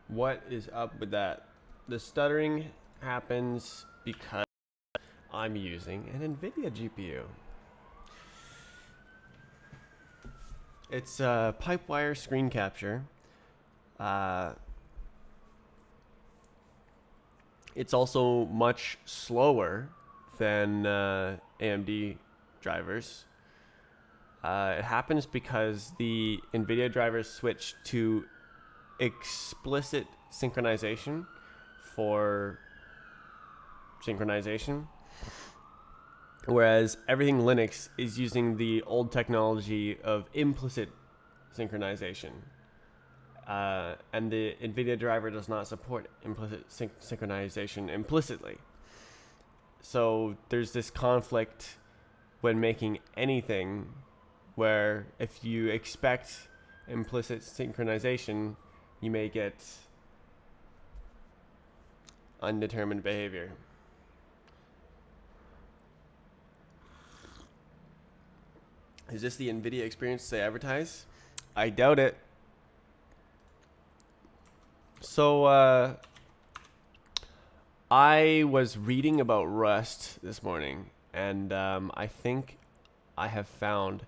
What is up with that? The stuttering happens because I'm using an NVIDIA GPU. It's a Pipewire screen capture. Uh, it's also much slower than AMD drivers. It happens because the NVIDIA drivers switched to explicit synchronization for synchronization, whereas everything Linux is using the old technology of implicit synchronization. And the NVIDIA driver does not support implicit synchronization implicitly. So there's this conflict when making anything where if you expect implicit synchronization, you may get undetermined behavior. Is this the NVIDIA experience they advertise? I doubt it. So, I was reading about Rust this morning, and I think I have found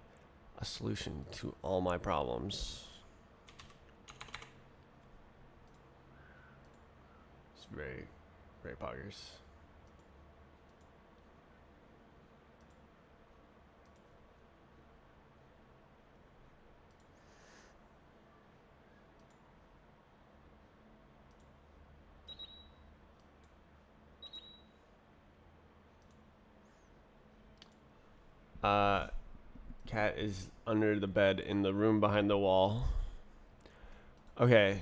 a solution to all my problems. It's very, very poggers. Cat is under the bed in the room behind the wall. Okay,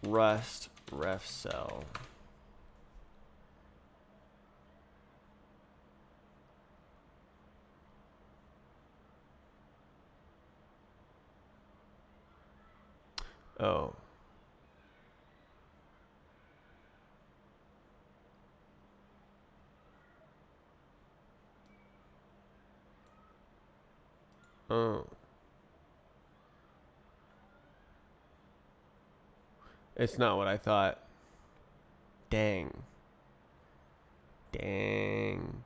Rust ref cell. Oh. Oh. It's not what I thought. Dang. Dang.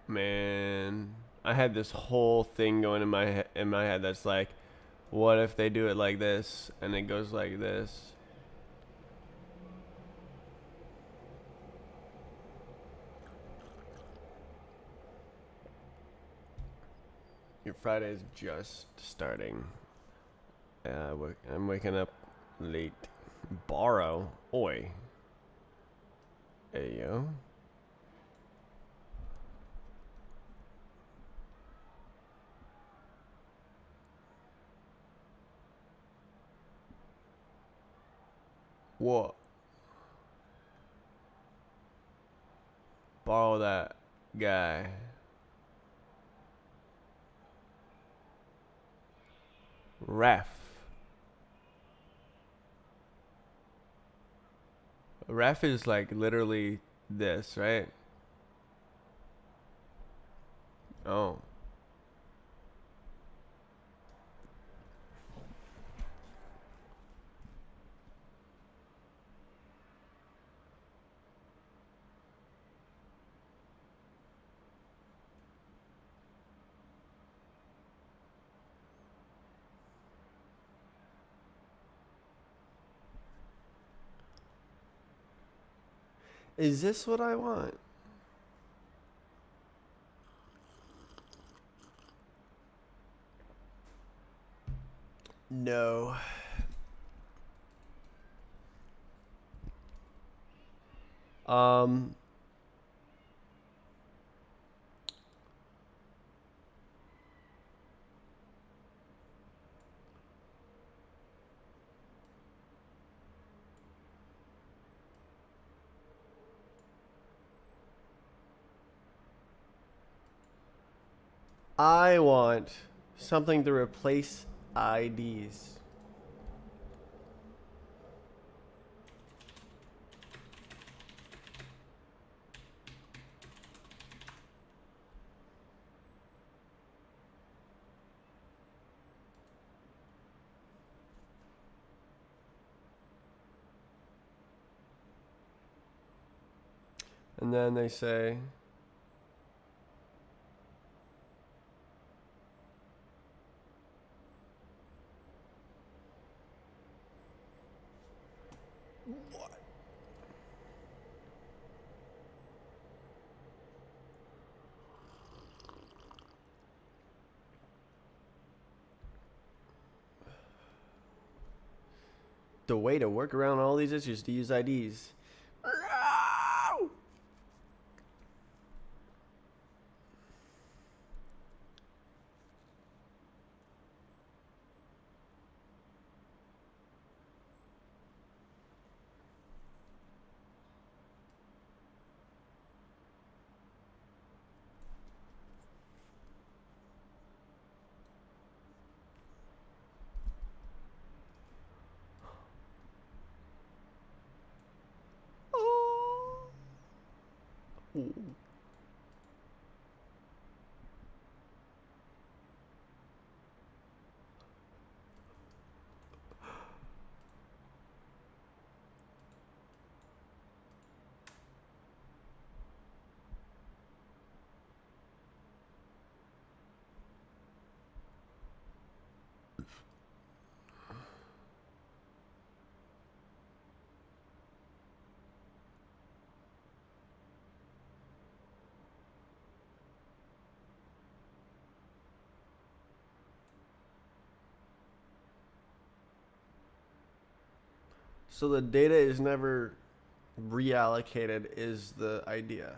Man, I had this whole thing going in my head that's like, what if they do it like this and it goes like this? Your Friday's just starting. I'm waking up late. Borrow. Oi. Ayo. What? Borrow that guy. Ref. Ref is like literally this, right? Oh. Is this what I want? No. Um. I want something to replace IDs. And then they say, the way to work around all these issues is to use IDs. Ooh. So the data is never reallocated, is the idea.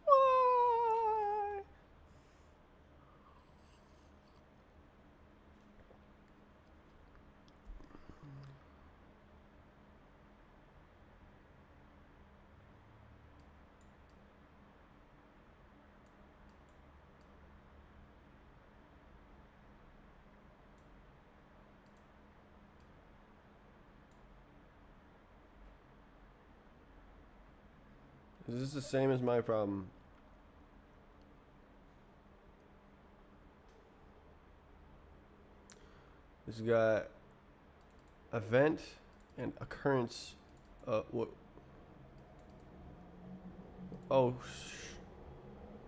Why? Is this the same as my problem? This got event and occurrence. What? Oh,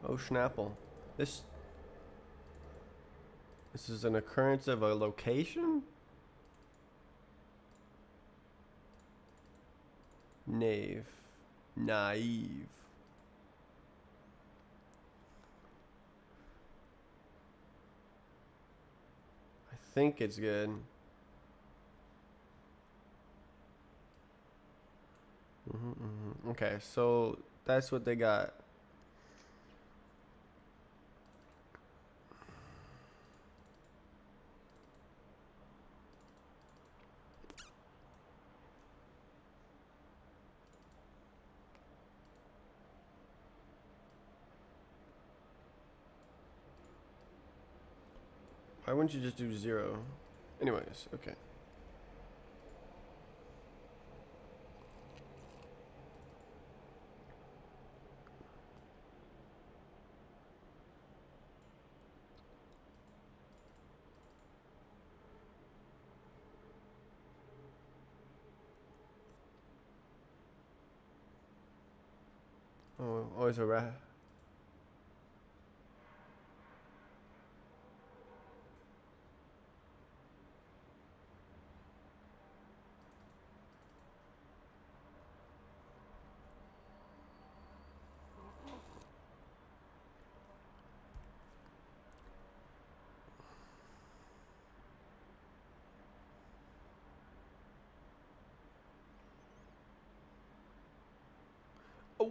oh, Schnapple. This. This is an occurrence of a location? Naive. I think it's good. Okay, so that's what they got. Why wouldn't you just do 0? Anyways, okay. Oh, always a rat.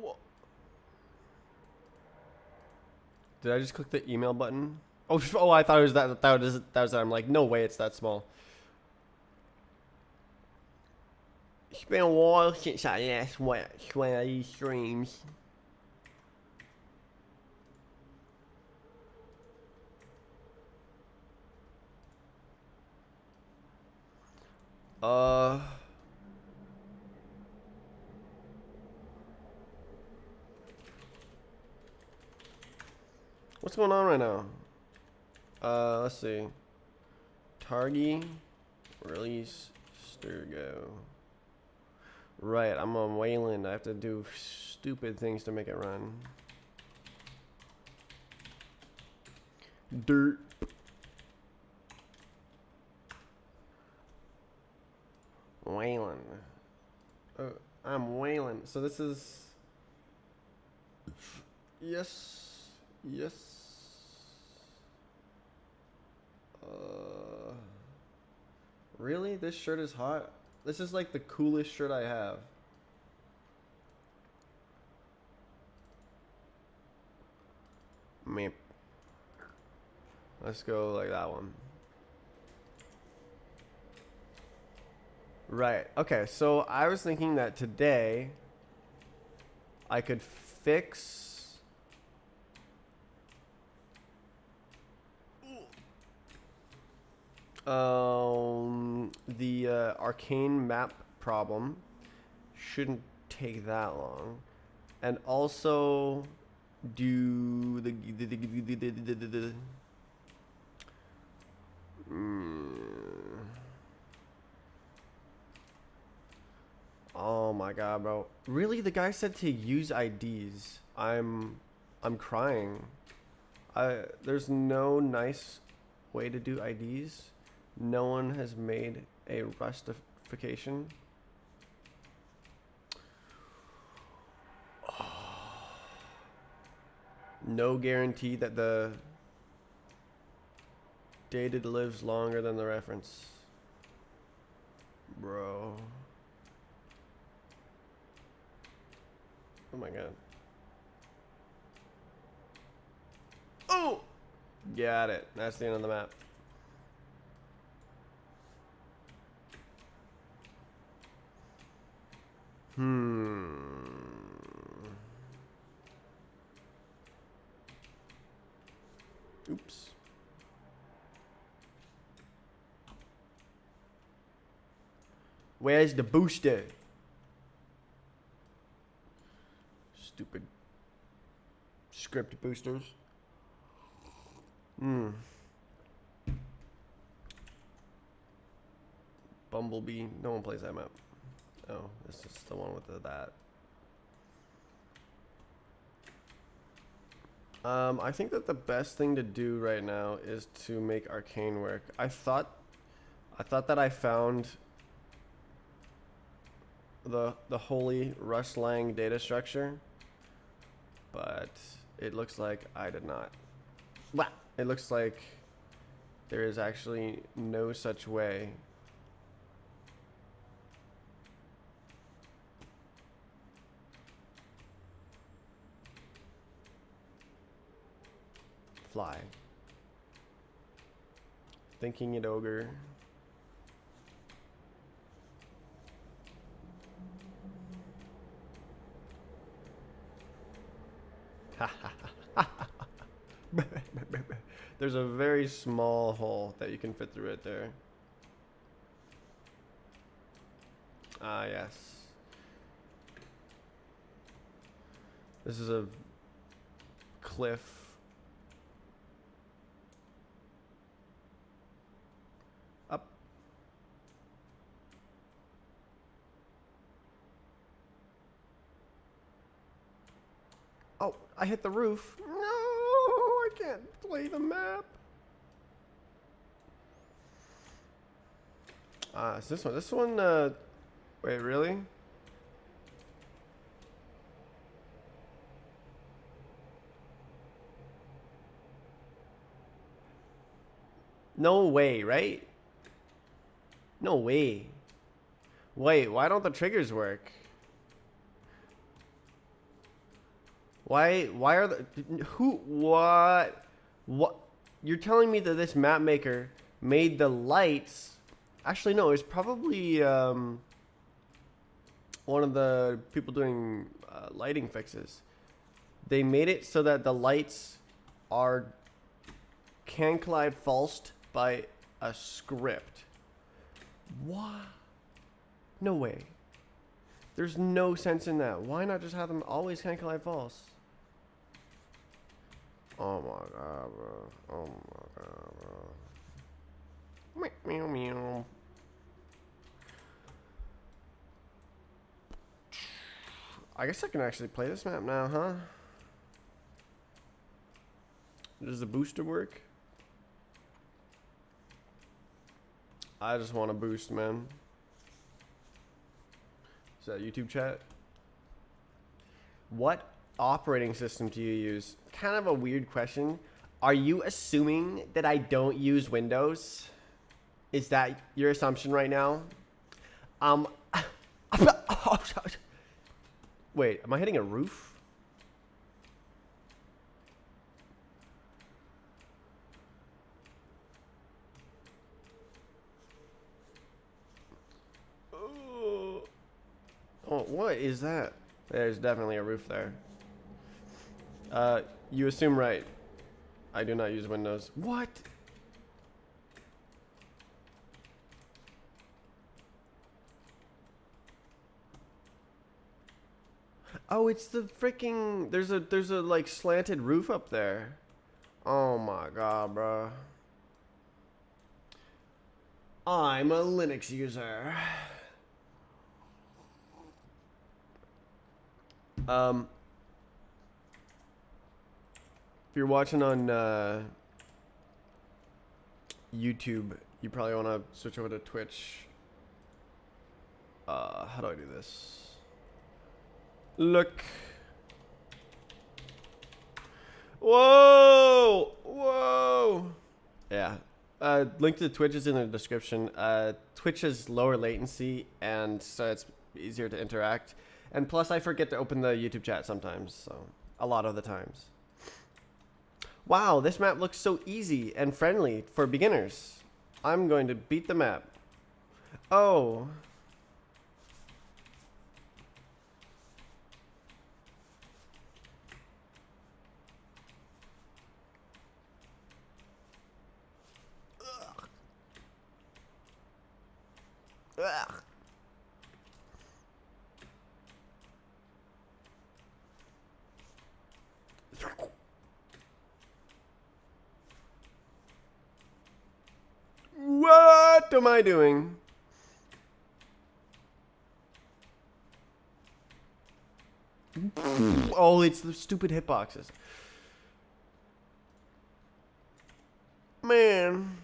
Oh. Did I just click the email button? Oh, oh! I thought it was that. That was that. I'm like, no way, it's that small. It's been a while since I last watched one of these streams. What's going on right now? Let's see. Targi, release, Sturgo. Right, I'm on Wayland. I have to do stupid things to make it run. Dirt. Wayland. I'm Wayland. So this is... Yes. Yes. Really? This shirt is hot? This is like the coolest shirt I have. Meep. Let's go like that one. Right. Okay, so I was thinking that today I could fix the arcane map problem. Shouldn't take that long. And also do the oh my god, bro. Really? The guy said to use IDs. I'm crying. There's no nice way to do IDs. No one has made a rustification. No guarantee that the dated lives longer than the reference. Bro. Oh my god. Oh! Got it. That's the end of the map. Oops. Where's the booster? Stupid script boosters. Bumblebee. No one plays that map. Oh, this is the one with that. I think that the best thing to do right now is to make arcane work. I thought that I found the holy Rust-Lang data structure, but it looks like I did not. Blah. It looks like there is actually no such way. Fly. Thinking it ogre. There's a very small hole that you can fit through it there. Ah, yes. This is a cliff. Up. Oh, I hit the roof. No, I can't play the map. Ah, it's this one. This one, wait, really? No way, right? No way. Wait, why don't the triggers work? Why are the what you're telling me that this map maker made the lights? Actually, no, it's probably one of the people doing lighting fixes. They made it so that the lights are can collide falsed by a script. What? No way. There's no sense in that. Why not just have them always can collide false? Oh my god, bro. Oh my god, bro. Meow, meow. I guess I can actually play this map now, huh? Does the booster work? I just want a boost, man. Is that YouTube chat? What operating system do you use? Kind of a weird question. Are you assuming that I don't use Windows? Is that your assumption right now? Wait, am I hitting a roof? Oh, what is that? There's definitely a roof there. You assume right. I do not use Windows. What? Oh, it's the freaking there's a like slanted roof up there. Oh my god, bro. I'm a Linux user. If you're watching on YouTube, you probably want to switch over to Twitch. How do I do this? Look. Whoa! Whoa! Yeah. Link to Twitch is in the description. Twitch has lower latency, and so it's easier to interact. And plus, I forget to open the YouTube chat sometimes, so a lot of the times. Wow, this map looks so easy and friendly for beginners. I'm going to beat the map. Oh. Ugh. Ugh. What am I doing? Oh, it's the stupid hitboxes. Man.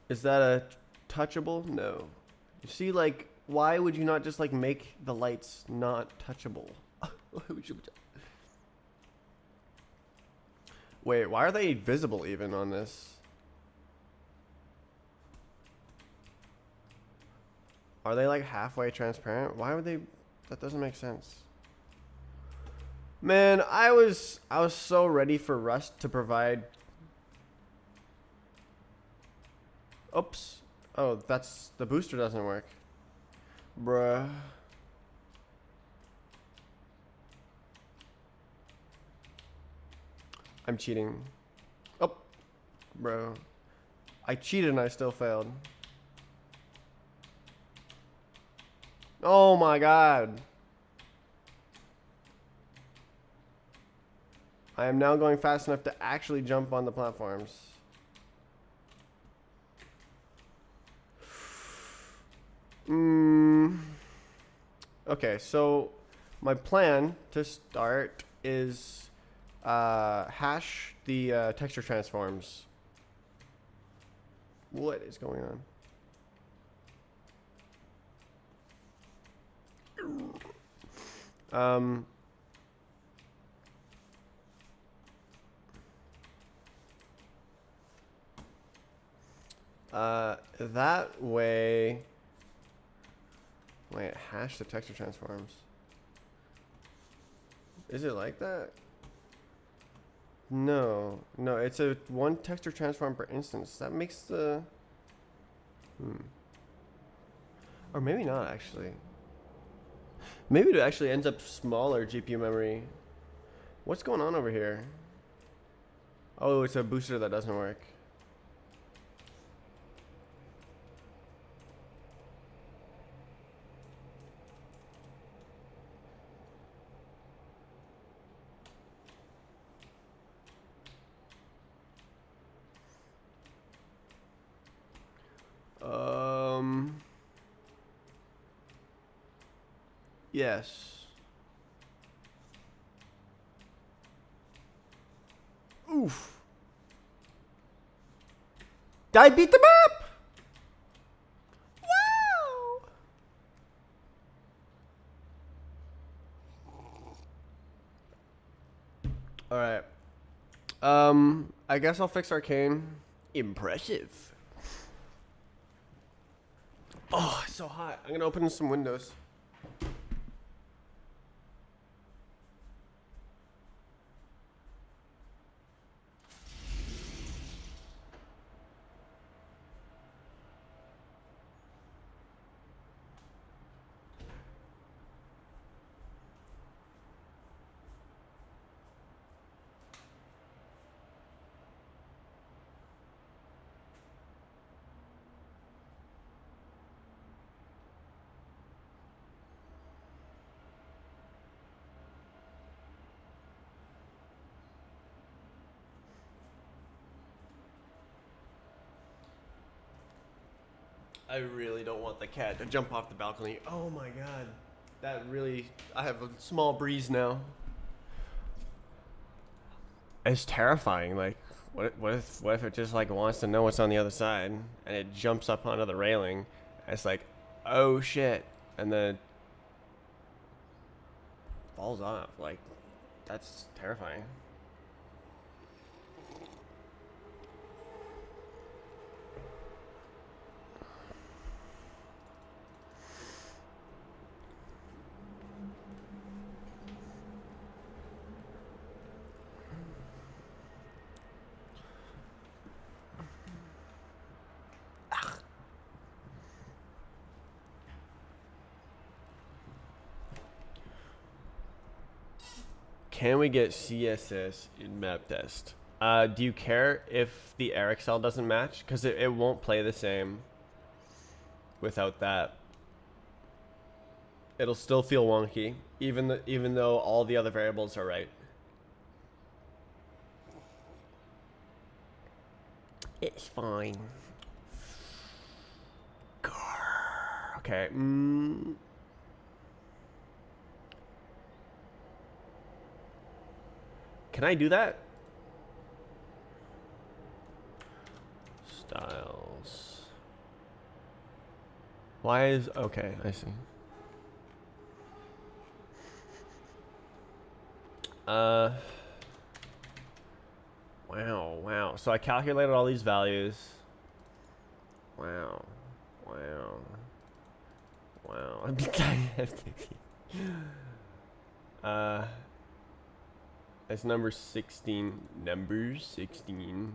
Is that a touchable? No. You see, like, why would you not just, like, make the lights not touchable? Wait, why are they visible even on this? Are they like halfway transparent? Why would they? That doesn't make sense. Man, I was so ready for Rust to provide. Oops. Oh, that's the booster doesn't work. Bruh. I'm cheating. Oh, bro. I cheated and I still failed. Oh my god. I am now going fast enough to actually jump on the platforms. Okay, so my plan to start is hash the texture transforms. What is going on? That way Wait, hash the texture transforms. Is it like that? No, no, it's a one texture transform per instance. That makes the... Or maybe not, actually. Maybe it actually ends up smaller GPU memory. What's going on over here? Oh, it's a booster that doesn't work. Yes. Oof. I beat the map! Wow! Alright. I guess I'll fix Arcane. Impressive. Oh, it's so hot. I'm gonna open some windows. I really don't want the cat to jump off the balcony. Oh my god. That really... I have a small breeze now. It's terrifying. Like, what if it just like wants to know what's on the other side and it jumps up onto the railing and it's like, oh shit, and then falls off. Like, that's terrifying. Can we get CSS in map test? Do you care if the Eric cell doesn't match? Because it won't play the same without that. It'll still feel wonky, even though all the other variables are right. It's fine. Okay. Can I do that? Styles. Why is... Okay, I see. Wow. So I calculated all these values. Wow. It's number 16. Number 16.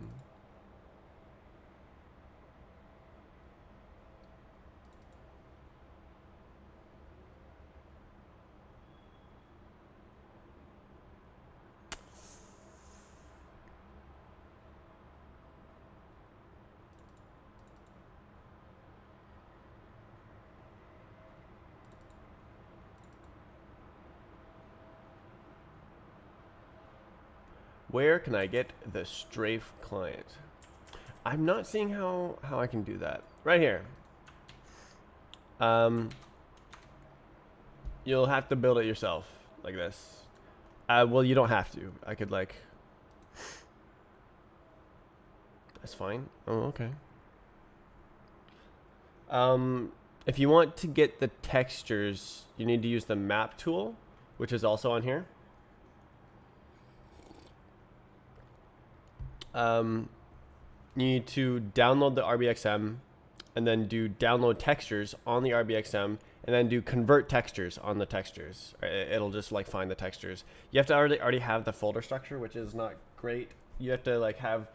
Where can I get the strafe client? I'm not seeing how I can do that. Right here. You'll have to build it yourself, like this. Well, you don't have to. I could like... That's fine. Oh, okay. If you want to get the textures, you need to use the map tool, which is also on here. You need to download the RBXM and then do download textures on the RBXM and then do convert textures on the textures. It'll just like find the textures. You have to already have the folder structure, which is not great. You have to like have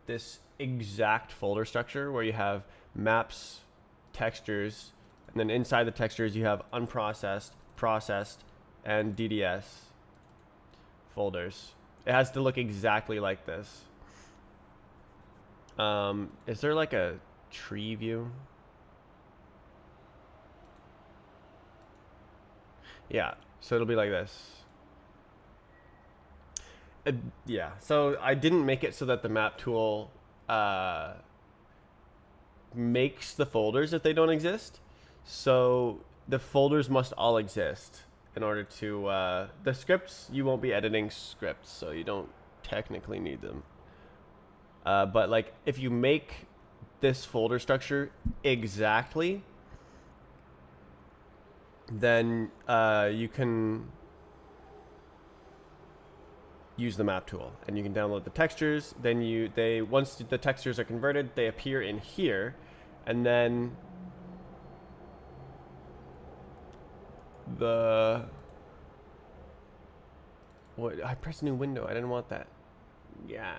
this exact folder structure where you have maps, textures, and then inside the textures you have unprocessed, processed, and DDS folders. It has to look exactly like this. Is there like a tree view? Yeah, so it'll be like this. Yeah, so I didn't make it so that the map tool makes the folders if they don't exist. So the folders must all exist in order to the scripts. You won't be editing scripts, so you don't technically need them. But like if you make this folder structure exactly, then you can use the map tool and you can download the textures. Then once the textures are converted, they appear in here, and then I pressed new window. I didn't want that. Yeah.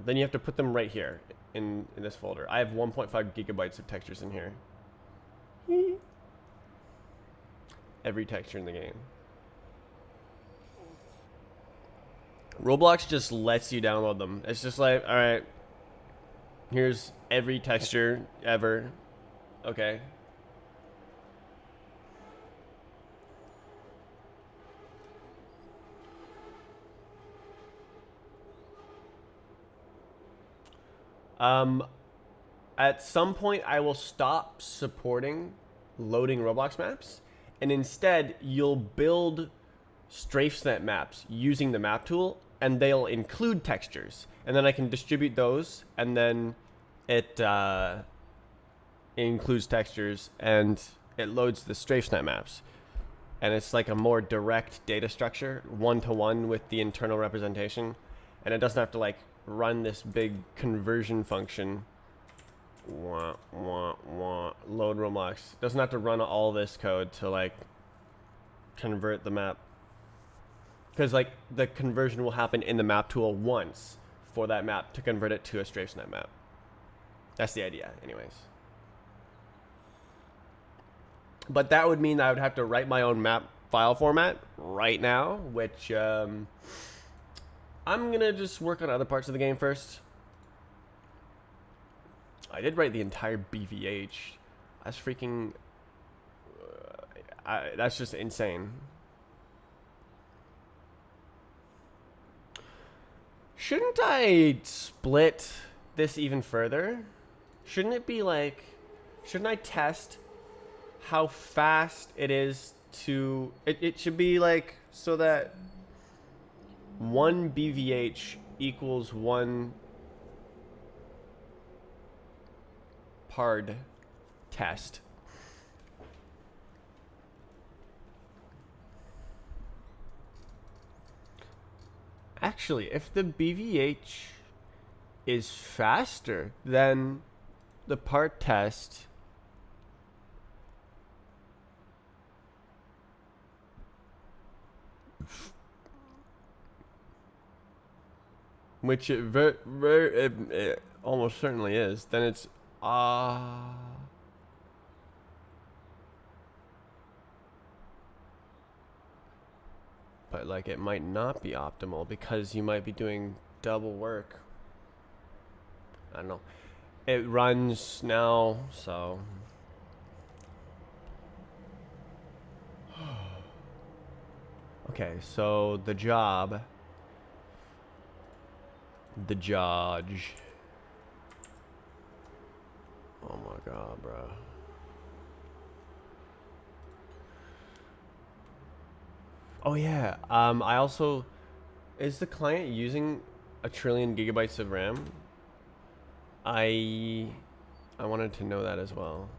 Then you have to put them right here in this folder. I have 1.5 gigabytes of textures in here. Every texture in the game. Roblox just lets you download them. It's just like, all right, here's every texture ever. Okay. At some point, I will stop supporting loading Roblox maps, and instead, you'll build StrafeNet maps using the map tool, and they'll include textures, and then I can distribute those, and then it includes textures, and it loads the StrafeNet maps, and it's like a more direct data structure, one-to-one with the internal representation, and it doesn't have to like run this big conversion function. Load Roblox. Doesn't have to run all this code to like convert the map, because like the conversion will happen in the map tool once for that map to convert it to a StrafeNet map. That's the idea, anyways. But that would mean I would have to write my own map file format right now, which I'm gonna just work on other parts of the game first. I did write the entire BVH. That's freaking... that's just insane. Shouldn't I split this even further? Shouldn't it be like... Shouldn't I test how fast it is to... It should be like so that 1 BVH equals 1 PARD test. Actually, if the BVH is faster than the PARD test, which it almost certainly is, then it's but like it might not be optimal because you might be doing double work. I don't know. It runs now, so okay, so the judge. Oh my god, bro. Oh yeah. I also... Is the client using 1 trillion gigabytes of RAM? I wanted to know that as well.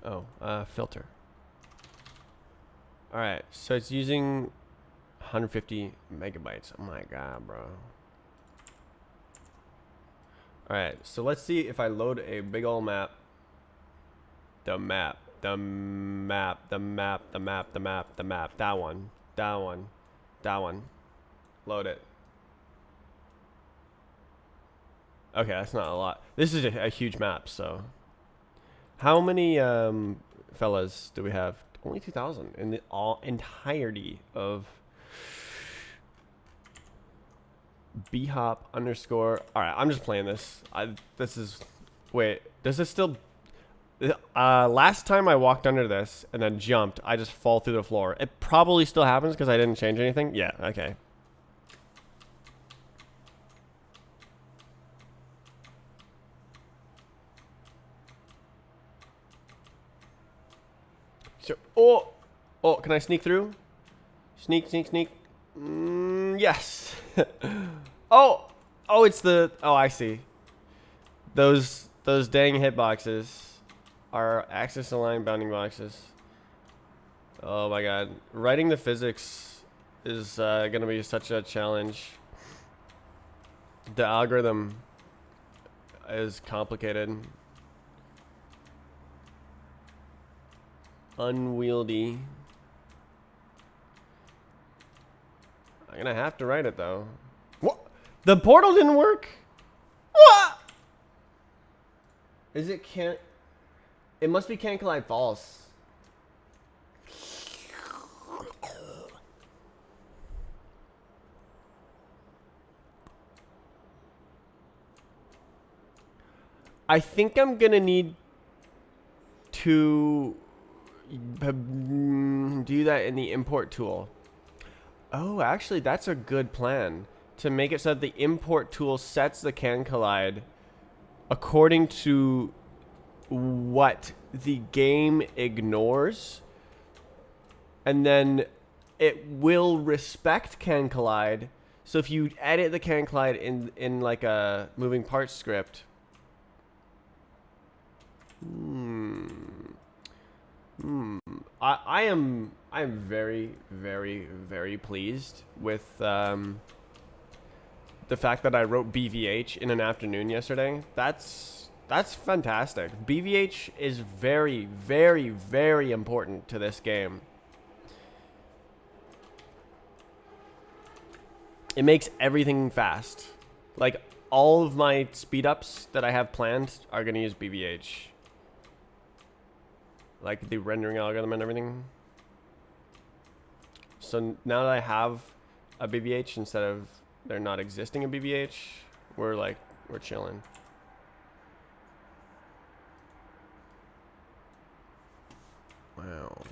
Oh, filter. All right, so it's using 150 megabytes. Oh my god, bro. All right, so let's see if I load a big old map. The map. That one. Load it. Okay, that's not a lot. This is a huge map, so. How many fellas do we have? Only 2,000 in the entirety of bhop underscore. All right, I'm just playing this. This is. Wait, does this still? Last time I walked under this and then jumped, I just fall through the floor. It probably still happens because I didn't change anything. Yeah. Okay. So, oh, can I sneak through? Sneak. Yes. Oh, it's the. Oh, I see. Those dang hitboxes are axis aligned bounding boxes. Oh my god, writing the physics is gonna be such a challenge. The algorithm is complicated. Unwieldy. I'm gonna have to write it though. What? The portal didn't work? What? Is it can't? It must be can't collide false. I think I'm gonna need to do that in the import tool. Oh, actually, that's a good plan. To make it so that the import tool sets the can collide according to what the game ignores. And then it will respect can collide. So if you edit the can collide in like a moving parts script. I am very, very, very pleased with the fact that I wrote BVH in an afternoon yesterday. That's fantastic. BVH is very, very, very important to this game. It makes everything fast. Like all of my speed ups that I have planned are gonna use BVH. Like the rendering algorithm and everything. So now that I have a BVH instead of there not existing a BVH, we're chilling. Wow.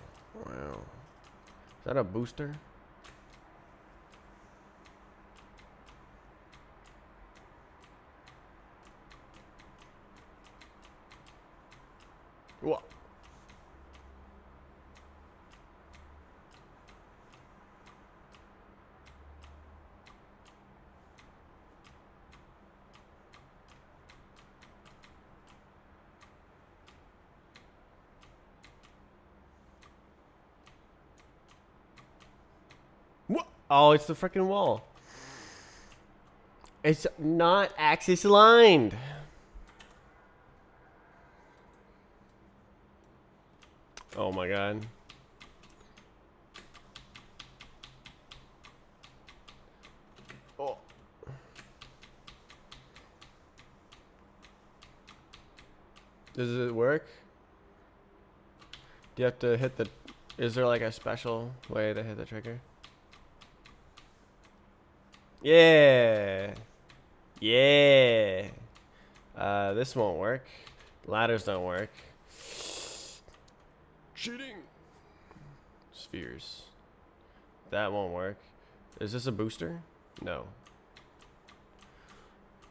Is that a booster? What? Oh, it's the freaking wall. It's not axis aligned. Oh my god. Oh. Does it work? Do you have to hit the... Is there like a special way to hit the trigger? Yeah. This won't work. Ladders don't work. Cheating. Spheres. That won't work. Is this a booster? No.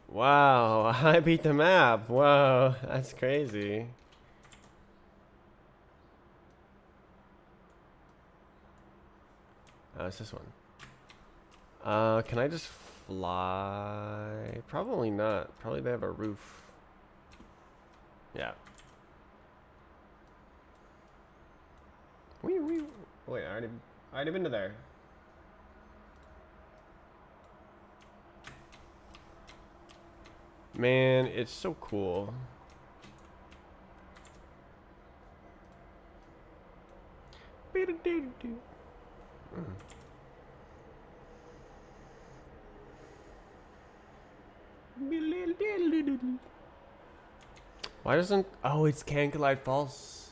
Wow, I beat the map. Whoa, that's crazy. Oh, it's this one. Can I just fly? Probably not. Probably they have a roof. Yeah. Wait, I already been to there. Man, it's so cool. Why doesn't... Oh, it's Cancolide Falls.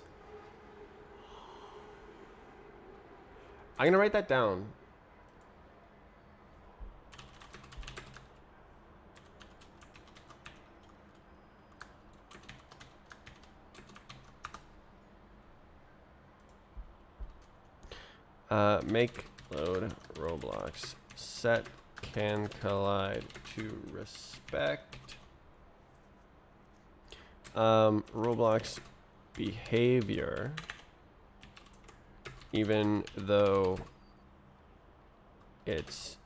I'm gonna write that down. Make load Roblox. Set Cancolide to respect Roblox behavior, even though it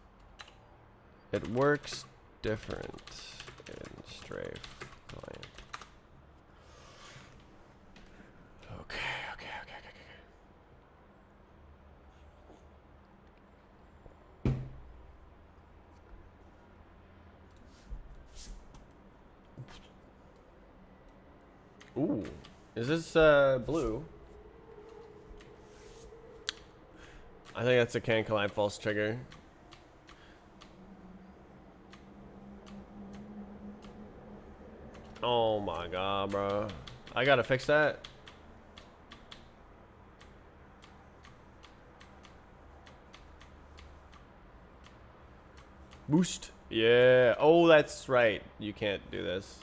works different in Strafe client. Okay. Ooh, is this blue? I think that's a Cancolide False trigger. Oh my god, bro. I gotta fix that. Boost. Yeah. Oh, that's right. You can't do this.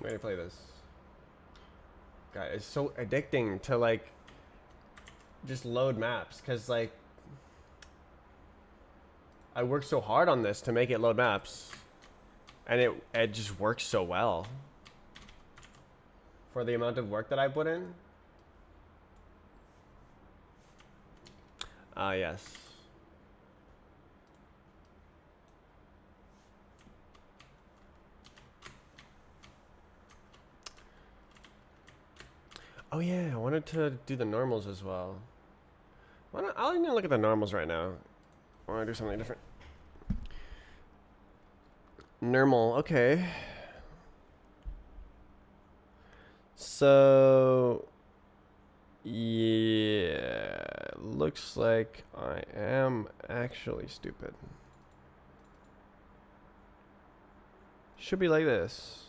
Way to play this. God, it's so addicting to like just load maps, because like I worked so hard on this to make it load maps, and it just works so well for the amount of work that I put in. Yes. Oh yeah, I wanted to do the normals as well. Why not? I'll even look at the normals right now. I want to do something different. Normal, okay. So, yeah, looks like I am actually stupid. Should be like this,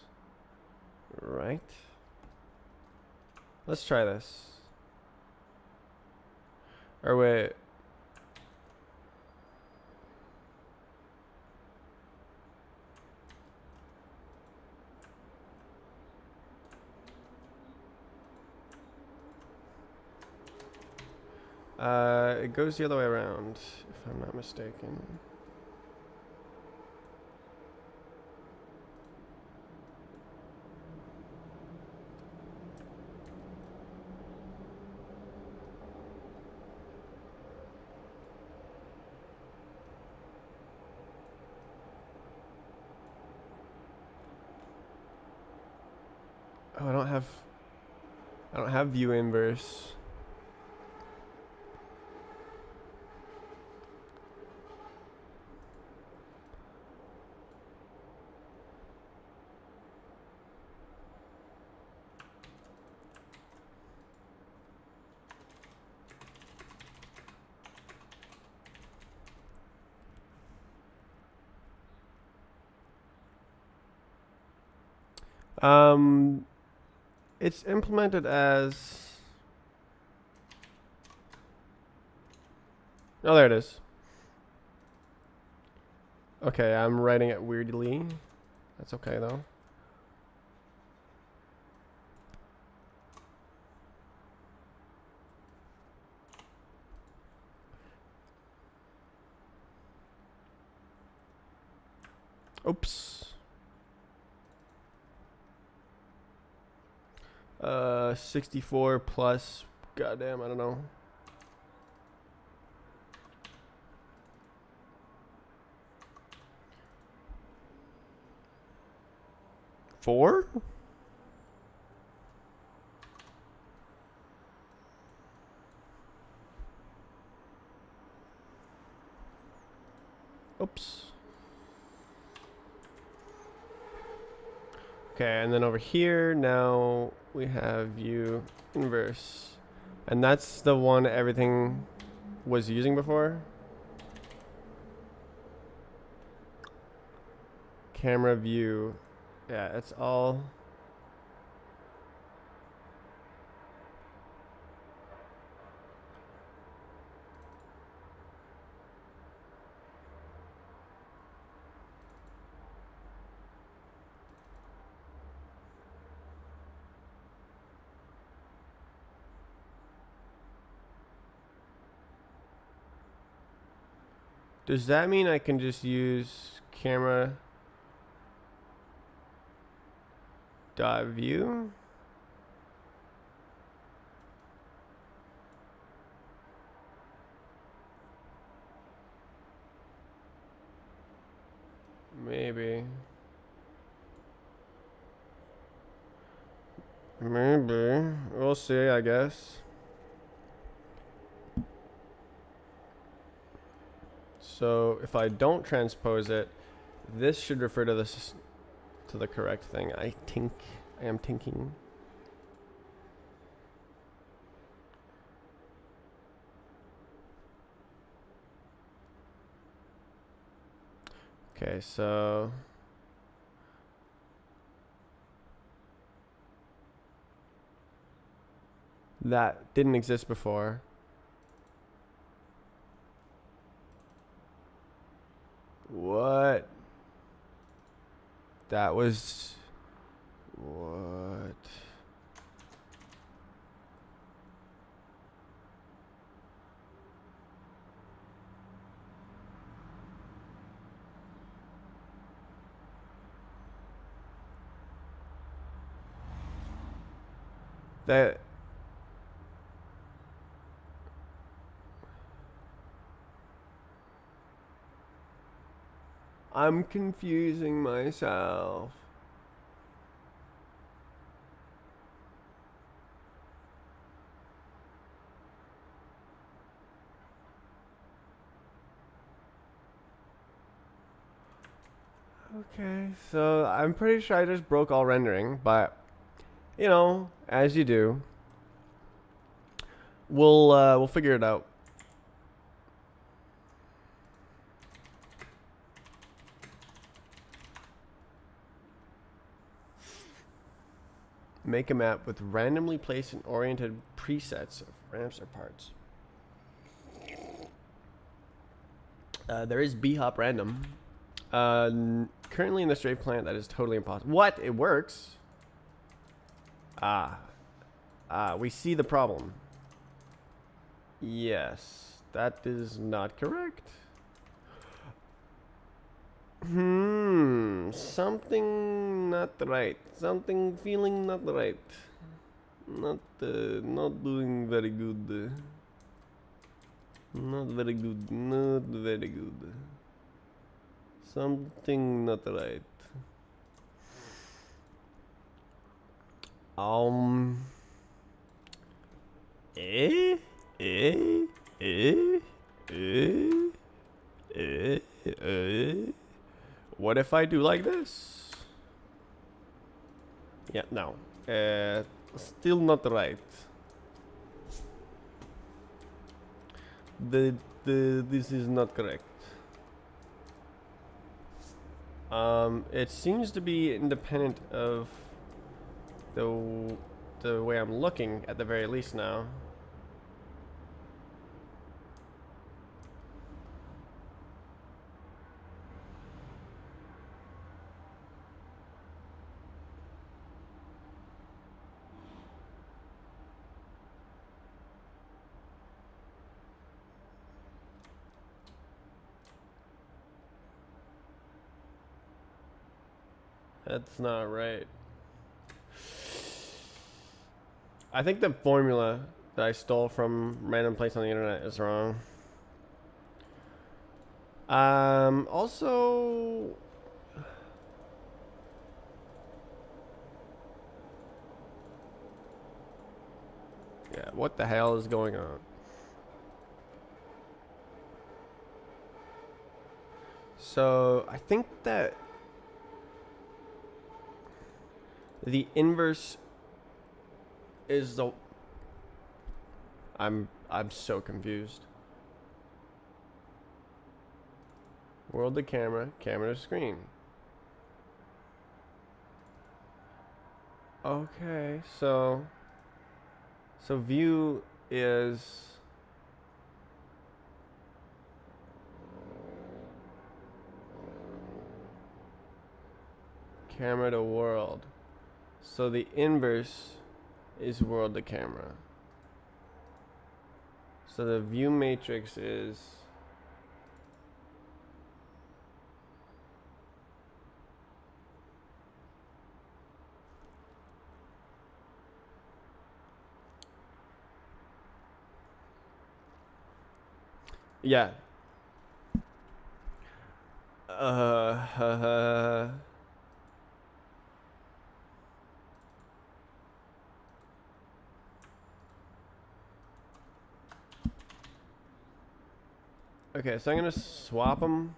right? Let's try this. Or wait. It goes the other way around, if I'm not mistaken. Oh, I don't have view inverse. It's implemented as... Oh, there it is. Okay, I'm writing it weirdly. That's okay, though. Oops. 64 plus, goddamn, I don't know. 4? Oops. Okay, and then over here, now we have view inverse. And that's the one everything was using before. Camera view. Yeah, it's all... Does that mean I can just use camera dot view? Maybe. Maybe. We'll see, I guess. So if I don't transpose it, this should refer to this to the correct thing. I am thinking. Okay, so that didn't exist before. What? That was... What? That... I'm confusing myself. Okay, so I'm pretty sure I just broke all rendering, but you know, as you do, we'll figure it out. Make a map with randomly placed and oriented presets of ramps or parts. There is bhop random. Currently in the strafe client, that is totally impossible. What? It works. We see the problem. Yes, that is not correct. Something not right. Something feeling not right. Not doing very good. Not very good. Not very good. Something not right. Eh? Eh? Eh? Eh? Eh? Eh? What if I do like this? Yeah, no. Still not right. This is not correct. It seems to be independent of the way I'm looking at the very least now. That's not right. I think the formula that I stole from random place on the internet is wrong. Also, Yeah, what the hell is going on? So I think that the inverse is the. I'm so confused. World to camera, camera to screen. Okay, so view is camera to world. So the inverse is world to camera. So the view matrix is yeah. Okay, so I'm gonna swap them,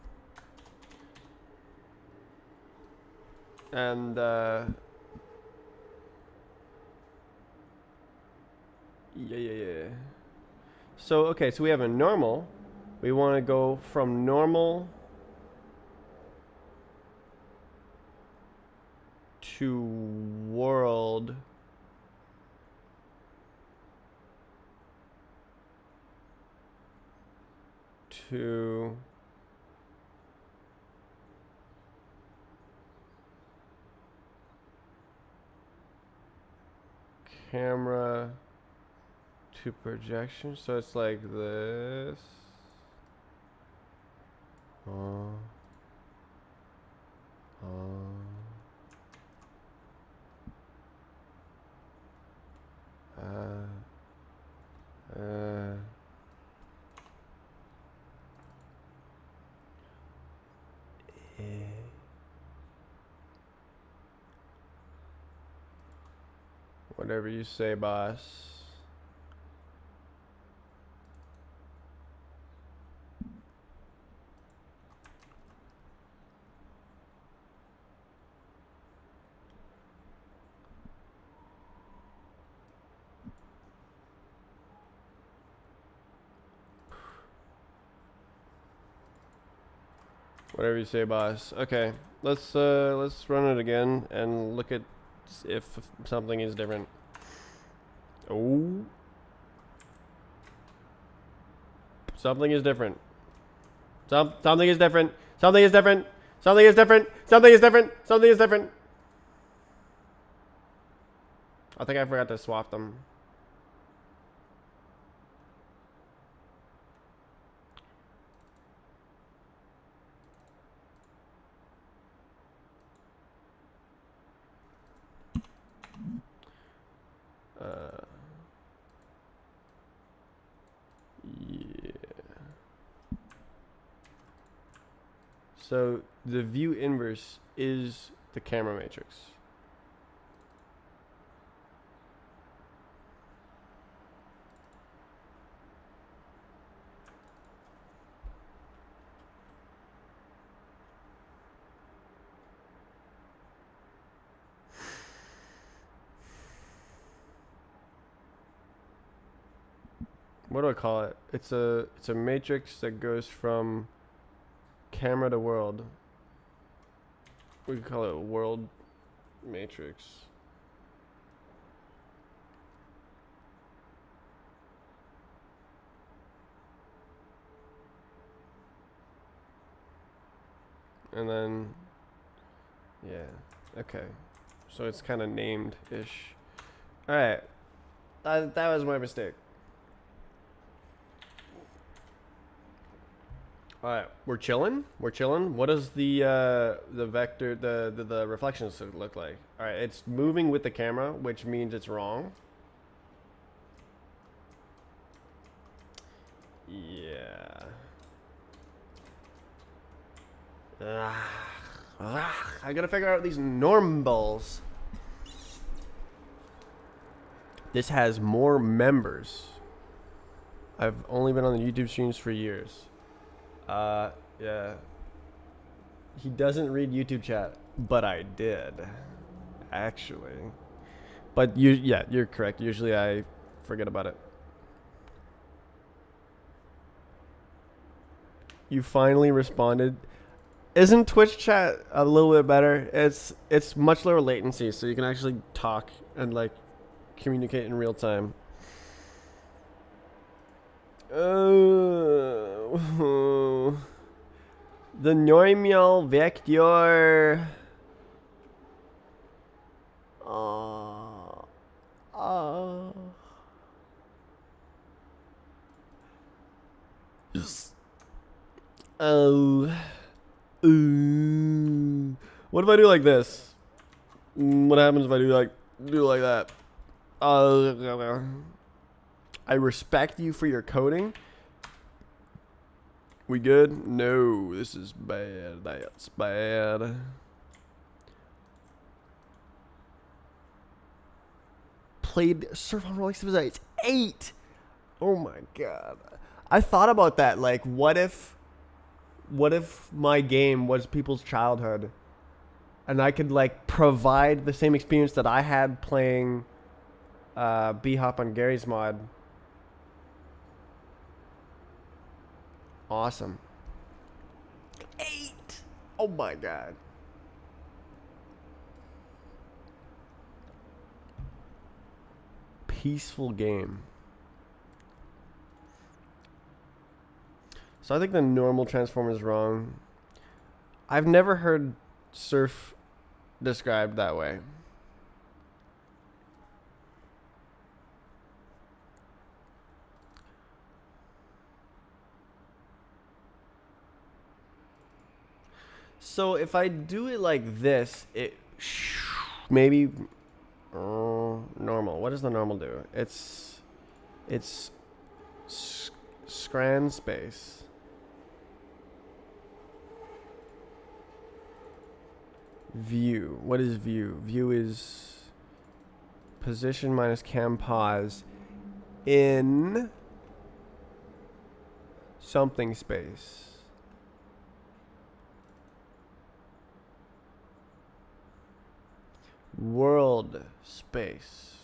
and yeah. So okay, so we have a normal. We want to go from normal to world to camera to projection. So it's like this. Uh, uh, eh. Whatever you say, boss. Whatever you say, boss. Okay, let's run it again and look at if something is different. Oh, something is different. Something is different. Something is different. Something is different. Something is different. Something is different. I think I forgot to swap them. Yeah. So the view inverse is the camera matrix. What do I call it? It's a matrix that goes from camera to world. We could call it a world matrix. And then, yeah, okay. So it's kind of named-ish. All right, that was my mistake. All right, we're chilling. We're chilling. What does the vector, the reflections look like? All right, it's moving with the camera, which means it's wrong. Yeah. I gotta figure out these norm balls. This has more members. I've only been on the YouTube streams for years. Yeah. He doesn't read YouTube chat, but I did, actually. But yeah, you're correct. Usually I forget about it. You finally responded. Isn't Twitch chat a little bit better? It's much lower latency, so you can actually talk and like communicate in real time. The normal vector. Oh. What if I do like this? What happens if I do like that? I respect you for your coding. We good? No, this is bad. That's bad. Played Surf on Rolex Civilization 8. Oh my god. I thought about that. Like, what if my game was people's childhood, and I could like provide the same experience that I had playing B-Hop on Gary's mod. Awesome. 8. Oh my god. Peaceful game. So I think the normal transform is wrong. I've never heard surf described that way. So if I do it like this, it maybe normal. What does the normal do? It's scran space. View. What is view? View is position minus cam pause in something space. World space.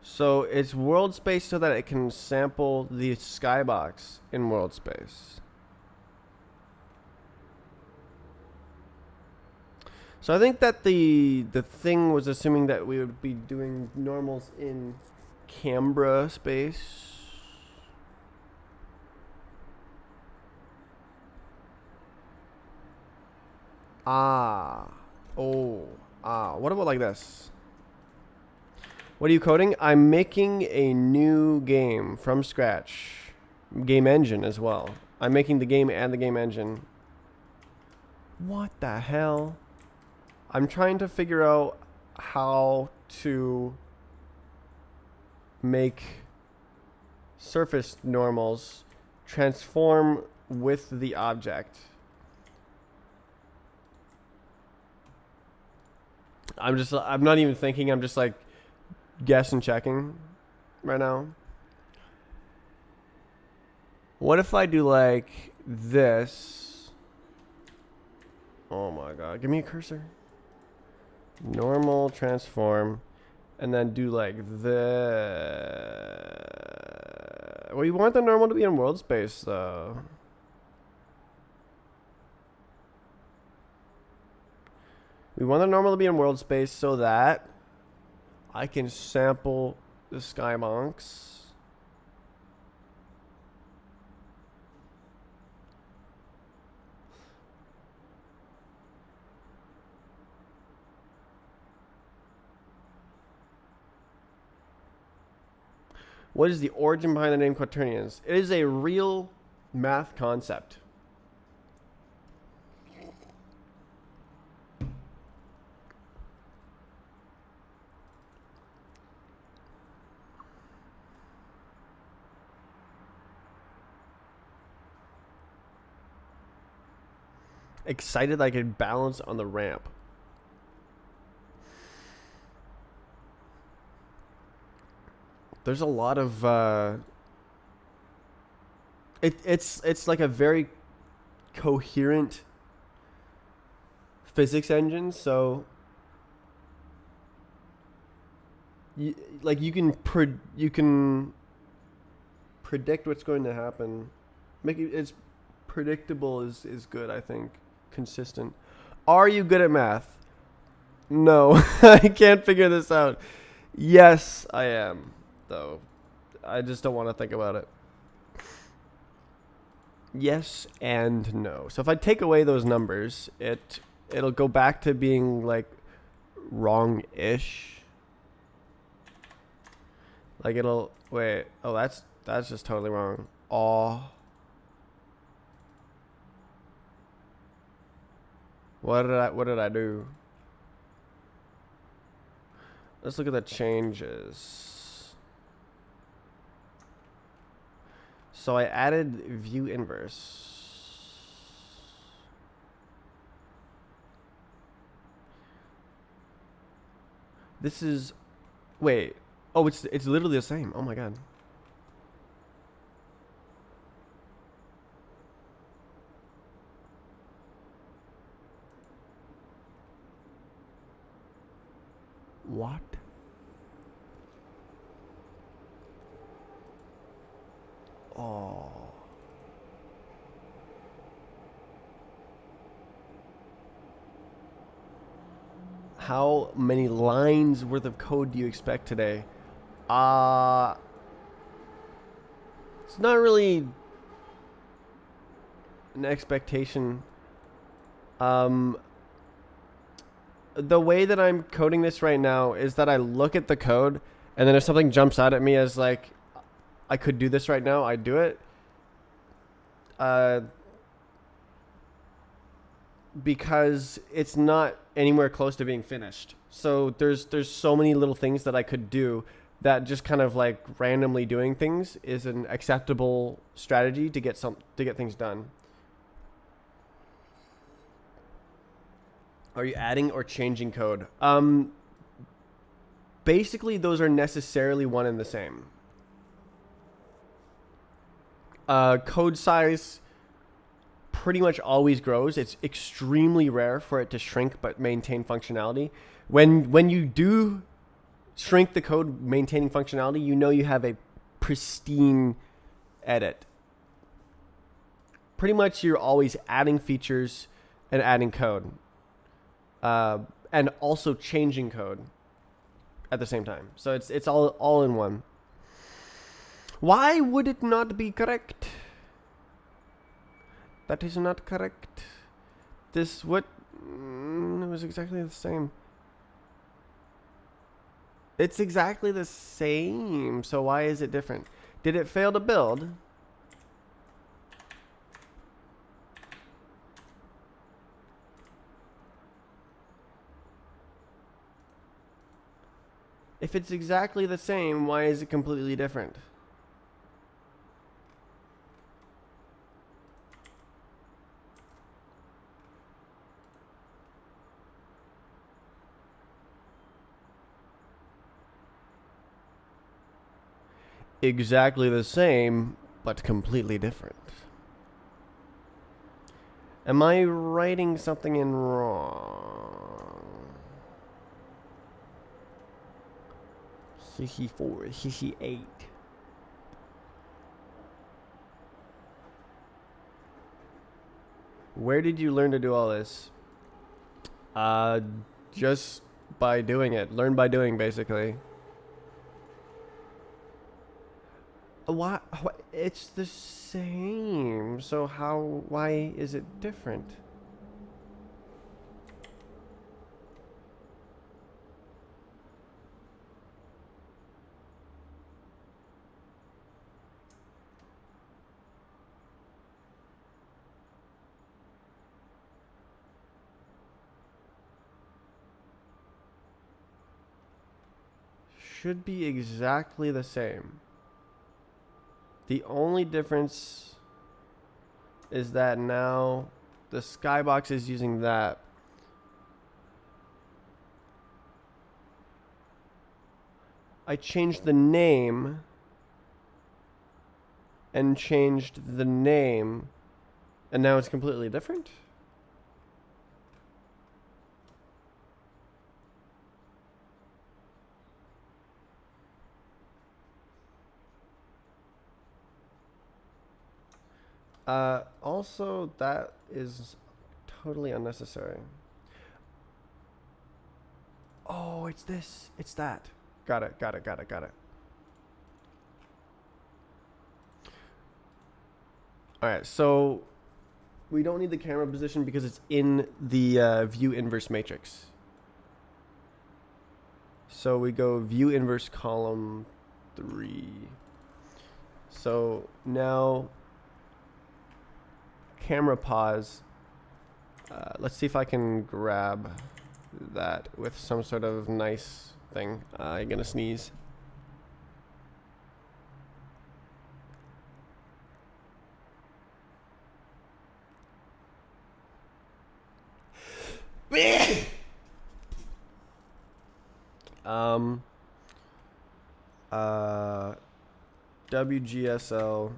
So it's world space so that it can sample the skybox in world space. So I think that the thing was assuming that we would be doing normals in Canberra space. What about like this? What are you coding? I'm making a new game from scratch. Game engine as well. I'm making the game and the game engine. What the hell? I'm trying to figure out how to make surface normals transform with the object. I'm not even thinking, I'm just like guess and checking right now. What if I do like this? Oh my god, give me a cursor. Normal transform, and then do like this. We want the normal to be in world space though. We want the normal to be in world space so that I can sample the skybox. What is the origin behind the name Quaternions? It is a real math concept. excited I could balance on the ramp. There's a lot of it's like a very coherent physics engine, so you can predict what's going to happen. Make it it's predictable is good, I think. Consistent. Are you good at math? No. I can't figure this out. Yes, I am, though. I just don't want to think about it. Yes and no. So if I take away those numbers, it'll go back to being like wrong-ish. Like it'll wait. Oh, that's just totally wrong. Oh. What did I do? Let's look at the changes. So I added view inverse. This is wait. Oh, it's literally the same. Oh my god. What? Oh. How many lines worth of code do you expect today? It's not really an expectation. The way that I'm coding this right now is that I look at the code, and then if something jumps out at me as like, I could do this right now, I do it. Because it's not anywhere close to being finished. So there's so many little things that I could do that just kind of like randomly doing things is an acceptable strategy to get things done. Are you adding or changing code? Basically, those are necessarily one and the same. Code size pretty much always grows. It's extremely rare for it to shrink but maintain functionality. When you do shrink the code maintaining functionality, you know you have a pristine edit. Pretty much you're always adding features and adding code. And also changing code at the same time. So it's all in one. Why would it not be correct? That is not correct. It was exactly the same. It's exactly the same. So why is it different? Did it fail to build? If it's exactly the same, why is it completely different? Exactly the same, but completely different. Am I writing something in wrong? CC4, CC8. Where did you learn to do all this? Just by doing it. Learn by doing, basically. Why? It's the same. So why is it different? Should be exactly the same. The only difference is that now the skybox is using that. I changed the name and changed the name, and now it's completely different? Also, that is totally unnecessary. Oh, it's this. It's that. Got it. Alright, so we don't need the camera position because it's in the view inverse matrix. So we go view inverse column 3. So now camera pause. Let's see if I can grab that with some sort of nice thing. I'm gonna sneeze. WGSL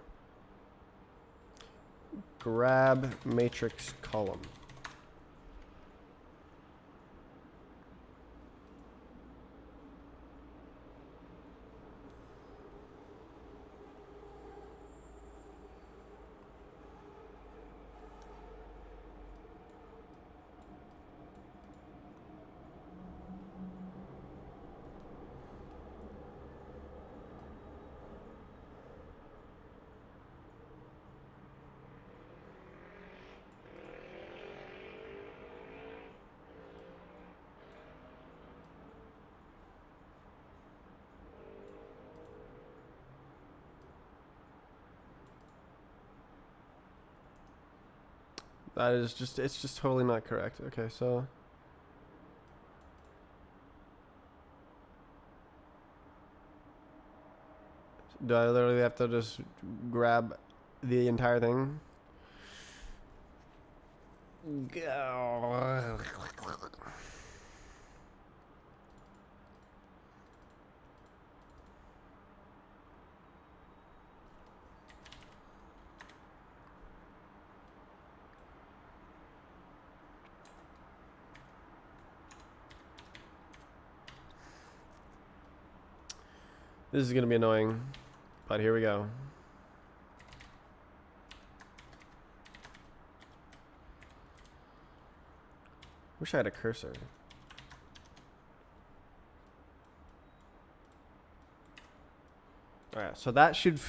grab matrix column. That is just, it's just totally not correct. Okay, so do I literally have to just grab the entire thing? Go. This is gonna be annoying, but here we go. Wish I had a cursor. Alright, so that should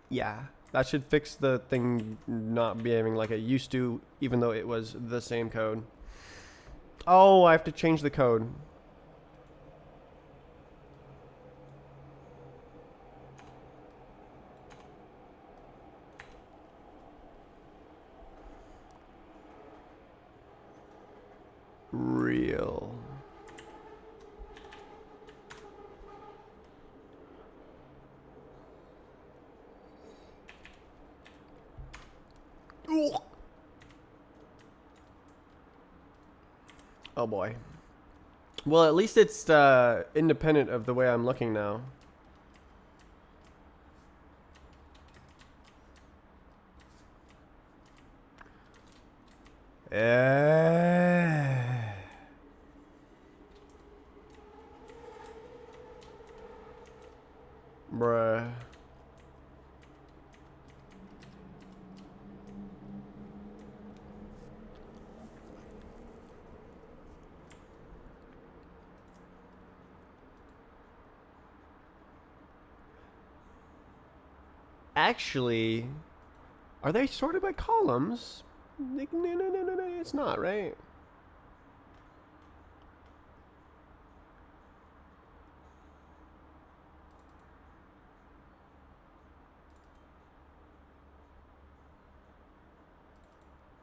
yeah, that should fix the thing not behaving like it used to, even though it was the same code. Oh, I have to change the code. Real. Oh boy. Well, at least it's independent of the way I'm looking now. Bruh. Actually, are they sorted by columns? No, it's not, right?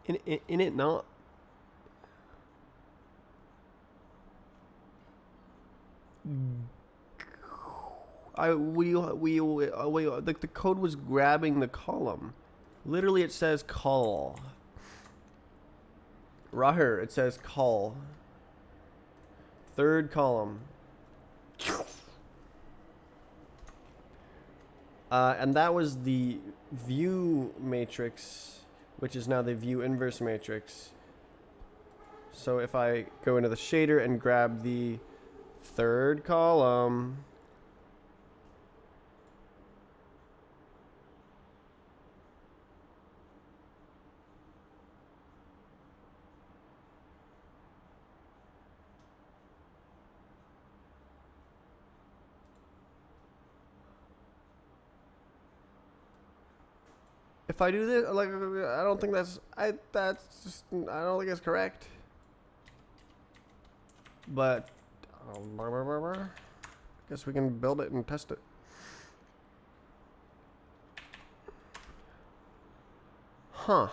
In it not? The code was grabbing the column. Literally, it says call. Rahir, it says call. Third column. And that was the view matrix, which is now the view inverse matrix. So if I go into the shader and grab the third column, if I do this, like, I don't think that's I don't think it's correct. But guess we can build it and test it. Huh.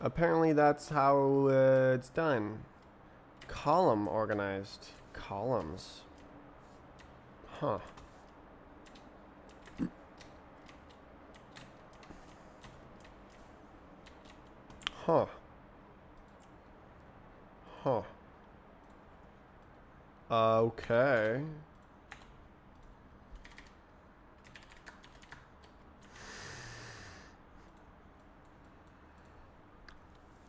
Apparently that's how it's done. Column organized. Columns. Huh. Huh. Huh. Okay.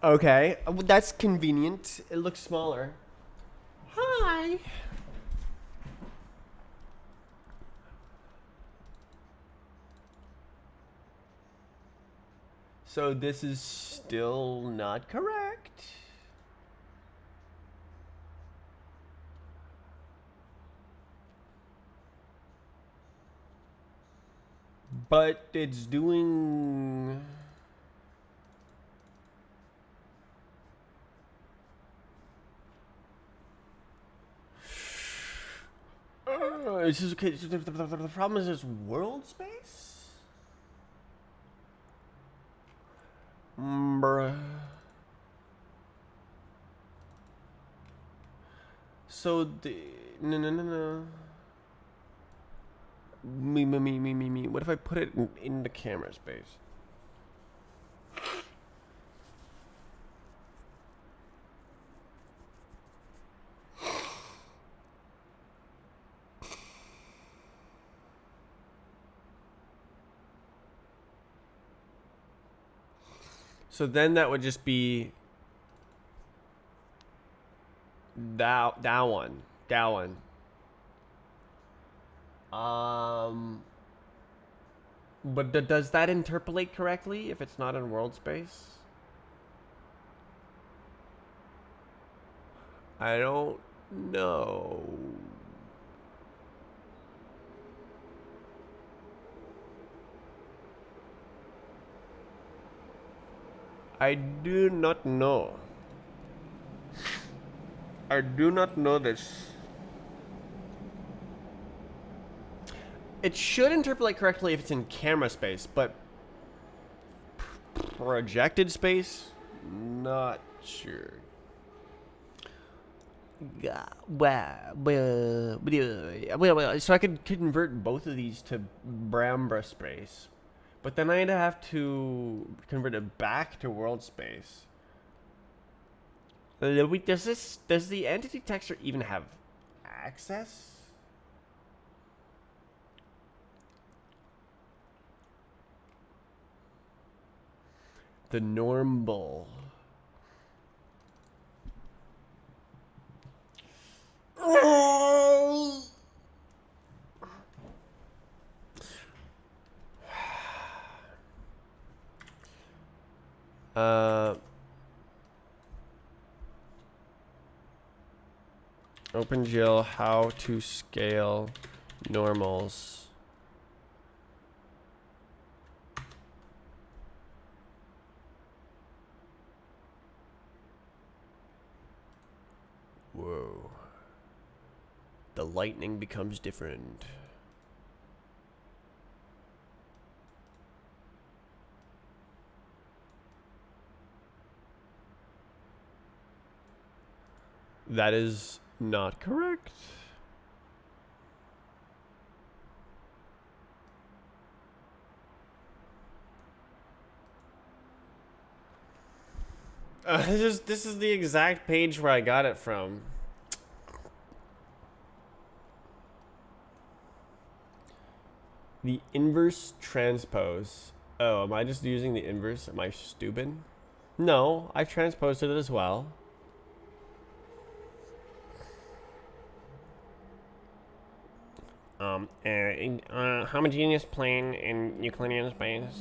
Okay, that's convenient. It looks smaller. Hi. So this is still not correct. But it's doing... It's just, okay, so the problem is world space? Bruh. So the... No. Me. What if I put it in the camera space? So then that would just be that one. But does that interpolate correctly if it's not in world space? I don't know. I do not know. I do not know this. It should interpolate correctly if it's in camera space, but projected space, not sure. So I could convert both of these to Brambra space, but then I'd have to convert it back to world space. Does the entity texture even have access? The normal. OpenGL, how to scale normals. Whoa. The lightning becomes different. That is not correct. This is the exact page where I got it from. The inverse transpose. Oh, am I just using the inverse? Am I stupid? No, I transposed it as well. Homogeneous plane in Euclidean space.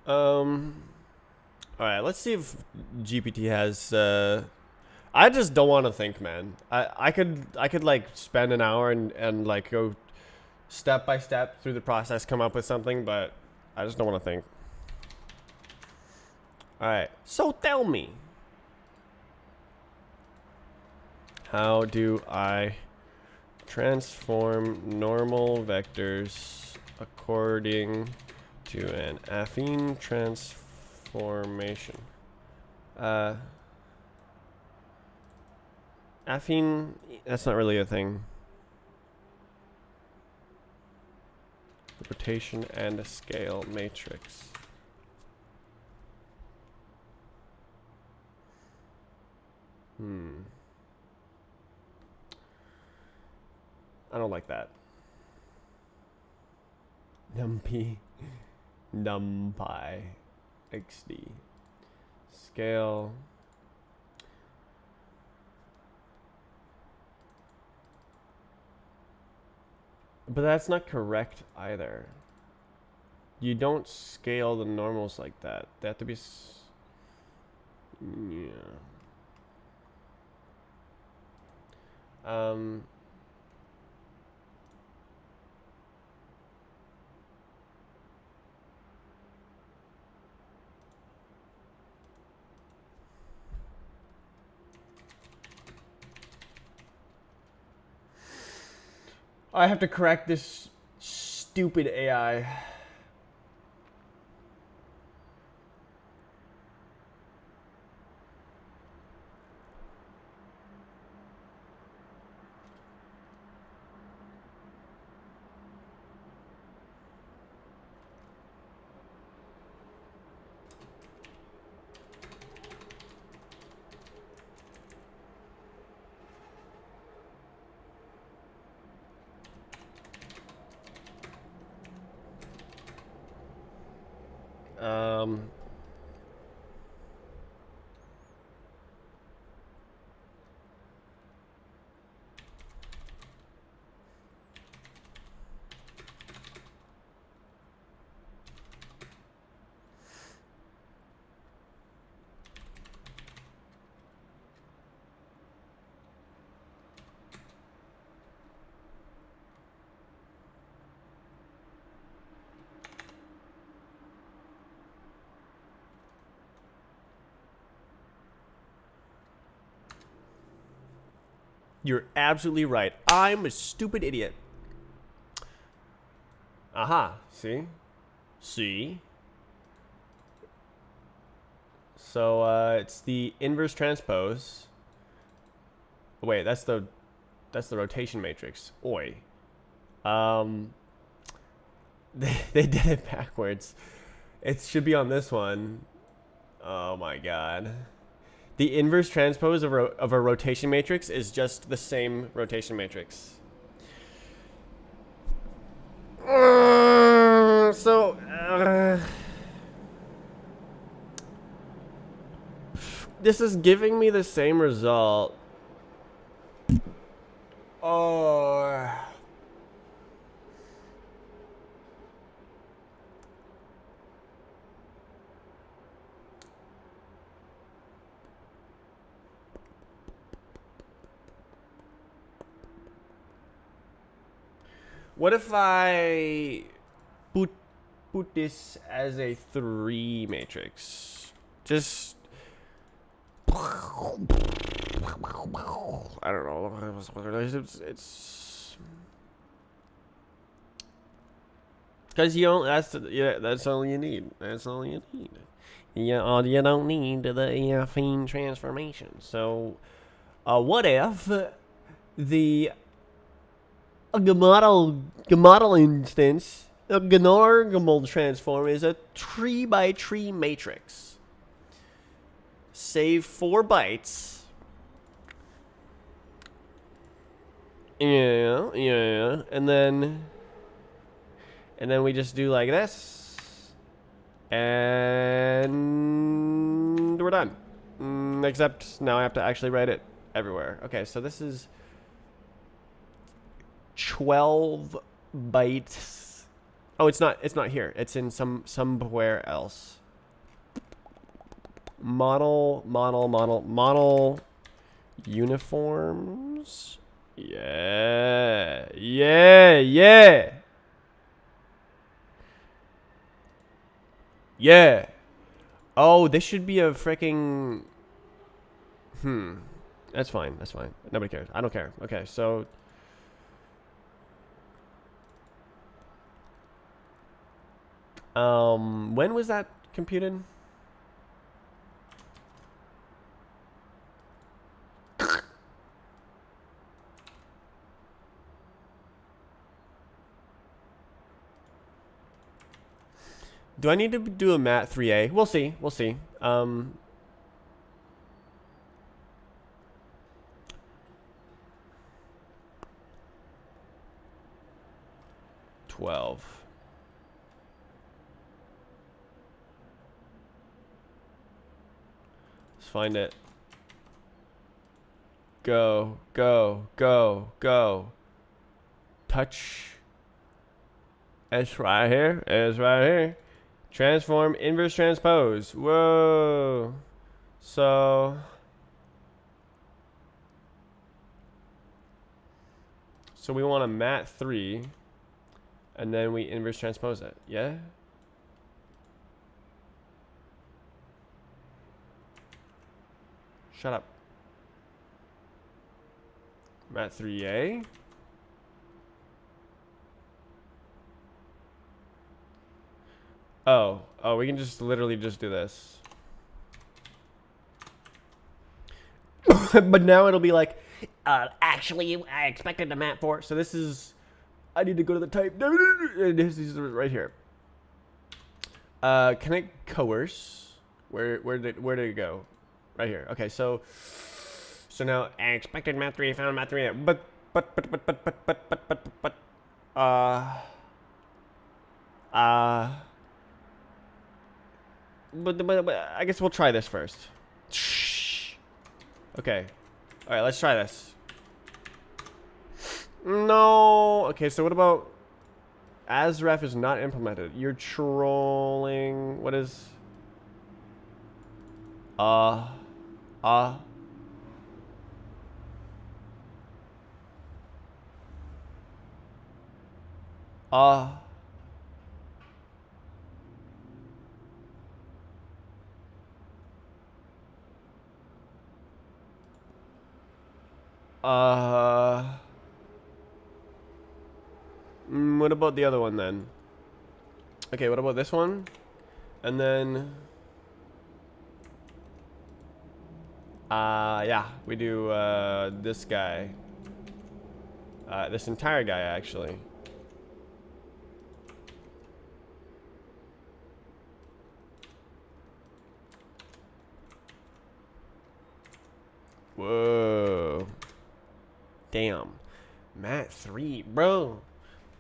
All right, let's see if GPT has. I just don't want to think, man. I could like spend an hour and like go step by step through the process, come up with something, but I just don't want to think. All right, so tell me, how do I transform normal vectors according to an affine transformation? Affine, that's not really a thing. Rotation and a scale matrix. I don't like that. NumPy, NumPy, XD, scale. But that's not correct either. You don't scale the normals like that. They have to be. Yeah. I have to correct this stupid AI. You're absolutely right. I'm a stupid idiot. Aha. See? See? So it's the inverse transpose. Wait, that's the rotation matrix. Oi. They did it backwards. It should be on this one. Oh my god. The inverse transpose of a rotation matrix is just the same rotation matrix. This is giving me the same result. Oh. What if I put this as a 3 matrix? Just I don't know. It's because you don't. That's all you need. That's all you need. Yeah, you don't need the affine transformation. So, what if the Gemotel instance, a Gnargamel transform is a 3x3 matrix. Save 4 bytes. Yeah. And then we just do like this. And we're done. Except now I have to actually write it everywhere. Okay, so this is 12 bytes. Oh, it's not here. It's in somewhere else. Model uniforms. Yeah. Oh, this should be a freaking That's fine. Nobody cares. I don't care. Okay, so when was that computed? Do I need to do a Mat 3A? We'll see. 12. Let's find it. Go. Touch. It's right here. Transform, inverse transpose. Whoa. So we want a Mat 3, and then we inverse transpose it. Yeah? Shut up. Mat 3A. Oh, we can just literally just do this. But now it'll be like, actually, I expected a Mat 4. So this is, I need to go to the type. This is right here. Can I coerce? Where did it go? Right here. Okay, so now I expected Mat 3, found Mat 3. But I guess we'll try this first. Okay. All right, let's try this. No. Okay, so what about AsRef is not implemented? You're trolling. What is what about the other one then? Okay, what about this one? And then yeah, we do this guy. This entire guy actually. Whoa. Damn. Mat 3, bro.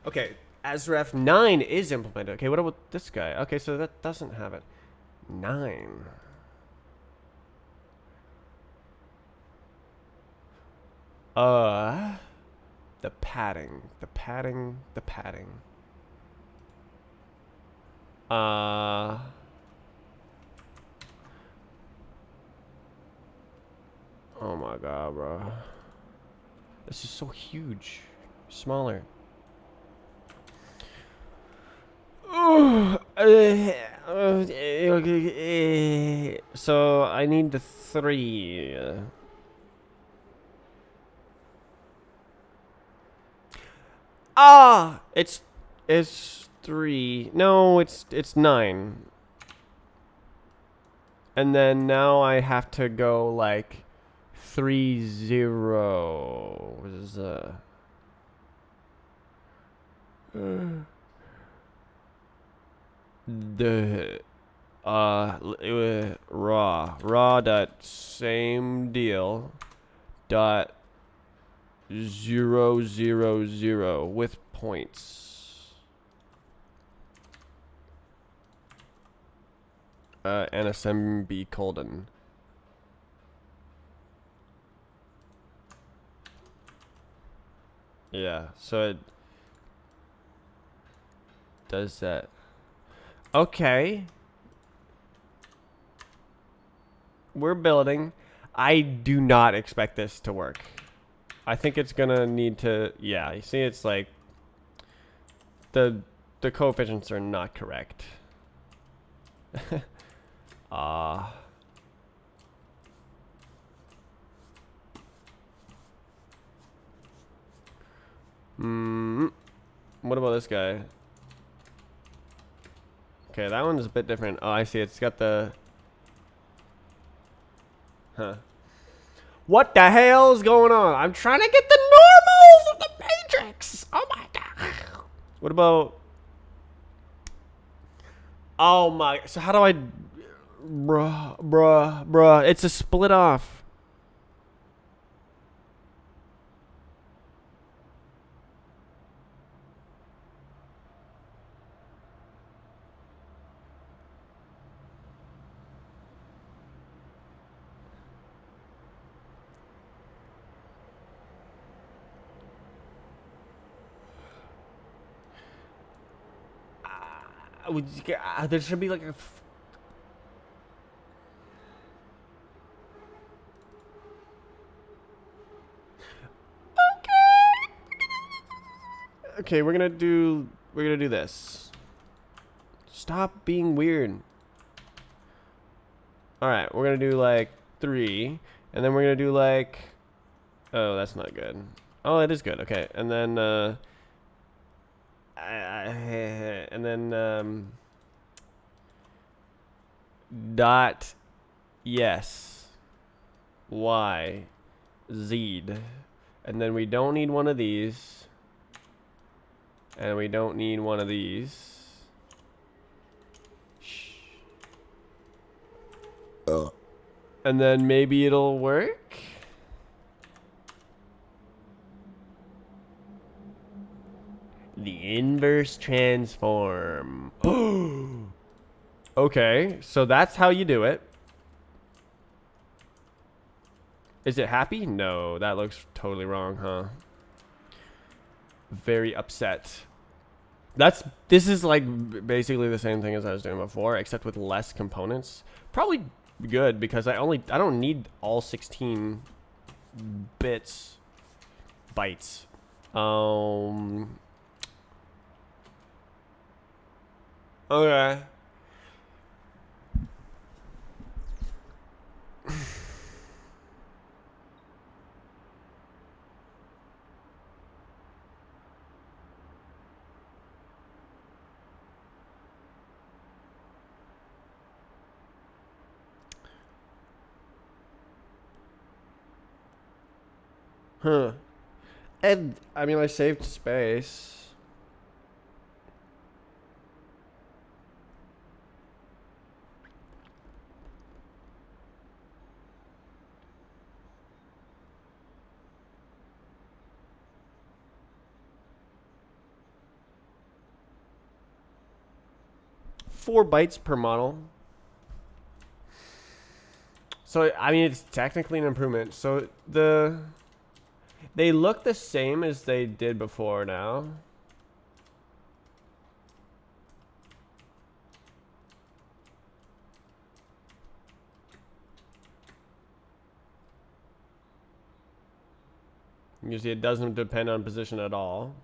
Okay, ASREF 9 is implemented. Okay, what about this guy? Okay, so that doesn't have it. 9. The padding. The padding. The padding. Oh my god, bro. This is so huge. Smaller. So I need the 3. It's 3. No, it's 9. And then now I have to go like 3 0. What is the raw dot same deal dot 0 with points. NSMB colon. Yeah, so it does that. Okay. We're building. I do not expect this to work. I think it's gonna need to, yeah, you see it's like the coefficients are not correct. What about this guy? Okay, that one's a bit different. Oh, I see. It's got the... Huh. What the hell's going on? I'm trying to get the normals of the matrix. Oh my god. What about... Oh my... So how do I... Bruh. It's a split off. There should be like a... Okay, we're gonna do this. Stop being weird. Alright, we're gonna do like 3. And then we're gonna do like... Oh, that's not good. Oh, it is good. Okay, and then dot yes y z, and then we don't need one of these, and we don't need one of these. And then maybe it'll work. The inverse transform. Okay, so that's how you do it. Is it happy? No, that looks totally wrong, huh? Very upset. This is like basically the same thing as I was doing before, except with less components. Probably good because I don't need all 16 bytes. Okay. Huh. And I mean, I saved space. 4 bytes per model. So I mean, it's technically an improvement. So they look the same as they did before now. Usually it doesn't depend on position at all.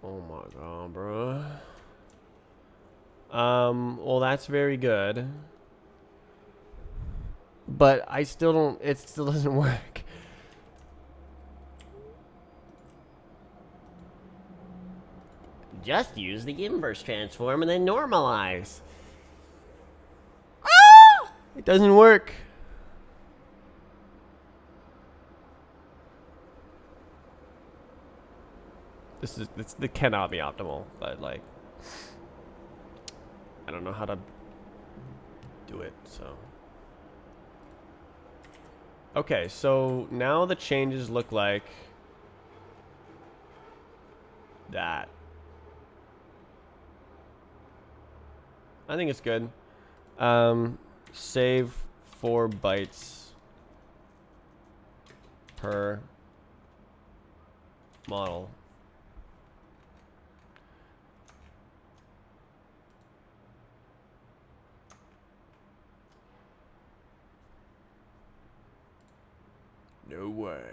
Oh my god, bro. Well, that's very good. But I still don't, it still doesn't work. Just use the inverse transform and then normalize. Ah! It doesn't work. This cannot be optimal, but like, I don't know how to do it, so. Okay, so now the changes look like that. I think it's good. Save 4 bytes per model. No way.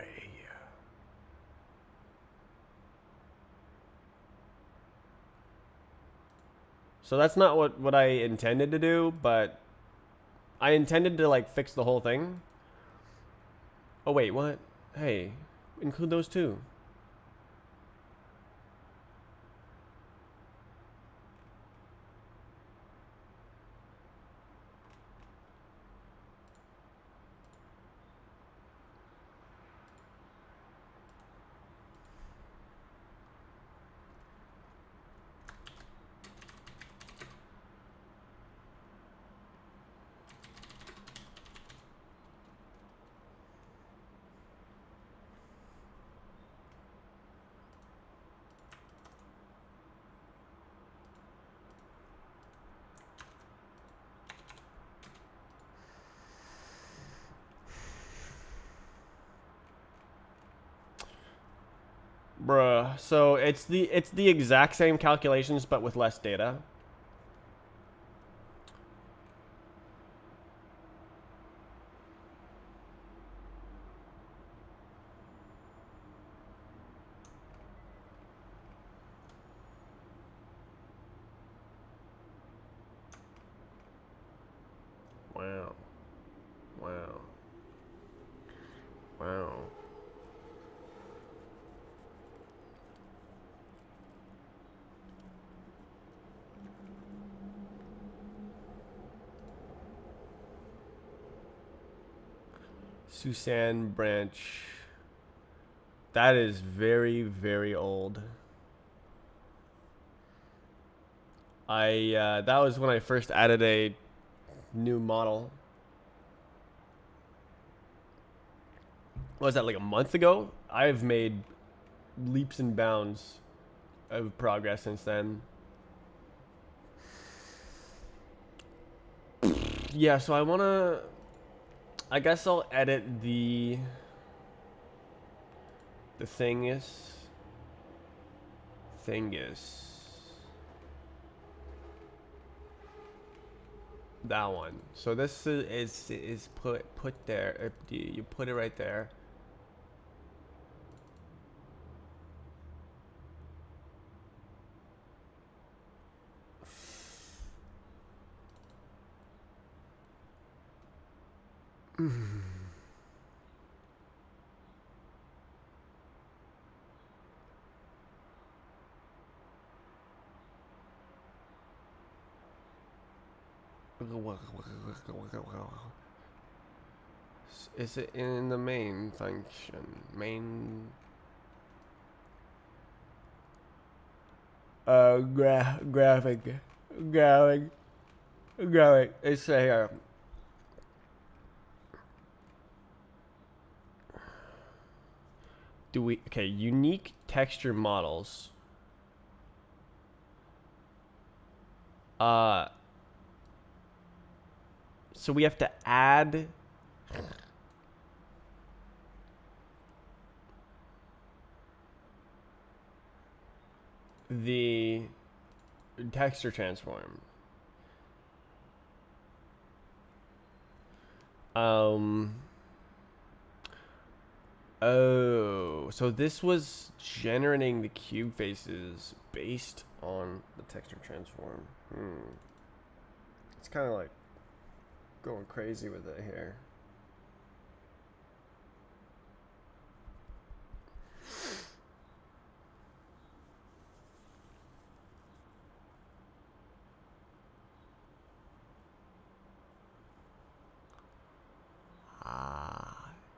So that's not what I intended to do, but I intended to like fix the whole thing. Oh wait, what? Hey, include those too. Bruh, so it's the exact same calculations but with less data. Wow. Wow. Wow. Susan branch. That is very, very old. That was when I first added a new model. What was that, like a month ago? I've made leaps and bounds of progress since then. Yeah, so I guess I'll edit the thingus. That one. So this is put there. You put it right there. Is it in the main function? Main graphic. It's here. do we? Okay, unique texture models. So we have to add the texture transform. Oh, so this was generating the cube faces based on the texture transform. It's kind of like going crazy with it here.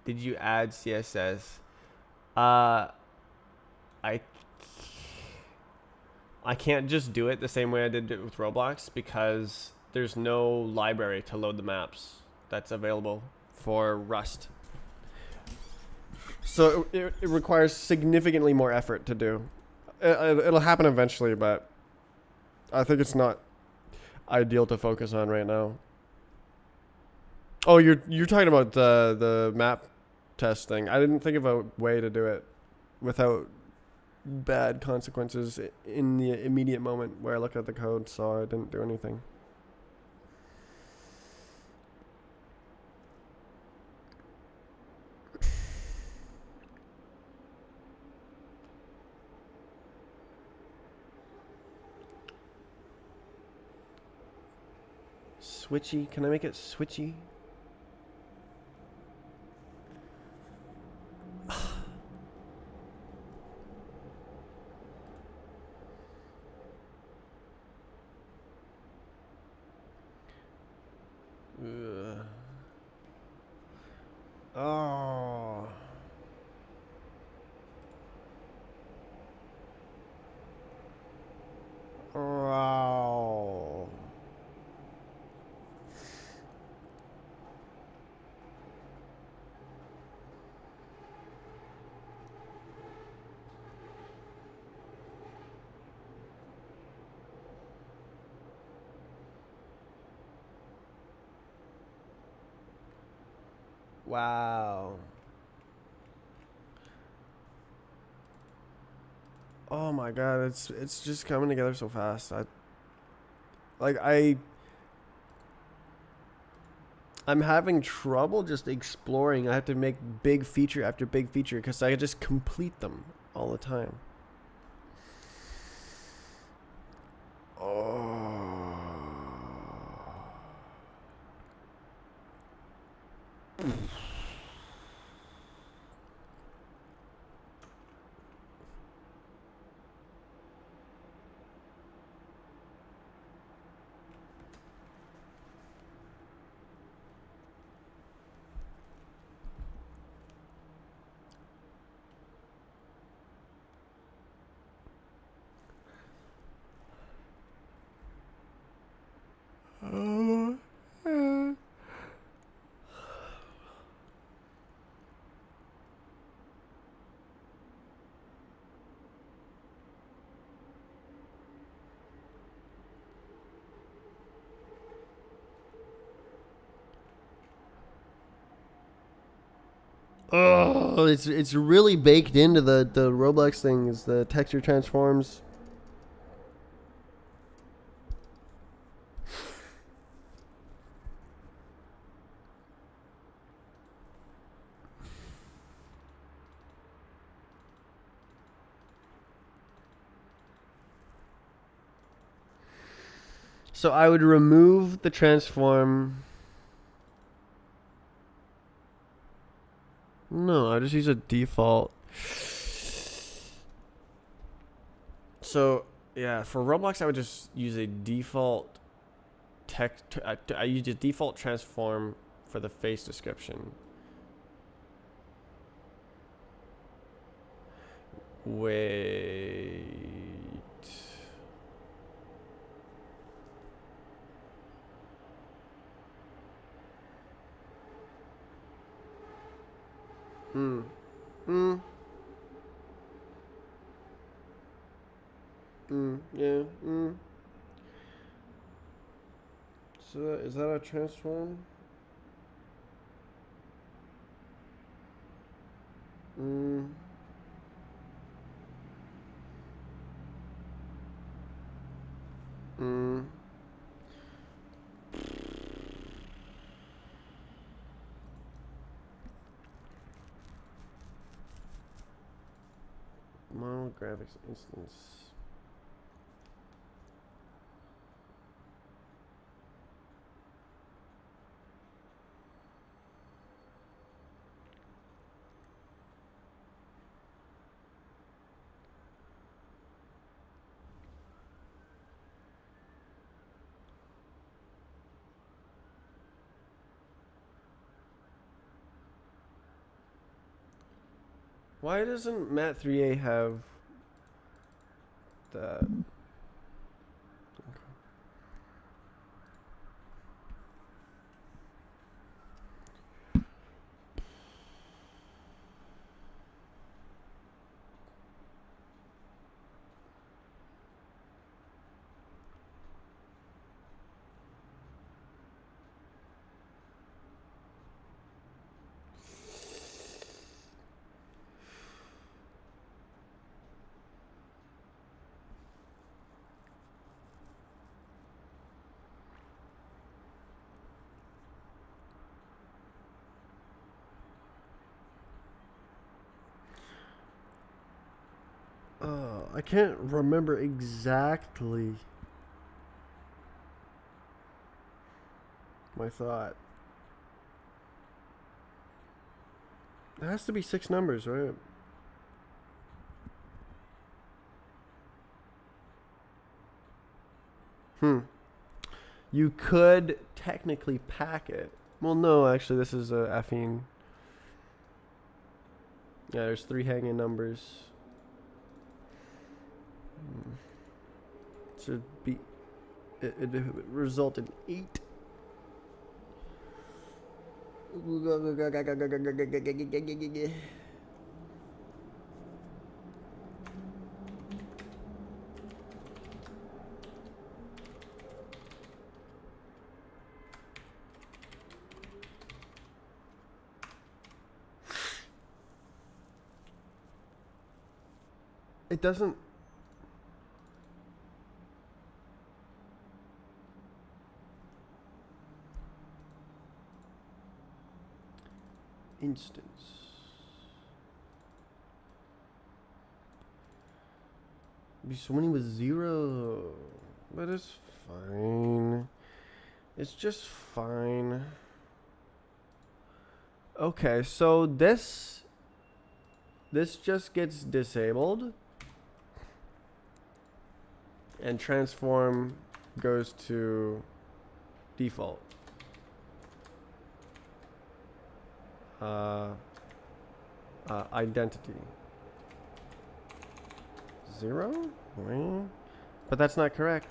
Did you add CSS? I can't just do it the same way I did it with Roblox because there's no library to load the maps that's available for Rust. So it requires significantly more effort to do. It'll happen eventually, but I think it's not ideal to focus on right now. Oh, you're talking about the map testing. I didn't think of a way to do it without bad consequences in the immediate moment where I looked at the code, so I didn't do anything. Switchy? Can I make it switchy? Oh. Wow. Wow. Oh my god, it's just coming together so fast. I'm having trouble just exploring. I have to make big feature after big feature because I just complete them all the time. Oh. Oh, it's really baked into the Roblox things, the texture transforms. So I would remove the transform. No, I just use a default. So yeah, for Roblox, I would just use a default text. I use a default transform for the face description. Wait. Hmm. Hmm. Yeah. So is that a transform? Mm. Mm. Model graphics instance. Why doesn't Mat 3A have that? I can't remember exactly my thought. It has to be 6 numbers, right? You could technically pack it. Well, no, actually, this is a affine. Yeah, there's 3 hanging numbers. Should be. It would result in 8. It doesn't. Instance. Be swimming with 0. But it's fine. It's just fine. Okay, so this just gets disabled and transform goes to default. Identity 0? But that's not correct.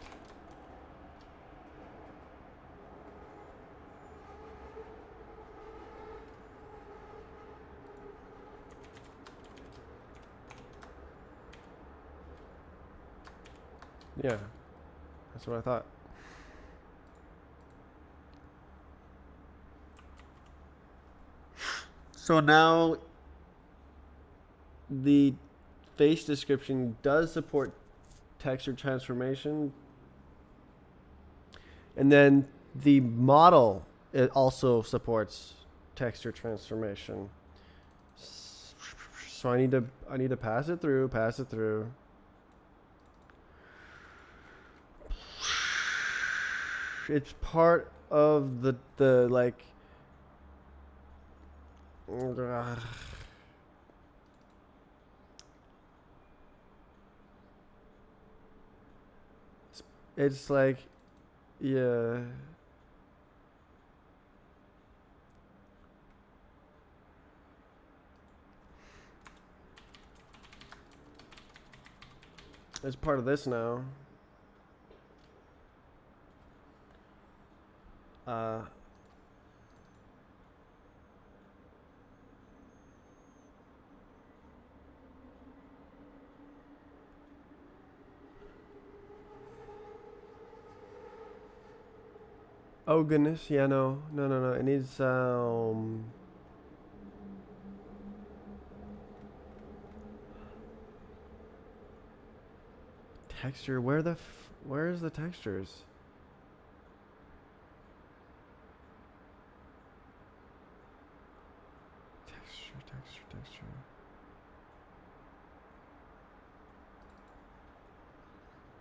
Yeah, that's what I thought. So now the face description does support texture transformation, and then the model, it also supports texture transformation. So I need to pass it through. It's part of the like. It's like, yeah. It's part of this now. Oh goodness, yeah, no. It needs texture. Where's the textures? Texture.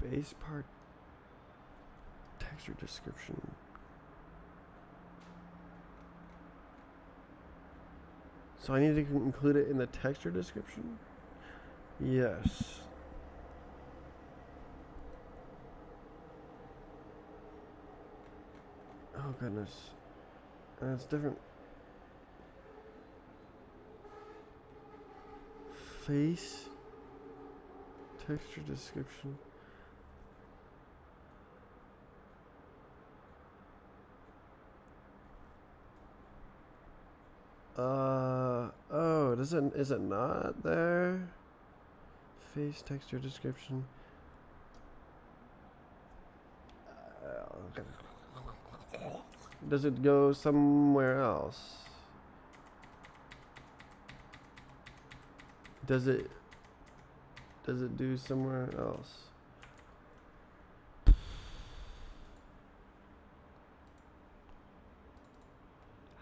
Base part texture description. So I need to include it in the texture description? Yes. Oh goodness. And it's different. Face texture description. Oh, is it not there? Face texture description. Does it go somewhere else? Does it do somewhere else?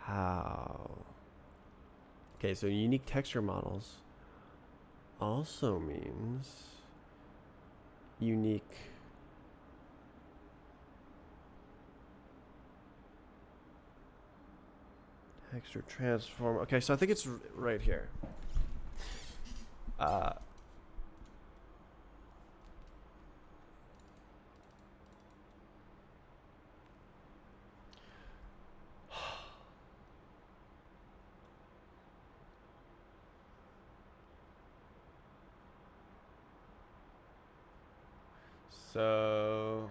How? Okay, so unique texture models also means unique texture transform. Okay, so I think it's right here. So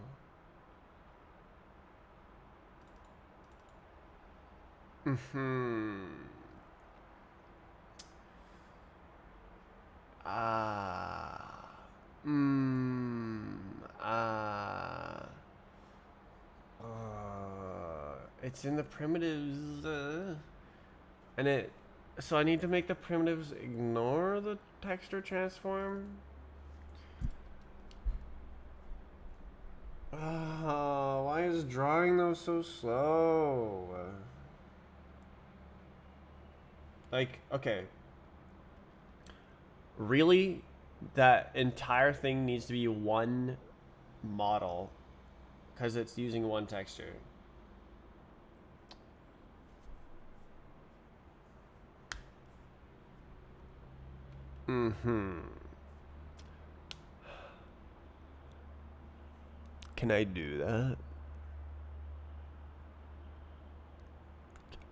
ah ah it's in the primitives and it so I need to make the primitives ignore the texture transform. Why is drawing those so slow? Like, okay. Really? That entire thing needs to be one model because it's using one texture. Can I do that?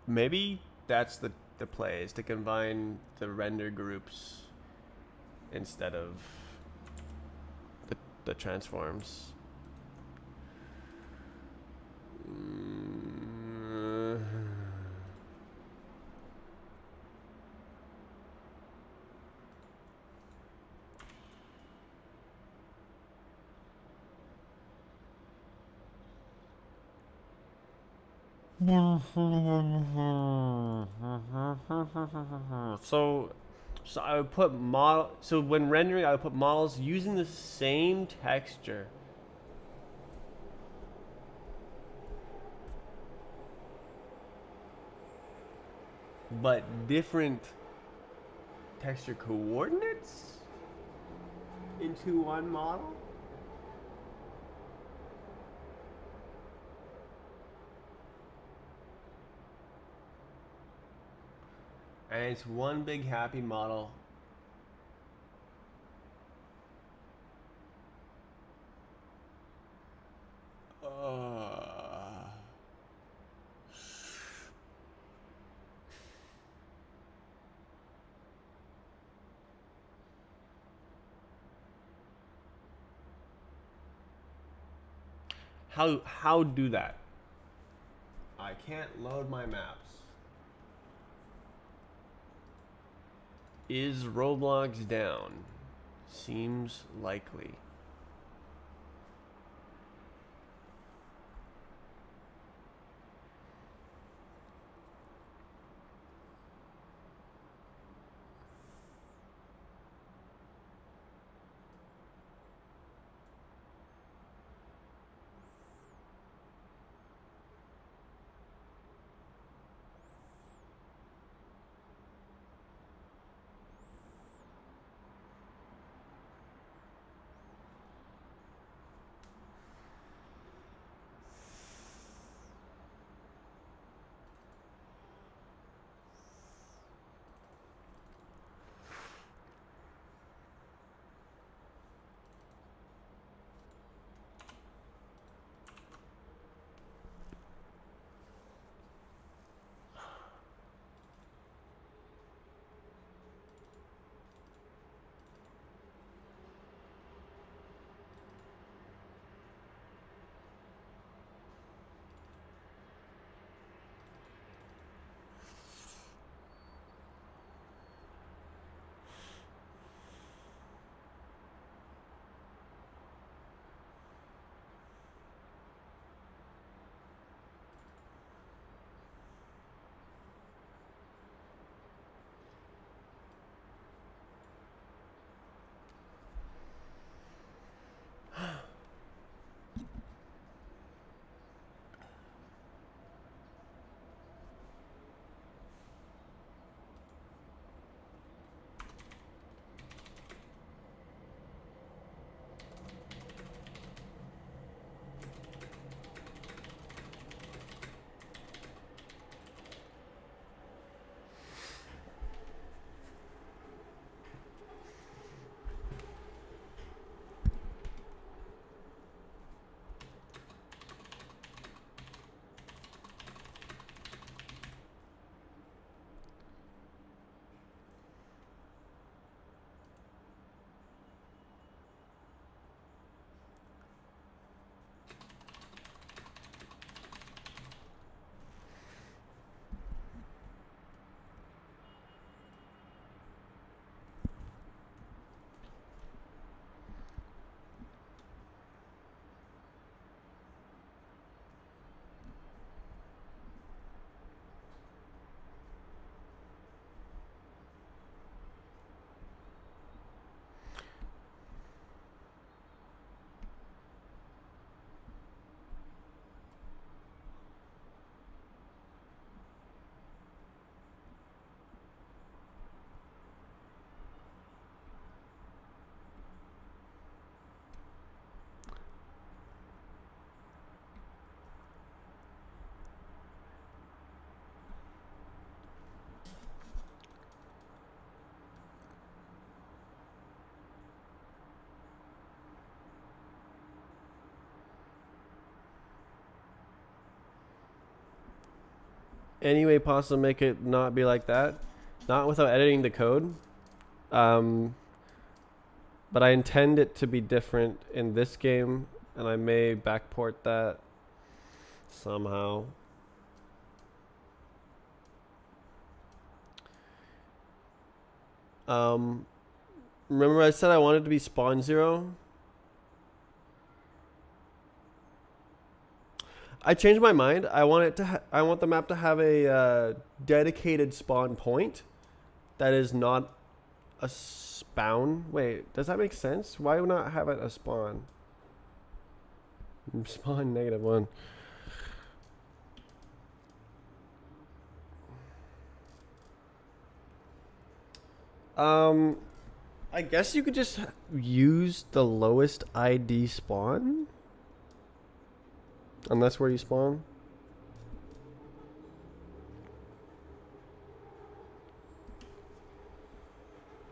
Maybe that's the play, is to combine the render groups instead of the transforms. So I would put model. So when rendering, I would put models using the same texture. But different texture coordinates into one model. And it's one big happy model. How do that? I can't load my maps. Is Roblox down? Seems likely. any way possible make it not be like that. Not without editing the code. But I intend it to be different in this game, and I may backport that somehow. Remember I said I wanted to be spawn 0? I changed my mind. I want it to. I want the map to have a dedicated spawn point that is not a spawn. Wait, does that make sense? Why not have it a spawn? Spawn -1. I guess you could just use the lowest ID spawn. And that's where you spawn.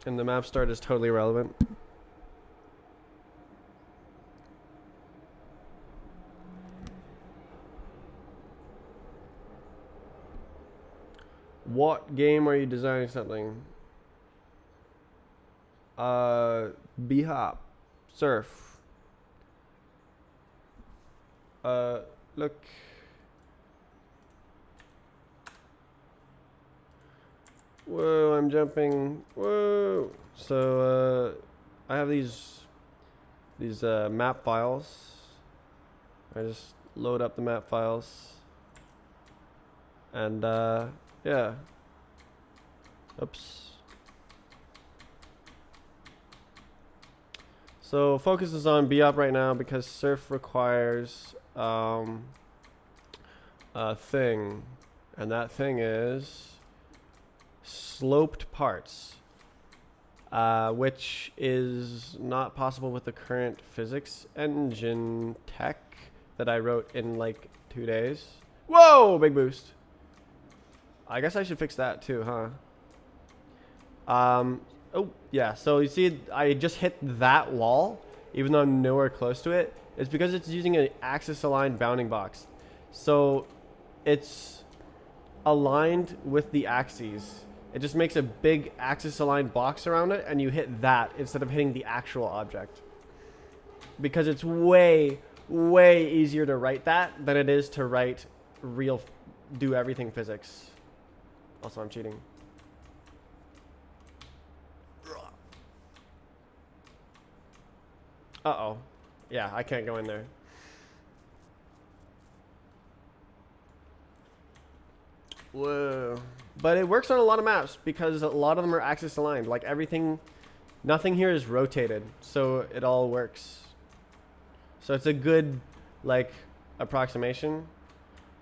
And the map start is totally irrelevant. What game are you designing something? B-Hop. Surf. Look. Whoa, I'm jumping. Whoa. So, I have these map files. I just load up the map files. And, yeah. Oops. So focus is on B-Op right now because Surf requires a thing, and that thing is sloped parts, which is not possible with the current physics engine tech that I wrote in like 2 days. Whoa, big boost. I guess I should fix that too, huh? Oh, yeah, so you see I just hit that wall, even though I'm nowhere close to it. It's because it's using an axis-aligned bounding box. So it's aligned with the axes. It just makes a big axis-aligned box around it, and you hit that instead of hitting the actual object. Because it's way, way easier to write that than it is to write real, do everything physics. Also, I'm cheating. Uh-oh. Yeah, I can't go in there. Whoa. But it works on a lot of maps because a lot of them are axis aligned. Like everything, nothing here is rotated. So it all works. So it's a good, like, approximation.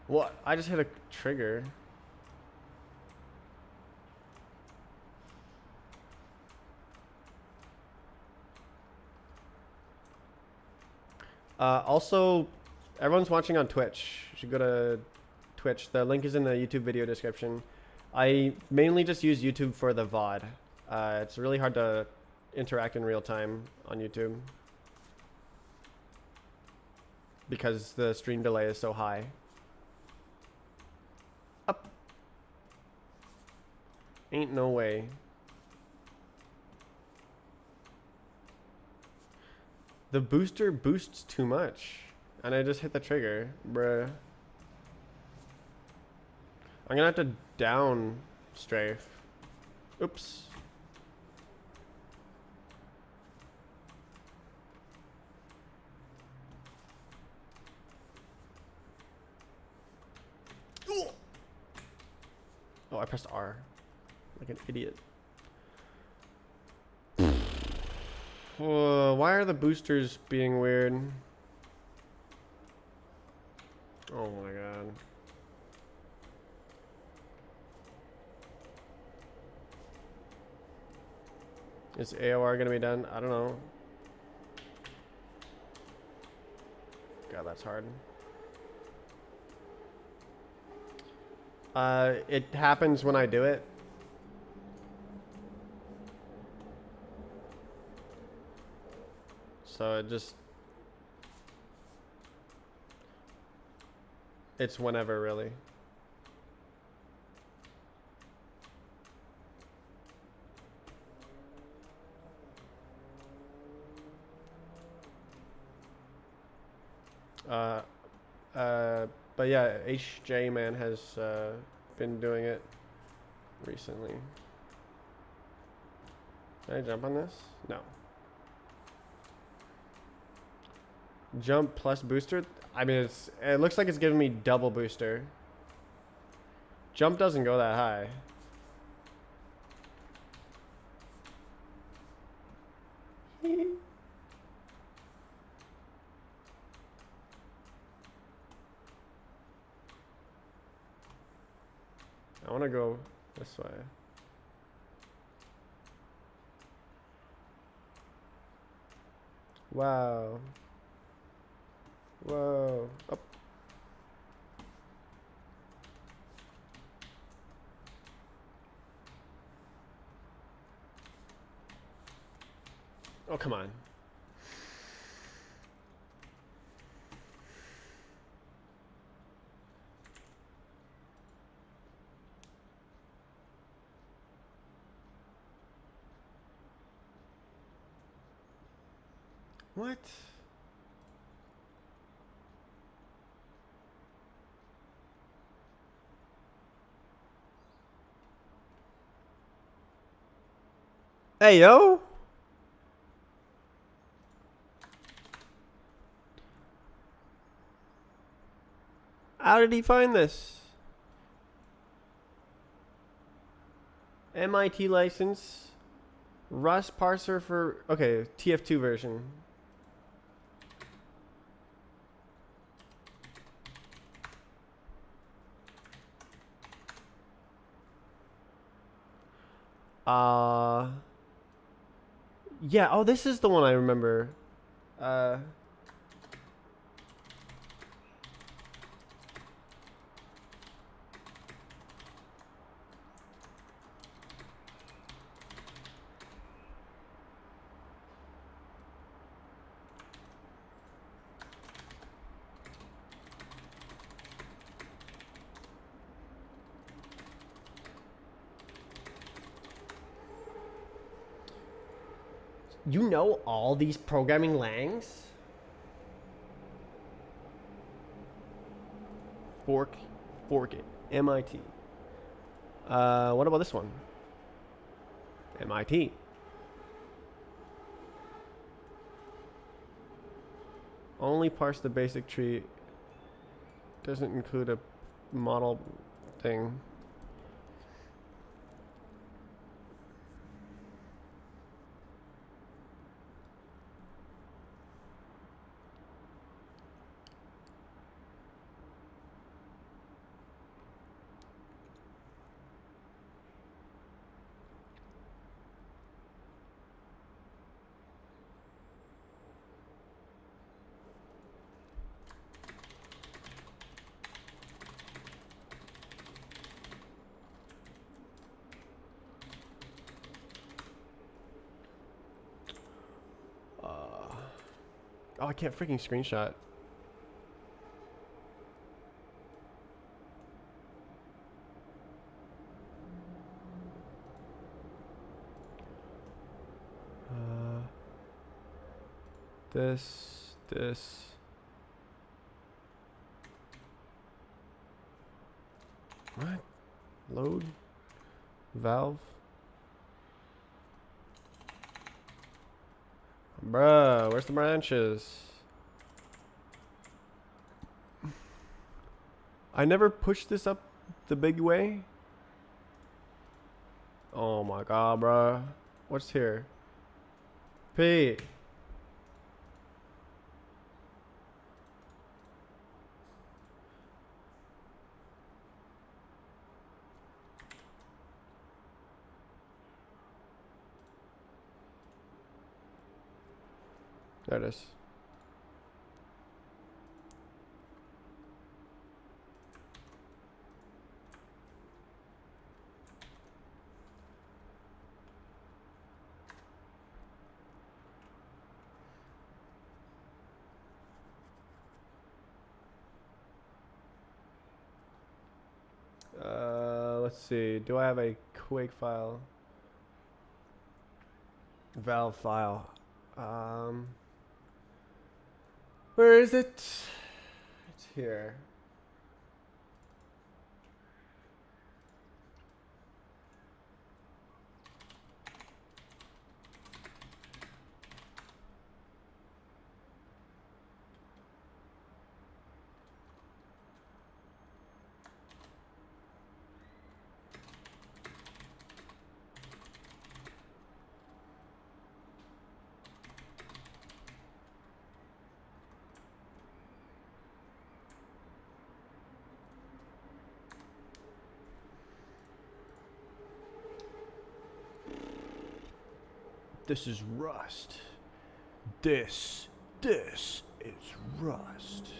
What? I just hit a trigger. Also, everyone's watching on Twitch. You should go to Twitch. The link is in the YouTube video description. I mainly just use YouTube for the VOD. It's really hard to interact in real time on YouTube because the stream delay is so high. Up. Ain't no way. The booster boosts too much. And I just hit the trigger. Bruh. I'm gonna have to down strafe. Oops. Oh, I pressed R. Like an idiot. Why are the boosters being weird? Oh my god. Is AOR gonna be done? I don't know. God, that's hard. It happens when I do it. So it just... It's whenever, really. Uh, but yeah, HJ Man has been doing it recently. Can I jump on this? No. Jump plus booster? I mean, it looks like it's giving me double booster. Jump doesn't go that high. I want to go this way. Wow. Whoa. Up. Oh, come on. What? Hey, yo. How did he find this? MIT license. Rust parser for... Okay, TF2 version. Yeah, oh, this is the one I remember. You know all these programming langs? Fork it. MIT. What about this one? MIT. Only parse the basic tree. Doesn't include a model thing. Oh, I can't freaking screenshot. This. What? Load? Valve? Bruh, where's the branches? I never pushed this up the big way. Oh my god, bruh. What's here? P. There it is. Let's see. Do I have a Quake file? Valve file. Where is it? It's here. This is rust. This is rust.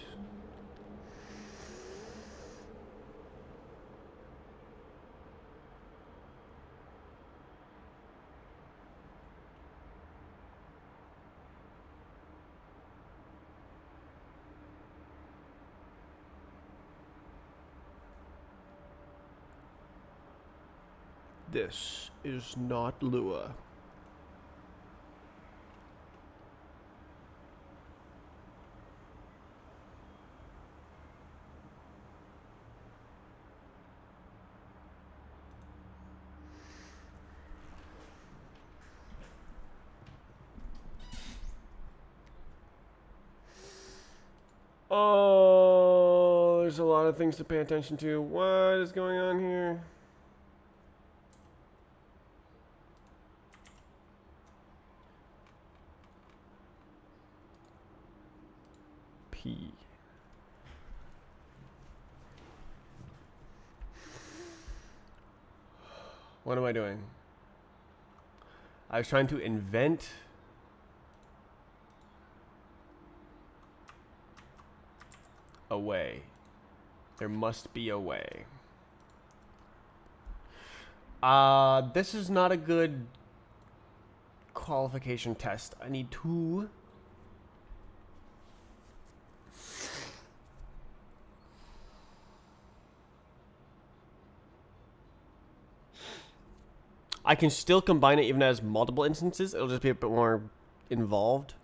This is not Lua. Oh, there's a lot of things to pay attention to. What is going on here? P. What am I doing? I was trying to invent a way. There must be a way. This is not a good qualification test. I need two. I can still combine it even as multiple instances. It'll just be a bit more involved.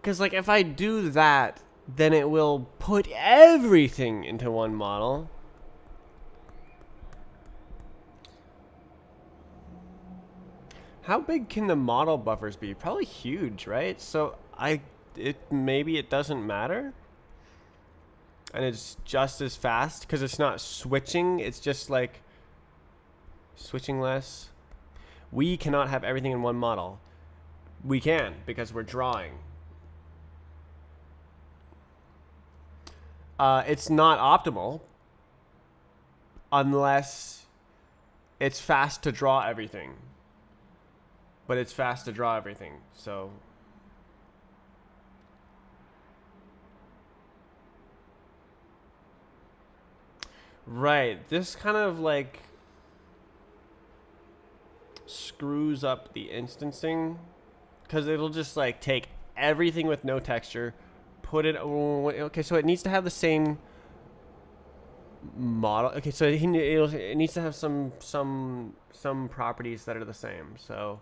Because, like, if I do that, then it will put everything into one model. How big can the model buffers be? Probably huge, right? So maybe it doesn't matter. And it's just as fast because it's not switching. It's just like switching less. We cannot have everything in one model. We can because we're drawing. It's not optimal unless it's fast to draw everything. But it's fast to draw everything, so... Right, this kind of like screws up the instancing because it'll just like take everything with no texture, put it... Okay, so it needs to have the same model. Okay, so it needs to have some properties that are the same. So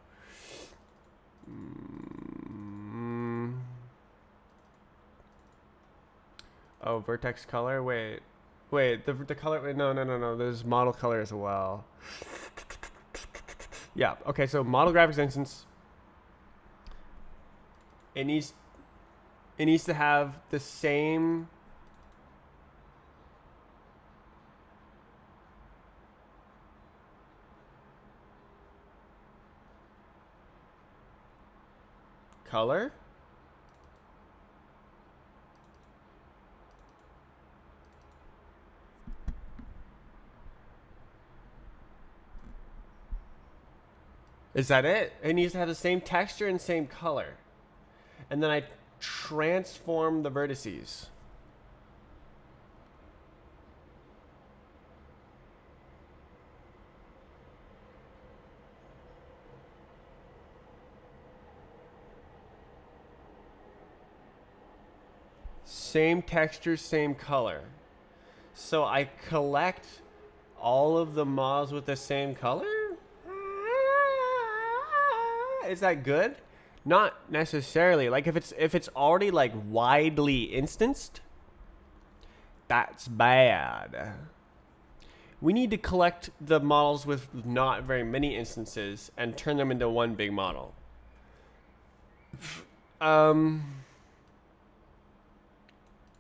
oh, vertex color. Wait, the color. Wait, no. There's model color as well. Yeah. Okay, so model graphics instance. It needs to have the same color. Is that it? It needs to have the same texture and same color. And then I transform the vertices. Same texture, same color. So I collect all of the models with the same color? Is that good? Not necessarily. Like if it's already like widely instanced, that's bad. We need to collect the models with not very many instances and turn them into one big model.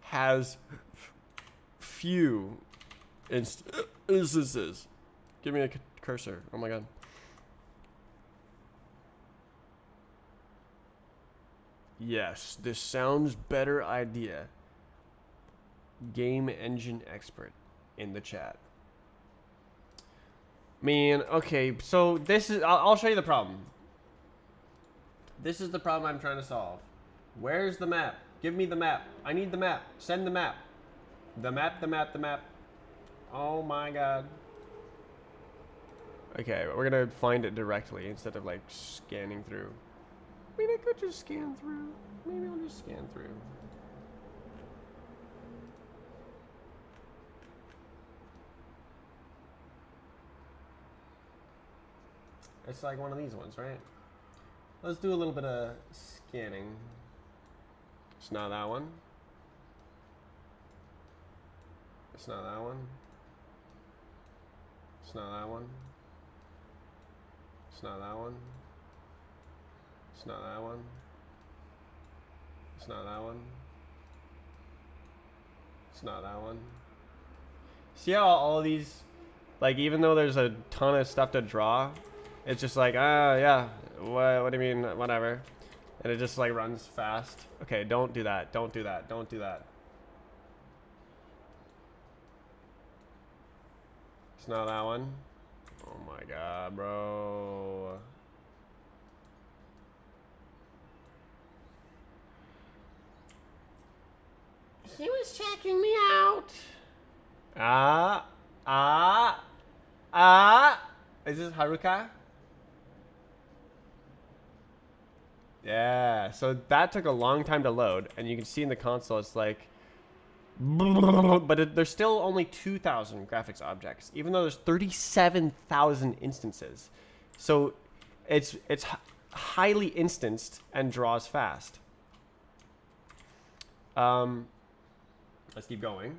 Has few instances. Give me a cursor. Oh my god. Yes, this sounds better idea. Game engine expert in the chat. Man, okay, so this is, I'll show you the problem. This is the problem I'm trying to solve. Where's the map? Give me the map. I need the map. Send the map. The map, the map, the map. Oh my god. Okay, we're gonna find it directly instead of like scanning through. I mean, I could just scan through. Maybe I'll just scan through. It's like one of these ones, right? Let's do a little bit of scanning. It's not that one. It's not that one. It's not that one. It's not that one. It's not that one. It's not that one. It's not that one. See how all of these, like, even though there's a ton of stuff to draw, it's just like, yeah, what do you mean, whatever. And it just like runs fast. Okay, don't do that, don't do that, don't do that. It's not that one. Oh my god, bro. He was checking me out. Is this Haruka? Yeah, so that took a long time to load, and you can see in the console it's like, but there's still only 2,000 graphics objects, even though there's 37,000 instances. So it's highly instanced and draws fast. Let's keep going.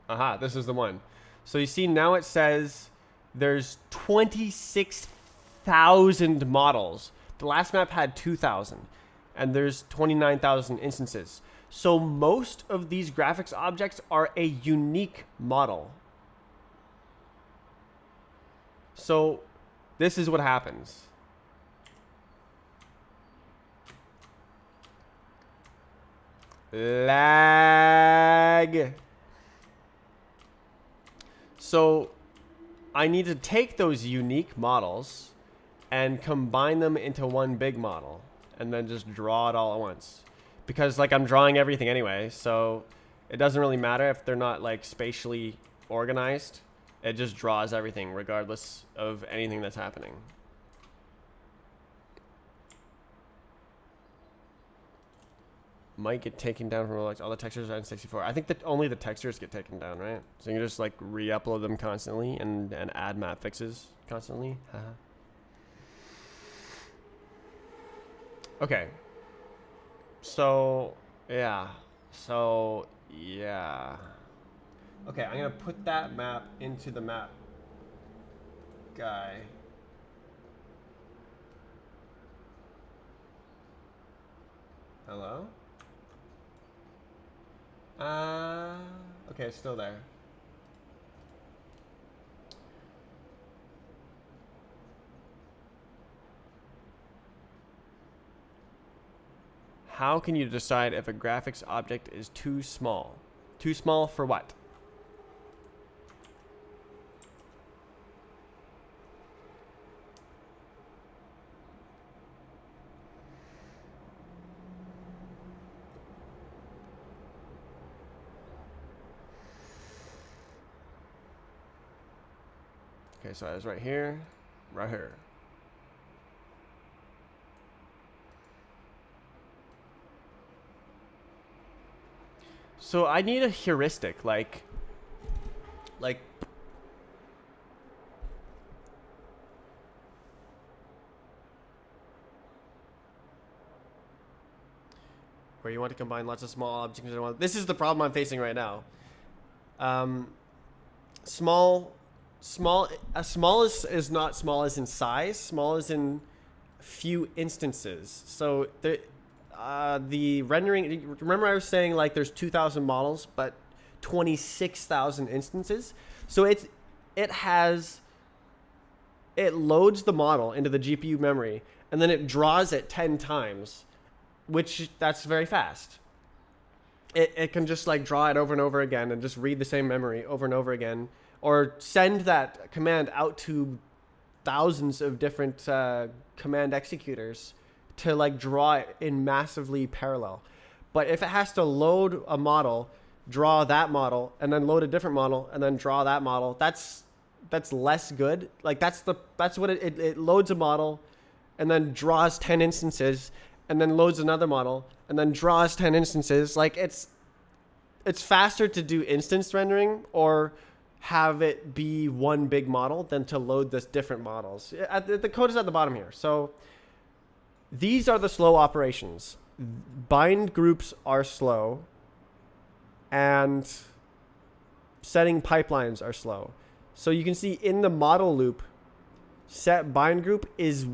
Aha, this is the one. So you see now it says there's 26,000 models. The last map had 2,000, and there's 29,000 instances. So most of these graphics objects are a unique model. So this is what happens. Lag. So I need to take those unique models and combine them into one big model and then just draw it all at once. Because like I'm drawing everything anyway, so it doesn't really matter if they're not like spatially organized. It just draws everything regardless of anything that's happening. Might get taken down from all the textures are in 64. I think that only the textures get taken down, right? So you can just like re-upload them constantly and add map fixes constantly. Okay. So yeah. Okay, I'm gonna put that map into the map guy. Hello? Okay, it's still there. how can you decide if a graphics object is too small? Too small for what? Okay, so I was right here, right here. So I need a heuristic, like where you want to combine lots of small objects. This is the problem I'm facing right now. Small is not small as in size. Small as in few instances. So the rendering. Remember, I was saying like there's 2,000 models, but 26,000 instances. So it loads the model into the GPU memory, and then it draws it 10 times, which that's very fast. It can just like draw it over and over again and just read the same memory over and over again, or send that command out to thousands of different command executors to like draw it in massively parallel. But if it has to load a model, draw that model, and then load a different model, and then draw that model, that's less good. Like that's what it loads a model, and then draws 10 instances, and then loads another model, and then draws 10 instances. Like it's faster to do instance rendering or have it be one big model than to load this different models. The code is at the bottom here. So these are the slow operations. Bind groups are slow, and setting pipelines are slow. So you can see in the model loop, set bind group is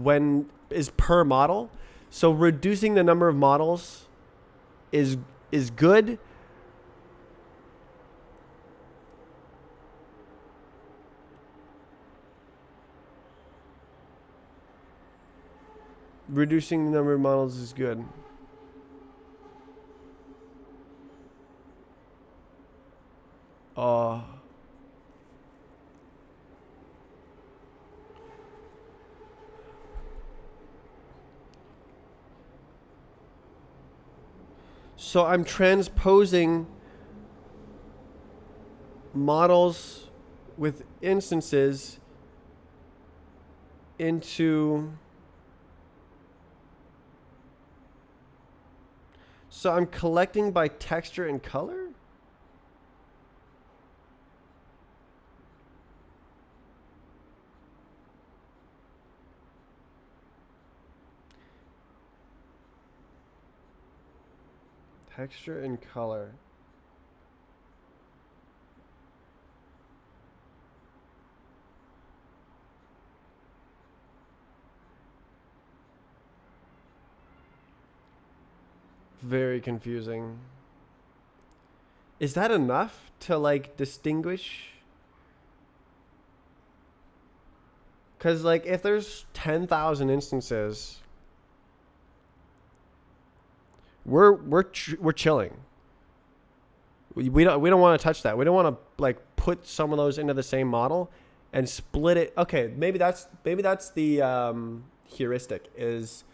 per model. So reducing the number of models is good. Reducing the number of models is good. So I'm transposing models with instances into... So I'm collecting by texture and color? Texture and color. Very confusing. Is that enough to like distinguish? Because like if there's 10,000 instances, we're chilling. We don't want to touch that. We don't want to like put some of those into the same model and split it. Okay, maybe that's the heuristic is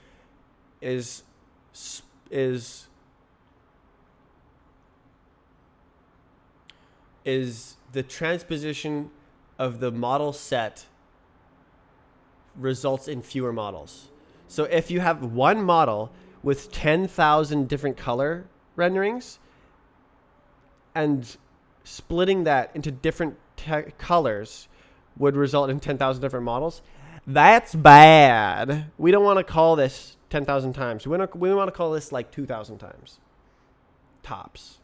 the transposition of the model set results in fewer models. So if you have one model with 10,000 different color renderings and splitting that into different colors would result in 10,000 different models, that's bad. We don't want to call this 10,000 times. We want to call this like 2,000 times. Tops.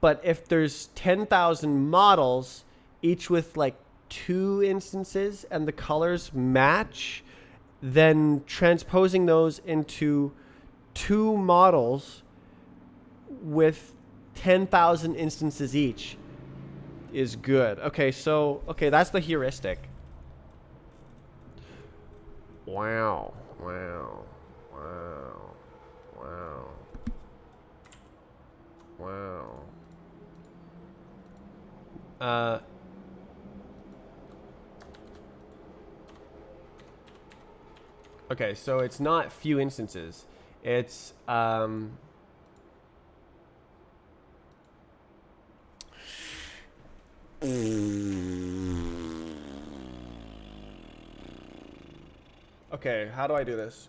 But if there's 10,000 models, each with like 2 instances, and the colors match, then transposing those into 2 models with 10,000 instances each is good. Okay, so that's the heuristic. Wow. Wow. Wow. Wow. Wow. Okay, so it's not few instances. It's okay, how do I do this?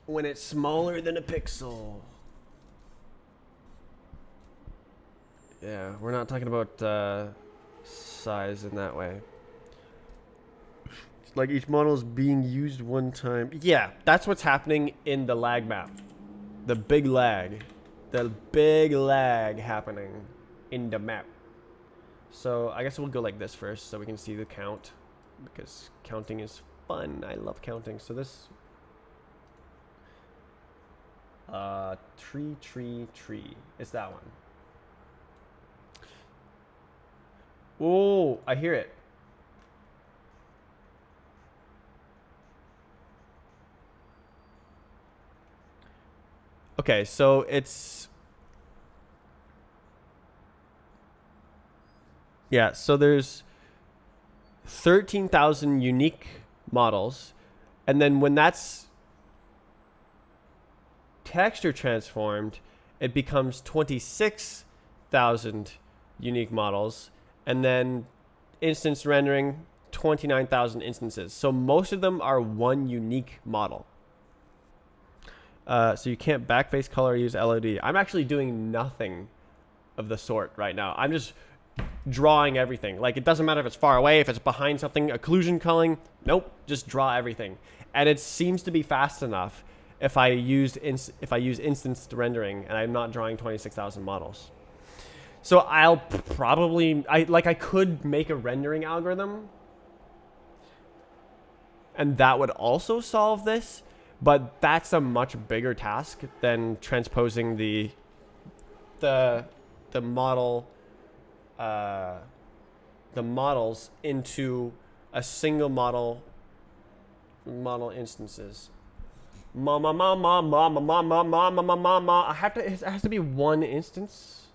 When it's smaller than a pixel. Yeah, we're not talking about size in that way. It's like each model is being used one time. Yeah, that's what's happening in the lag map. The big lag. The big lag happening in the map. So I guess we'll go like this first so we can see the count. Because counting is fun. I love counting. So this... tree. It's that one. Oh, I hear it. Okay, so it's... Yeah, so there's 13,000 unique models. And then when that's texture transformed, it becomes 26,000 unique models. And then instance rendering, 29,000 instances. So most of them are one unique model. So you can't backface color or use LOD. I'm actually doing nothing of the sort right now. I'm just drawing everything. Like, it doesn't matter if it's far away, if it's behind something, occlusion culling. Nope, just draw everything. And it seems to be fast enough if I use instance rendering and I'm not drawing 26,000 models. So I'll probably, I could make a rendering algorithm and that would also solve this, but that's a much bigger task than transposing the model, the models into a single model instances. Mama. It has to be one instance.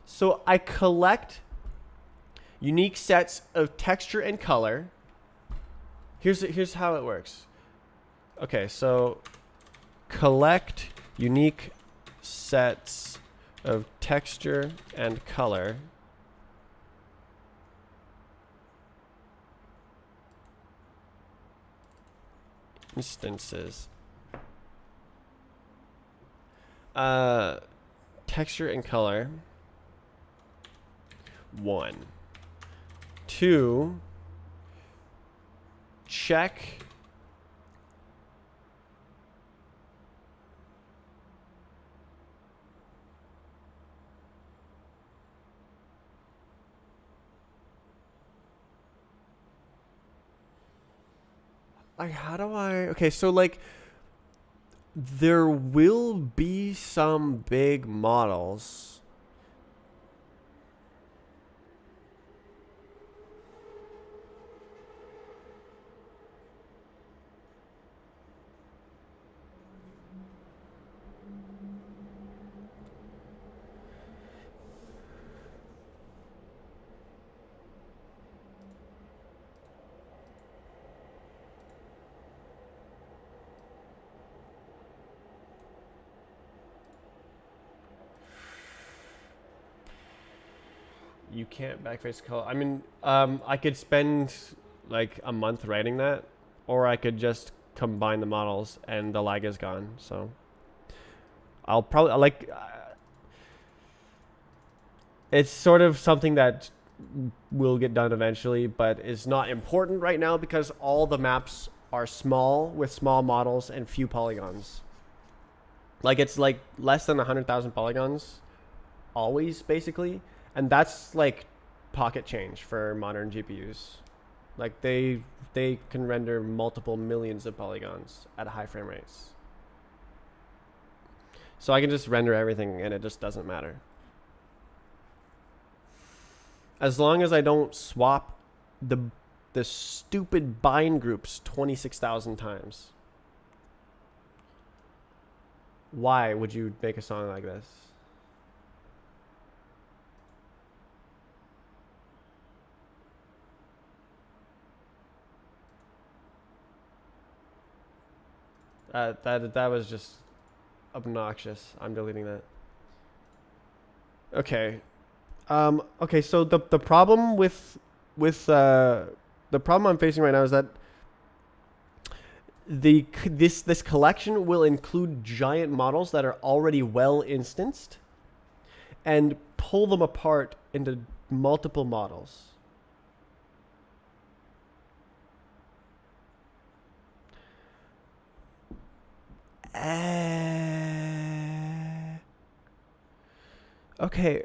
So I collect unique sets of texture and color. Here's how it works. Okay, so collect unique sets of texture and color. Instances. Texture and color. 1. 2. Check like, how do I... Okay, so like there will be some big models. You can't backface color. I mean, I could spend like a month writing that, or I could just combine the models and the lag is gone. So I'll probably it's sort of something that will get done eventually, but is not important right now because all the maps are small with small models and few polygons. Like, it's like less than 100,000 polygons always, basically. And that's like pocket change for modern GPUs. Like, they can render multiple millions of polygons at high frame rates. So I can just render everything and it just doesn't matter. As long as I don't swap the stupid bind groups 26,000 times. Why would you make a song like this? That was just obnoxious. I'm deleting that. Okay. Okay, so the problem with the problem I'm facing right now is that this collection will include giant models that are already well instanced and pull them apart into multiple models. Okay.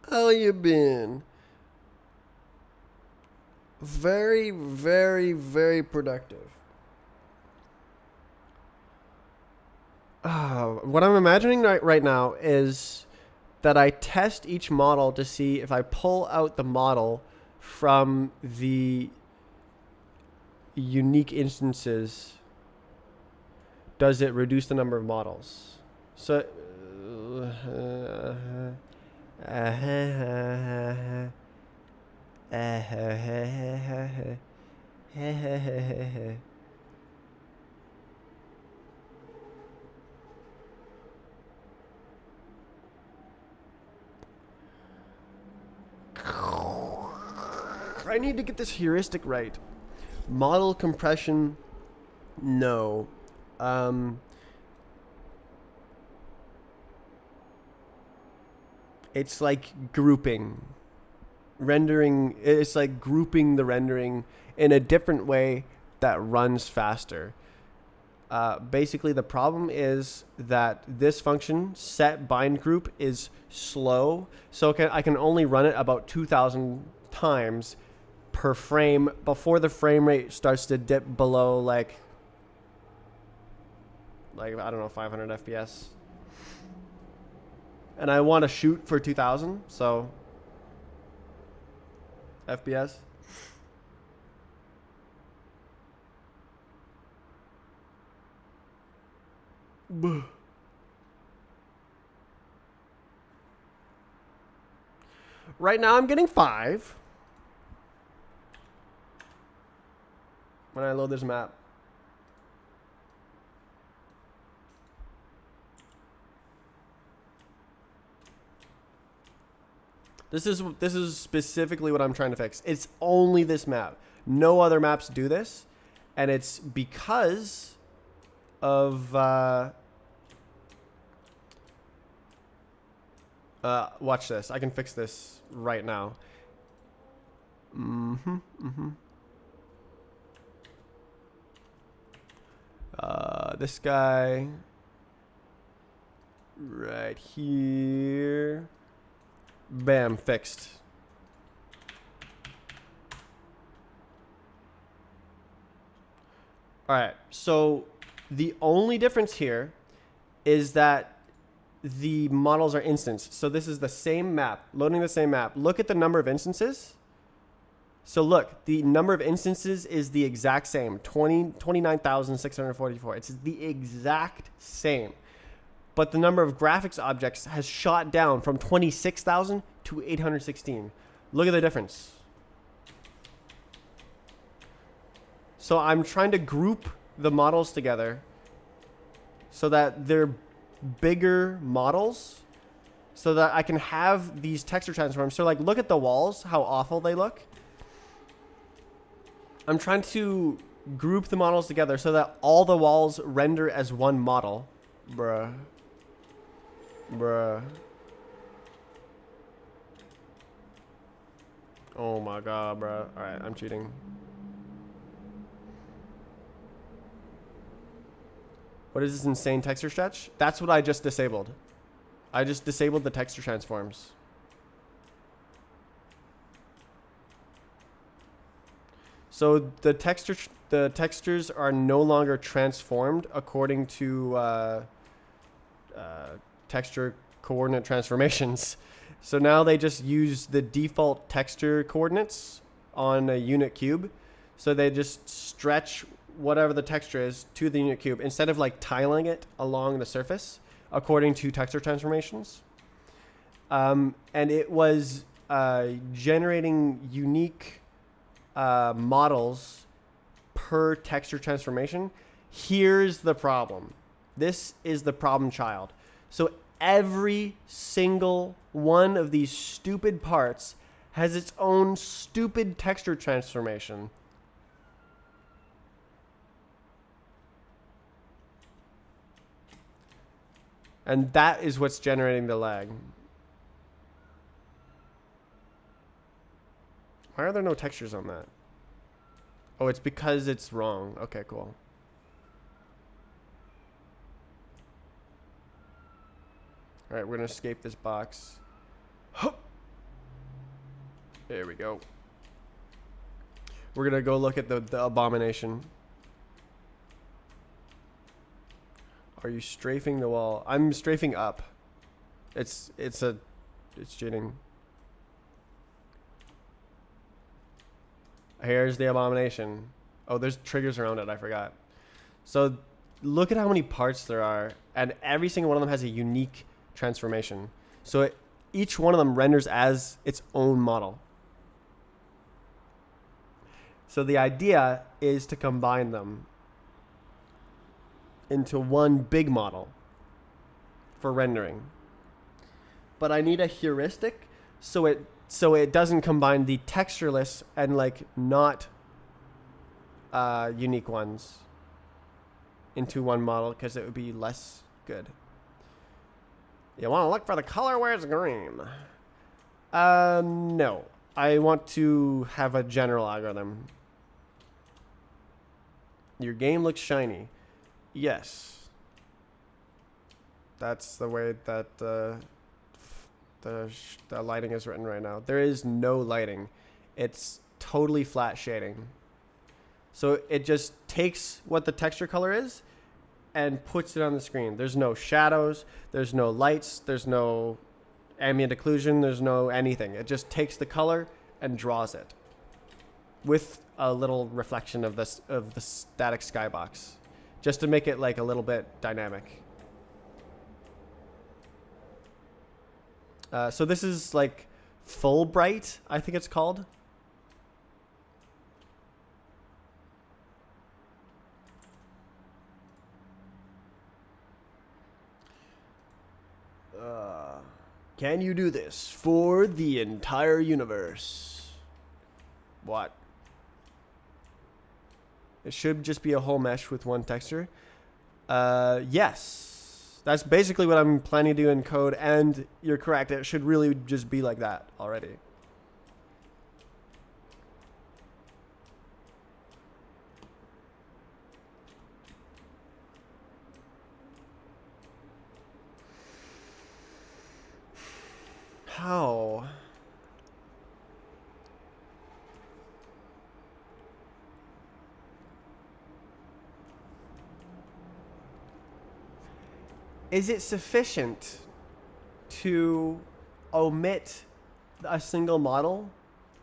How you been? Very, very, very productive. What I'm imagining right now is that I test each model to see if I pull out the model from the unique instances, does it reduce the number of models? So I need to get this heuristic right. Model compression, no. It's like grouping. Rendering, it's like grouping the rendering in a different way that runs faster. Basically, the problem is that this function, set bind group, is slow. So I can only run it about 2,000 times per frame before the frame rate starts to dip below like I don't know, 500 FPS. And I want to shoot for 2,000, so FPS. Right now I'm getting 5 when I load this map. This is specifically what I'm trying to fix. It's only this map. No other maps do this, and it's because of watch this. I can fix this right now. This guy right here. Bam, fixed. All right, so the only difference here is that the models are instanced. So this is the same map, loading the same map. Look at the number of instances. So look, the number of instances is the exact same, 29,644. It's the exact same. But the number of graphics objects has shot down from 26,000 to 816. Look at the difference. So I'm trying to group the models together so that they're bigger models so that I can have these texture transforms. So like, look at the walls, how awful they look. I'm trying to group the models together so that all the walls render as one model. Bruh. Oh my god, bruh. Alright, I'm cheating. What is this insane texture stretch? That's what I just disabled. I just disabled the texture transforms. So the textures are no longer transformed according to texture coordinate transformations. So now they just use the default texture coordinates on a unit cube. So they just stretch whatever the texture is to the unit cube instead of like tiling it along the surface according to texture transformations. And it was generating unique models per texture transformation. Here's the problem. This is the problem child. So every single one of these stupid parts has its own stupid texture transformation. And that is what's generating the lag. Why are there no textures on that? Oh, it's because it's wrong. Okay, cool. All right, we're going to escape this box. There we go. We're going to go look at the abomination. Are you strafing the wall? I'm strafing up. It's cheating. Here's the abomination. Oh, there's triggers around it. I forgot. So look at how many parts there are, and every single one of them has a unique transformation. So each one of them renders as its own model. So the idea is to combine them into one big model for rendering. But I need a heuristic so it doesn't combine the textureless and like not unique ones into one model, because it would be less good. You want to look for the color where it's green. No. I want to have a general algorithm. Your game looks shiny. Yes. That's the way that the lighting is written right now. There is no lighting. It's totally flat shading. So it just takes what the texture color is and puts it on the screen. There's no shadows. There's no lights. There's no ambient occlusion. There's no anything. It just takes the color and draws it with a little reflection of the static skybox, just to make it like a little bit dynamic. So this is like Fulbright, I think it's called. Can you do this for the entire universe? What? It should just be a whole mesh with one texture. Yes. That's basically what I'm planning to do in code, and you're correct. It should really just be like that already. How? Is it sufficient to omit a single model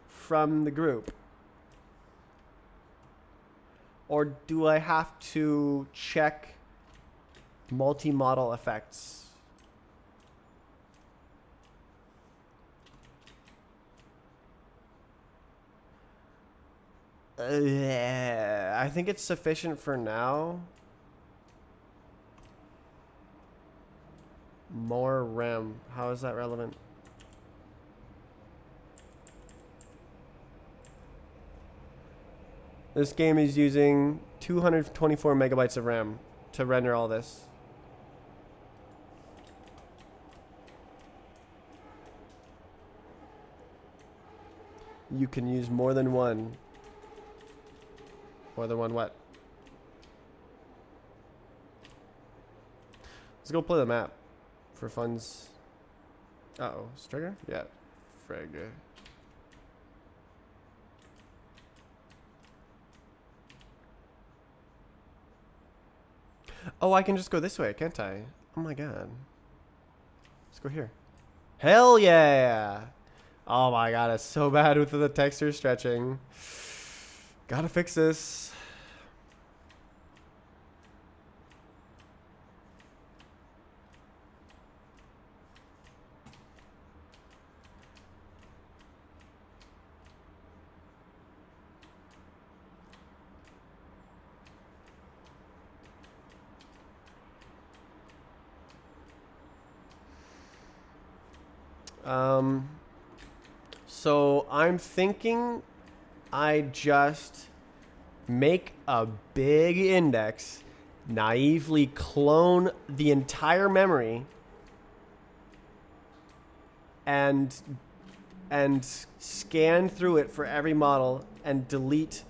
from the group? Or do I have to check multi-model effects? I think it's sufficient for now. More RAM. How is that relevant? This game is using 224 megabytes of RAM to render all this. You can use more than one. More than one what? Let's go play the map for funds. Uh-oh, Strigger? Yeah, frig. Oh, I can just go this way, can't I? Oh my god. Let's go here. Hell yeah! Oh my god, it's so bad with the texture stretching. Gotta fix this. So I'm thinking I just make a big index, naively clone the entire memory, and scan through it for every model and delete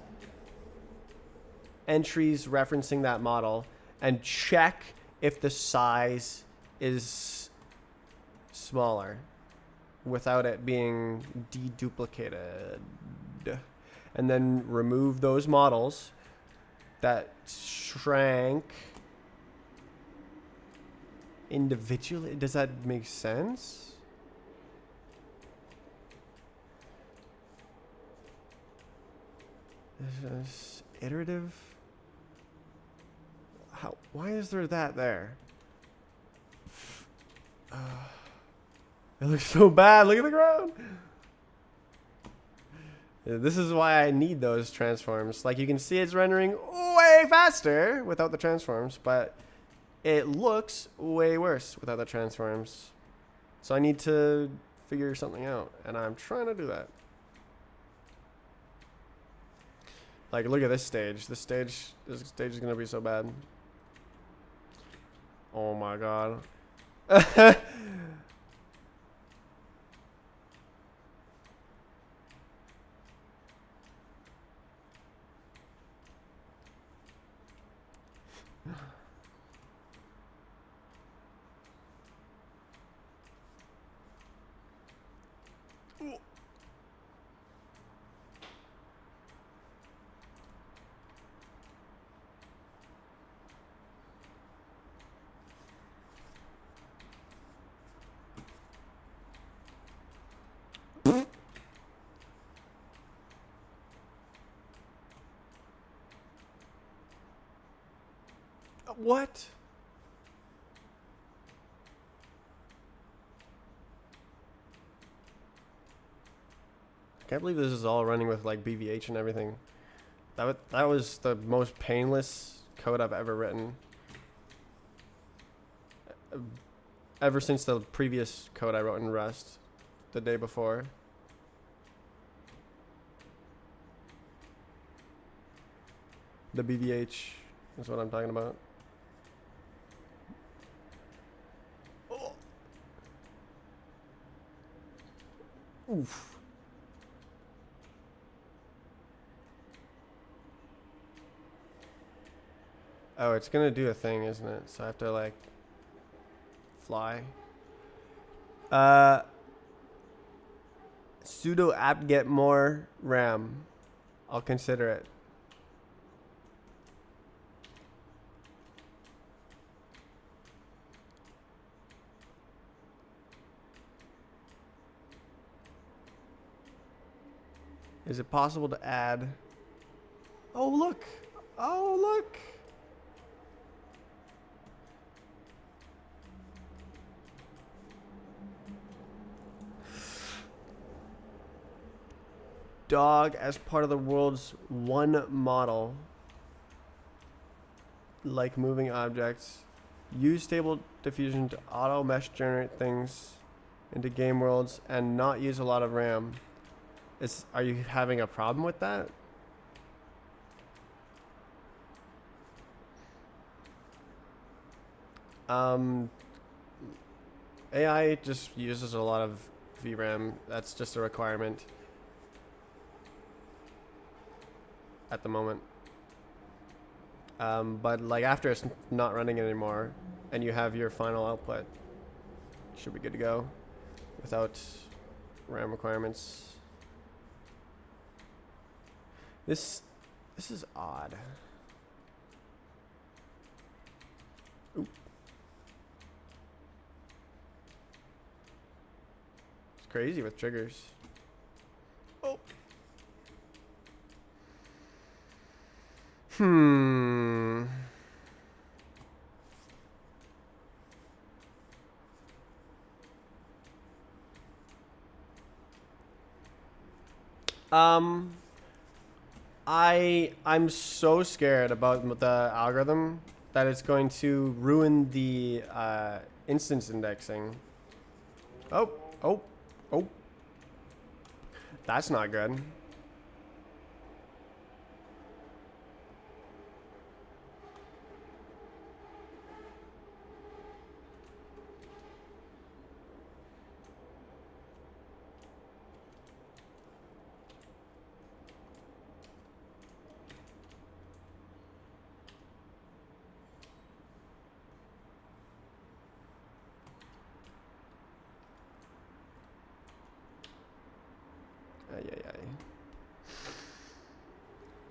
entries referencing that model and check if the size is smaller without it being deduplicated, and then remove those models that shrank individually. Does that make sense? This is iterative. How? Why is there that there? It looks so bad. Look at the ground. This is why I need those transforms. Like you can see it's rendering way faster without the transforms, but it looks way worse without the transforms. So I need to figure something out, and I'm trying to do that. Like, look at this stage. This stage is gonna be so bad. Oh my god. What? I can't believe this is all running with like BVH and everything. That was the most painless code I've ever written. Ever since the previous code I wrote in Rust the day before. The BVH is what I'm talking about. Oh. Oof. Oh, it's gonna do a thing, isn't it? So I have to like fly. Sudo apt-get more RAM. I'll consider it. Is it possible to add? Oh look! Oh look! Dog as part of the world's one model. Like moving objects. Use stable diffusion to auto mesh generate things into game worlds and not use a lot of RAM. Are you having a problem with that? AI just uses a lot of VRAM. That's just a requirement at the moment. But like after it's not running anymore, and you have your final output. Should be good to go without RAM requirements. This is odd. Oop. It's crazy with triggers. Oh. I'm so scared about the algorithm that it's going to ruin the instance indexing. Oh. That's not good.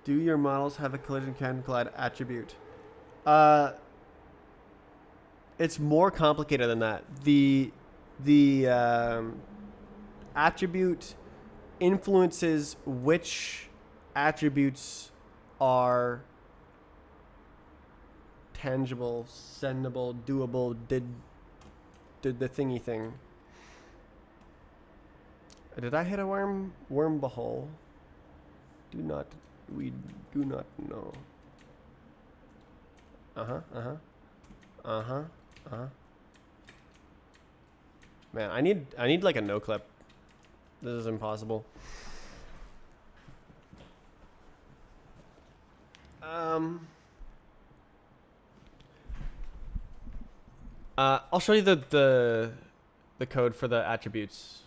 Do your models have a collision can collide attribute? It's more complicated than that. The attribute influences which attributes are tangible, sendable, doable, did the thingy thing. Did I hit a worm hole? We do not know. Man, I need like a no clip. This is impossible. I'll show you the code for the attributes.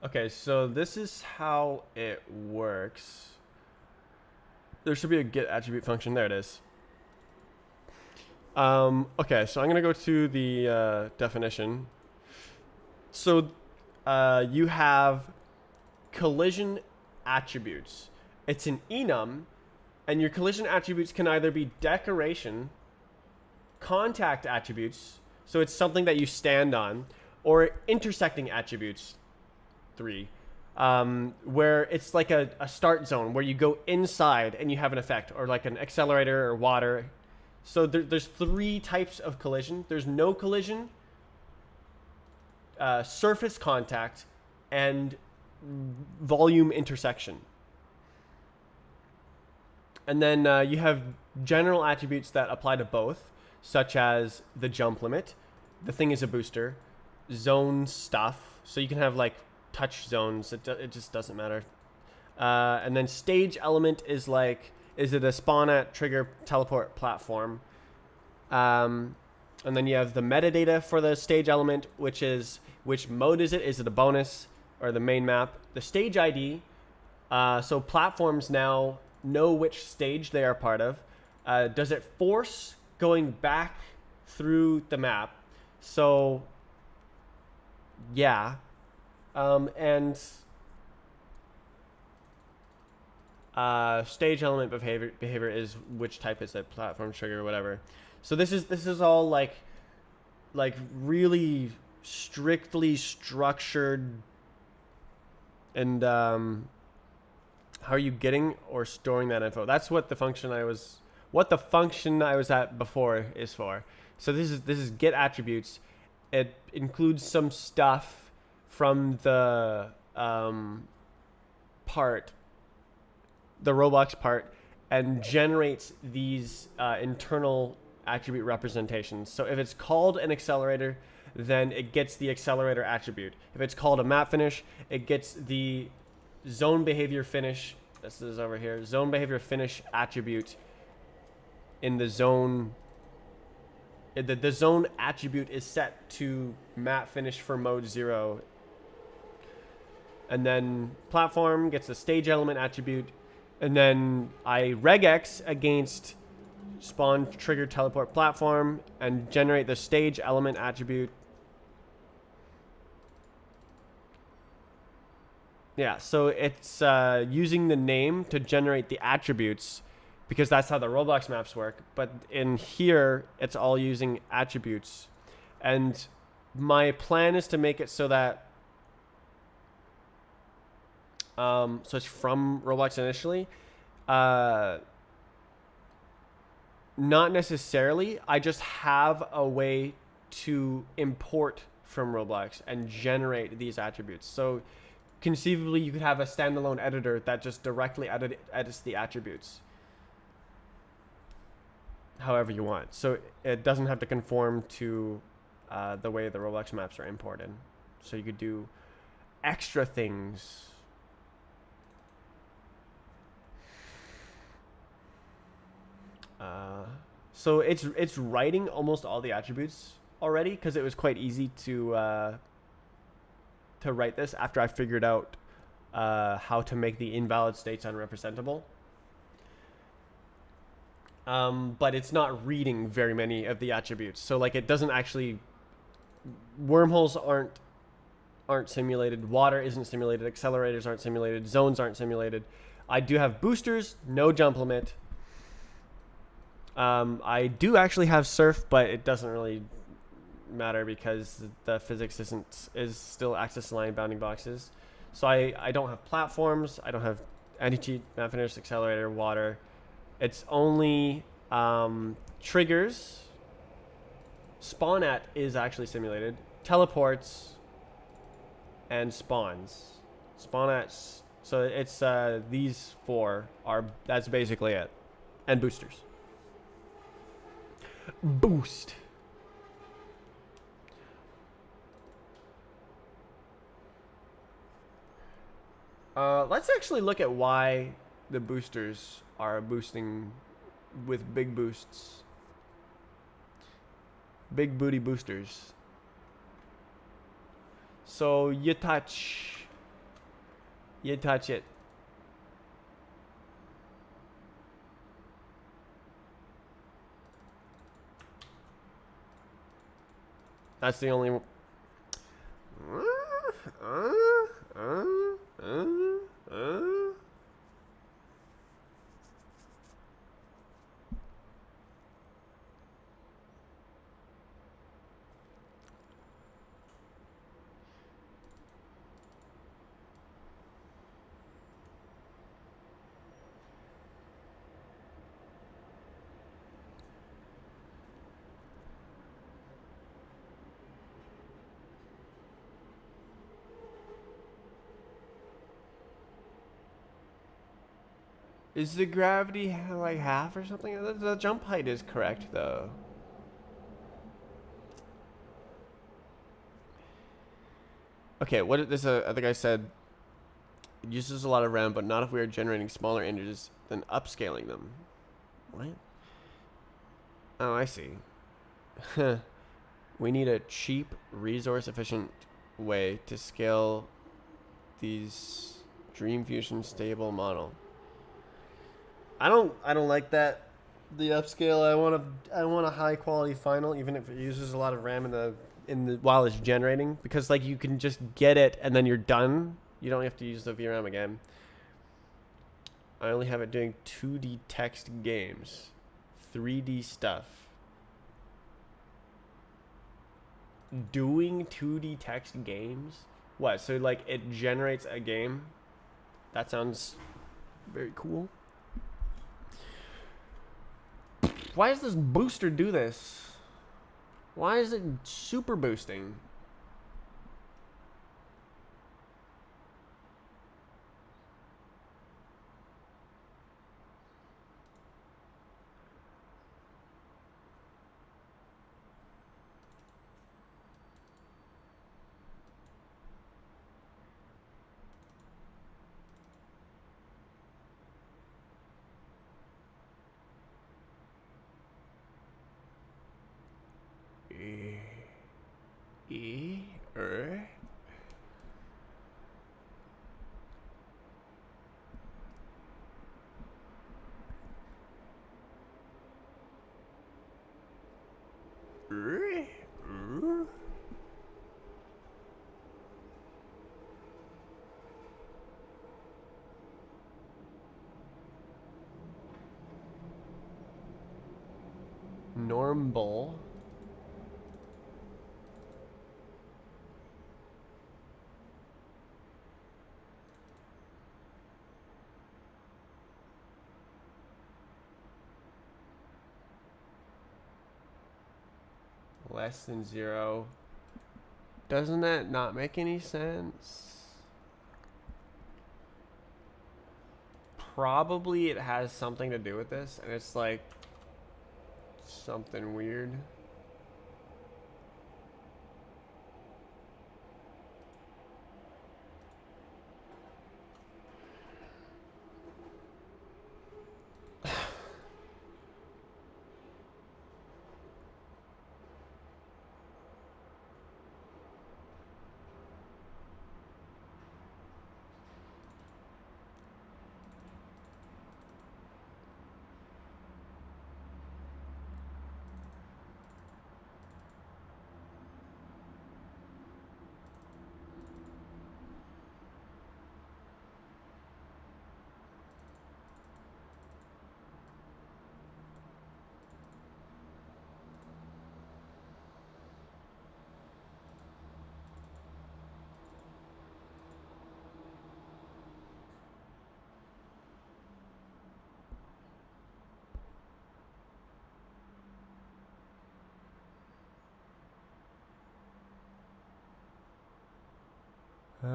Okay, so this is how it works. There should be a get attribute function. There it is. Okay, so I'm gonna go to the definition. So you have collision attributes. It's an enum, and your collision attributes can either be decoration, contact attributes, so it's something that you stand on, or intersecting attributes. 3, where it's like a start zone where you go inside and you have an effect, or like an accelerator or water. So there's 3 types of collision. There's no collision, surface contact, and volume intersection. And then you have general attributes that apply to both, such as the jump limit. The thing is a booster. Zone stuff. So you can have like touch zones. It just doesn't matter. And then stage element is like, is it a spawn at, trigger, teleport, platform? And then you have the metadata for the stage element, which is which mode is it? Is it a bonus or the main map? The stage ID. So platforms now know which stage they are part of. Does it force going back through the map? So yeah. And stage element behavior is which type is it, platform, trigger, or whatever. So this is all like really strictly structured. And how are you getting or storing that info? That's what the function I was at before is for. So this is get attributes. It includes some stuff from the part, the Roblox part, and generates these internal attribute representations. So if it's called an accelerator, then it gets the accelerator attribute. If it's called a map finish, it gets the zone behavior finish. This is over here. Zone behavior finish attribute in the zone. The zone attribute is set to map finish for mode 0. and then platform gets the stage element attribute, and then I regex against spawn trigger teleport platform and generate the stage element attribute. Yeah, so it's using the name to generate the attributes because that's how the Roblox maps work. But in here, it's all using attributes. And my plan is to make it so that so it's from Roblox initially. Not necessarily. I just have a way to import from Roblox and generate these attributes. So conceivably, you could have a standalone editor that just directly edits the attributes however you want. So it doesn't have to conform to the way the Roblox maps are imported. So you could do extra things. So it's writing almost all the attributes already because it was quite easy to write this after I figured out how to make the invalid states unrepresentable. But it's not reading very many of the attributes. So like it doesn't actually, wormholes aren't simulated, water isn't simulated, accelerators aren't simulated, zones aren't simulated. I do have boosters, no jump limit. I do actually have surf, but it doesn't really matter because the physics is still access line bounding boxes. So I don't have platforms, I don't have anti-cheat, map finish, accelerator, water. It's only triggers. Spawn at is actually simulated. Teleports and spawns. Spawn at, so it's these four are, that's basically it. And boosters. Boost. Let's actually look at why the boosters are boosting with big boosts. Big booty boosters. So you touch it. That's the only Is the gravity like half or something? The jump height is correct though. Okay, what this other guy said, it uses a lot of RAM, but not if we are generating smaller images than upscaling them. What? Oh, I see. We need a cheap, resource-efficient way to scale these Dream Fusion stable model. I don't like that. The upscale. I want a high quality final, even if it uses a lot of RAM in the while it's generating, because like you can just get it and then you're done. You don't have to use the VRAM again. I only have it doing 2D text games, 3D stuff. Doing 2D text games? What? So like it generates a game? That sounds very cool. Why does this booster do this? Why is it super boosting? Normal. Less than 0. Doesn't that not make any sense? Probably it has something to do with this, and it's like something weird. I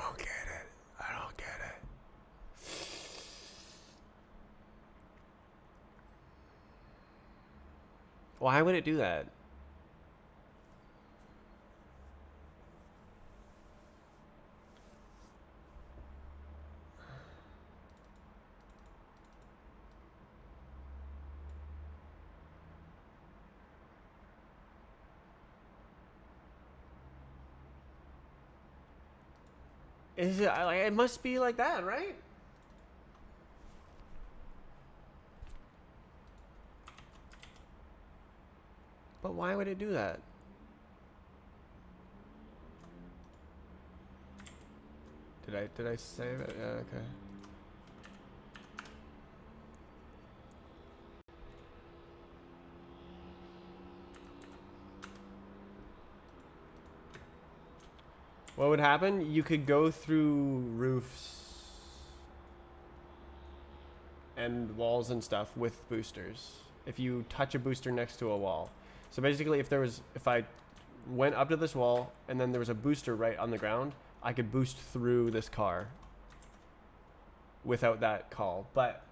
don't get it. I don't get it. Why would it do that? Is it like it must be like that, right? But why would it do that? Did I save it? Yeah, okay. What would happen? You could go through roofs and walls and stuff with boosters if you touch a booster next to a wall. So basically, if I went up to this wall and then there was a booster right on the ground, I could boost through this car without that call. But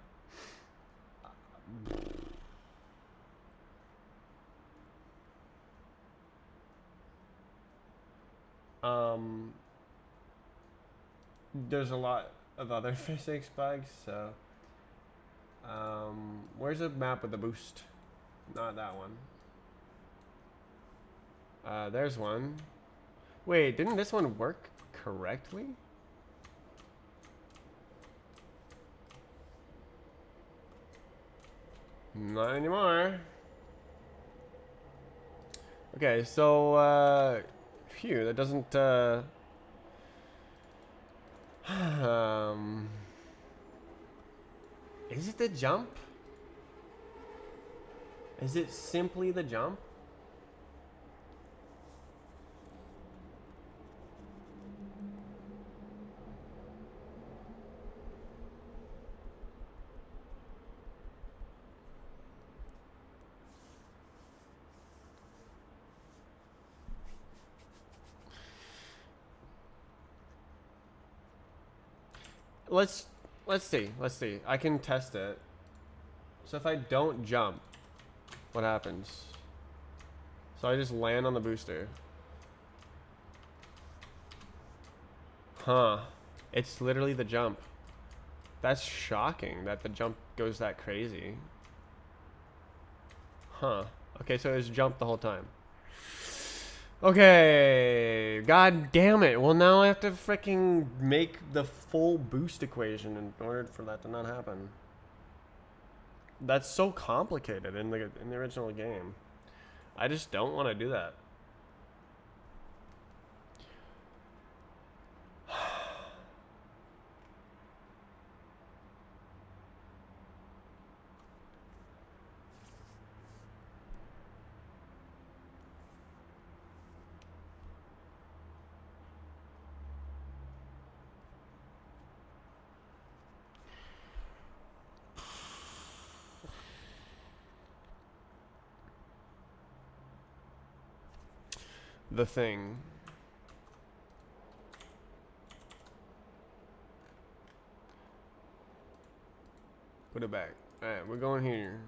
there's a lot of other physics bugs, so where's the map with the boost? Not that one. There's one. Wait, didn't this one work correctly? Not anymore. Okay, so phew, that doesn't is it the jump? Is it simply the jump? Let's see. I can test it. So if I don't jump, what happens? So I just land on the booster. Huh. It's literally the jump. That's shocking that the jump goes that crazy. Huh. Okay, so it's jump the whole time. Okay. God damn it. Well, now I have to freaking make the full boost equation in order for that to not happen. That's so complicated in the original game. I just don't want to do that. the thing. Put it back. Alright, we're going here.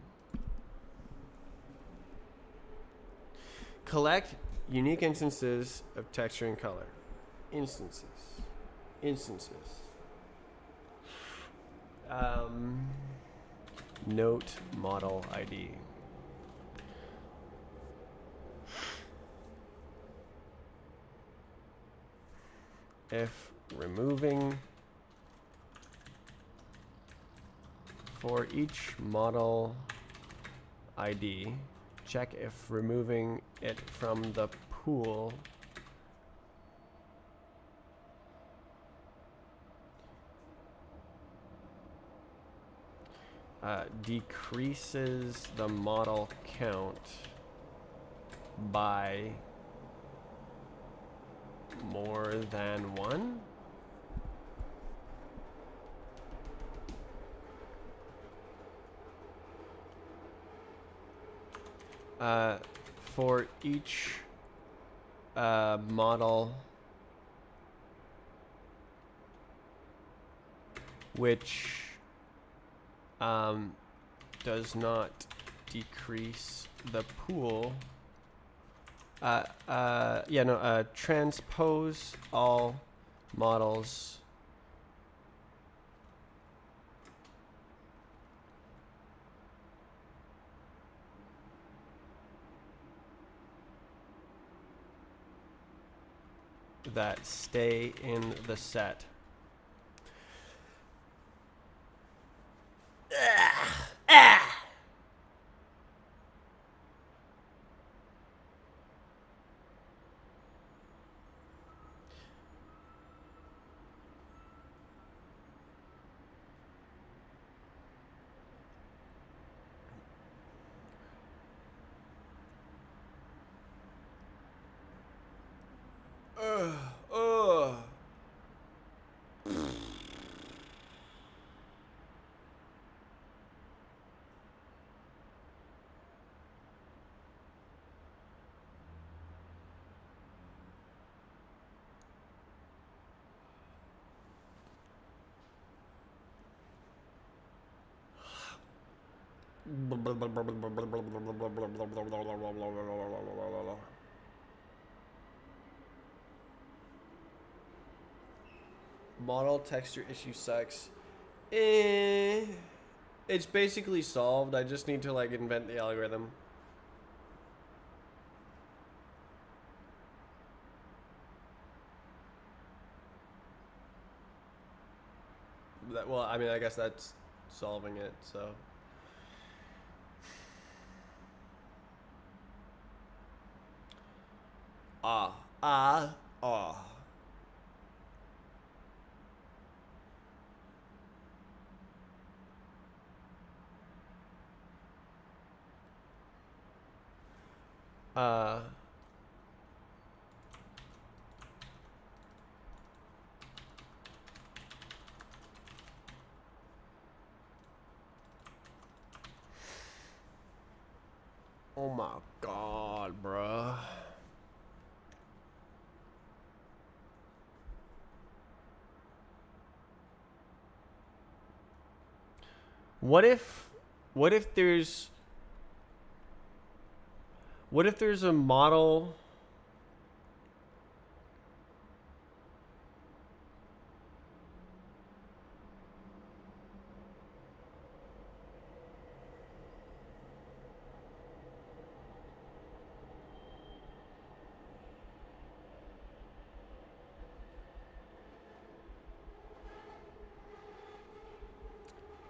Collect unique instances of texture and color. Instances. Note model ID. If removing for each model ID, check if removing it from the pool decreases the model count by more than one. For each model which does not decrease the pool. Transpose all models that stay in the set. Model texture issue sucks. It's basically solved. I just need to like invent the algorithm. Well, I mean, I guess that's solving it, so. Oh my god, bruh. What if there's a model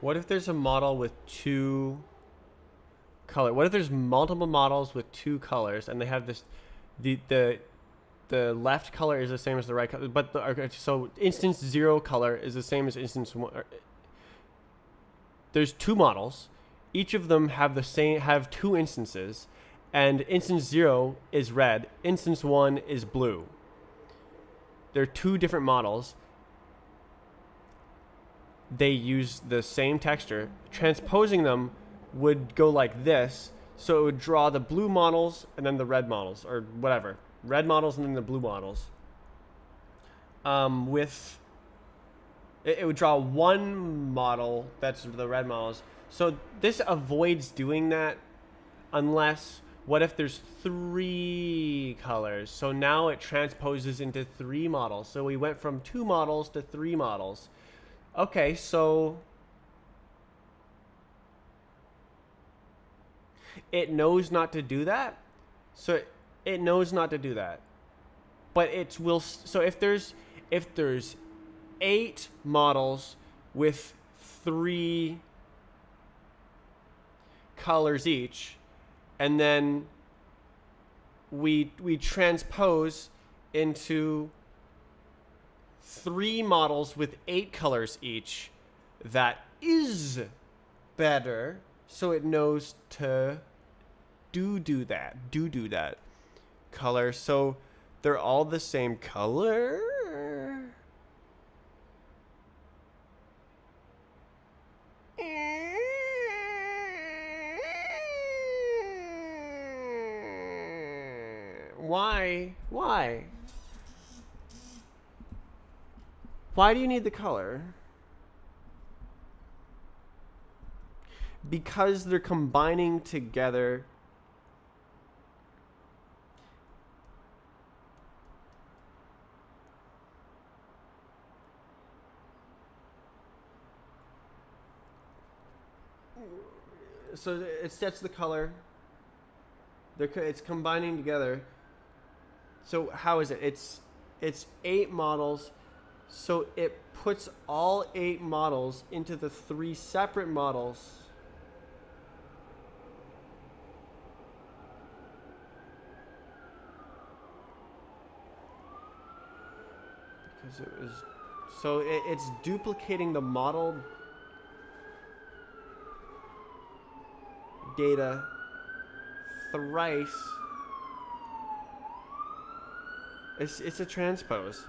What if there's a model with two color? What if there's multiple models with two colors and they have this, the left color is the same as the right color, but so instance 0 color is the same as instance 1. There's two models, each of them have two instances, and instance 0 is red, instance 1 is blue. They're two different models. They use the same texture. Transposing them would go like this, so it would draw the blue models and then the red models, or whatever. red models and then the blue models. With it would draw one model that's the red models. So this avoids doing that unless what if there's 3 colors? So now it transposes into 3 models. So we went from 2 models to 3 models. Okay, so it knows not to do that. So it knows not to do that. But it will. So if there's 8 models with 3 colors each, and then we transpose into 3 models with 8 colors each, that is better. So it knows to do that color. So they're all the same color. Why? Why do you need the color? Because they're combining together. So it sets the color. It's combining together. So how is it? It's 8 models. So it puts all 8 models into the 3 separate models. Because it was. So it's duplicating the model data thrice. It's a transpose.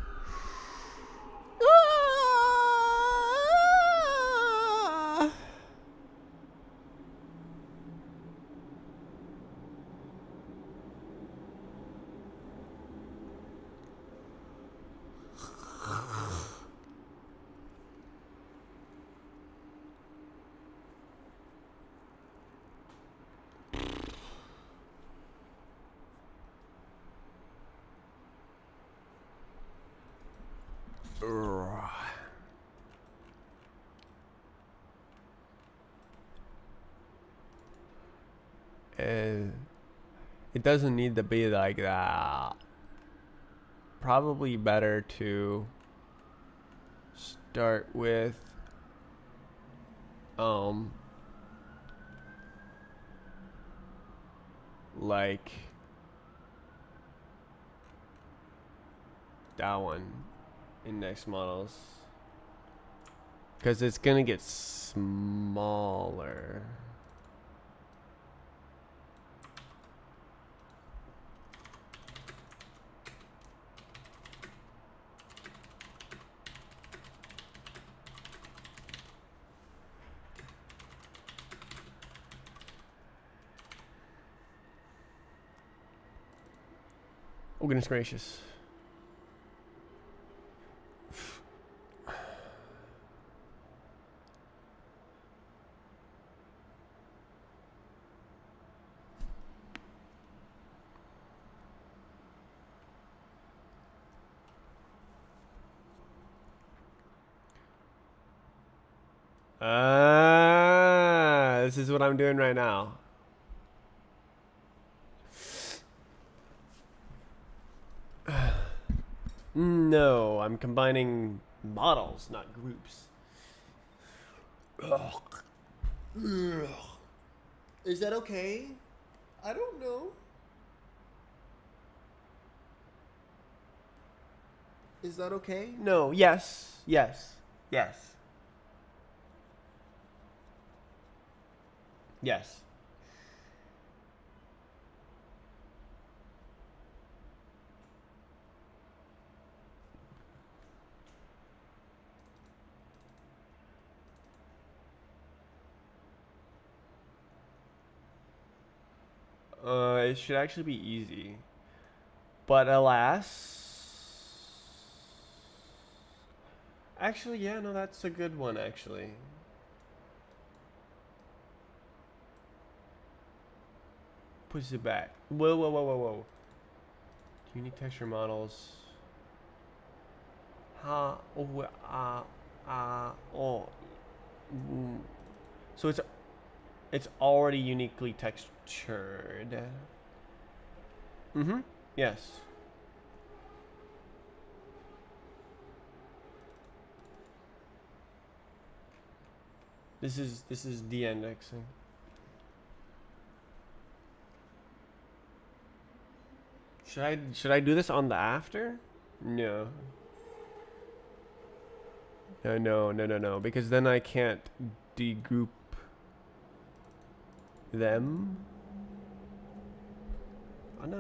It doesn't need to be like that. Probably better to start with like that one, index models, because it's gonna get smaller. Oh, goodness gracious. This is what I'm doing right now. No, I'm combining models, not groups. Ugh. Ugh. Is that okay? I don't know. Is that okay? No, yes, yes, yes. Yes. It should actually be easy. But alas, actually, yeah, no, that's a good one. Actually, push it back. Whoa, whoa, whoa, whoa, whoa. Unique texture models. Ha. Oh. Oh. So it's already uniquely textured. Mm-hmm. Yes. This is de-indexing. Should I do this on the after? No. No, because then I can't degroup them. Oh no,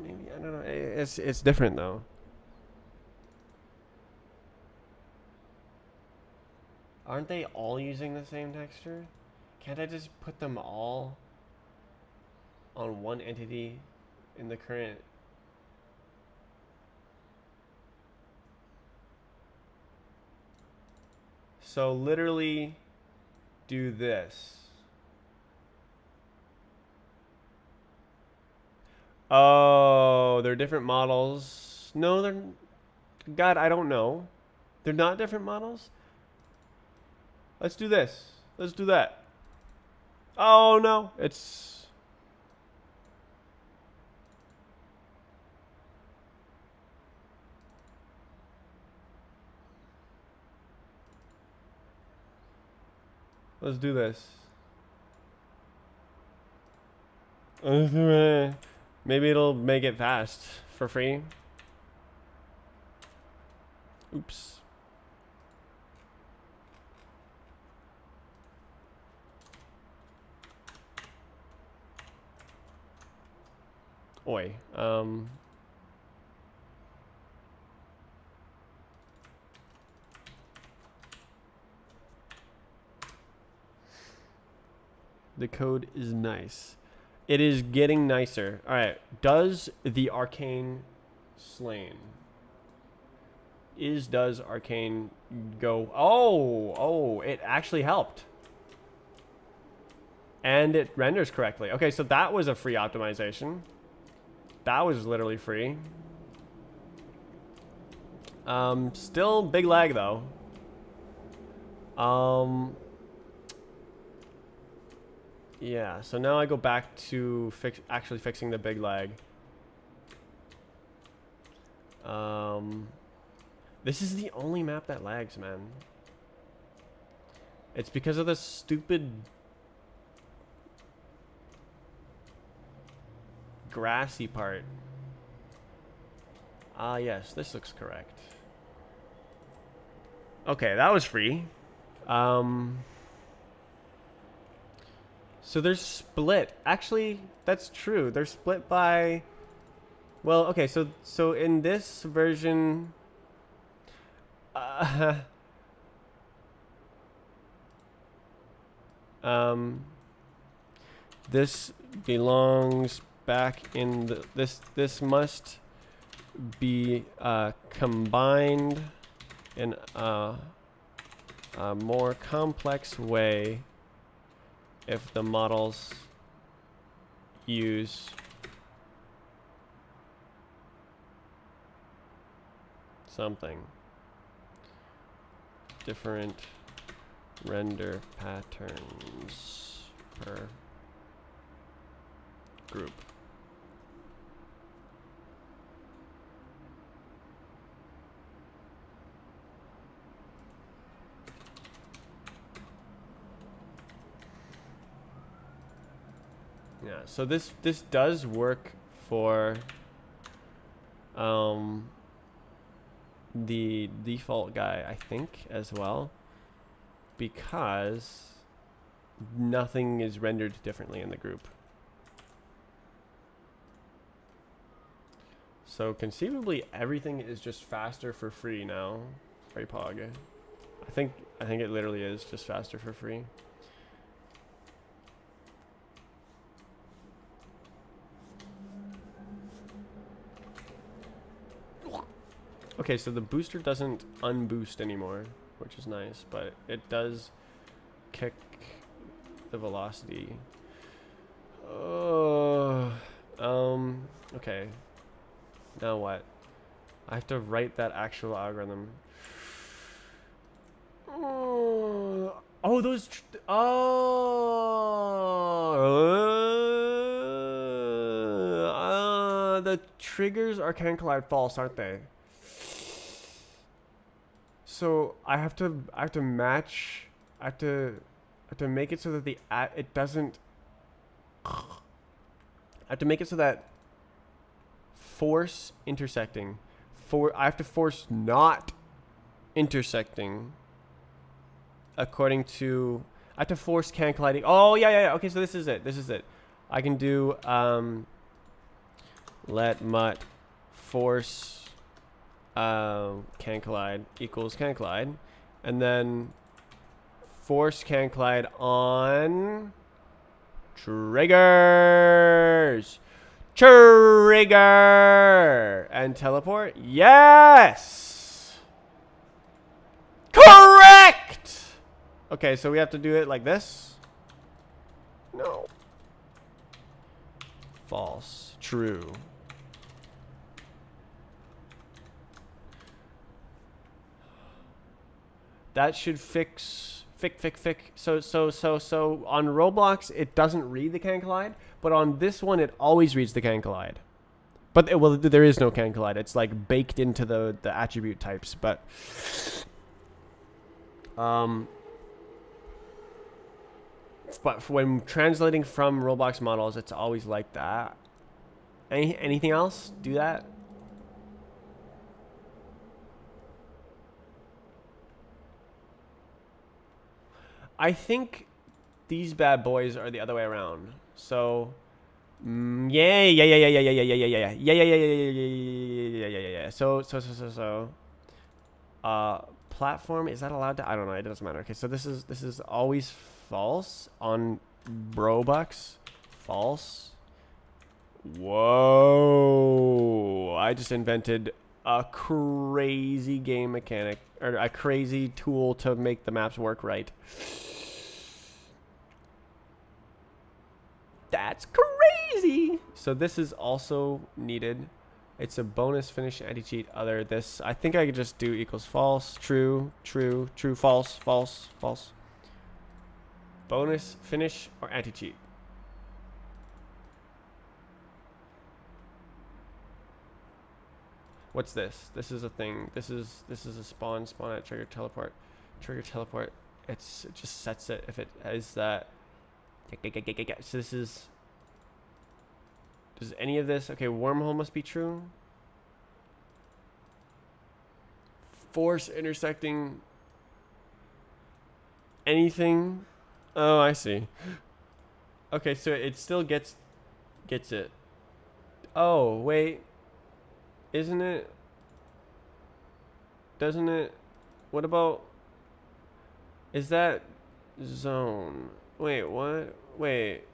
maybe I don't know. It's different though. Aren't they all using the same texture? Can't I just put them all on one entity in the current? So literally do this. Oh, they're different models. No, they're... God, I don't know. They're not different models? Let's do this. Let's do that. Oh, no. It's... Let's do this. Maybe it'll make it fast for free. Oops. Oi. The code is nice. It is getting nicer. All right. Does the arcane slain? Does arcane go? Oh, it actually helped. And it renders correctly. Okay, so that was a free optimization. That was literally free. Still big lag though. Yeah, so now I go back to actually fixing the big lag. This is the only map that lags, man. It's because of the stupid grassy part. Ah, yes, this looks correct. Okay, that was free. So they're split. Actually, that's true. They're split by... Well, okay, so in this version... this belongs back in the... This must be combined in a more complex way if the models use something different render patterns per group. Yeah, so this does work for the default guy, I think, as well, because nothing is rendered differently in the group. So conceivably everything is just faster for free now, right, Pog? I think it literally is just faster for free. Okay, so the booster doesn't unboost anymore, which is nice, but it does kick the velocity. Okay. Now what? I have to write that actual algorithm. Oh, those. The triggers are can collide false, aren't they? So I have to match. I have to make it so that it doesn't. I have to make it so that force intersecting. I have to force not intersecting. According to, I have to force can colliding. Oh yeah. Okay, so this is it. I can do let mut force can collide equals can collide, and then force can collide on triggers. Trigger and teleport. Yes. Correct. Okay, so we have to do it like this. No. False. True. That should fix. So on Roblox it doesn't read the can collide, but on this one it always reads the can collide. But there is no can collide. It's like baked into the attribute types. But when translating from Roblox models, it's always like that. Anything else? Do that. I think these bad boys are the other way around. So, yeah. So, platform, is that allowed to? I don't know. It doesn't matter. Okay, so this is always false on Robux. False. Whoa! I just invented a crazy game mechanic, or a crazy tool to make the maps work right. That's crazy. So this is also needed. It's a bonus finish anti-cheat other. This, I think I could just do equals false, true, false, false. Bonus finish or anti-cheat. What's this? This is a thing. This is a spawn at trigger teleport. It just sets it if it is that. So this is. Does any of this? Okay, wormhole must be true. Force intersecting anything. Oh, I see. Okay, so it still gets it. Oh, wait. Isn't it? Doesn't it? What about? Is that zone? Wait, what? Wait,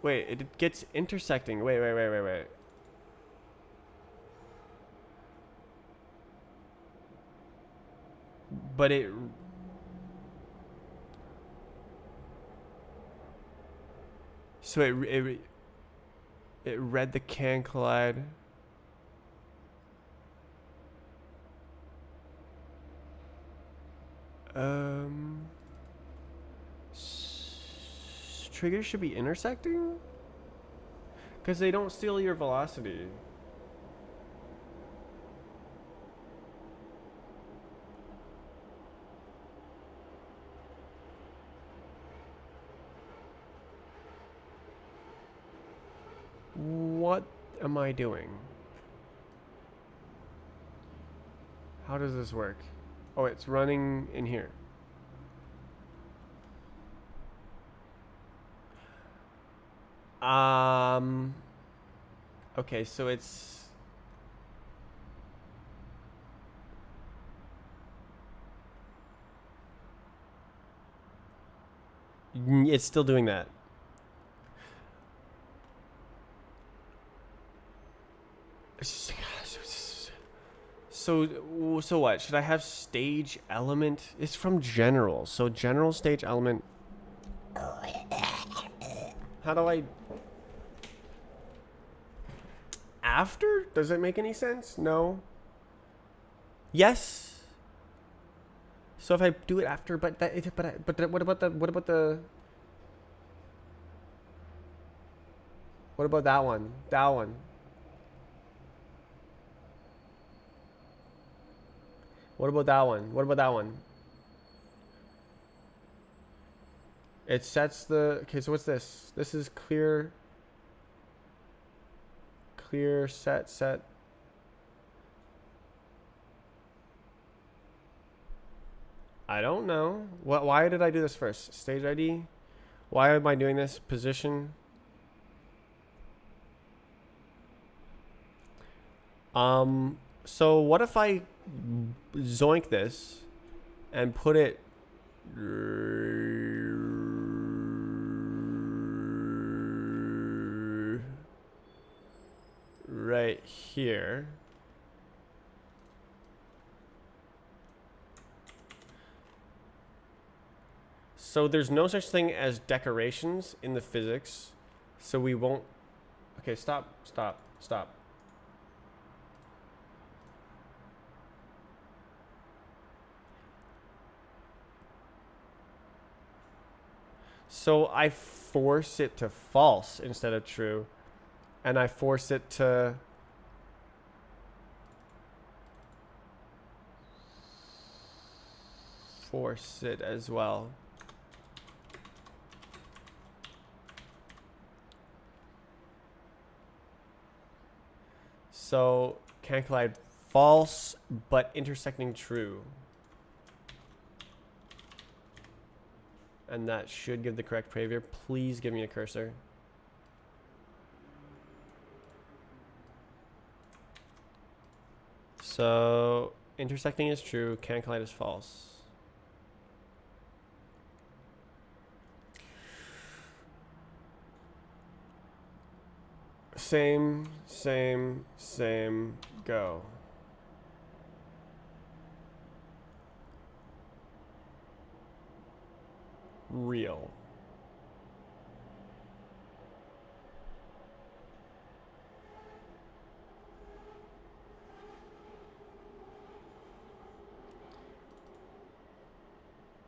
it gets intersecting. Wait. But it read the can collide. Triggers should be intersecting? Because they don't steal your velocity. What am I doing? How does this work? Oh, it's running in here. Okay, so it's still doing that. So what? Should I have stage element? It's from general. So general stage element. How do I... After? Does it make any sense? No. Yes. So if I do it after, what about that one? That one. What about that one? What about that one? It sets the... Okay, so what's this? This is clear... Clear, set. I don't know. Why did I do this first? Stage ID? Why am I doing this? Position? So what if I zoink this and put it right here? So there's no such thing as decorations in the physics, so we won't... Okay, stop. So I force it to false instead of true, and I force it to... force it as well. So can collide false but intersecting true. And that should give the correct behavior. Please give me a cursor. So intersecting is true, can collide is false. Same, go. Real.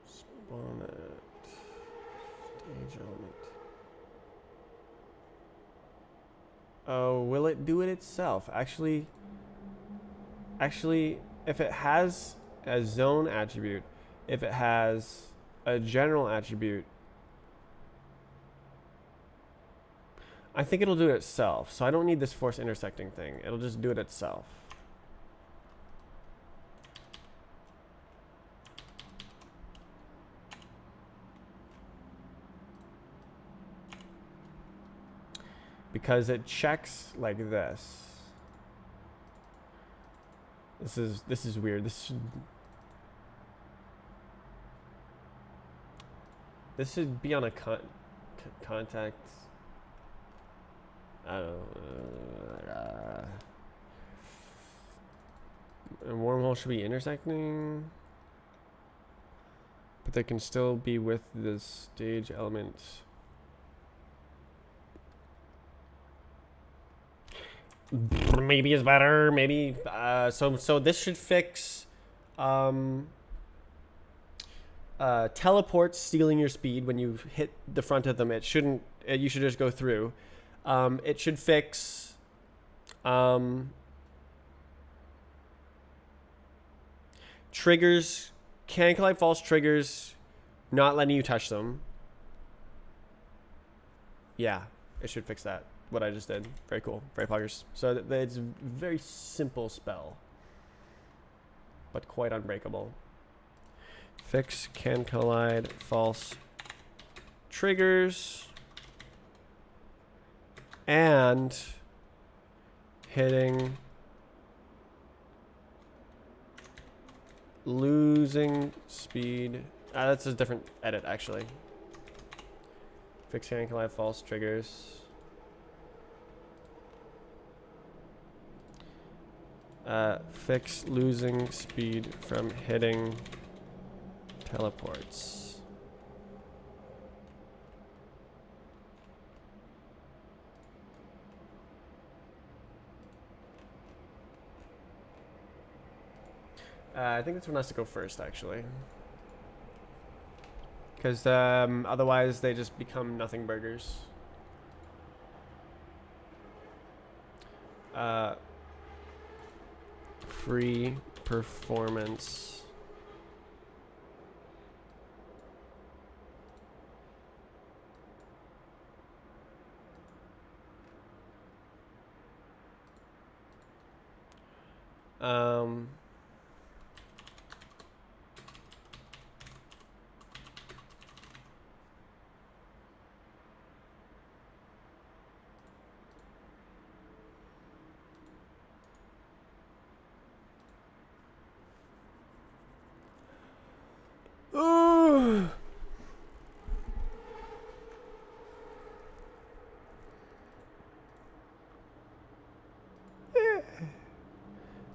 Spawn it. Stage element. Oh, will it do it itself? Actually, if it has a zone attribute, if it has a general attribute, I think it'll do it itself. So I don't need this force intersecting thing. It'll just do it itself. Because it checks like this. This is weird. This should be on a contact. I don't know. A wormhole should be intersecting, but they can still be with the stage element. Maybe is better. Maybe. So this should fix teleports stealing your speed when you hit the front of them. It shouldn't. You should just go through. It should fix triggers, can collide false triggers, not letting you touch them. Yeah, it should fix that. What I just did. Very cool. Very poggers. So it's a very simple spell, but quite unbreakable. Fix can collide false triggers and hitting losing speed. That's a different edit actually. Fix can collide false triggers. Fix losing speed from hitting teleports. I think this one has to go first, actually. Because otherwise they just become nothing burgers. Free performance.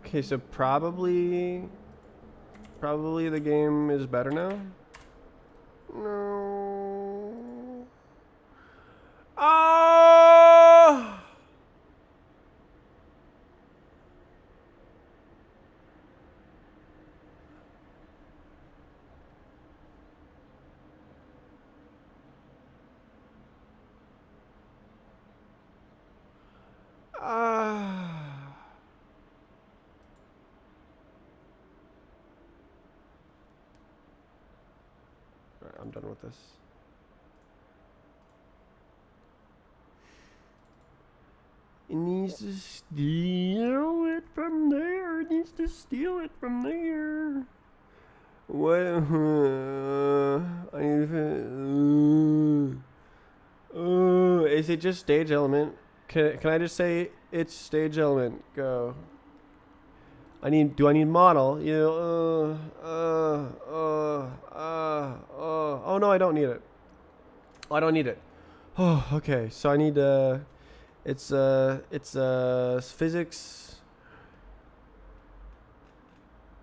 Okay, so probably the game is better now. No. Oh! Alright, I'm done with this. It needs to steal it from there. It needs to steal it from there. What? Is it just stage element? Can I just say it's stage element? Go. Do I need model? Oh no, I don't need it. Oh, I don't need it. Oh, okay. So I need it's physics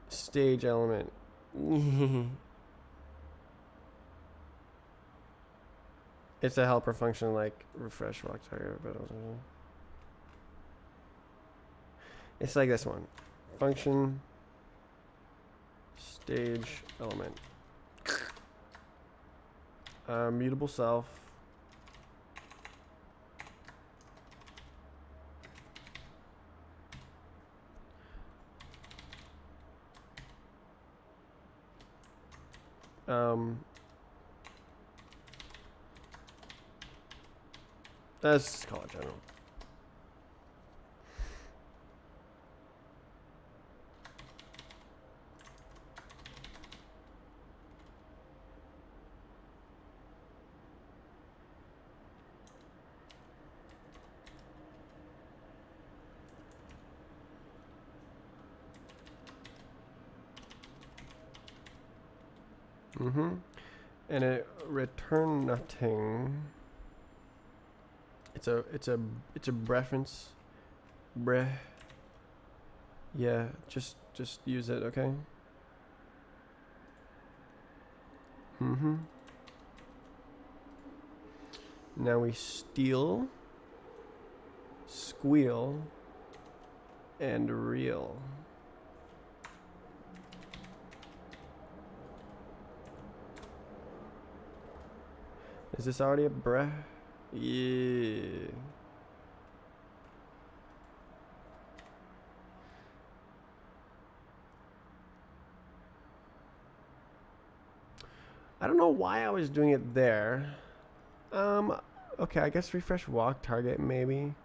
stage element. It's a helper function like refresh walk target, but it's like this one. Function stage element. Mutable self. Let's call it general. And it return nothing. It's a reference. Yeah, just use it, okay? Now we steal, squeal, and reel. Is this already a breh? Yeah. I don't know why I was doing it there. Okay, I guess refresh walk target maybe.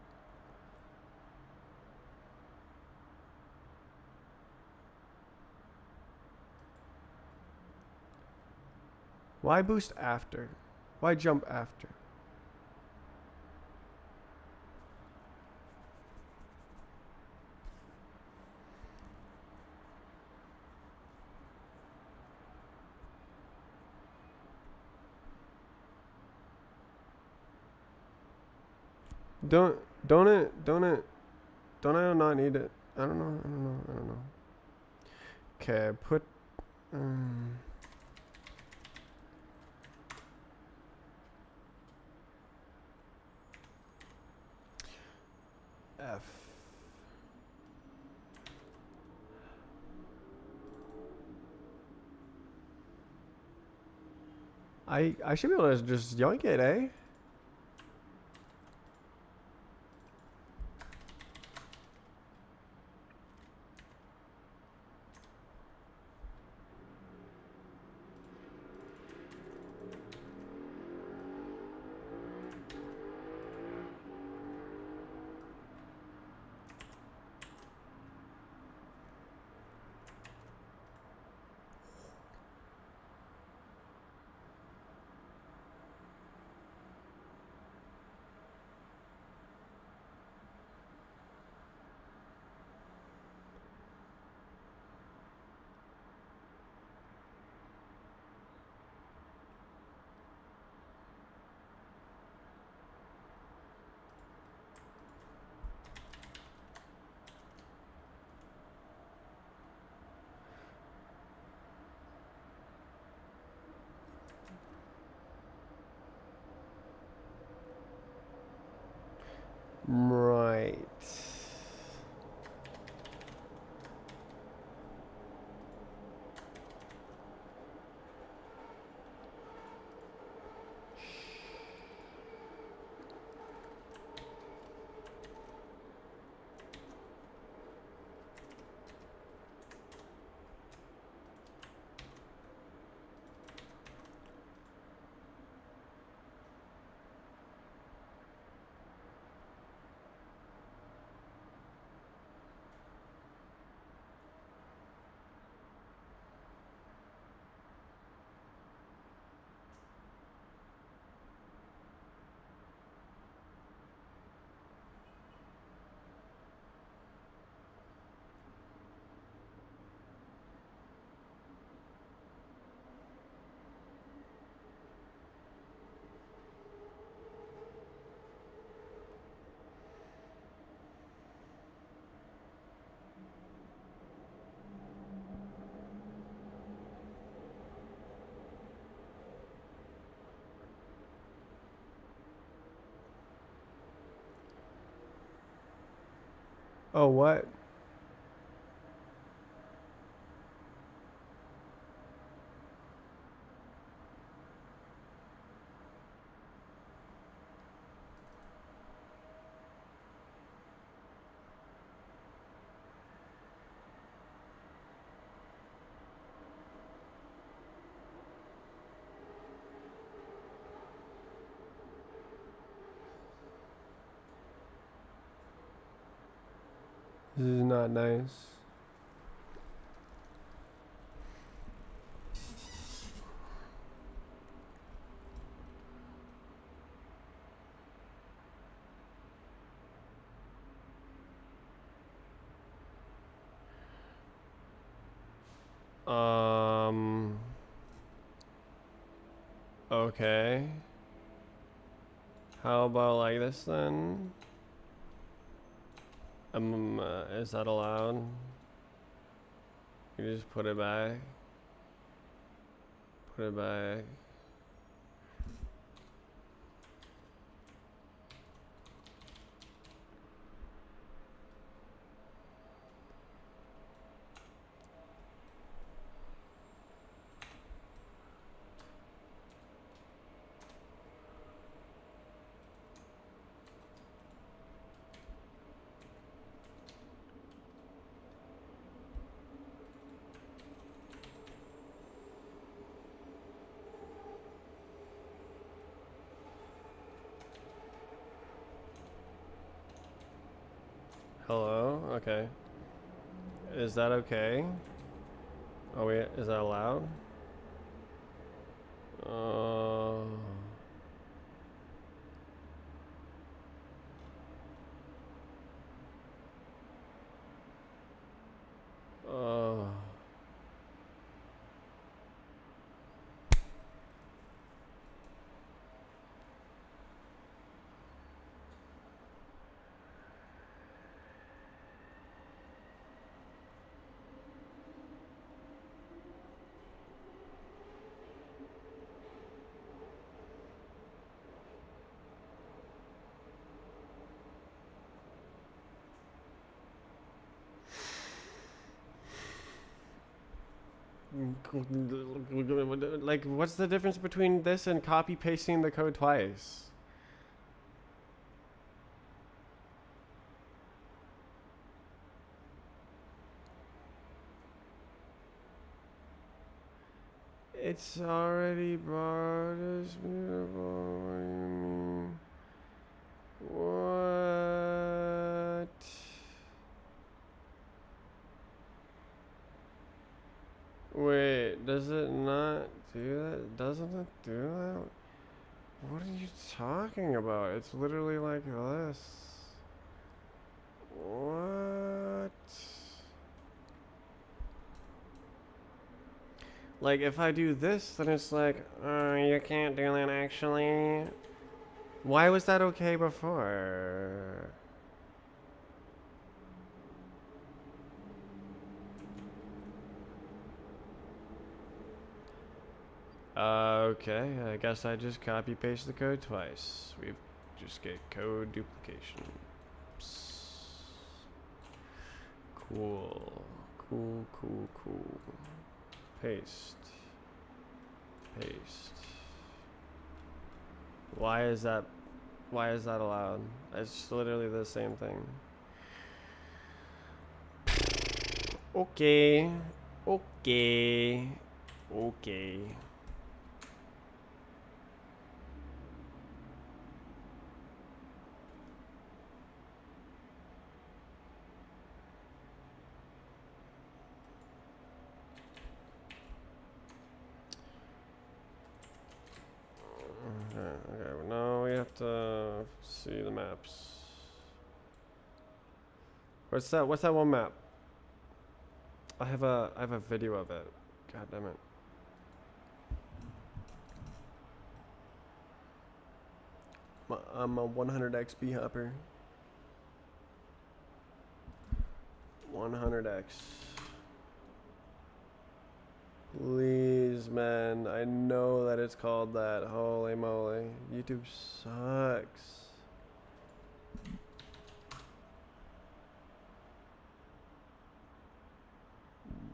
Why boost after? Why jump after? Don't I not need it? I don't know. I don't know. I don't know. Okay, put. Um, F. I should be able to just yoink it, eh? Right. Oh, what? This is not nice. Okay. How about like this then? Is that allowed? You just put it back. Put it back. Hello? Okay. Is that okay? Oh wait, is that allowed? Uh, uh, Like, what's the difference between this and copy pasting the code twice? It's already brought us beautiful. What do you mean? What? Wait, does it not do that? Doesn't it do that? What are you talking about? It's literally like this. What? Like, if I do this, then it's like, you can't do that actually. Why was that okay before? Okay, I guess I just copy paste the code twice. We just get code duplication. Psst. Cool. Cool. Paste. Why is that allowed? It's literally the same thing. Okay. Okay, now we have to see the maps. What's that one map? I have a video of it. God damn it. I'm a 100 XP hopper. 100x. Please, man. I know that it's called that. Holy moly. YouTube sucks.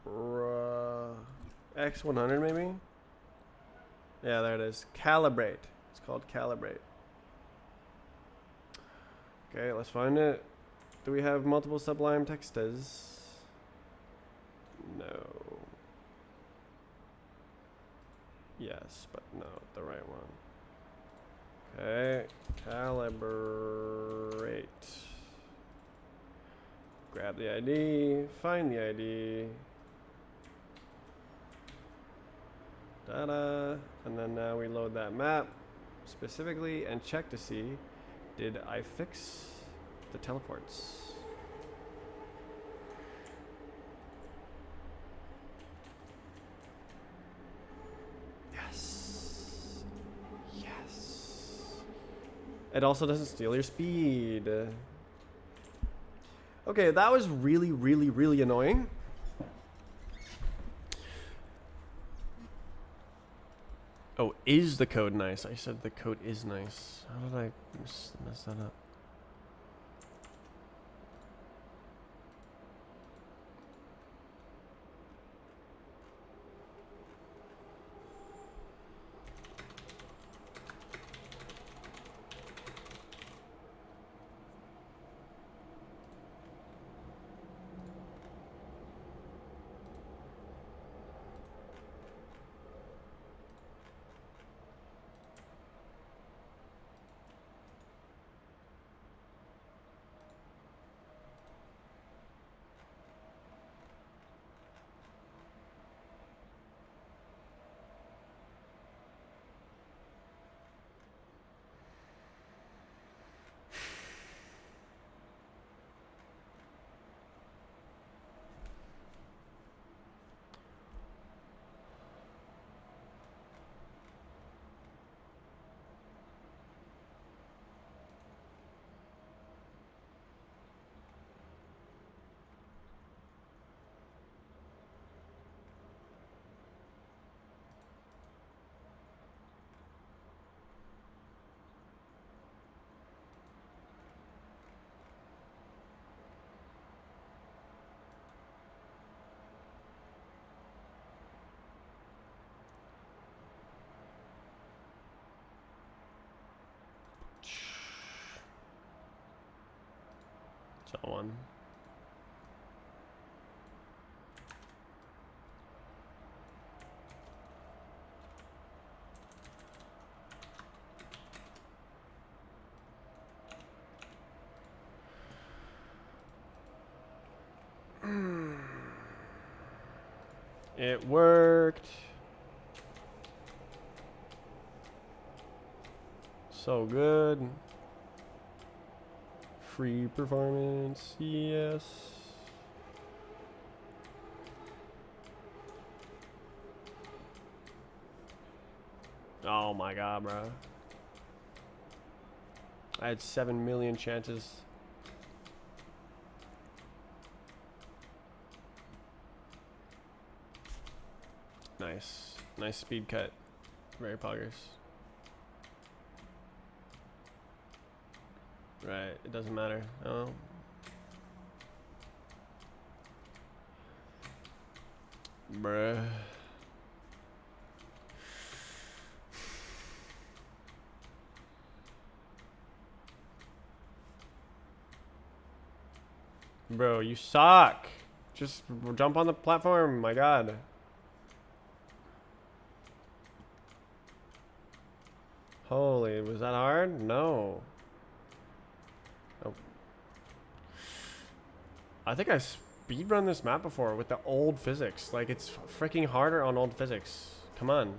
Bruh. X100 maybe? Yeah, there it is. Calibrate. It's called Calibrate. Okay, let's find it. Do we have multiple Sublime texters? No. Yes, but no, the right one. Okay, calibrate. Grab the ID, find the ID. Da-da. And then now we load that map specifically and check to see, did I fix the teleports? It also doesn't steal your speed. Okay, that was really annoying. Oh, is the code nice? I said the code is nice. How did I mess that up? So on. It worked. So good. Free performance, yes. Oh my god, bro. I had 7 million chances. Nice. Nice speed cut. Very poggers. Right, it doesn't matter. Oh. Bruh. Bro, you suck. Just jump on the platform, my god. Holy, was that hard? No. Oh. I think I speedrun this map before with the old physics. Like, it's freaking harder on old physics. Come on.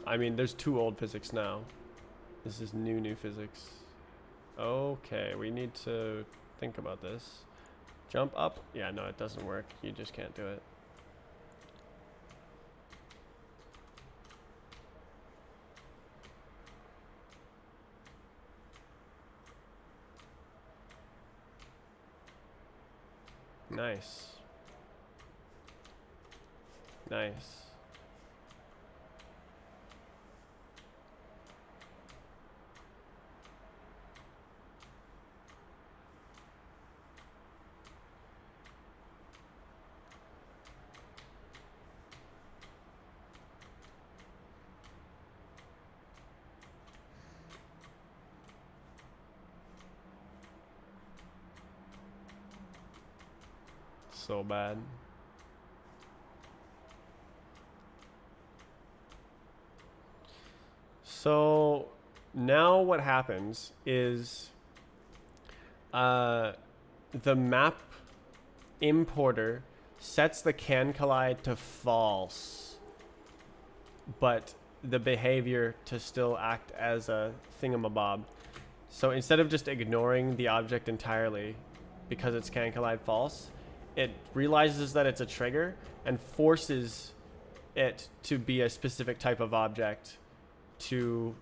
I mean, there's 2 old physics now. This is new physics. Okay, we need to think about this. Jump up? Yeah, no, it doesn't work. You just can't do it. Nice. Nice. So bad. So now what happens is the map importer sets the can collide to false, but the behavior to still act as a thingamabob. So instead of just ignoring the object entirely because it's can collide false, it realizes that it's a trigger and forces it to be a specific type of object to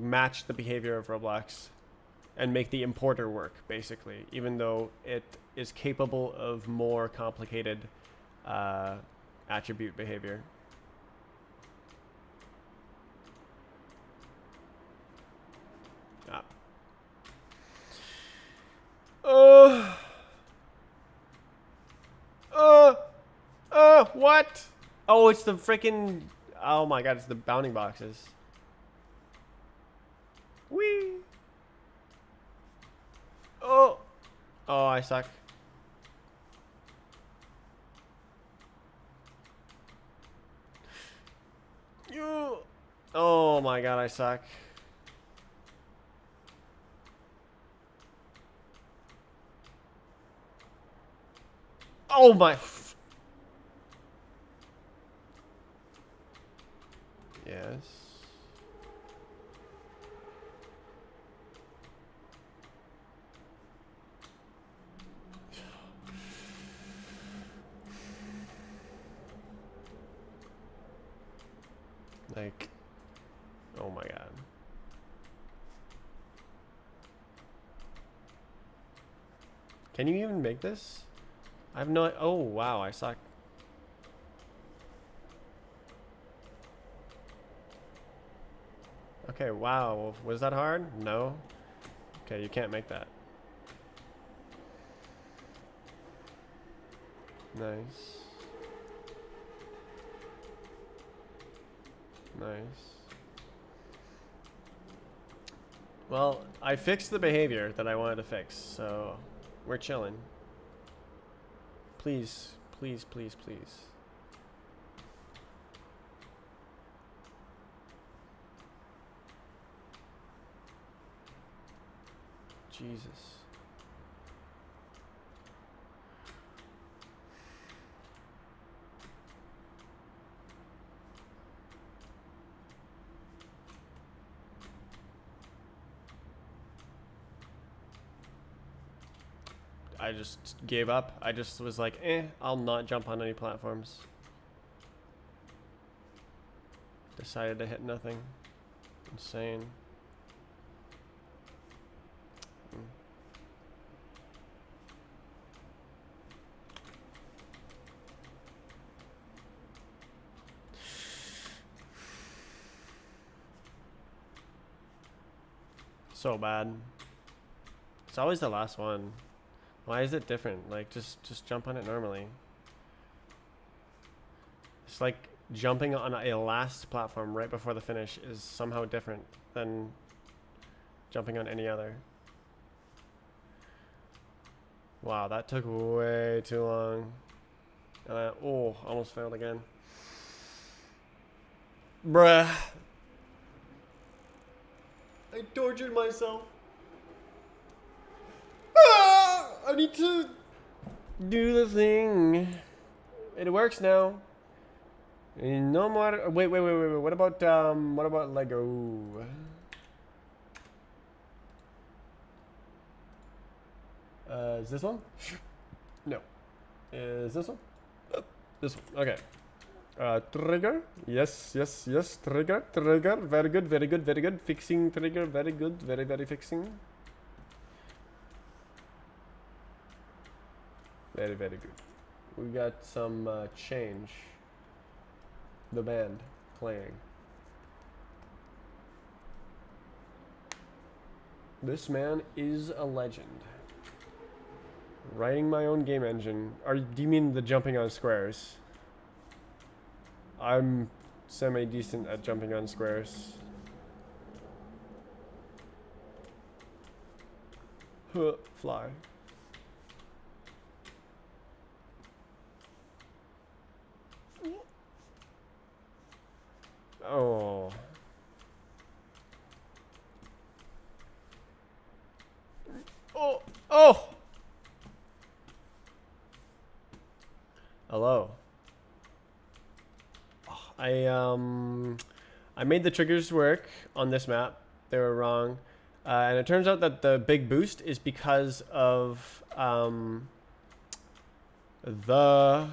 match the behavior of Roblox and make the importer work, basically, even though it is capable of more complicated attribute behavior. What? Oh, it's the freaking. Oh my god, it's the bounding boxes. Whee! Oh! Oh, I suck. You. Oh my god, I suck. Oh my. Yes. Like, oh my god. Can you even make this? I have no. Oh wow, I suck. Okay, wow. Was that hard? No. Okay, you can't make that. Nice. Nice. Well, I fixed the behavior that I wanted to fix, so we're chilling. Please, please, please, please. Jesus. I just gave up. I just was like, I'll not jump on any platforms. Decided to hit nothing. Insane. So bad. It's always the last one. Why is it different? Like, just jump on it normally. It's like jumping on a last platform right before the finish is somehow different than jumping on any other. Wow, that took way too long. Oh, almost failed again. Bruh. I tortured myself. I need to do the thing. It works now. No more. Wait. What about Lego? Is this one? No. Is this one? This one. Okay. Trigger. Yes. Trigger. Very good. Fixing trigger. Very good. Very fixing. Very good. We got some change. The band playing. This man is a legend. Writing my own game engine. Do you mean the jumping on squares? I'm semi-decent at jumping on squares. Fly. Oh. Oh! Hello. I made the triggers work on this map. They were wrong. And it turns out that the big boost is because of the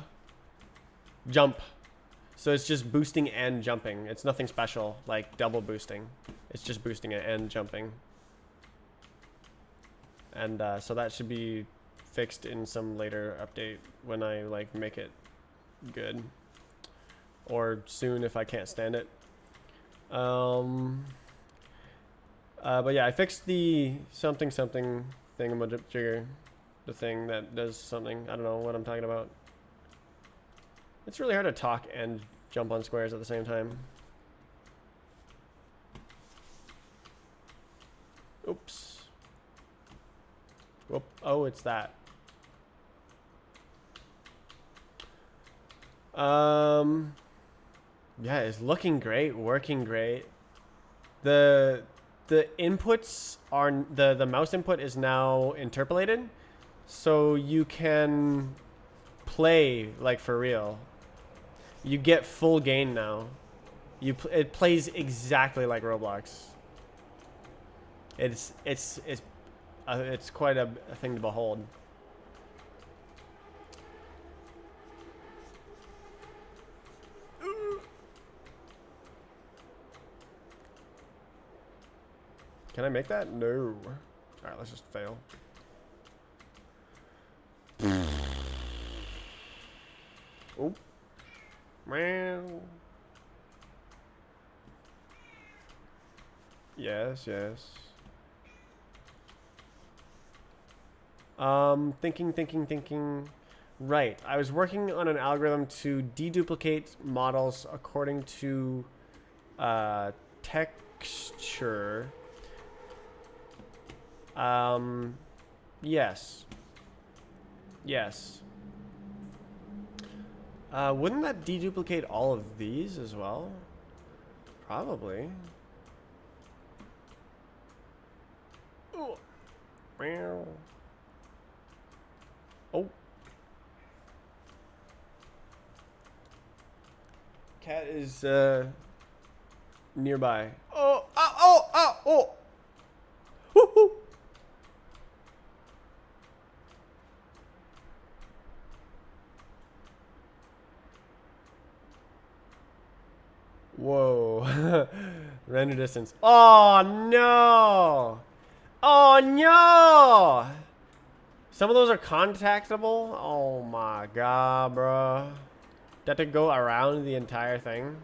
jump. So it's just boosting and jumping. It's nothing special, like double boosting. It's just boosting it and jumping. And so that should be fixed in some later update when I like make it good. Or soon if I can't stand it. But yeah, I fixed the something thingamajigger. The thing that does something. I don't know what I'm talking about. It's really hard to talk and jump on squares at the same time. Oops. Whoop. Oh, it's that. Yeah, it's looking great, working great. The inputs are the mouse input is now interpolated, so you can play like for real. You get full gain now. It plays exactly like Roblox. It's quite a thing to behold. Can I make that? No. Alright, let's just fail. Oh. Meow. Yes. Thinking. Right. I was working on an algorithm to deduplicate models according to Texture. Yes. Yes. Wouldn't that deduplicate all of these as well? Probably. Oh. Oh. Cat is nearby. Oh, oh, oh, oh, oh. Woo, woo. Whoa. Render distance. Oh, no. Oh, no. Some of those are contactable. Oh, my God, bro. That to go around the entire thing.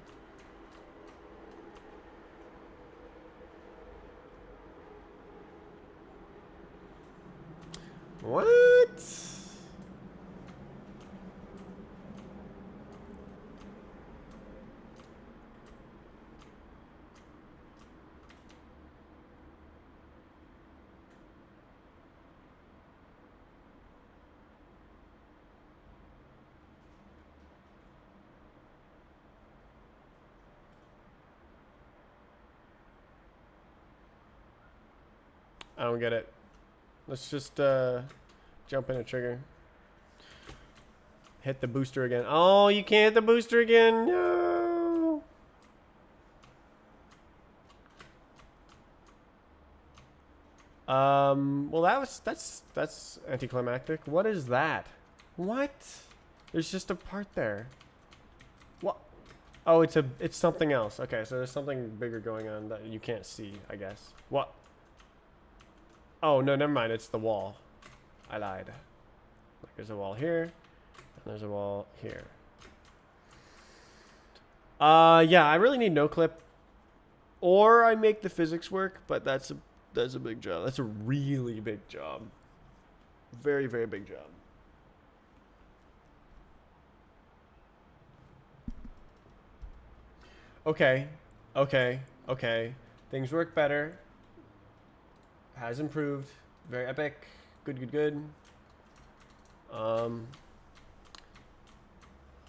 What? I don't get it. Let's just jump in a trigger. Hit the booster again. Oh, you can't hit the booster again. No. Well, that's anticlimactic. What is that? What? There's just a part there. What? Oh, it's something else. Okay, so there's something bigger going on that you can't see, I guess. What? Oh, no, never mind. It's the wall. I lied. Like, there's a wall here, and there's a wall here. Yeah, I really need no clip, or I make the physics work, but that's a big job. That's a really big job. Very, very big job. Okay, okay, okay. Things work better. Has improved. Very epic. Good, good, good.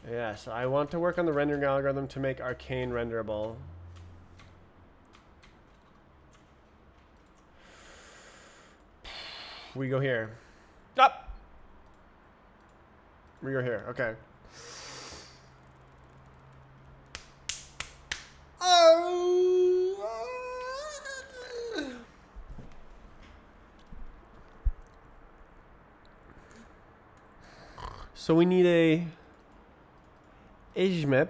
Yes, I want to work on the rendering algorithm to make Arcane renderable. We go here. Up! We go here. Okay. So we need a ISMEP.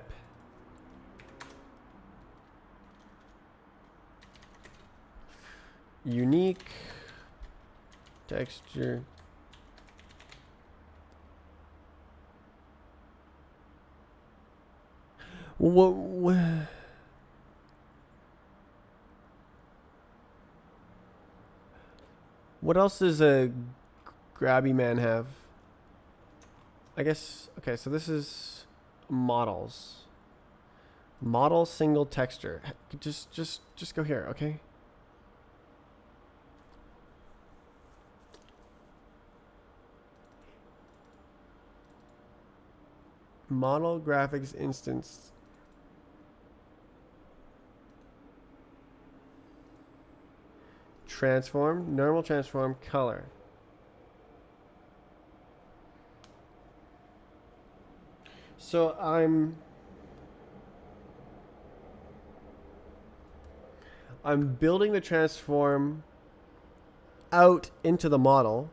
Unique texture. What else does a grabby man have? I guess, okay, so this is models. Model single texture. Just go here, okay? Model graphics instance. Transform, normal transform, color. So I'm building the transform out into the model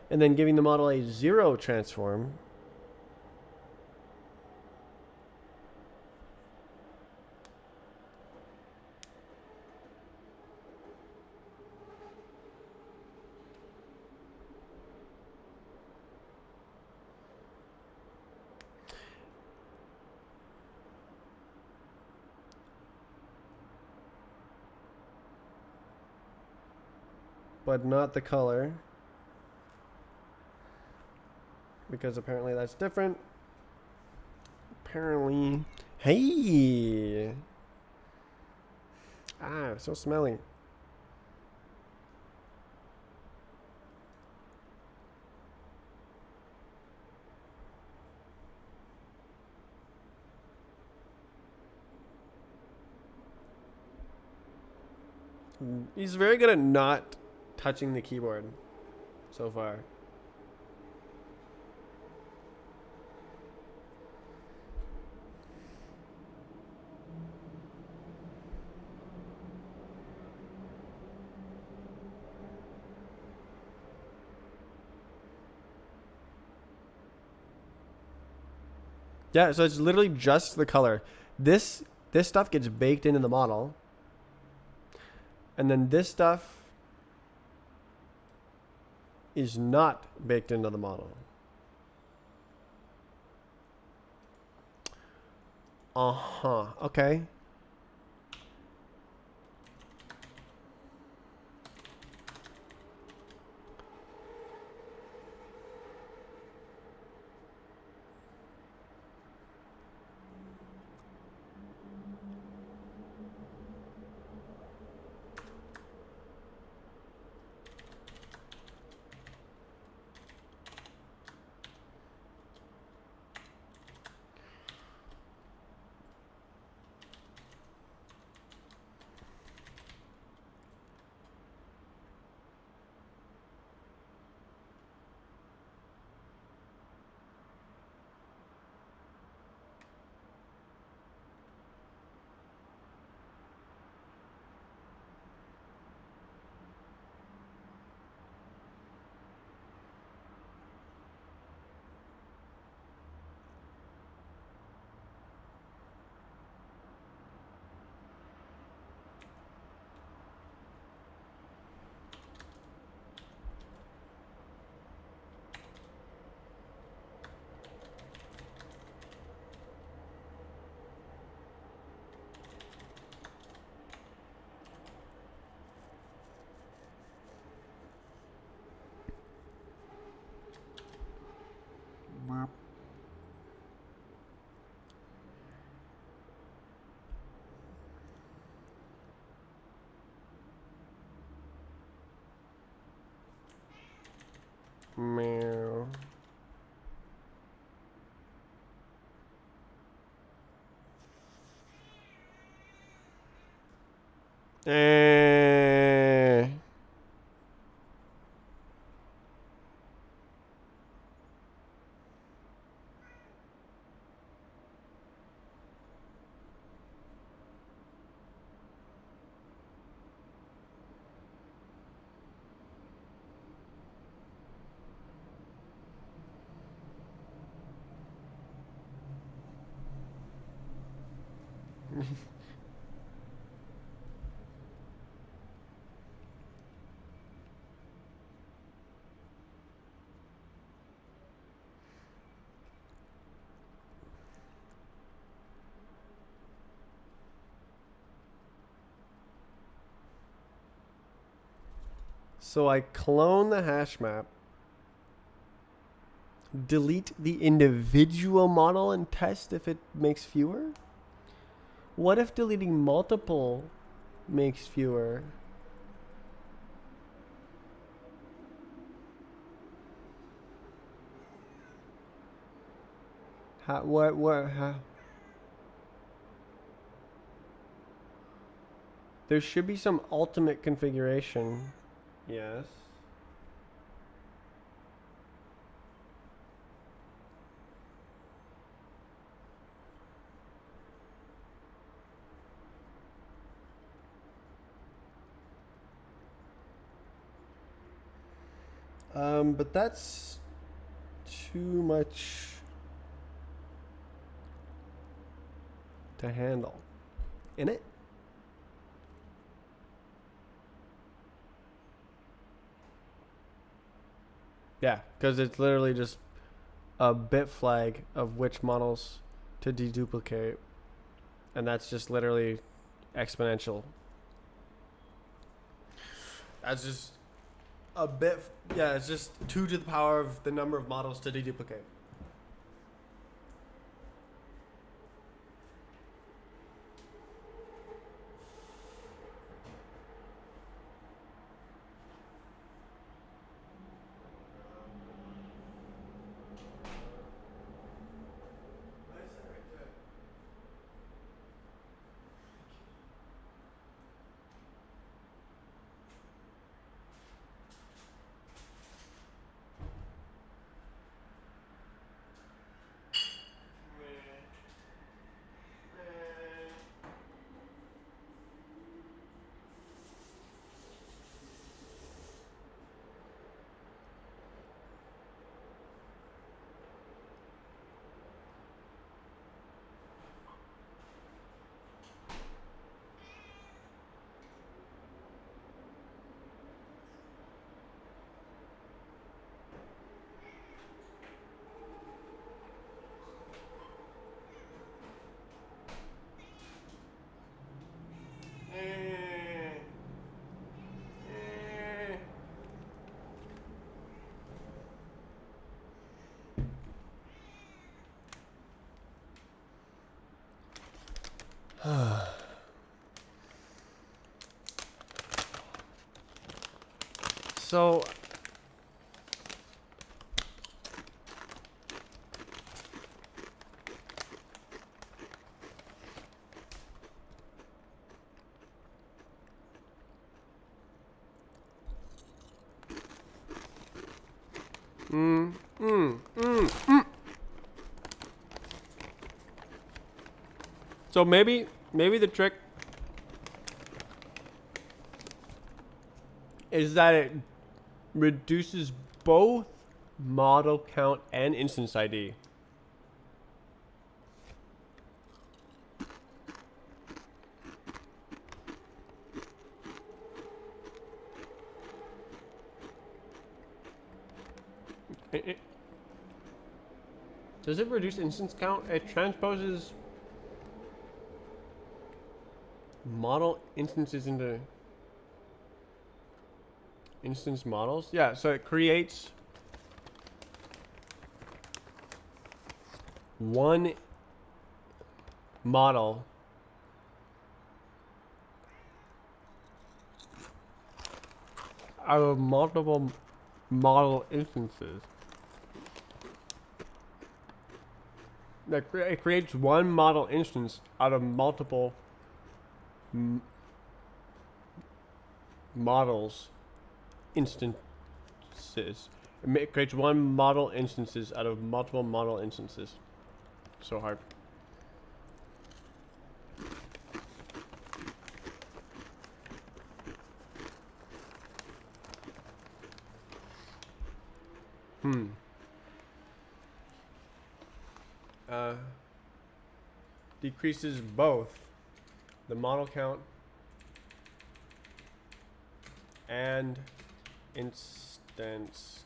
and then giving the model a 0 transform. But not the color, because apparently that's different. Apparently, Hey. Ah, so smelly. He's very good at not touching the keyboard so far. Yeah, so it's literally just the color. This stuff gets baked into the model, and then this stuff is not baked into the model. Uh-huh. Okay. Meow. Eh. So I clone the hash map, delete the individual model, and test if it makes fewer? What if deleting multiple makes fewer? How? There should be some ultimate configuration. Yes. But that's too much to handle. In it? Yeah, because it's literally just a bit flag of which models to deduplicate, and that's just literally exponential. That's just a bit. Yeah, it's just 2 to the power of the number of models to deduplicate. So so maybe the trick is that it reduces both model count and instance ID. Does it reduce instance count? It transposes model instances into instance models. Yeah, so it creates one model out of multiple model instances. It creates one model instance out of multiple models instances. It creates one model instances out of multiple model instances. So hard. Decreases both the model count and instance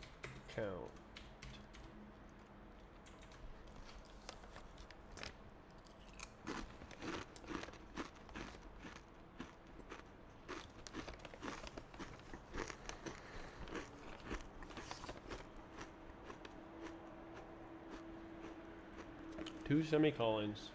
count. Two semicolons.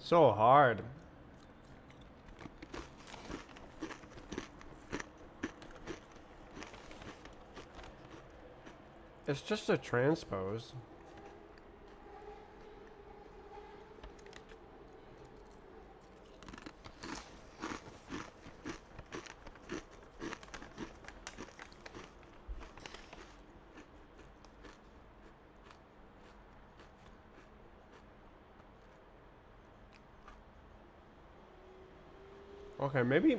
So hard. It's just a transpose. Okay, maybe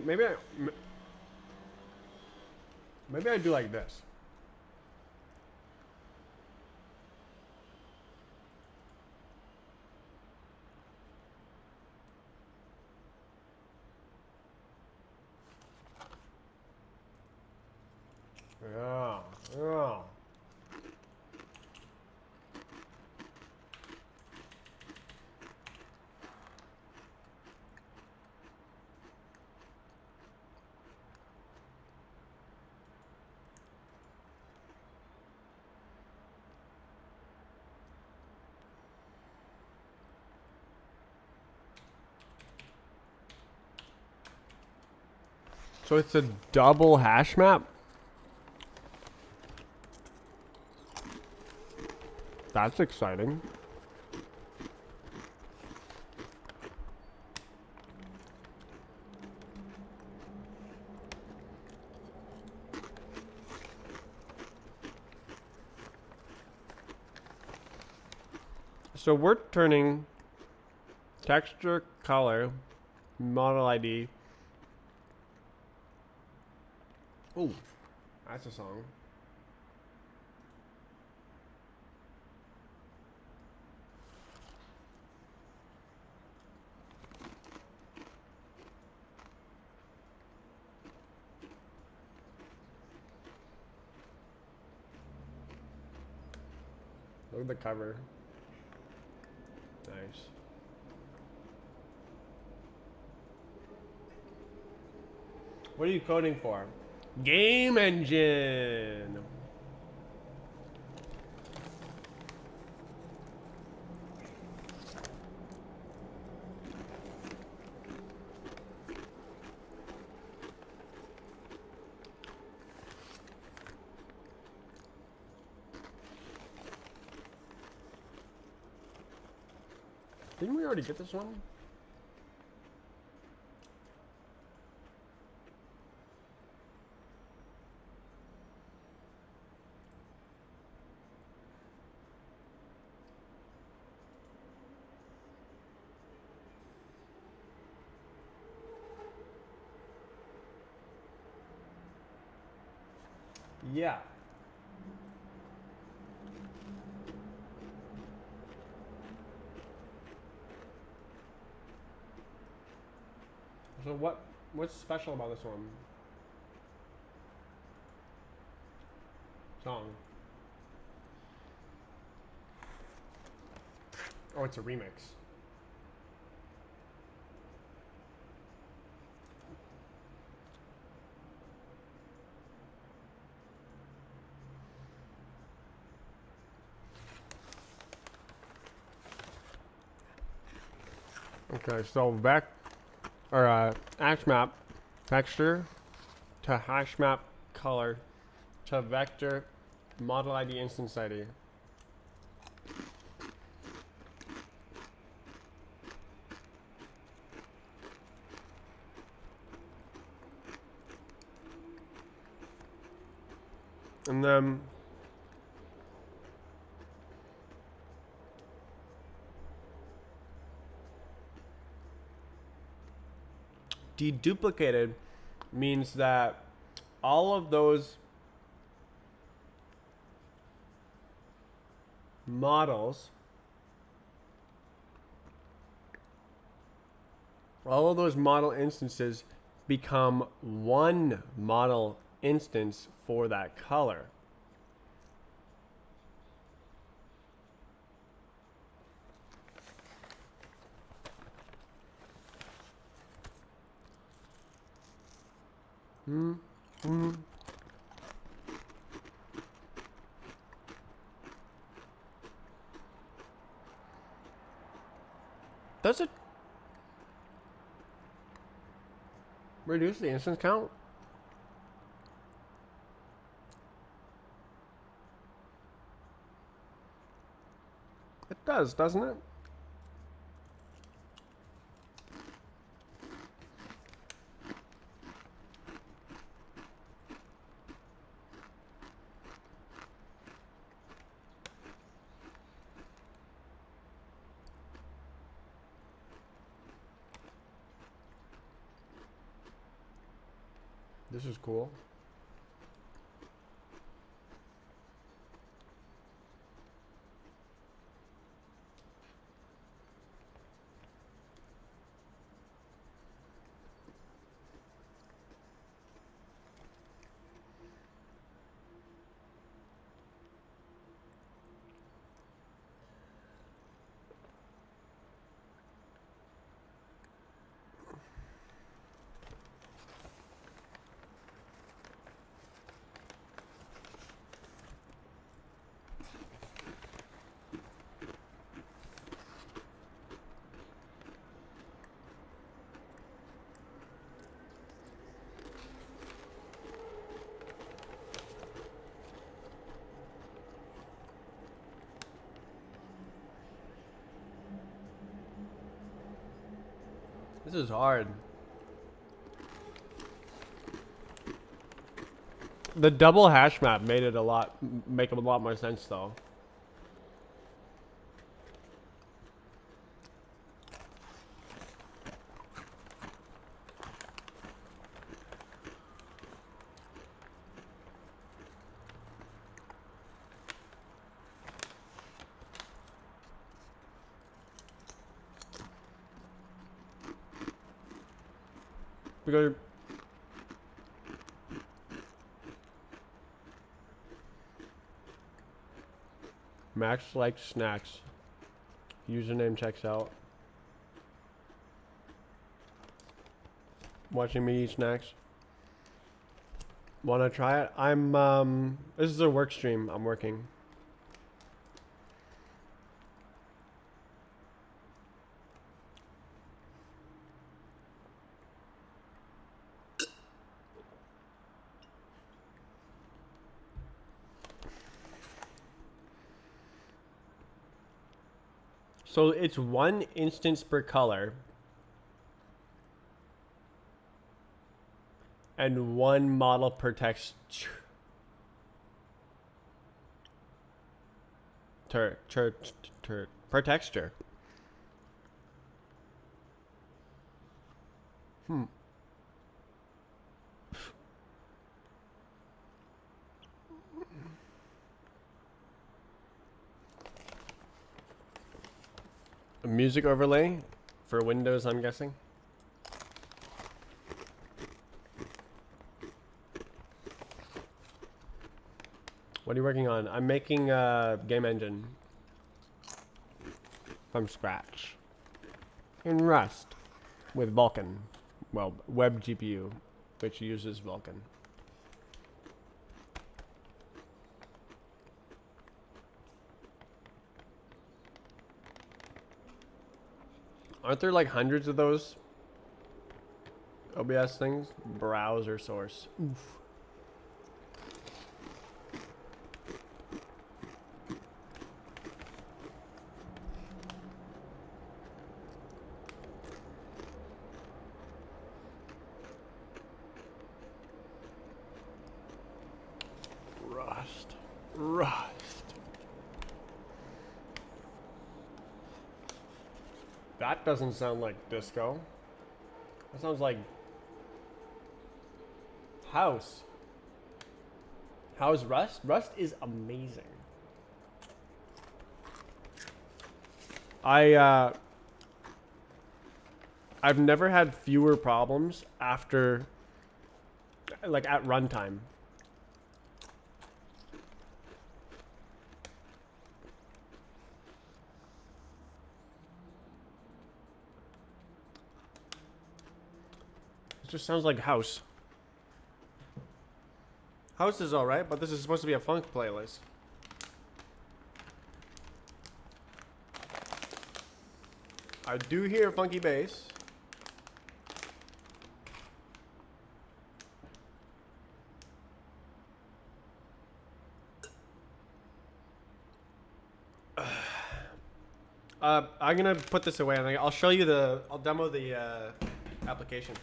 I do like this. Yeah, yeah. So it's a double hash map? That's exciting. So we're turning texture, color, model ID. Oh, that's a song. Look at the cover. Nice. What are you coding for? Game engine. Didn't we already get this one? Yeah. So what's special about this one? Song. Oh, it's a remix. Okay, so hash map texture to hash map color to vector model ID instance ID. And then deduplicated means that all of those models, all of those model instances become one model instance for that color. Does it reduce the instance count? It does, doesn't it? This is cool. This is hard. The double hash map made it make a lot more sense though. Because Max likes snacks. Username checks out. Watching me eat snacks. Wanna try it? This is a work stream. I'm working. So it's 1 instance per color. And 1 model per texture. Per texture. A music overlay for Windows, I'm guessing. What are you working on? I'm making a game engine from scratch in Rust with Vulkan. Well, web GPU, which uses Vulkan. Aren't there like hundreds of those OBS things? Browser source. Oof. Rust. That doesn't sound like disco. That sounds like house. How's Rust? Rust is amazing. I've never had fewer problems after, like, at runtime. Just sounds like house. House is alright, but this is supposed to be a funk playlist. I do hear funky bass. I'm gonna put this away and I'll show you I'll demo the application.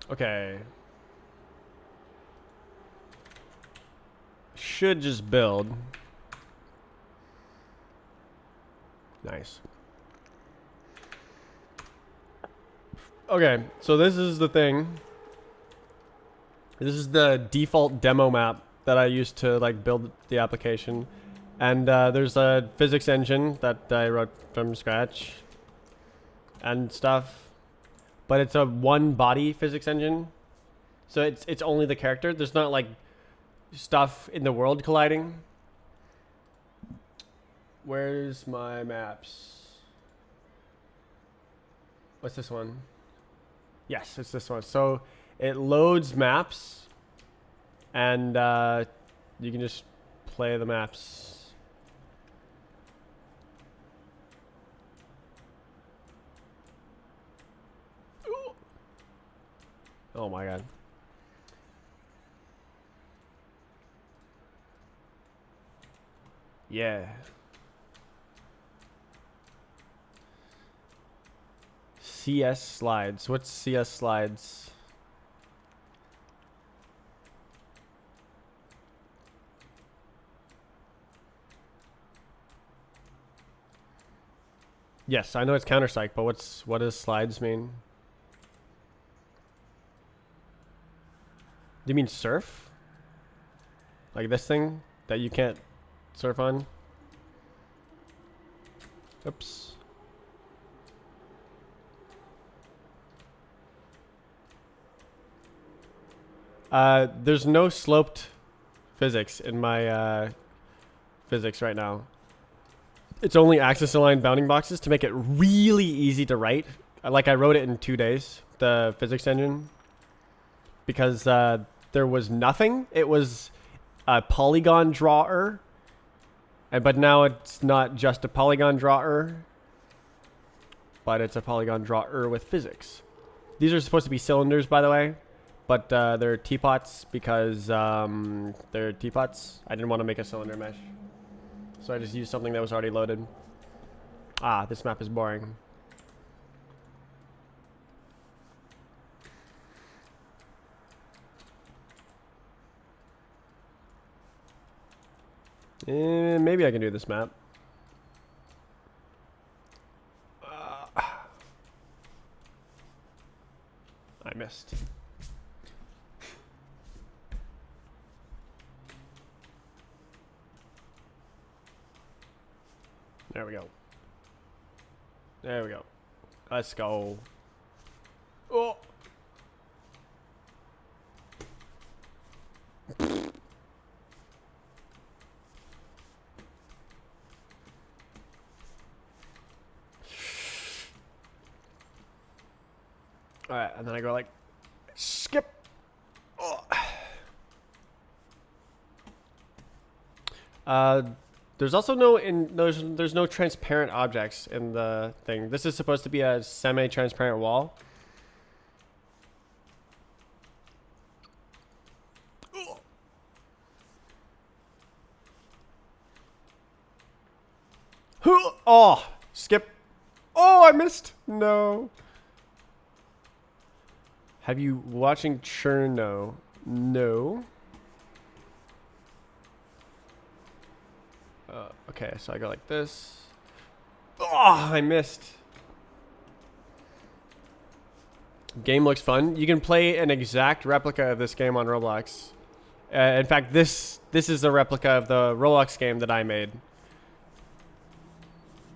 Okay. Should just build. Nice. Okay, so this is the thing. This is the default demo map that I used to like build the application. And there's a physics engine that I wrote from scratch and stuff. But it's a one body physics engine. So it's only the character. There's not like stuff in the world colliding. Where's my maps? What's this one? Yes, it's this one. So it loads maps, and you can just play the maps. Ooh. Oh my god. Yeah. CS slides. What's CS slides? Yes, I know it's Counter-Strike, but what does slides mean? Do you mean surf? Like this thing that you can't surf on? Oops. There's no sloped physics in my physics right now. It's only axis-aligned bounding boxes to make it really easy to write. Like I wrote it in 2 days, the physics engine, because there was nothing. It was a polygon drawer, but now it's not just a polygon drawer, but it's a polygon drawer with physics. These are supposed to be cylinders, by the way, but they're teapots because they're teapots. I didn't want to make a cylinder mesh, so I just used something that was already loaded. Ah, this map is boring. Maybe I can do this map. I missed. There we go. There we go. Let's go. Oh. Alright, and then I go like, skip. Oh. There's also there's no transparent objects in the thing. This is supposed to be a semi-transparent wall. Oh, skip. Oh, I missed. No. Have you watching Cherno? No. Okay, so I go like this. Oh, I missed. Game looks fun. You can play an exact replica of this game on Roblox. In fact, this is a replica of the Roblox game that I made.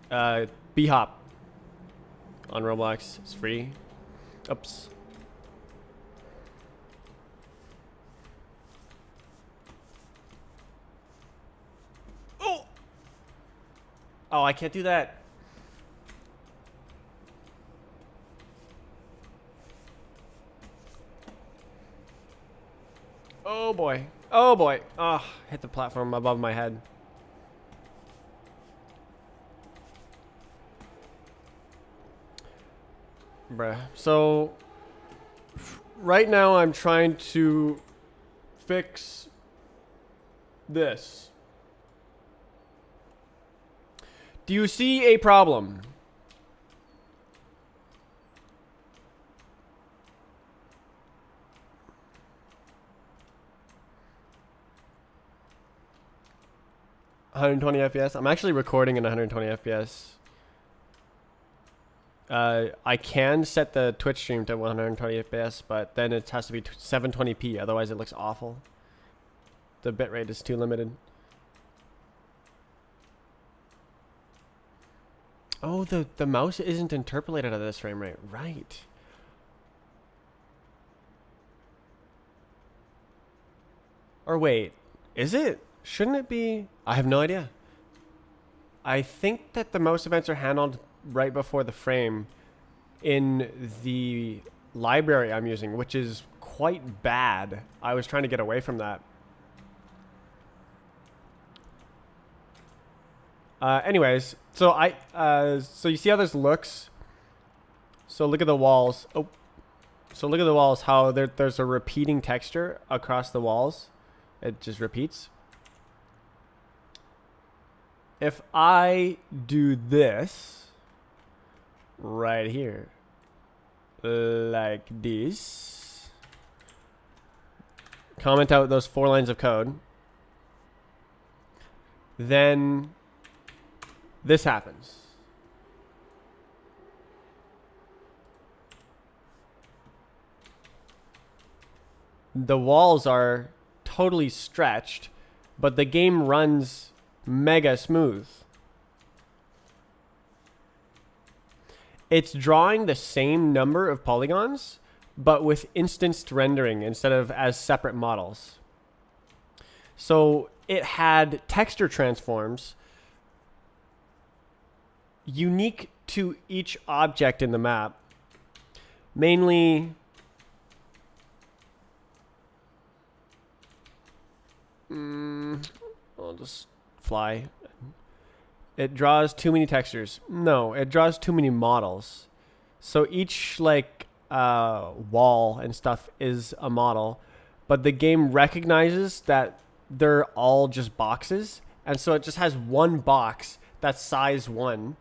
B-Hop on Roblox. It's free. Oops. Oh, I can't do that. Oh boy. Oh boy. Oh, hit the platform above my head. Bruh. So, right now I'm trying to fix this. Do you see a problem? $120 FPS. I'm actually recording in 120 FPS. I can set the Twitch stream to 120 FPS, but then it has to be 720p. Otherwise, it looks awful. The bitrate is too limited. Oh, the mouse isn't interpolated at this frame rate. Right. Or wait, is it? Shouldn't it be? I have no idea. I think that the most events are handled right before the frame in the library I'm using, which is quite bad. I was trying to get away from that. Anyways, so so you see how this looks? So look at the walls. Oh, so look at the walls, how there's a repeating texture across the walls. It just repeats. If I do this right here, like this, comment out those 4 lines of code, then this happens. The walls are totally stretched, but the game runs mega smooth. It's drawing the same number of polygons, but with instanced rendering instead of as separate models. So it had texture transforms unique to each object in the map, mainly I'll just fly. It draws too many textures. No, it draws too many models. So each like wall and stuff is a model, but the game recognizes that they're all just boxes, and so it just has one box that's size 1,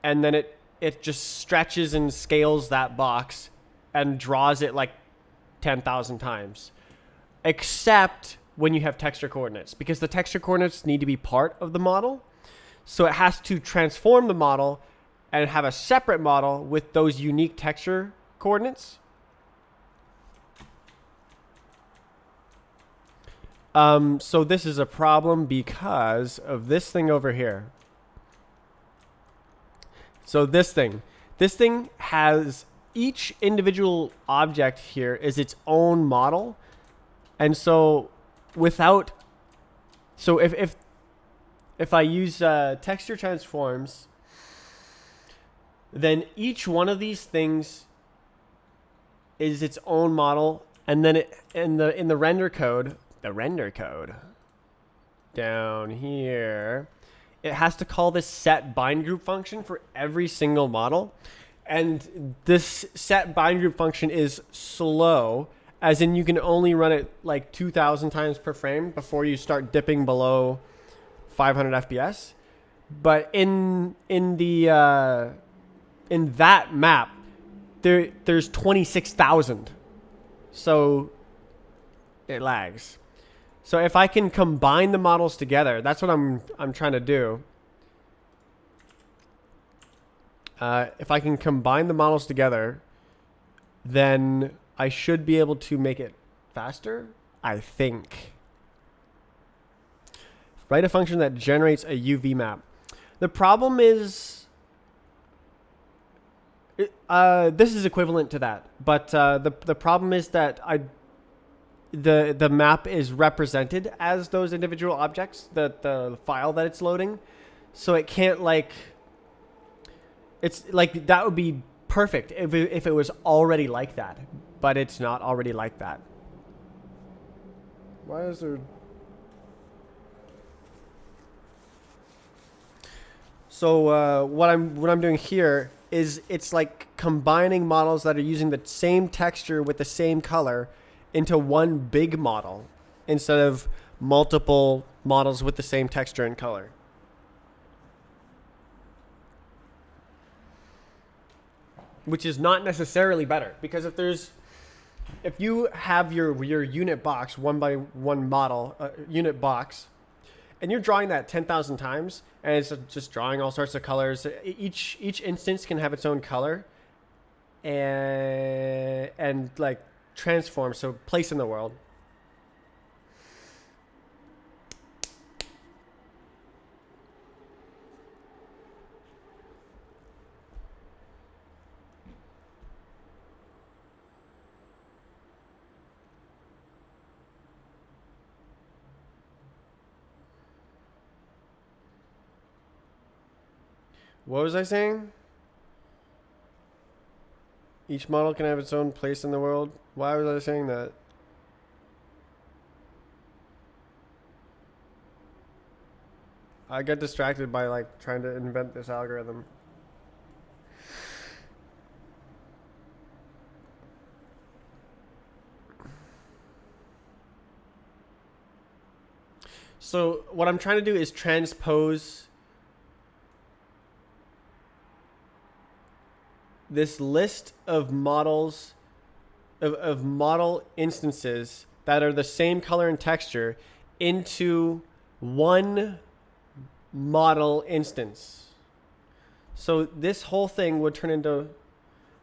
and then it just stretches and scales that box and draws it like 10,000 times, except when you have texture coordinates, because the texture coordinates need to be part of the model. So it has to transform the model and have a separate model with those unique texture coordinates. So this is a problem because of this thing over here. So this thing has each individual object here is its own model. And so if I use texture transforms, then each one of these things is its own model, and then in the render code, down here, it has to call this set bind group function for every single model, and this set bind group function is slow. As in, you can only run it like 2,000 times per frame before you start dipping below 500 FPS. But in that map, there's 26,000, so it lags. So if I can combine the models together, that's what I'm trying to do. If I can combine the models together, then I should be able to make it faster, I think. Write a function that generates a UV map. The problem is, this is equivalent to that, but the problem is that the map is represented as those individual objects, the file that it's loading, so it can't like. It's like that would be perfect if it was already like that. But it's not already like that. Why is there... So what I'm doing here is it's like combining models that are using the same texture with the same color into one big model instead of multiple models with the same texture and color. Which is not necessarily better, because if you have your unit box, 1x1 model, unit box, and you're drawing that 10,000 times, and it's just drawing all sorts of colors, each instance can have its own color, and like transform, so place in the world. What was I saying? Each model can have its own place in the world. Why was I saying that? I get distracted by like trying to invent this algorithm. So what I'm trying to do is transpose this list of models of model instances that are the same color and texture into one model instance. So this whole thing would turn into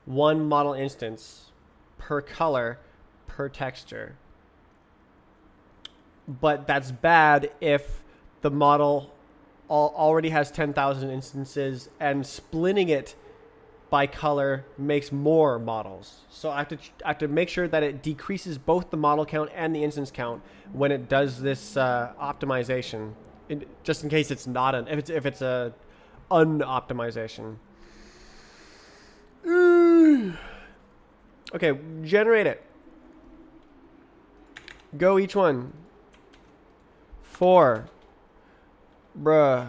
one model instance per color per texture. But that's bad if the model already has 10,000 instances and splitting it by color makes more models. So I have to make sure that it decreases both the model count and the instance count when it does this optimization, just in case it's not if it's a unoptimization. Okay, generate it. Go each one. 4. Bruh.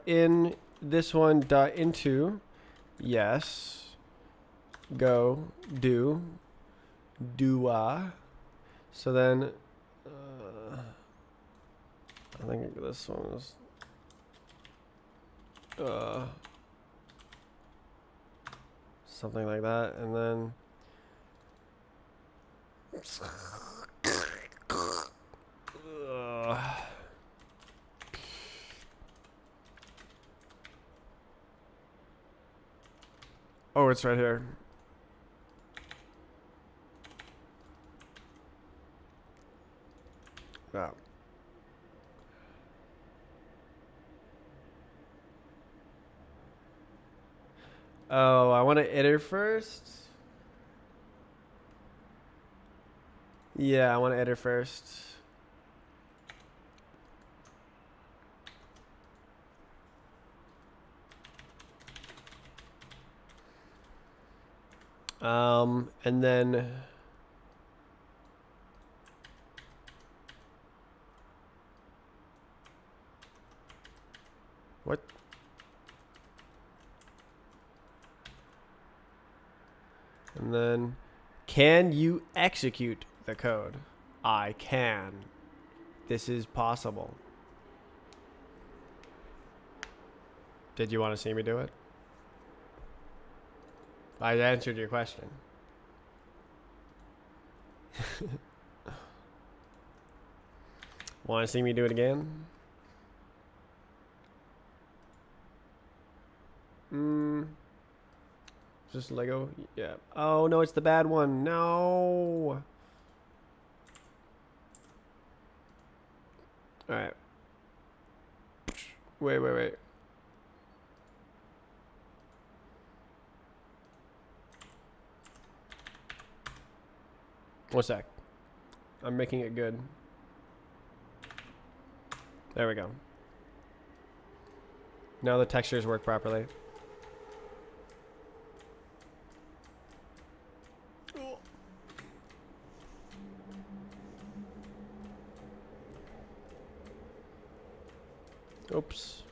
In this one dot into. Yes. Go. Do. So then. I think this one is. Something like that. And then. Oh, it's right here. Yeah. Oh, I want to iter first. Yeah, I want to iter first. And then what? And then can you execute the code? I can. This is possible. Did you want to see me do it? I answered your question. Want to see me do it again? Just Lego? Yeah. Oh, no, it's the bad one. No. Alright. Wait. One sec. I'm making it good. There we go. Now the textures work properly. Oops.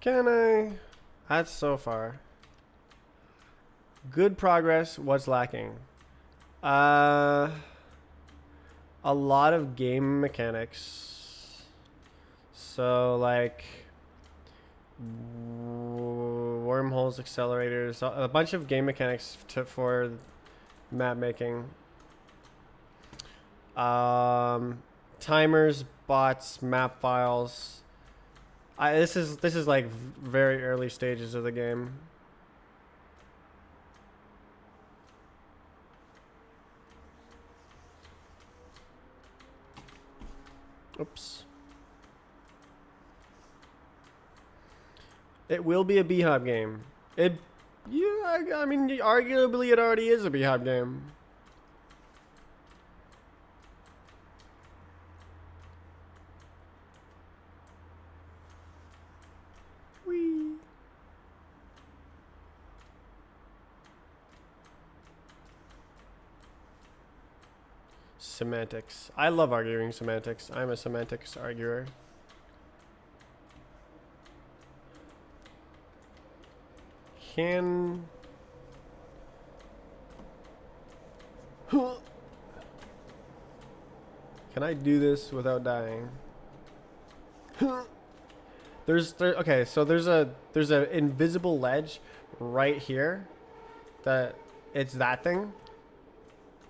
Can I? That's so far. Good progress. What's lacking? A lot of game mechanics. So like wormholes, accelerators, a bunch of game mechanics for map making. Timers, bots, map files. This is like very early stages of the game. Oops. It will be a B-Hop game. Yeah, I mean, arguably it already is a Beehive game. Whee. Semantics. I love arguing semantics. I'm a semantics arguer. Can I do this without dying? Okay, so there's a invisible ledge right here that it's that thing.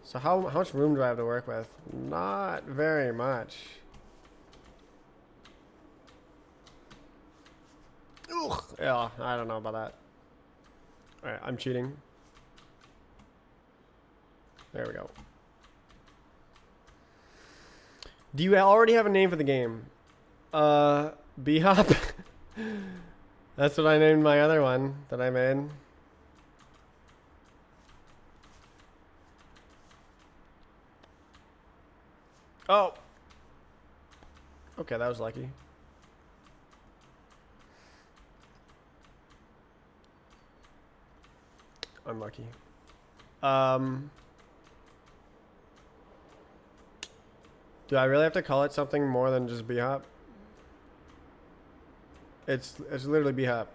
So how much room do I have to work with? Not very much. Ugh. Yeah, I don't know about that. All right, I'm cheating. There we go. Do you already have a name for the game? B-Hop? That's what I named my other one that I made. Oh. Okay, that was lucky. Unlucky. Do I really have to call it something more than just B-Hop? It's literally B-Hop.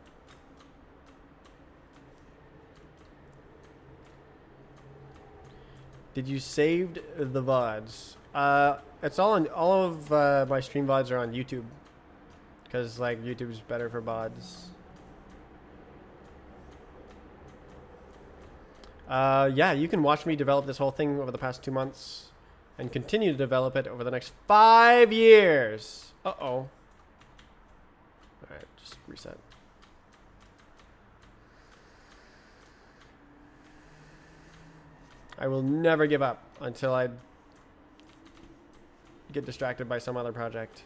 Did you saved the VODs? It's all of my stream VODs are on YouTube. Because like YouTube's better for VODs. Yeah, you can watch me develop this whole thing over the past 2 months and continue to develop it over the next 5 years. Uh-oh. Alright, just reset. I will never give up until I get distracted by some other project.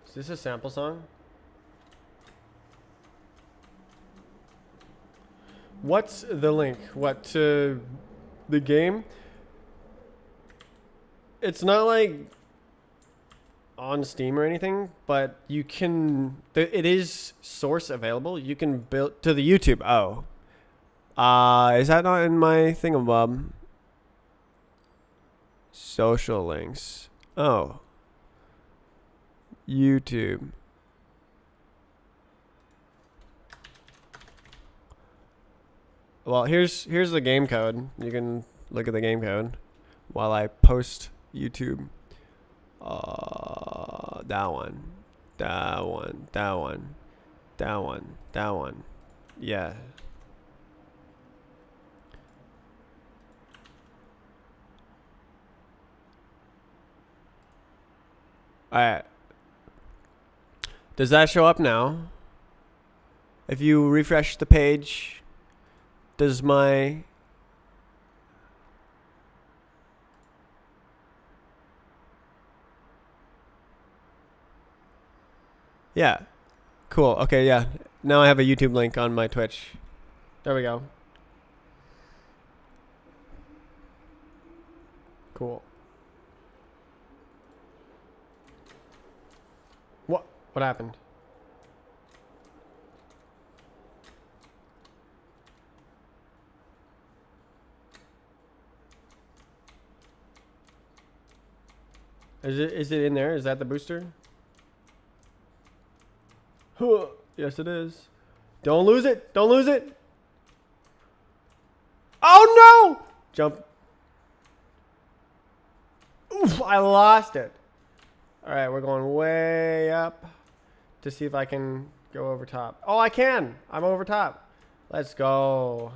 Is this a sample song? What's the link? What, to the game? It's not like on Steam or anything, but you can, it is source available. You can build to the YouTube. Oh. Is that not in my thingamabob? Social links. Oh. YouTube. Well, here's the game code. You can look at the game code while I post YouTube. That one. Yeah. Alright. Does that show up now? If you refresh the page, does my... Yeah. Cool. Okay, yeah. Now I have a YouTube link on my Twitch. There we go. Cool. What happened? Is it in there? Is that the booster? Yes, it is. Don't lose it. Don't lose it. Oh, no. Jump. Oof, I lost it. All right, we're going way up to see if I can go over top. Oh, I can. I'm over top. Let's go.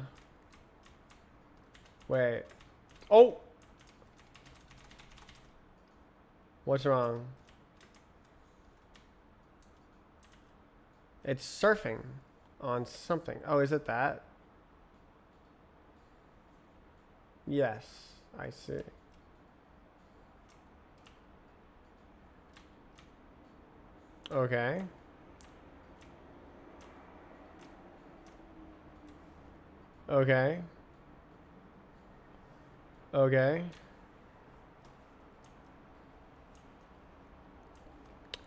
Wait. Oh. What's wrong? It's surfing on something. Oh, is it that? Yes. I see. Okay. Okay. Okay.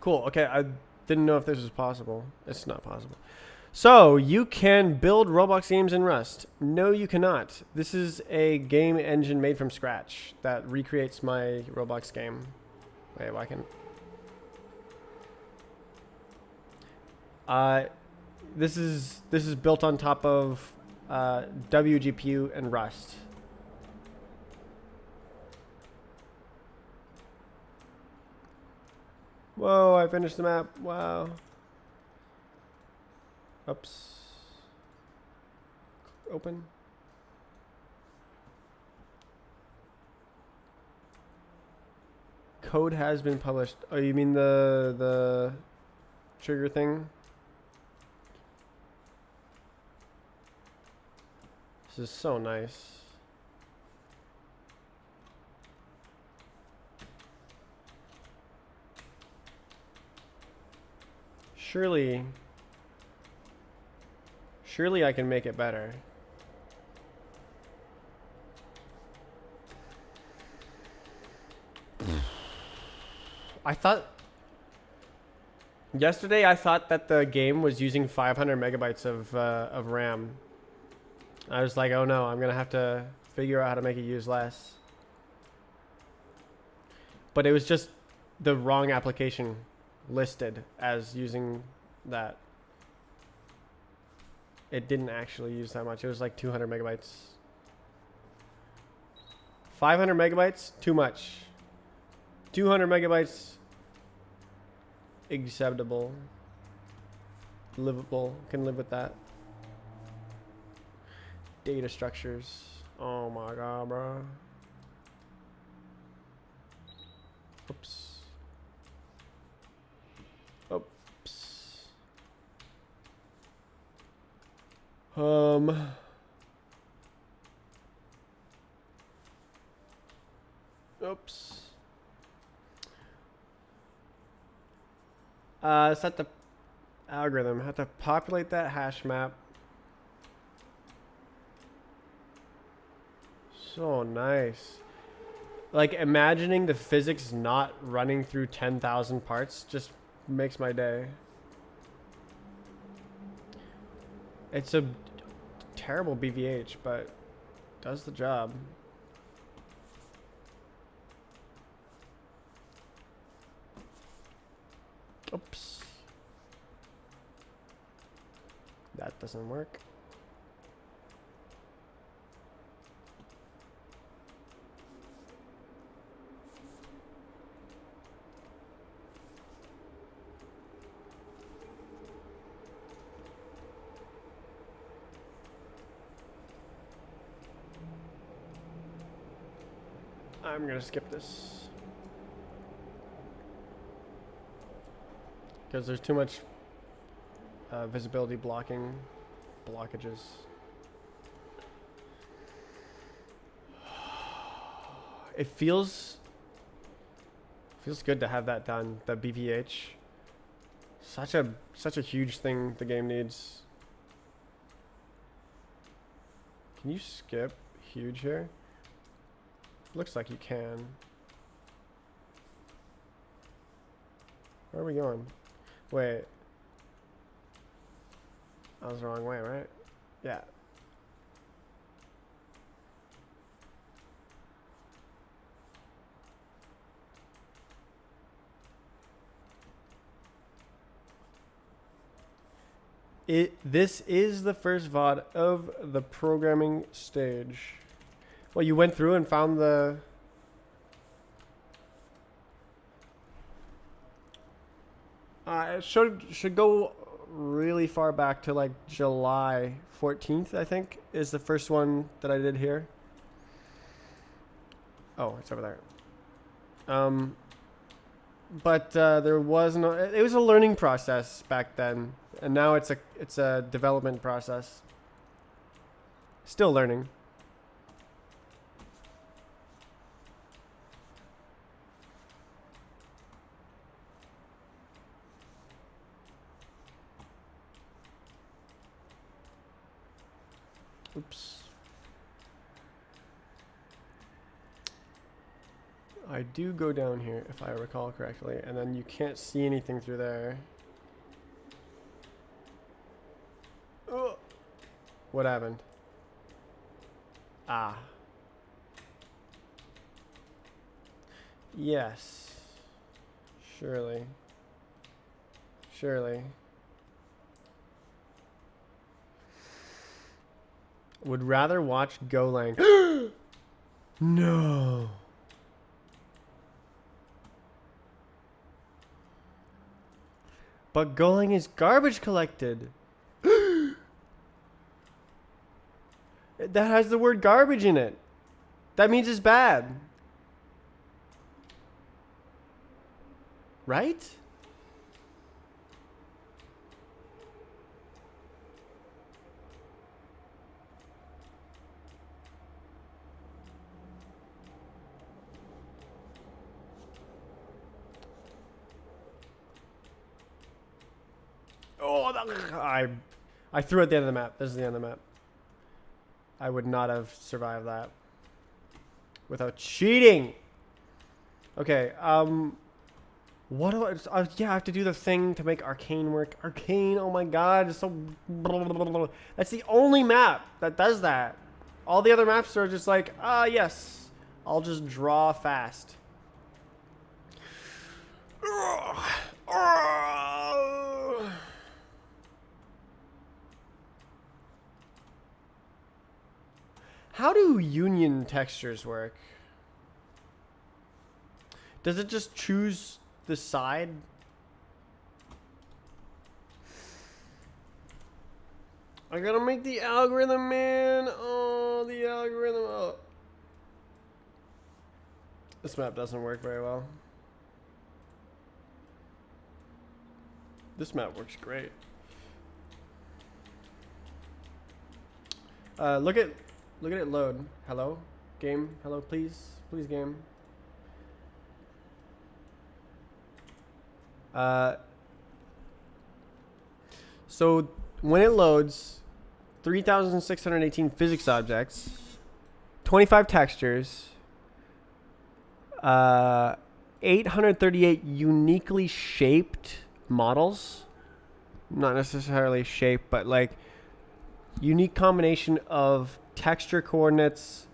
Cool. Okay, I didn't know if this was possible. It's not possible. So, you can build Roblox games in Rust. No, you cannot. This is a game engine made from scratch that recreates my Roblox game. Wait, why can... This is built on top of WGPU and Rust. Whoa, I finished the map. Wow. Oops. Open. Code has been published. Oh, you mean the trigger thing? This is so nice. Surely I can make it better. Yesterday I thought that the game was using 500 megabytes of RAM. I was like, oh no, I'm gonna have to figure out how to make it use less. But it was just the wrong application listed as using that. It didn't actually use that much. It was like 200 megabytes. 500 megabytes, too much. 200 megabytes, acceptable. Livable, can live with that. Data structures. Oh my god, bro. Oops. Oops. Oops. Set the algorithm. Have to populate that hash map. So nice. Like, imagining the physics not running through 10,000 parts just makes my day. It's a terrible BVH, but does the job. Oops. That doesn't work. I'm gonna skip this because there's too much visibility blockages. It feels good to have that done. The BVH, such a huge thing the game needs. Can you skip huge here? Looks like you can. Where are we going? Wait. I was the wrong way, right? Yeah. This is the first VOD of the programming stage. Well, you went through and found the... it should go really far back to like July 14th, I think, is the first one that I did here. Oh, it's over there. But there was no... It was a learning process back then, and now it's a development process. Still learning. Oops. I do go down here, if I recall correctly, and then you can't see anything through there. Oh. What happened? Ah. Yes. Surely. Surely. Would rather watch Golang. No. But Golang is garbage collected. That has the word garbage in it. That means it's bad. Right? Oh, I threw at the end of the map. This is the end of the map. I would not have survived that without cheating. Okay, what do I, yeah, I have to do the thing to make Arcane work. Arcane, oh my god, it's so that's the only map that does that. All the other maps are just like, yes, I'll just draw fast. How do union textures work? Does it just choose the side? I gotta make the algorithm, man. Oh, the algorithm. Oh. This map doesn't work very well. This map works great. Look at it load. Hello, game. Hello, please, please, game. So when it loads, 3,618 physics objects, 25 textures, 838 uniquely shaped models. Not necessarily shaped, but like unique combination of texture coordinates,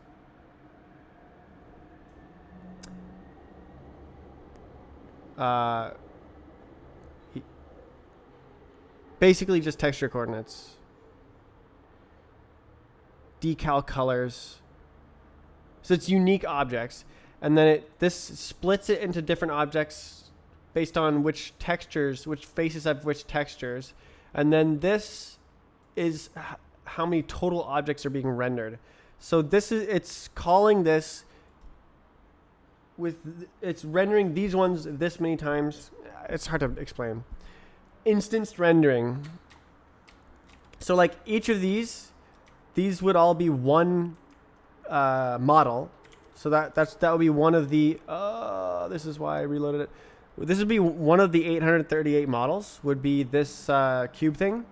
basically just texture coordinates, decal colors. So it's unique objects, and then this splits it into different objects based on which textures, which faces have which textures, and then this is how many total objects are being rendered. So it's calling this it's rendering these ones this many times. It's hard to explain. Instanced rendering. So like each of these would all be one model. So that would be one of the this is why I reloaded it. This would be one of the 838 models, would be this cube thing.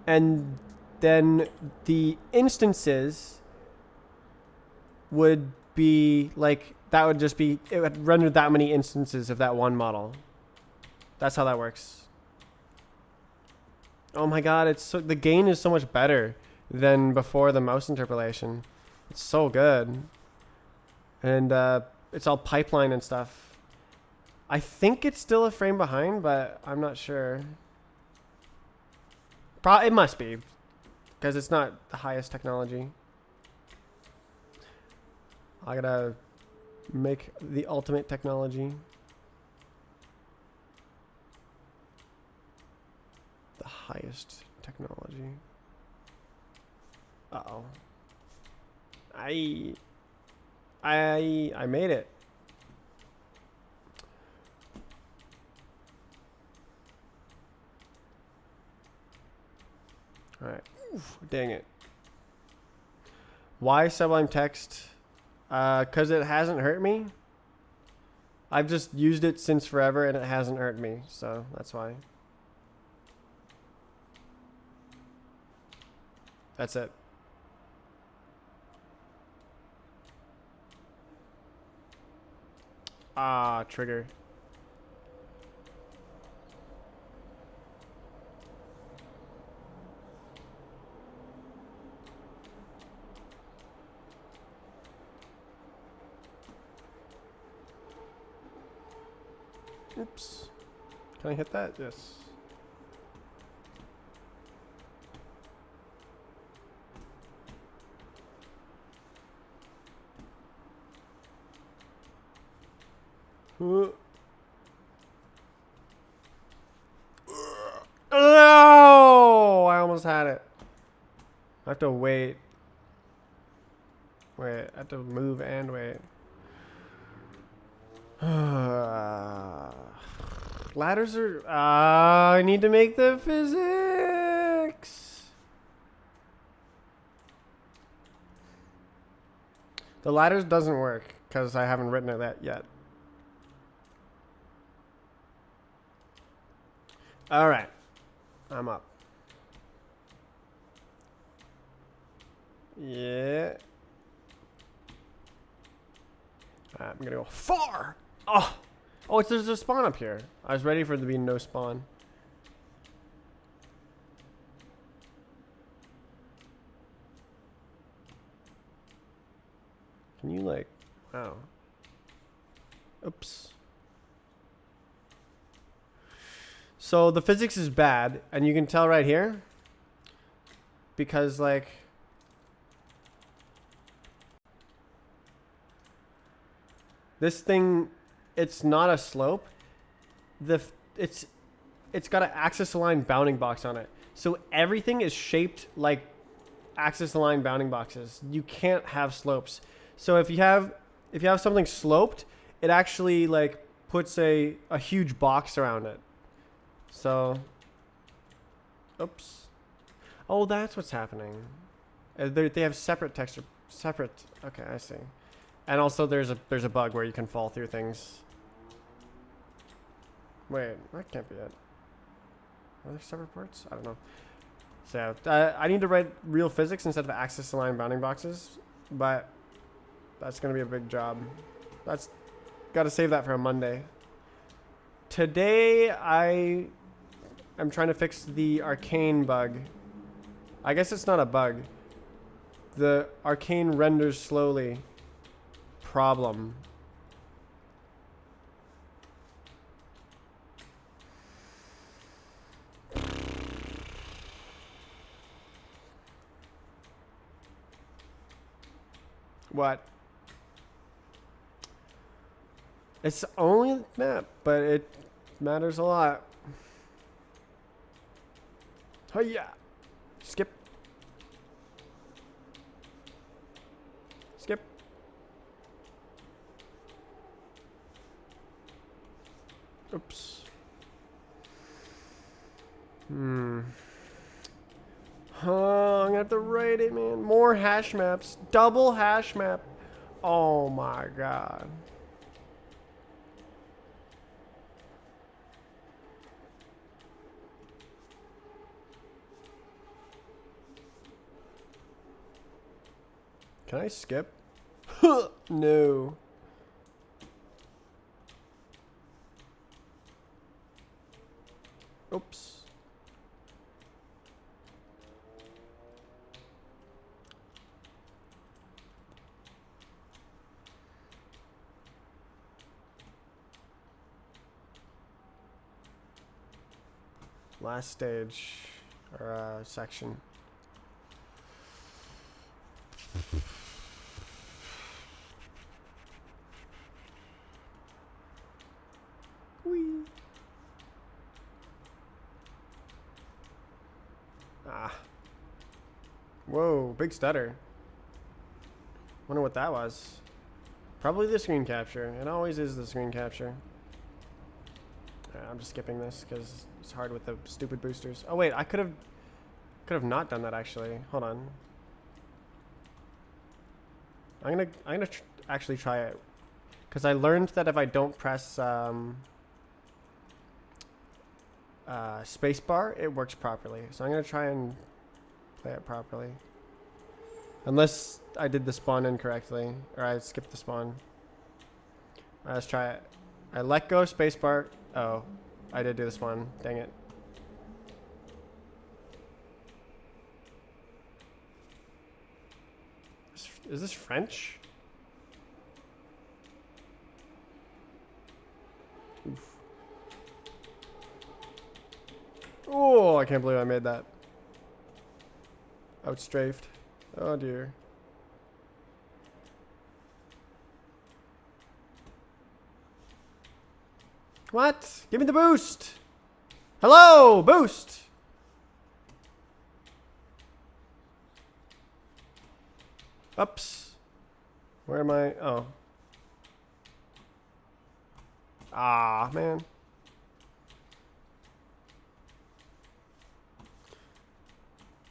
And then the instances would be like, that would just be, it would render that many instances of that one model. That's how that works. Oh my god, the gain is so much better than before the mouse interpolation. It's so good. And it's all pipeline and stuff. I think it's still a frame behind, but I'm not sure. It must be, because it's not the highest technology. I gotta make the ultimate technology. The highest technology. Uh-oh. I made it. All right. Oof, dang it. Why Sublime Text? Because it hasn't hurt me. I've just used it since forever and it hasn't hurt me, so that's why. That's it. Ah, trigger. Oops. Can I hit that? Yes. No! I almost had it. I have to wait. Wait, I have to move and wait. Ladders are... I need to make the physics. The ladders doesn't work because I haven't written it yet. All right. I'm up. Yeah. I'm gonna go far. Oh, there's a spawn up here. I was ready for there to be no spawn. Can you like? Oh. Oops. So the physics is bad, and you can tell right here because like this thing, it's not a slope. It's got an axis aligned bounding box on it. So everything is shaped like axis aligned bounding boxes. You can't have slopes. So if you have something sloped, it actually like puts a huge box around it. So, oops. Oh, that's what's happening. They have separate texture, Okay, I see. And also, there's a bug where you can fall through things. Wait, that can't be it. Are there separate parts? I don't know. So I need to write real physics instead of axis aligned bounding boxes, but that's gonna be a big job. That's gotta save that for a Monday. Today I'm trying to fix the arcane bug. I guess it's not a bug. The arcane renders slowly problem. What? It's only a map, but it matters a lot. Oh yeah. Skip. Skip. Oops. Oh, I'm gonna have to write it, man. More hash maps. Double hash map. Oh my god. Can I skip? No. Oops. Last stage or section. Whee. Ah. Whoa, big stutter. Wonder what that was. Probably the screen capture. It always is the screen capture. I'm just skipping this because it's hard with the stupid boosters. Oh wait, I could have not done that actually. Hold on. I'm gonna actually try it because I learned that if I don't press spacebar, it works properly. So I'm gonna try and play it properly. Unless I did the spawn incorrectly or I skipped the spawn. Let's try it. I let go spacebar. Oh, I did do this one. Dang it. Is this French? Oof. Oh, I can't believe I made that. Outstrafed. Oh dear. What? Give me the boost. Hello, boost. Oops. Where am I? Oh. Ah, man.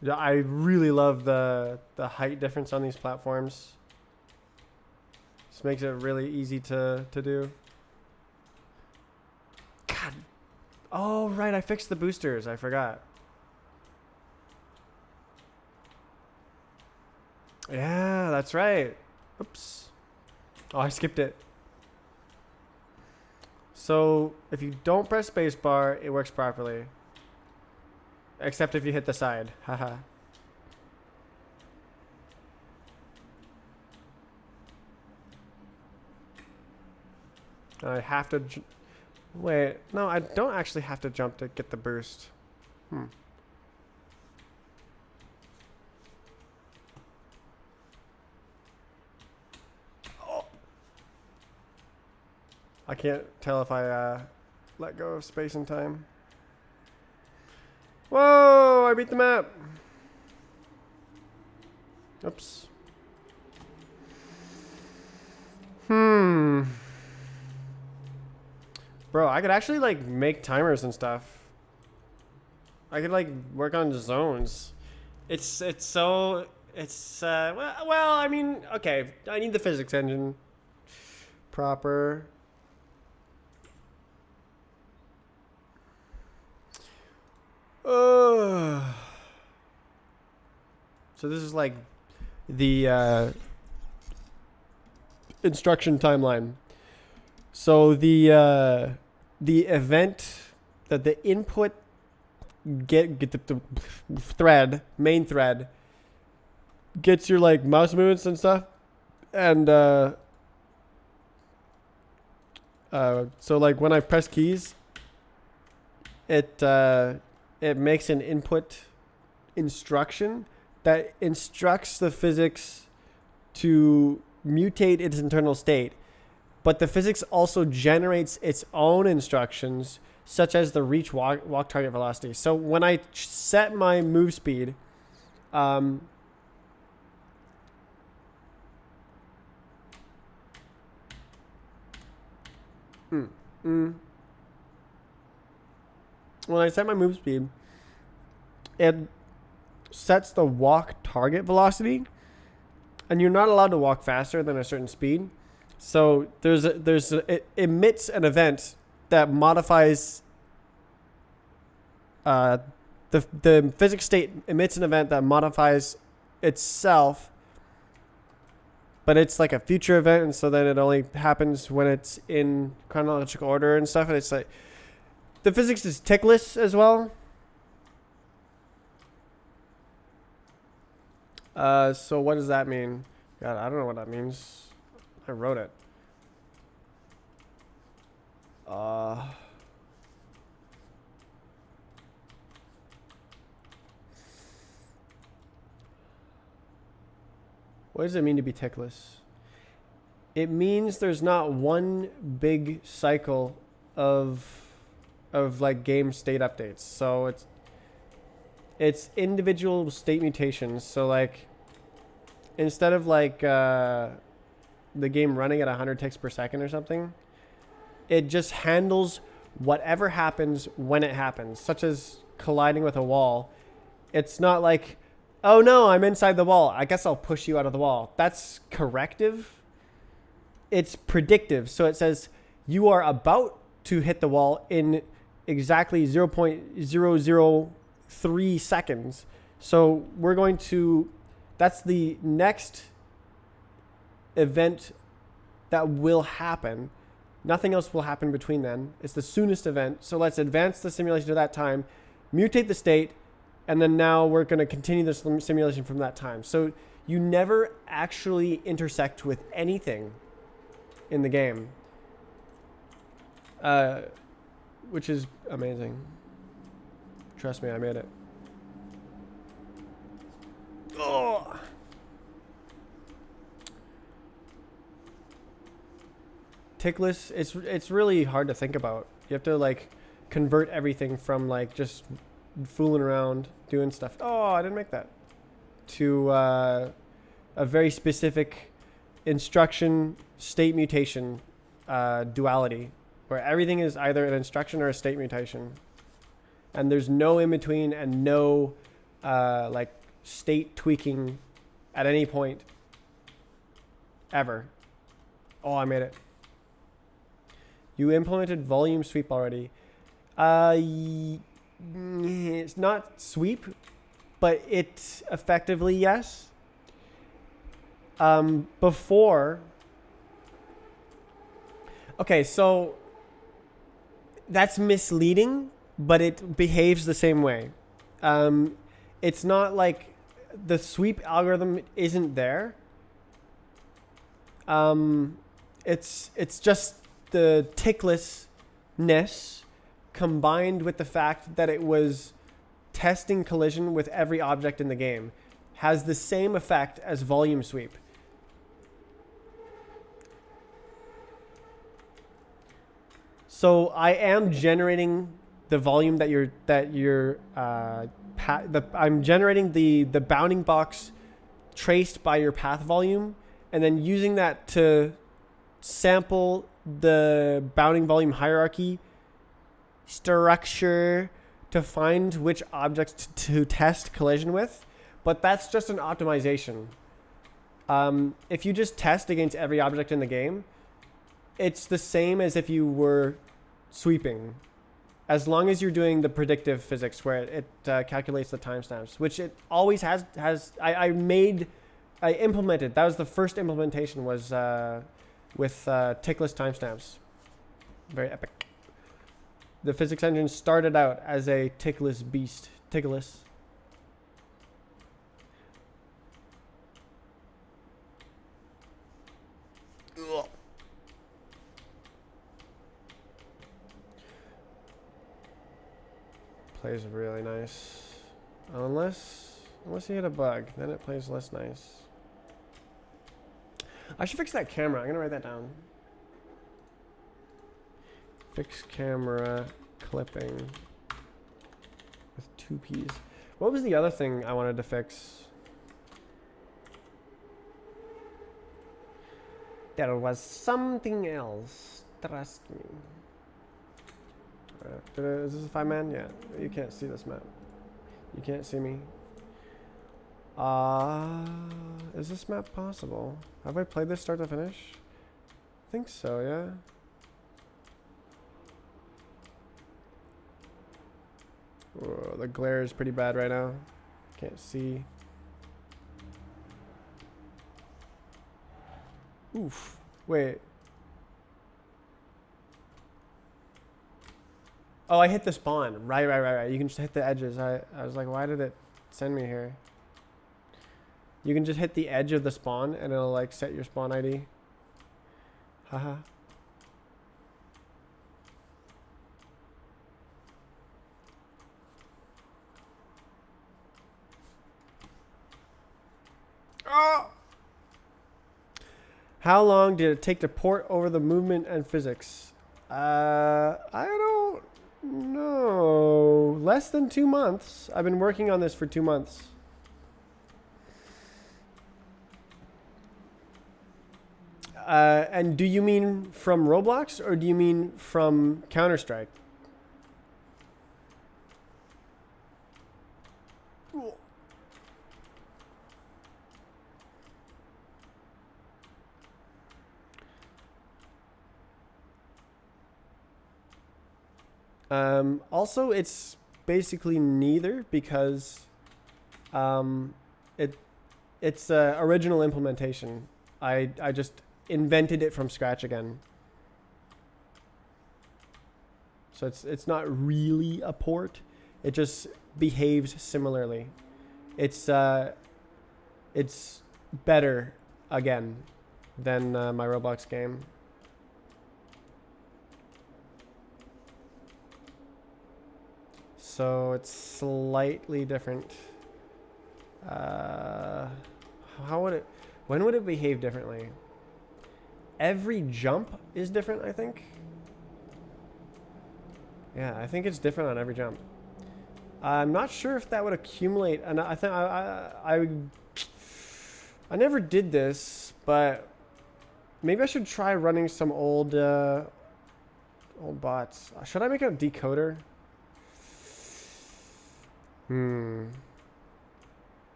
Yeah, I really love the height difference on these platforms. This makes it really easy to do. God. Oh, right. I fixed the boosters. I forgot. Yeah, that's right. Oops. Oh, I skipped it. So, if you don't press spacebar, it works properly. Except if you hit the side. Haha. I have to... Wait, no, I don't actually have to jump to get the boost. Oh. I can't tell if I let go of space and time. Whoa, I beat the map. Oops. Bro, I could actually like make timers and stuff. I could like work on zones. Well, I mean, okay, I need the physics engine proper. So this is like the instruction timeline. So the event that the input get the thread, main thread, gets your like mouse movements and stuff, and so like when I press keys, it makes an input instruction that instructs the physics to mutate its internal state. But the physics also generates its own instructions, such as the reach walk target velocity. So when I set my move speed, when I set my move speed, it sets the walk target velocity, and you're not allowed to walk faster than a certain speed. So it emits an event that modifies the physics state emits an event that modifies itself, but it's like a future event, and so then it only happens when it's in chronological order and stuff. And it's like the physics is tickless as well. So what does that mean? God, I don't know what that means. I wrote it. What does it mean to be tickless? It means there's not one big cycle of like game state updates. So it's individual state mutations. So like instead of like the game running at 100 ticks per second or something, it just handles whatever happens when it happens, such as colliding with a wall. It's not like, oh no, I'm inside the wall, I guess I'll push you out of the wall. That's corrective. It's predictive. So it says you are about to hit the wall in exactly 0.003 seconds. So we're going to, that's the next event that will happen. Nothing else will happen between then. It's the soonest event. So let's advance the simulation to that time, mutate the state, and then now we're going to continue this simulation from that time. So you never actually intersect with anything in the game, which is amazing. Trust me, I made it. Oh. Tickless, it's really hard to think about. You have to like convert everything from like just fooling around doing stuff. Oh, I didn't make that. To a very specific instruction state mutation duality, where everything is either an instruction or a state mutation, and there's no in between and no like state tweaking at any point ever. Oh, I made it. You implemented volume sweep already. It's not sweep, but it's effectively yes. Before. Okay, so that's misleading, but it behaves the same way. It's not like the sweep algorithm isn't there. It's just the ticklessness combined with the fact that it was testing collision with every object in the game has the same effect as volume sweep. So I am generating the volume I'm generating the bounding box traced by your path volume, and then using that to sample the bounding volume hierarchy structure to find which objects to test collision with. But that's just an optimization. If you just test against every object in the game, it's the same as if you were sweeping, as long as you're doing the predictive physics where it calculates the timestamps, which it always has. I implemented. That was the first implementation, was with tickless timestamps. Very epic. The physics engine started out as a tickless beast. Tickless. Ugh. Plays really nice. Unless you hit a bug, then it plays less nice. I should fix that camera. I'm gonna write that down. Fix camera clipping with 2 P's. What was the other thing I wanted to fix? There was something else. Trust me. Is this a 5-man? Yeah. You can't see this map. You can't see me. Is this map possible? Have I played this start to finish? I think so, yeah. Whoa, the glare is pretty bad right now. Can't see. Oof. Wait. Oh, I hit the spawn. Right. You can just hit the edges. I was like, why did it send me here? You can just hit the edge of the spawn and it'll like set your spawn ID. Haha. Oh! How long did it take to port over the movement and physics? I don't know. Less than 2 months. I've been working on this for 2 months. And do you mean from Roblox or do you mean from Counter-Strike? Also, it's basically neither, because it's a original implementation. I just invented it from scratch again. So it's not really a port. It just behaves similarly. It's better again than my Roblox game. So it's slightly different. How would it? When would it behave differently? Every jump is different, I think. Yeah, I think it's different on every jump. I'm not sure if that would accumulate, and I think I never did this, but maybe I should try running some old bots. Should I make a decoder?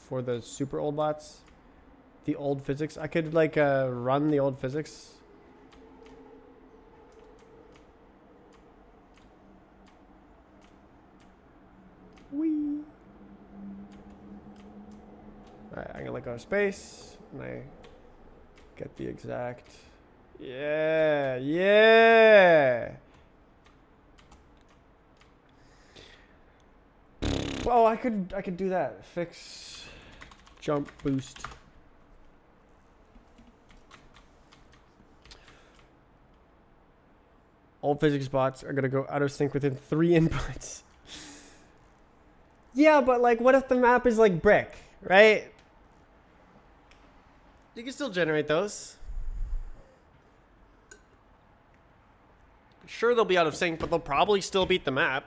For the super old bots, the old physics, I could like run the old physics. Whee! Alright, I'm gonna let go of space, and I get the exact. Yeah, yeah. Oh, I could do that. Fix jump boost. Old physics bots are gonna go out of sync within 3 inputs. Yeah, but like, what if the map is like brick, right? You can still generate those. Sure, they'll be out of sync, but they'll probably still beat the map.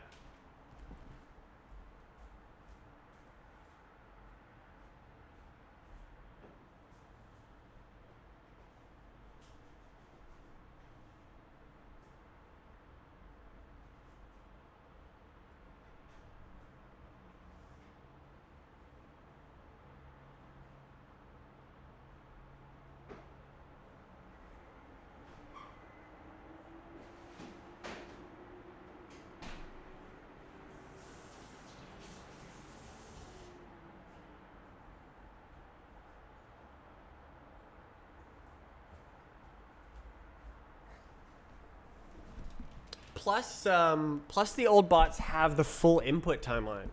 Plus the old bots have the full input timeline.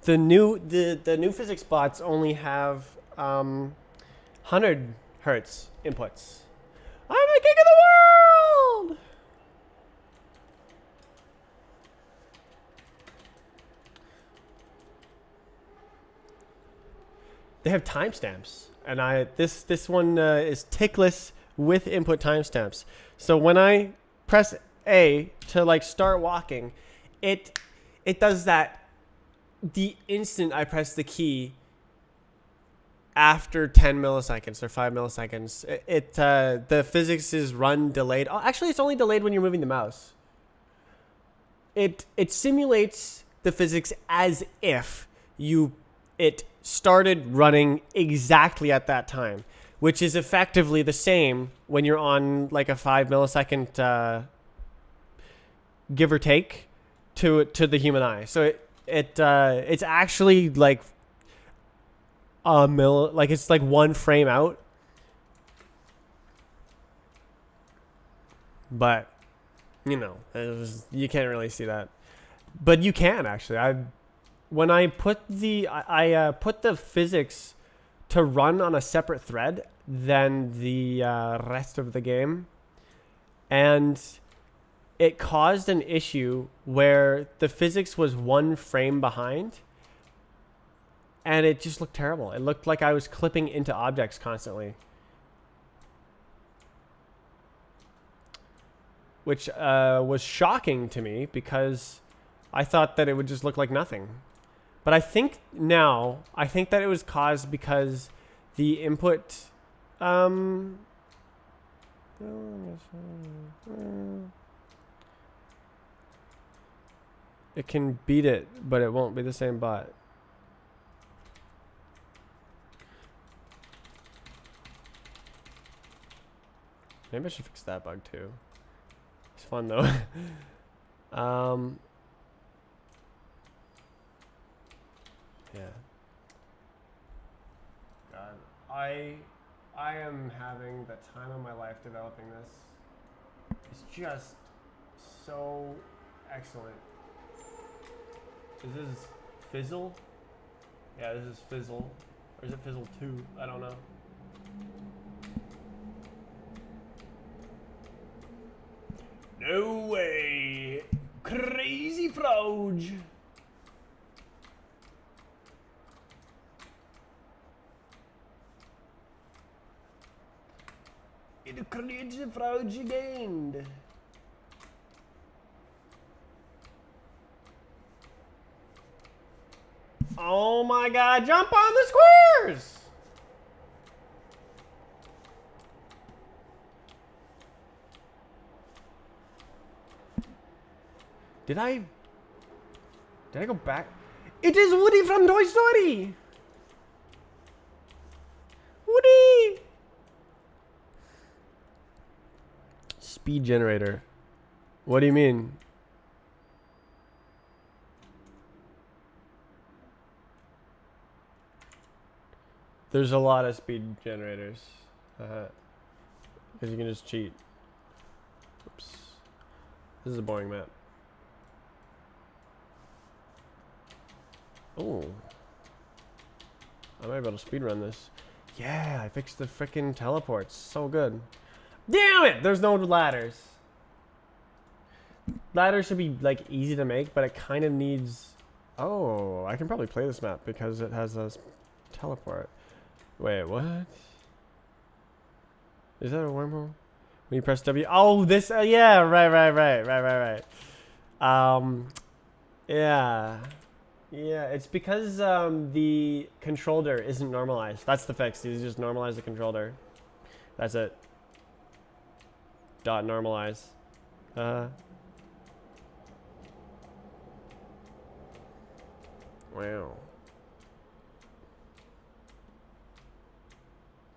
The new physics bots only have 100 hertz inputs. I'm the king of the world. They have timestamps, and this one is tickless with input timestamps. So when I press A to like start walking, it does that the instant I press the key after 10 milliseconds or 5 milliseconds. The physics is run delayed. Oh, actually, it's only delayed when you're moving the mouse. It simulates the physics as if it started running exactly at that time, which is effectively the same when you're on like a 5 millisecond give or take to the human eye. So it's actually like it's like 1 frame out. But you know, you can't really see that. But you can actually. When I put I put the physics to run on a separate thread than the rest of the game, and it caused an issue where the physics was 1 frame behind, and it just looked terrible. It looked like I was clipping into objects constantly, which was shocking to me because I thought that it would just look like nothing. But I think that it was caused because the input it can beat it, but it won't be the same bot. Maybe I should fix that bug too. It's fun though. Yeah. I am having the time of my life developing this. It's just so excellent. Is this Fizzle? Yeah, this is Fizzle. Or is it Fizzle 2? I don't know. No way! Crazy Frouge! It Crazy Frouge again! Oh my god, jump on the squares! Did I go back? It is Woody from Toy Story! Woody! Speed generator. What do you mean? There's a lot of speed generators. Because you can just cheat. Oops. This is a boring map. Oh. I might be able to speedrun this. Yeah, I fixed the freaking teleports. So good. Damn it! There's no ladders. Ladders should be like easy to make, but it kind of needs... Oh, I can probably play this map because it has a teleport. Wait, what? Is that a wormhole? When you press W? Oh, this... yeah, right. Yeah. Yeah, it's because the controller isn't normalized. That's the fix. You just normalize the controller. That's it. Dot normalize. Wow.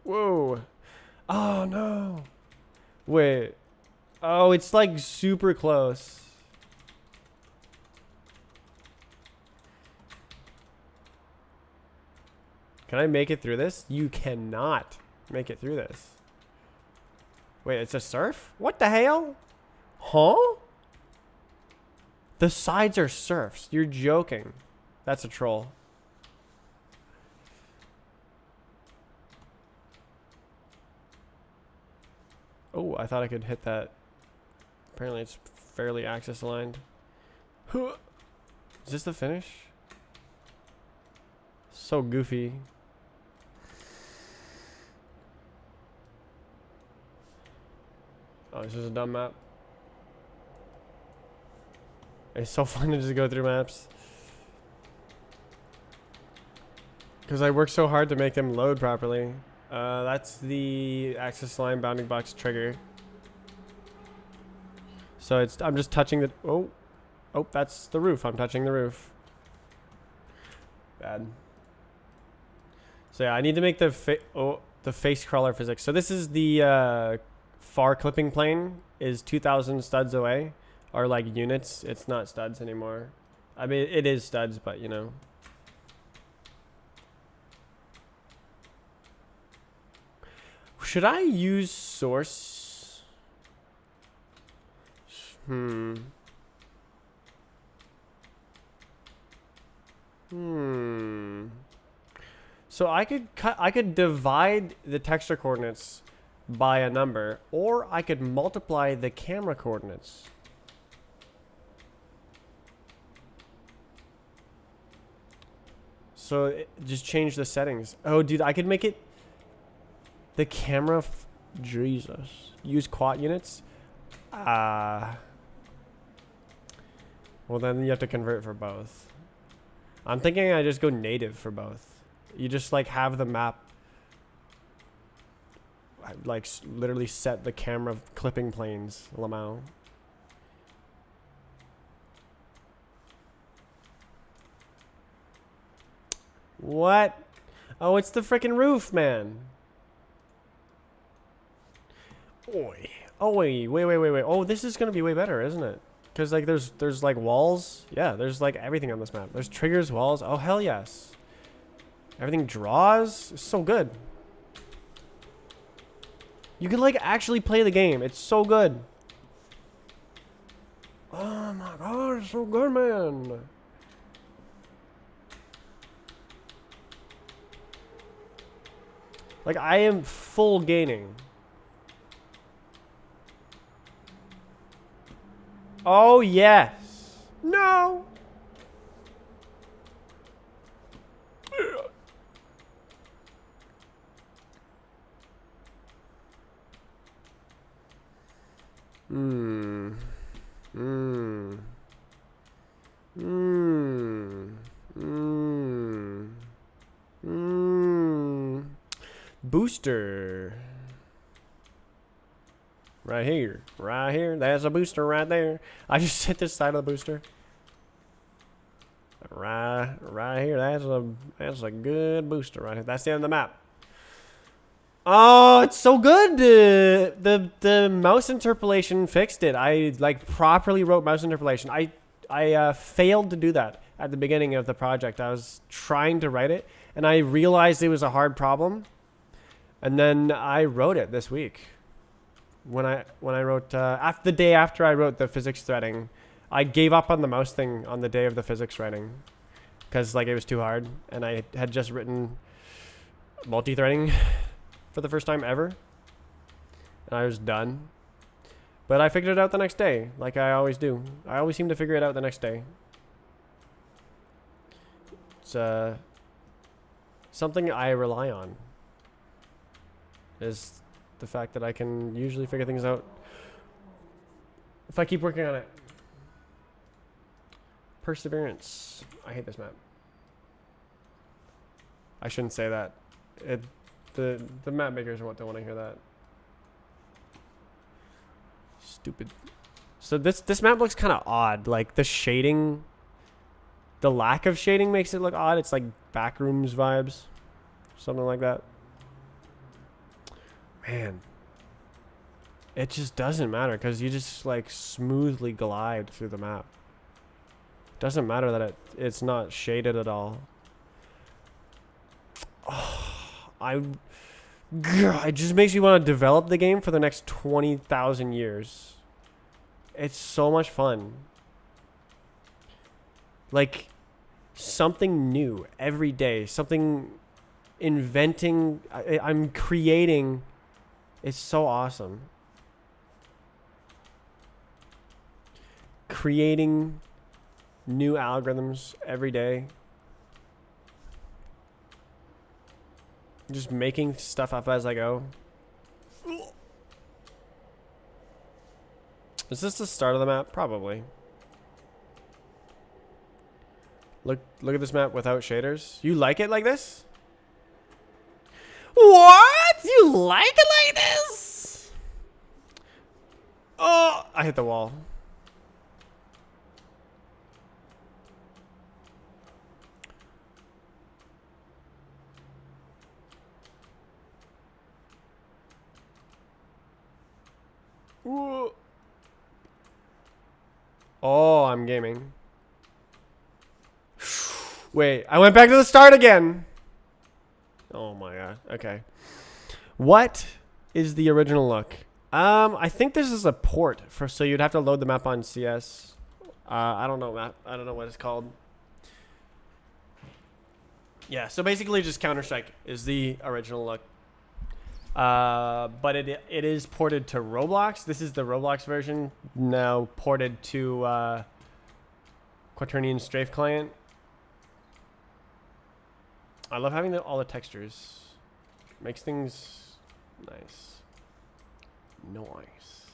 Whoa. Oh no. Wait. Oh, it's like super close. Can I make it through this? You cannot make it through this. Wait, it's a surf? What the hell? Huh? The sides are surfs. You're joking. That's a troll. Oh, I thought I could hit that. Apparently it's fairly axis aligned. Is this the finish? So goofy. Oh, this is a dumb map. It's so fun to just go through maps. Because I work so hard to make them load properly. That's the axis line bounding box trigger. So it's I'm just touching the oh, that's the roof. I'm touching the roof. Bad. So yeah, I need to make the face crawler physics. So this is the far clipping plane is 2,000 studs away, or like units. It's not studs anymore. I mean, it is studs, but you know. Should I use source? So I could divide the texture coordinates by a number, or I could multiply the camera coordinates. So just change the settings. Oh, dude, I could make it the camera. Jesus. Use quad units. Well, then you have to convert for both. I'm thinking I just go native for both. You just like have the map like literally set the camera clipping planes, Lamau. What? Oh, it's the freaking roof, man. Oi. Oh, wait. Oh, this is going to be way better, isn't it? Because like there's like walls. Yeah, there's like everything on this map. There's triggers, walls. Oh, hell yes. Everything draws. It's so good. You can like actually play the game. It's so good. Oh my god, it's so good, man. Like, I am full gaining. Oh, yes. No. Hmm. Hmm. Hmm. Hmm. Hmm. Booster. Right here. Right here. That's a booster right there. I just hit this side of the booster. Right here. That's a good booster right here. That's the end of the map. Oh, it's so good. The mouse interpolation fixed it. I like properly wrote mouse interpolation. I failed to do that at the beginning of the project. I was trying to write it, and I realized it was a hard problem. And then I wrote it this week. When I wrote after the day after I wrote the physics threading, I gave up on the mouse thing on the day of the physics writing, because like it was too hard, and I had just written multi-threading for the first time ever, and I was done. But I figured it out the next day, like I always do. I always seem to figure it out the next day. It's something I rely on. Is the fact that I can usually figure things out if I keep working on it. Perseverance. I hate this map. I shouldn't say that. The map makers don't want to hear that. Stupid. So this map looks kind of odd. Like the shading, the lack of shading makes it look odd. It's like Backrooms vibes, something like that. Man, it just doesn't matter because you just like smoothly glide through the map. Doesn't matter that it's not shaded at all. Oh, it just makes me want to develop the game for the next 20,000 years. It's so much fun. Like something new every day, something inventing. I'm creating. It's so awesome. Creating new algorithms every day. Just making stuff up as I go. Is this the start of the map? Probably. Look at this map without shaders. You like it like this? What? You like it like this? Oh, I hit the wall. Ooh. Oh, I'm gaming. Wait, I went back to the start again. Oh my god. Okay. What is the original look? I think this is a port for, so you'd have to load the map on CS. I don't know map. I don't know what it's called. Yeah, so basically just Counter-Strike is the original look. But it is ported to Roblox. This is the Roblox version, now ported to Quaternion Strafe Client. I love having all the textures. Makes things nice. Nice.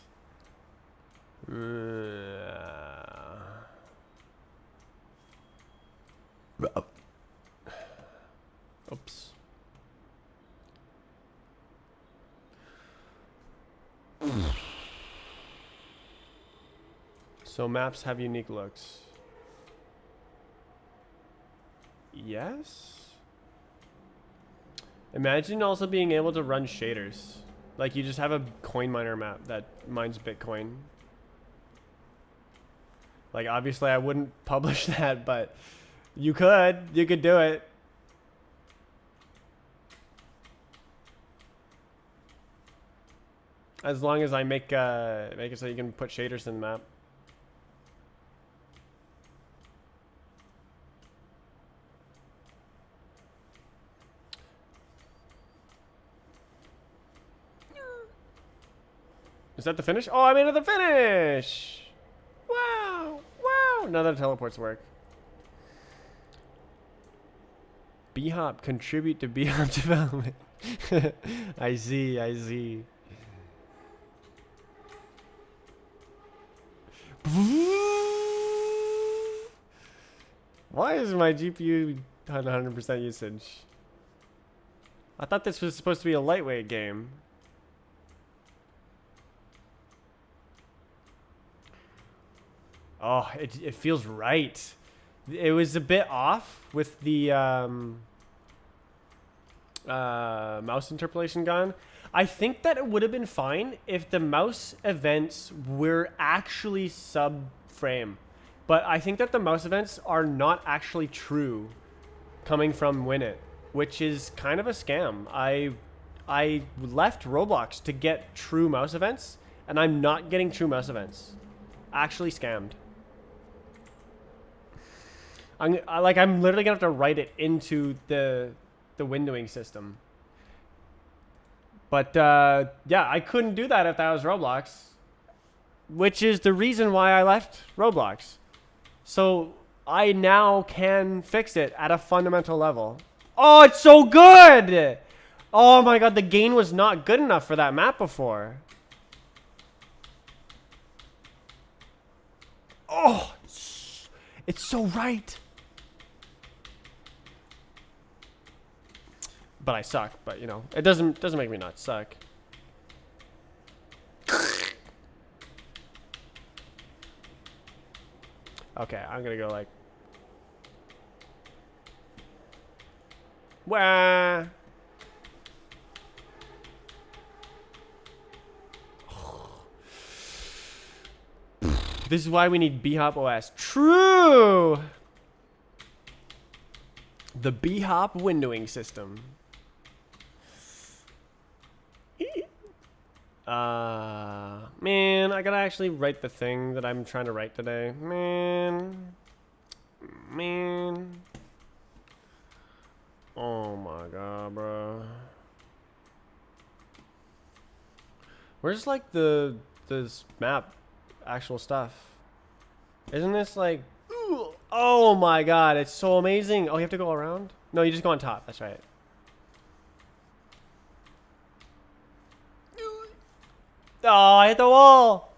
Oops. So maps have unique looks. Yes? Imagine also being able to run shaders. Like you just have a coin miner map that mines Bitcoin. Like obviously I wouldn't publish that, but you could do it. As long as I make it so you can put shaders in the map. Is that the finish? Oh, I made it the finish! Wow! Wow! None of the teleports work. B-Hop contribute to B-Hop development. I see, I see. Why is my GPU on 100% usage? I thought this was supposed to be a lightweight game. Oh, it feels right. It was a bit off with the mouse interpolation gone. I think that it would have been fine if the mouse events were actually sub-frame. But I think that the mouse events are not actually true coming from Winit, which is kind of a scam. I left Roblox to get true mouse events, and I'm not getting true mouse events. Actually scammed. I'm literally gonna have to write it into the windowing system. But yeah, I couldn't do that if that was Roblox, which is the reason why I left Roblox. So I now can fix it at a fundamental level. Oh, it's so good! Oh my god, the gain was not good enough for that map before. Oh, it's so right. But I suck. But you know, it doesn't make me not suck. Okay, I'm gonna go like. Wah. This is why we need B-Hop OS. True. The B-Hop windowing system. Man, I gotta actually write the thing that I'm trying to write today. Man. Oh my god, bro. Where's like this map actual stuff? Isn't this like, oh my god, it's so amazing. Oh, you have to go around? No, you just go on top. That's right. Oh, I hit the wall.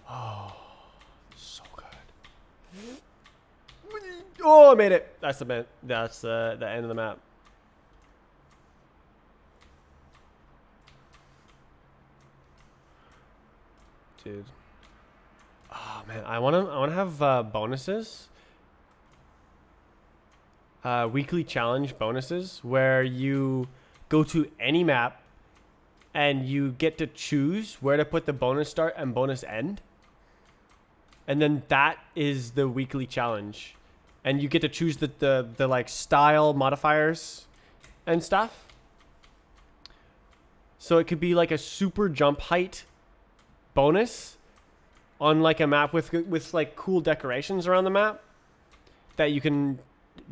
Oh, so good. Oh, I made it. That's the end of the map. Dude. Oh man, I wanna have bonuses. Weekly challenge bonuses where you go to any map and you get to choose where to put the bonus start and bonus end. And then that is the weekly challenge. And you get to choose the like style modifiers and stuff. So it could be like a super jump height bonus on like a map with like cool decorations around the map that you can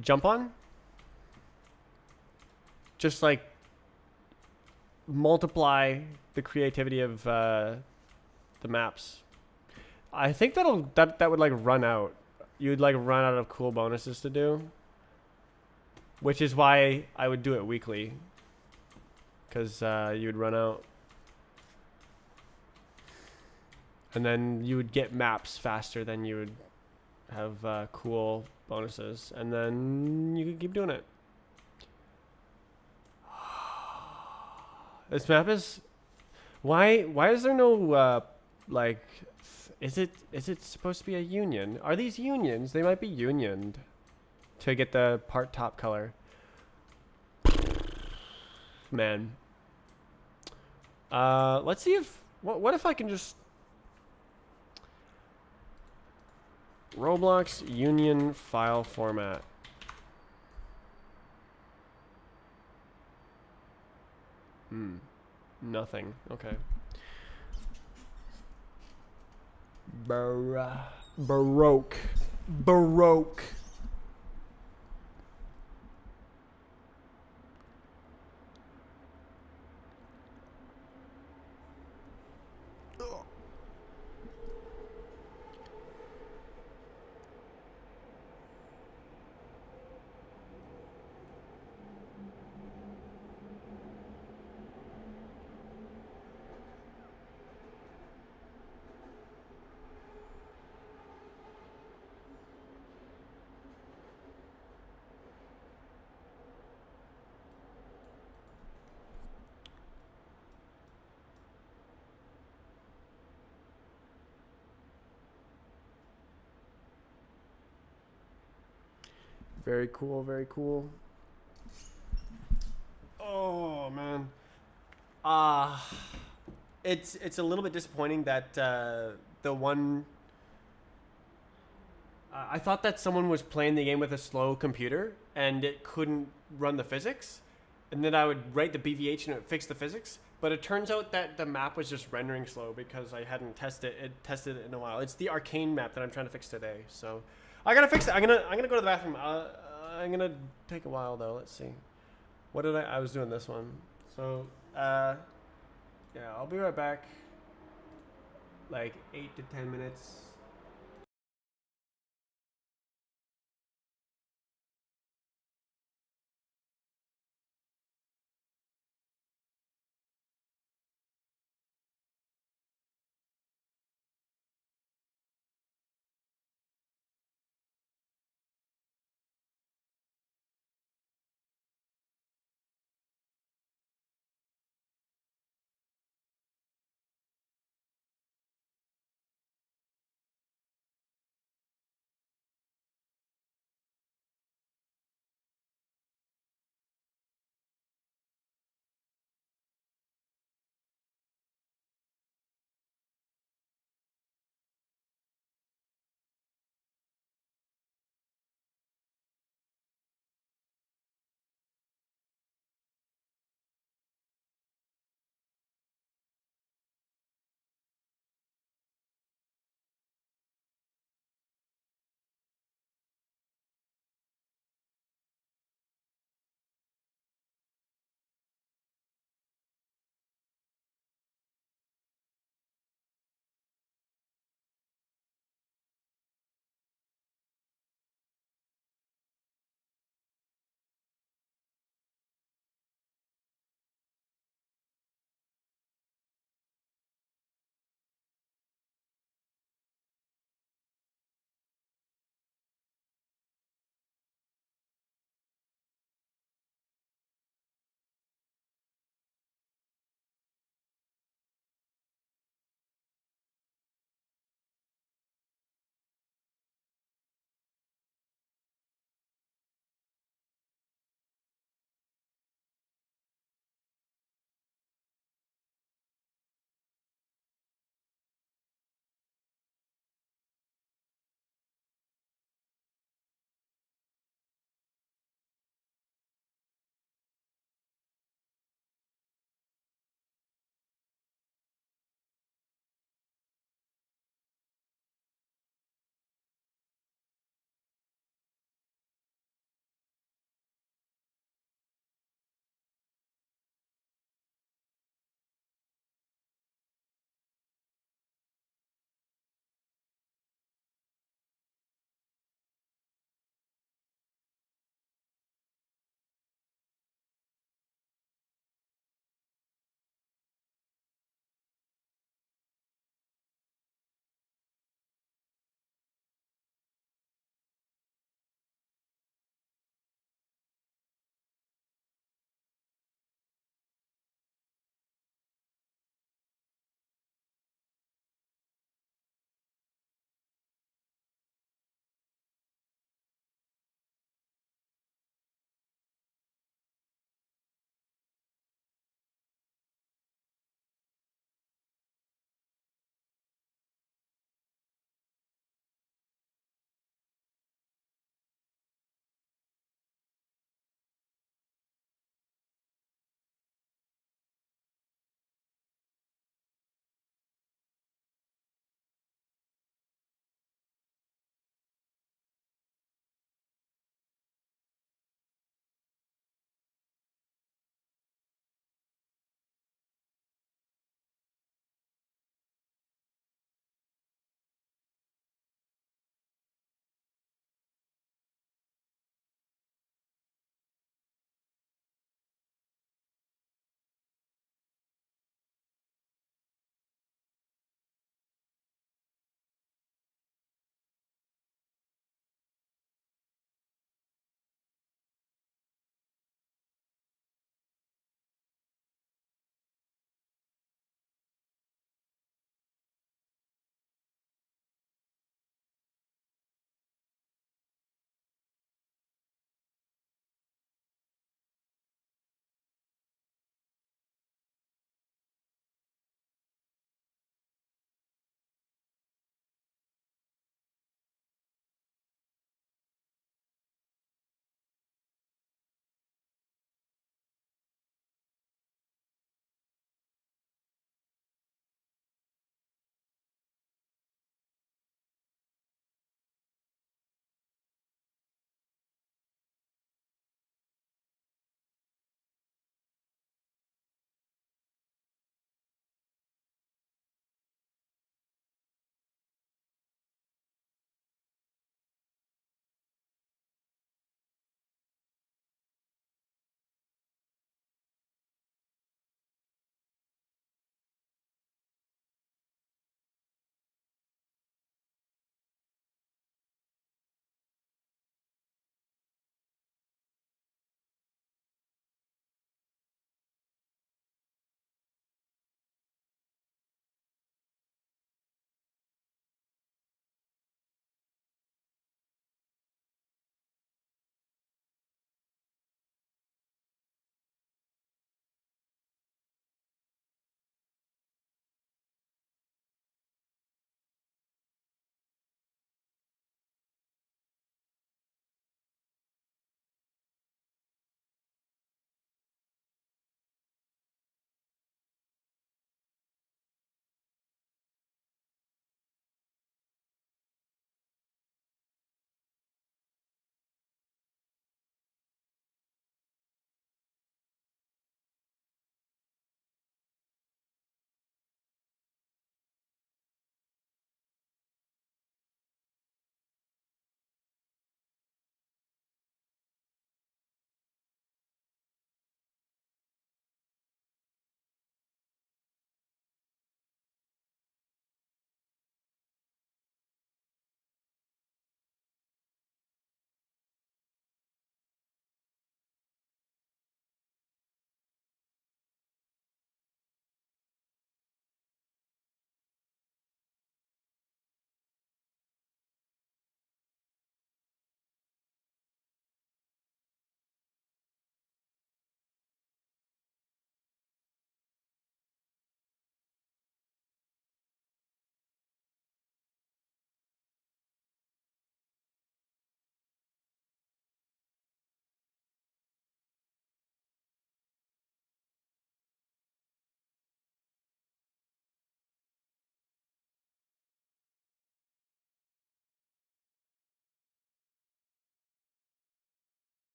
jump on. Just like multiply the creativity of the maps. I think that would like run out. You'd like run out of cool bonuses to do, which is why I would do it weekly, because you'd run out, and then you would get maps faster than you would have cool bonuses, and then you could keep doing it. This map is why is there no like is it supposed to be a union? Are these unions? They might be unioned to get the part top color. Man. Let's see if what if I can just Roblox union file format. Hmm. Nothing. Okay. Baroque. Baroque. Very cool. Very cool. Oh man. Uh it's a little bit disappointing that the one. I thought that someone was playing the game with a slow computer and it couldn't run the physics, and then I would write the BVH and it would fix the physics. But it turns out that the map was just rendering slow because I hadn't tested it in a while. It's the arcane map that I'm trying to fix today. So I gotta fix it. I'm gonna go to the bathroom. I'm gonna take a while though. Let's see. What did I was doing this one. So yeah, I'll be right back. Like 8 to 10 minutes.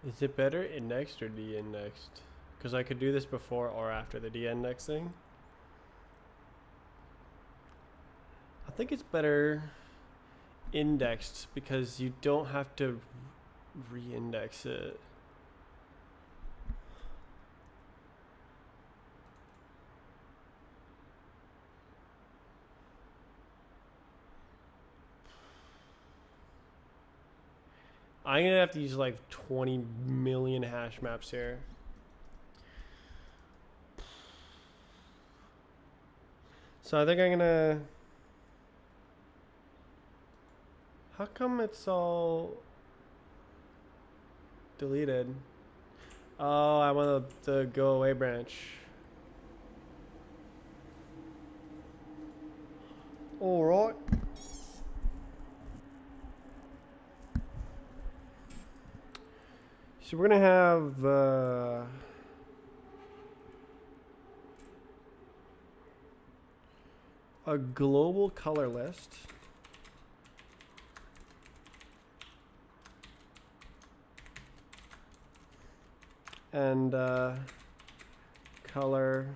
Is it better indexed or de-indexed? Because I could do this before or after the de-indexing. I think it's better indexed because you don't have to re-index it. I'm gonna have to use like 20 million hash maps here. So I think I'm gonna. How come it's all deleted? Oh, I want the go away branch. All right. So we're gonna have a global color list. And color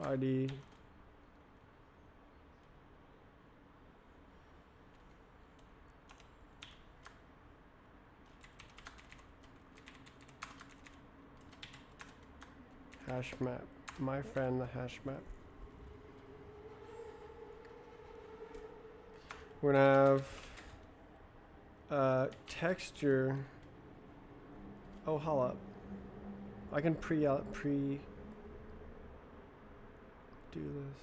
ID hash map. My friend, the hash map. We're gonna have texture. Oh, hold up. I can pre do this.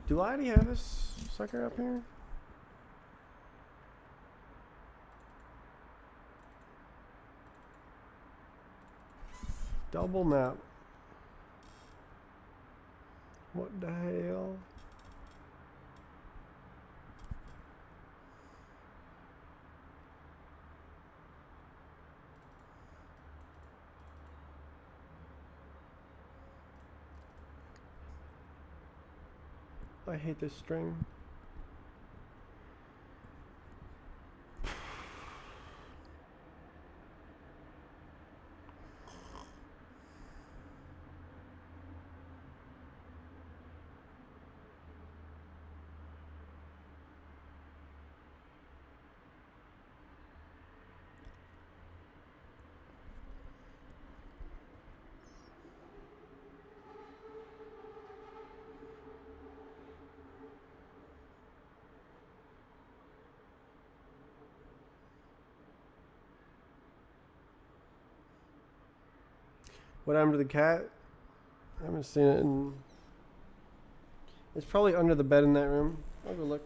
Do I already have this sucker up here? Double map. What the hell? I hate this string. What happened to the cat? I haven't seen it in. It's probably under the bed in that room. I'll go look.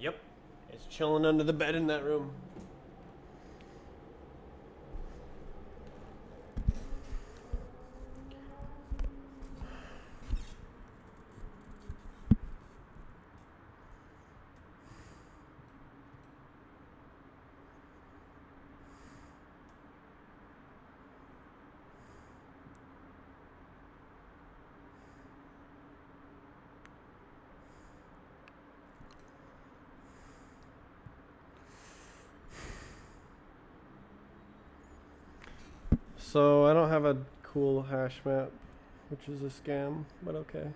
Yep. It's chilling under the bed in that room. So I don't have a cool hash map, which is a scam, but okay.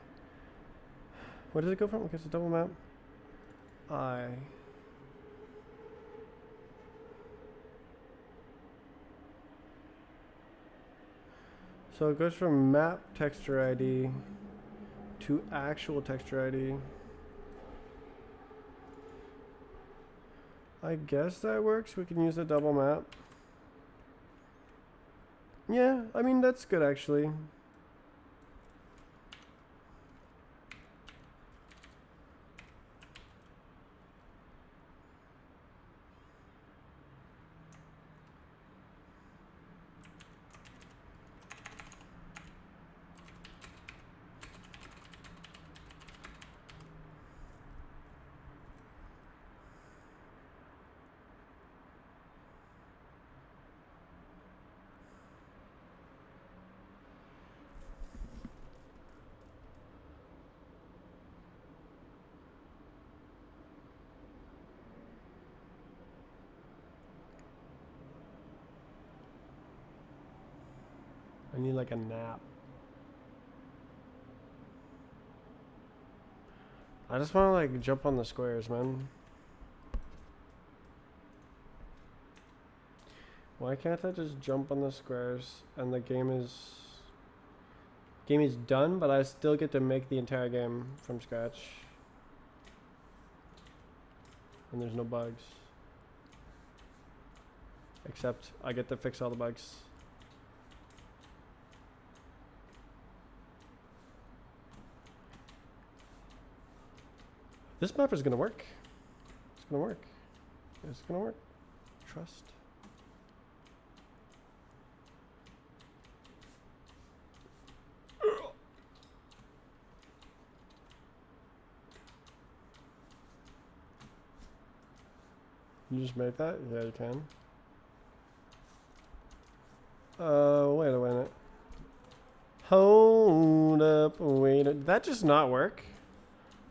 Where does it go from? Okay, it's a double map. So it goes from map texture ID to actual texture ID. I guess that works. We can use the double map. Yeah, I mean, that's good actually. I need like a nap. I just want to like jump on the squares, man. Why can't I just jump on the squares and the game is done, but I still get to make the entire game from scratch. And there's no bugs. Except I get to fix all the bugs. This map is gonna work. It's gonna work. It's gonna work. Trust. You just make that? Yeah, you can. Wait a minute. Hold up, wait. Did that just not work?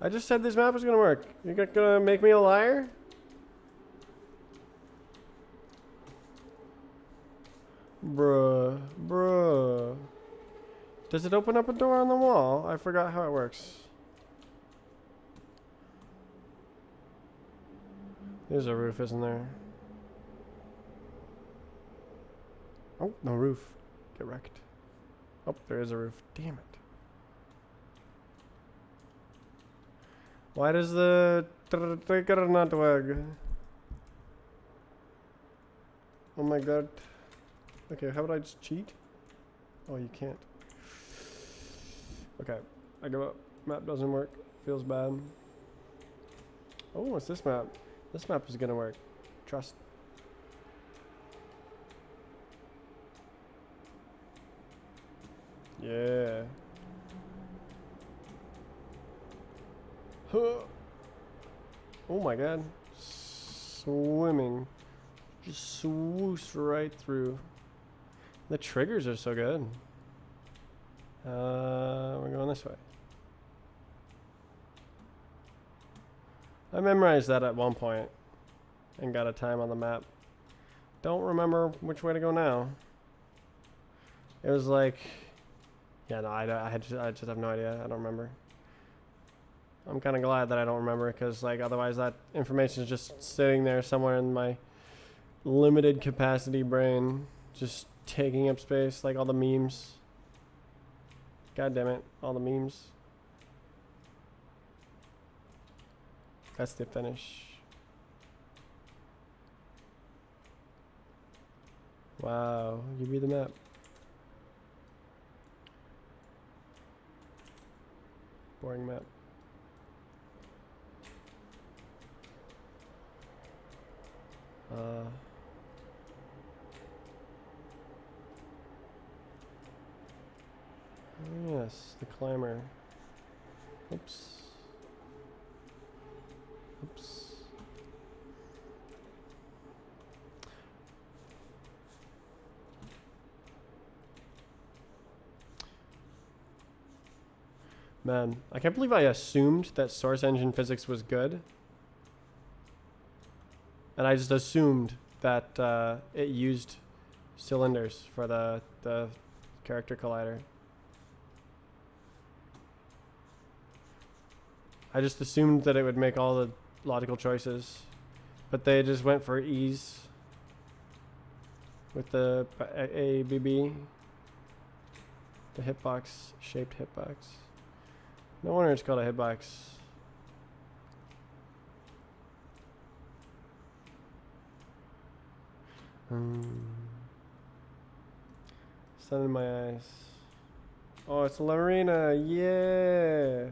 I just said this map was gonna work. You're gonna make me a liar? Bruh. Does it open up a door on the wall? I forgot how it works. There's a roof, isn't there? Oh, no roof. Get wrecked. Oh, there is a roof. Damn it. Why does the trigger not work? Oh my god. Okay, how about I just cheat? Oh, you can't. Okay, I give up. Map doesn't work. Feels bad. Oh, what's this map? This map is gonna work. Trust. Yeah. Huh. Oh my god. Swimming. Just swoosh right through. The triggers are so good. We're going this way. I memorized that at one point and got a time on the map. Don't remember which way to go now. It was like, yeah, no, I just have no idea. I don't remember. I'm kind of glad that I don't remember, because like otherwise that information is just sitting there somewhere in my limited capacity brain, just taking up space, like all the memes. God damn it, all the memes. That's the finish. Wow, give me the map. Boring map. Yes, the climber. Oops. Oops. Man, I can't believe I assumed that Source Engine Physics was good. And I just assumed that it used cylinders for the character collider. I just assumed that it would make all the logical choices, but they just went for ease with the ABB, the hitbox, shaped hitbox. No wonder it's called a hitbox. Sun in my eyes. Oh, it's Lorena, yeah.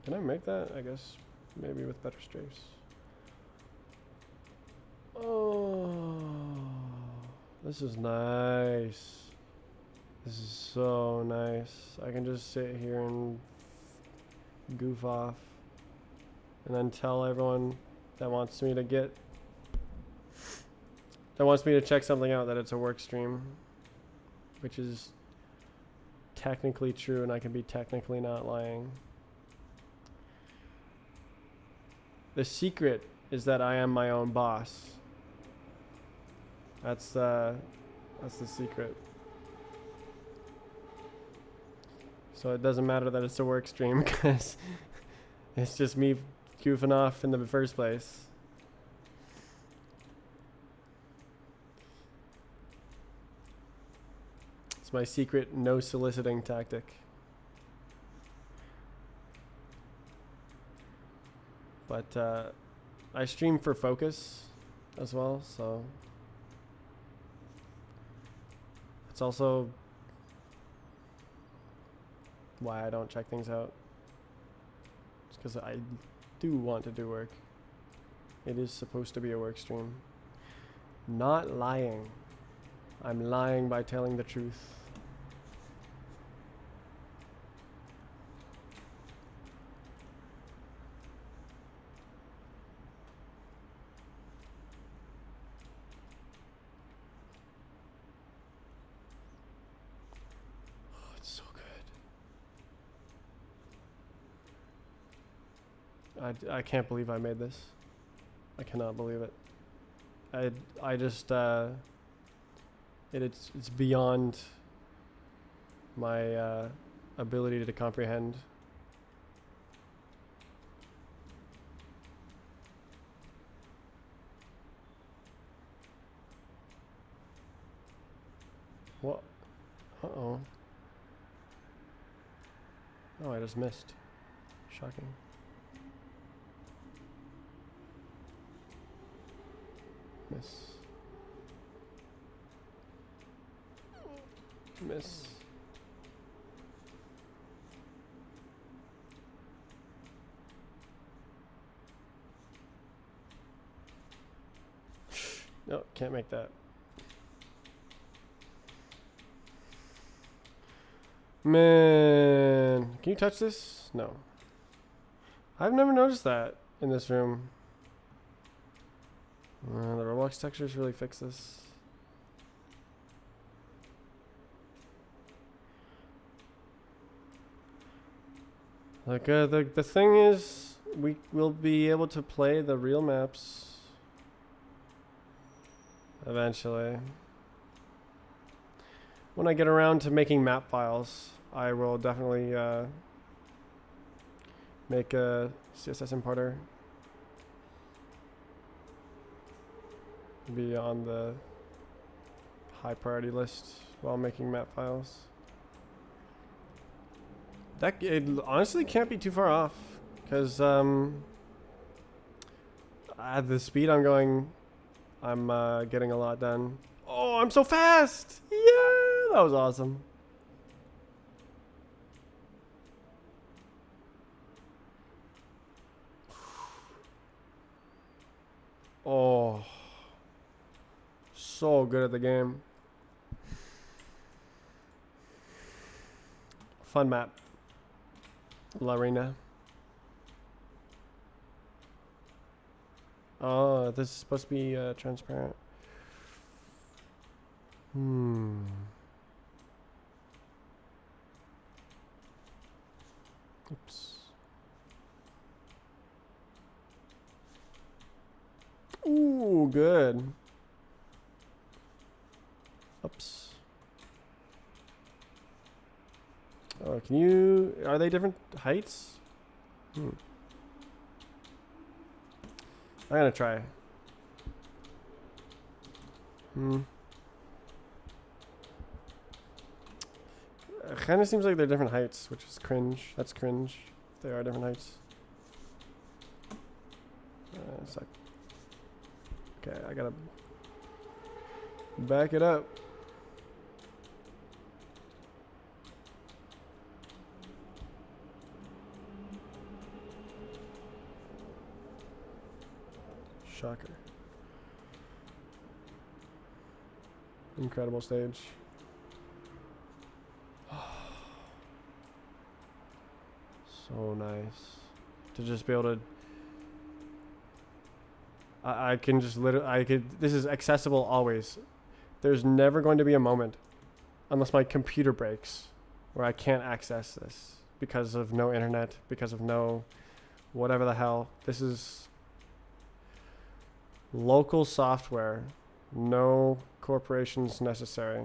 Can I make that? I guess maybe with better strafes. Oh, this is nice. This is so nice. I can just sit here and goof off and then tell everyone that wants me to check something out that it's a work stream, which is technically true, and I can be technically not lying. The secret is that I am my own boss. That's the secret. So it doesn't matter that it's a work stream because it's just me goofing off in the first place. It's my secret no soliciting tactic. But I stream for focus as well, so it's also why I don't check things out. It's because I do want to do work. It is supposed to be a work stream. Not lying. I'm lying by telling the truth. Oh, it's so good. I can't believe I made this. I cannot believe it. I just it's beyond my ability to comprehend. What? Uh-oh. Oh, I just missed. Shocking. Miss. Miss. No, can't make that. Man, can you touch this? No. I've never noticed that in this room. The Roblox textures really fix this. Like the thing is, we will be able to play the real maps eventually. When I get around to making map files, I will definitely make a CSS importer. Be on the high priority list while making map files. That it honestly can't be too far off, because at the speed I'm going, I'm getting a lot done. Oh, I'm so fast! Yeah, that was awesome. Oh, so good at the game. Fun map. Larina. Oh, this is supposed to be transparent. Oops. Ooh, good. Oops. Oh, can you... Are they different heights? I'm gonna try. It kinda seems like they're different heights, which is cringe. That's cringe. If they are different heights. Sec. Okay, I gotta back it up. Shocker. Incredible stage. So nice. To just be able to... I can just literally... This is accessible always. There's never going to be a moment, unless my computer breaks, where I can't access this. Because of no internet, because of no... whatever the hell. This is Local software. No corporations necessary.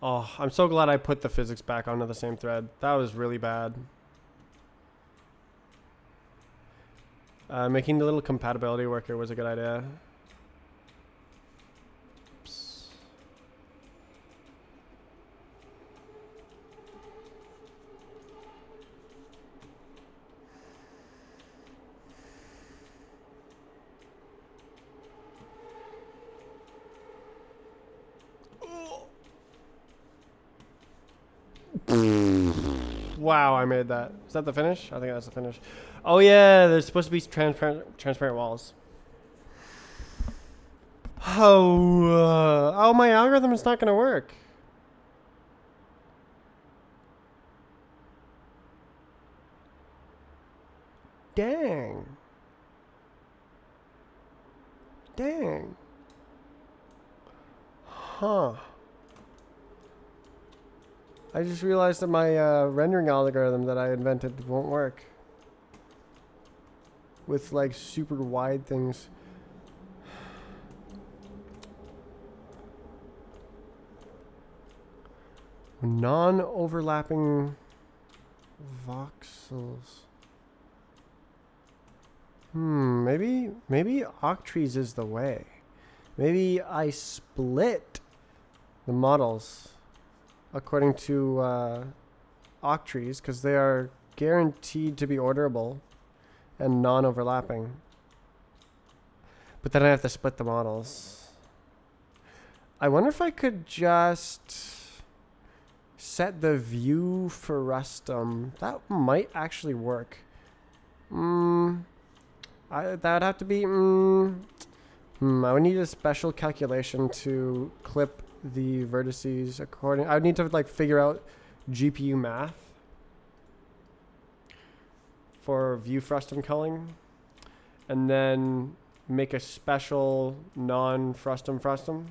Oh, I'm so glad I put the physics back onto the same thread. That was really bad. Making the little compatibility worker was a good idea. Oops. Wow, I made that. Is that the finish? I think that's the finish. Oh yeah, there's supposed to be transparent walls. Oh, my algorithm is not going to work. Dang. Dang. Huh. I just realized that my rendering algorithm that I invented won't work. With like super wide things. Non-overlapping voxels. Maybe Octrees is the way. Maybe I split the models according to Octrees because they are guaranteed to be orderable and non-overlapping. But then I have to split the models. I wonder if I could just set the view for Rustum. That might actually work. That would have to be... I would need a special calculation to clip the vertices according... I would need to like figure out GPU math for view frustum culling, and then make a special non-frustum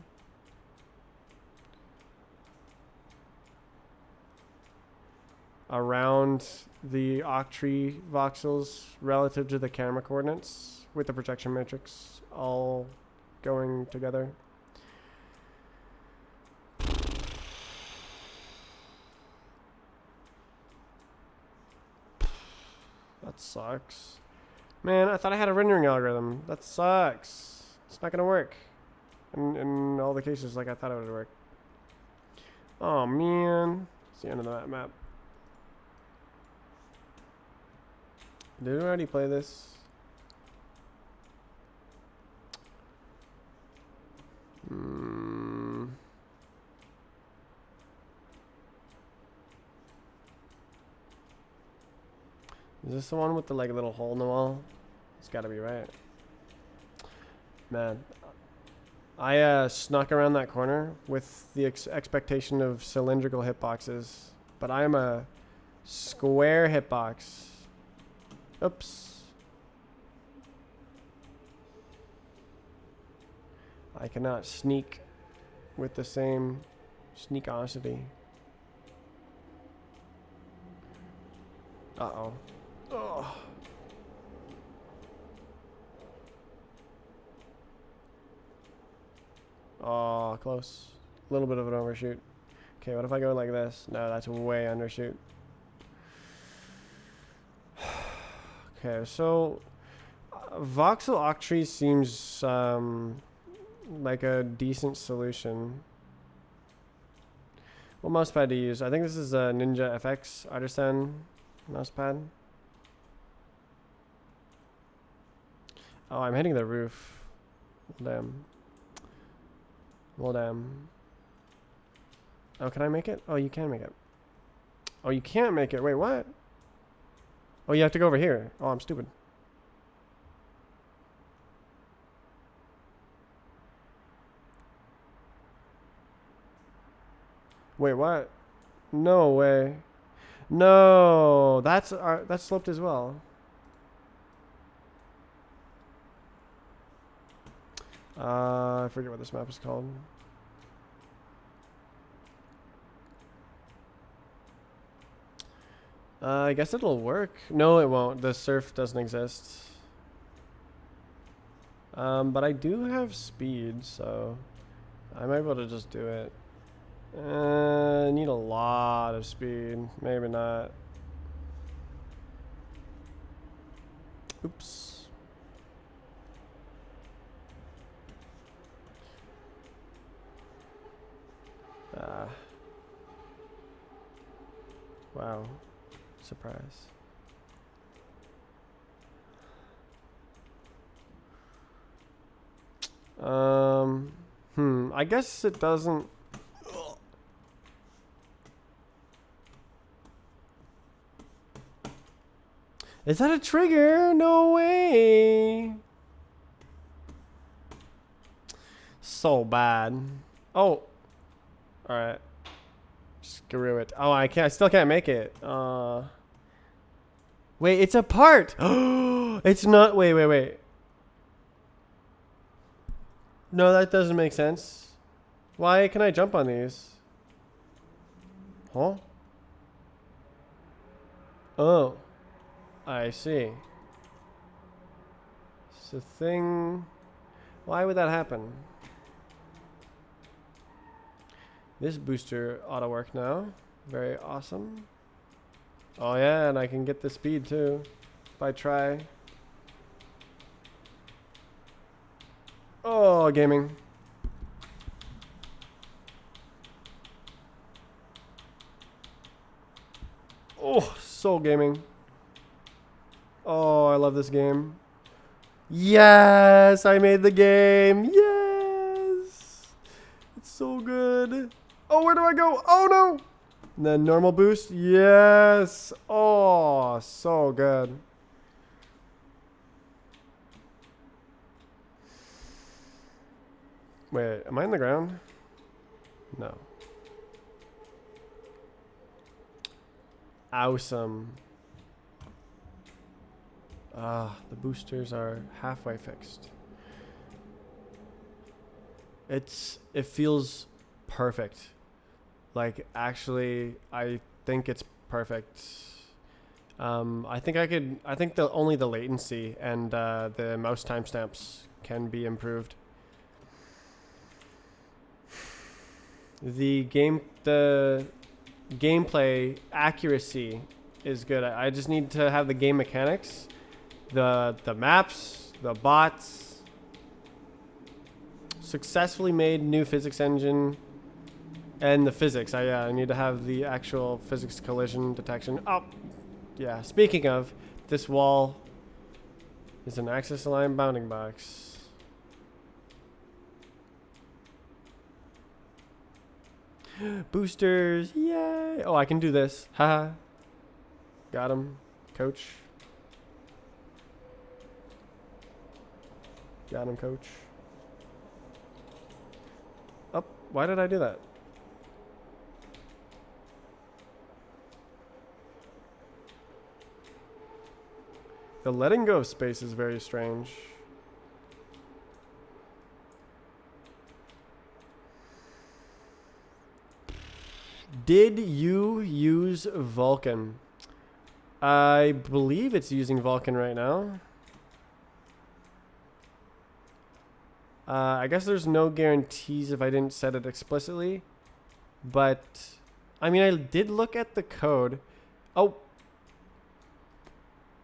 around the Octree voxels relative to the camera coordinates with the projection matrix all going together. That sucks. Man, I thought I had a rendering algorithm. That sucks. It's not gonna work. In all the cases like I thought it would work. Oh man. It's the end of that map. Did we already play this? Is this the one with the like little hole in the wall? It's gotta be right. Man, I snuck around that corner with the expectation of cylindrical hitboxes, but I am a square hitbox. Oops. I cannot sneak with the same sneakosity. Uh-oh. Oh. Oh, close. A little bit of an overshoot. Okay, what if I go like this? No, that's way undershoot. Okay, so voxel Octree seems like a decent solution. What mousepad do you use? I think this is a Ninja FX Artisan mousepad. Oh, I'm hitting the roof. Damn. Well, damn. Oh, can I make it? Oh, you can make it. Oh, you can't make it. Wait, what? Oh, you have to go over here. Oh, I'm stupid. Wait, what? No way. No, that's sloped as well. I forget what this map is called. I guess it'll work. No, it won't. The surf doesn't exist. But I do have speed, so I might be able to just do it. I need a lot of speed. Maybe not. Oops. Wow. Surprise. I guess it doesn't. Is that a trigger? No way. So bad. Oh. Alright. Screw it. Oh, I still can't make it. Wait, it's a part. It's not. Wait. No, that doesn't make sense. Why can I jump on these? Huh? Oh. I see. It's a thing. Why would that happen? This booster ought to work now. Very awesome. Oh yeah, and I can get the speed too if I try. Oh, gaming. Oh, so gaming. Oh, I love this game. Yes, I made the game. Yes. It's so good. Oh, where do I go? Oh, no. And then normal boost. Yes. Oh, so good. Wait, am I in the ground? No. Awesome. The boosters are halfway fixed. It feels perfect. Like, actually, I think it's perfect. I think only the latency and the mouse timestamps can be improved. The gameplay accuracy is good. I just need to have the game mechanics, the maps, the bots. Successfully made new physics engine, and the physics. I need to have the actual physics collision detection. Oh, yeah. Speaking of, this wall is an access line bounding box. Boosters, yay! Oh, I can do this. Haha. Got him, coach. Got him, coach. Oh, why did I do that? The letting go of space is very strange. Did you use Vulkan? I believe it's using Vulkan right now. I guess there's no guarantees if I didn't set it explicitly. But, I mean, I did look at the code. Oh.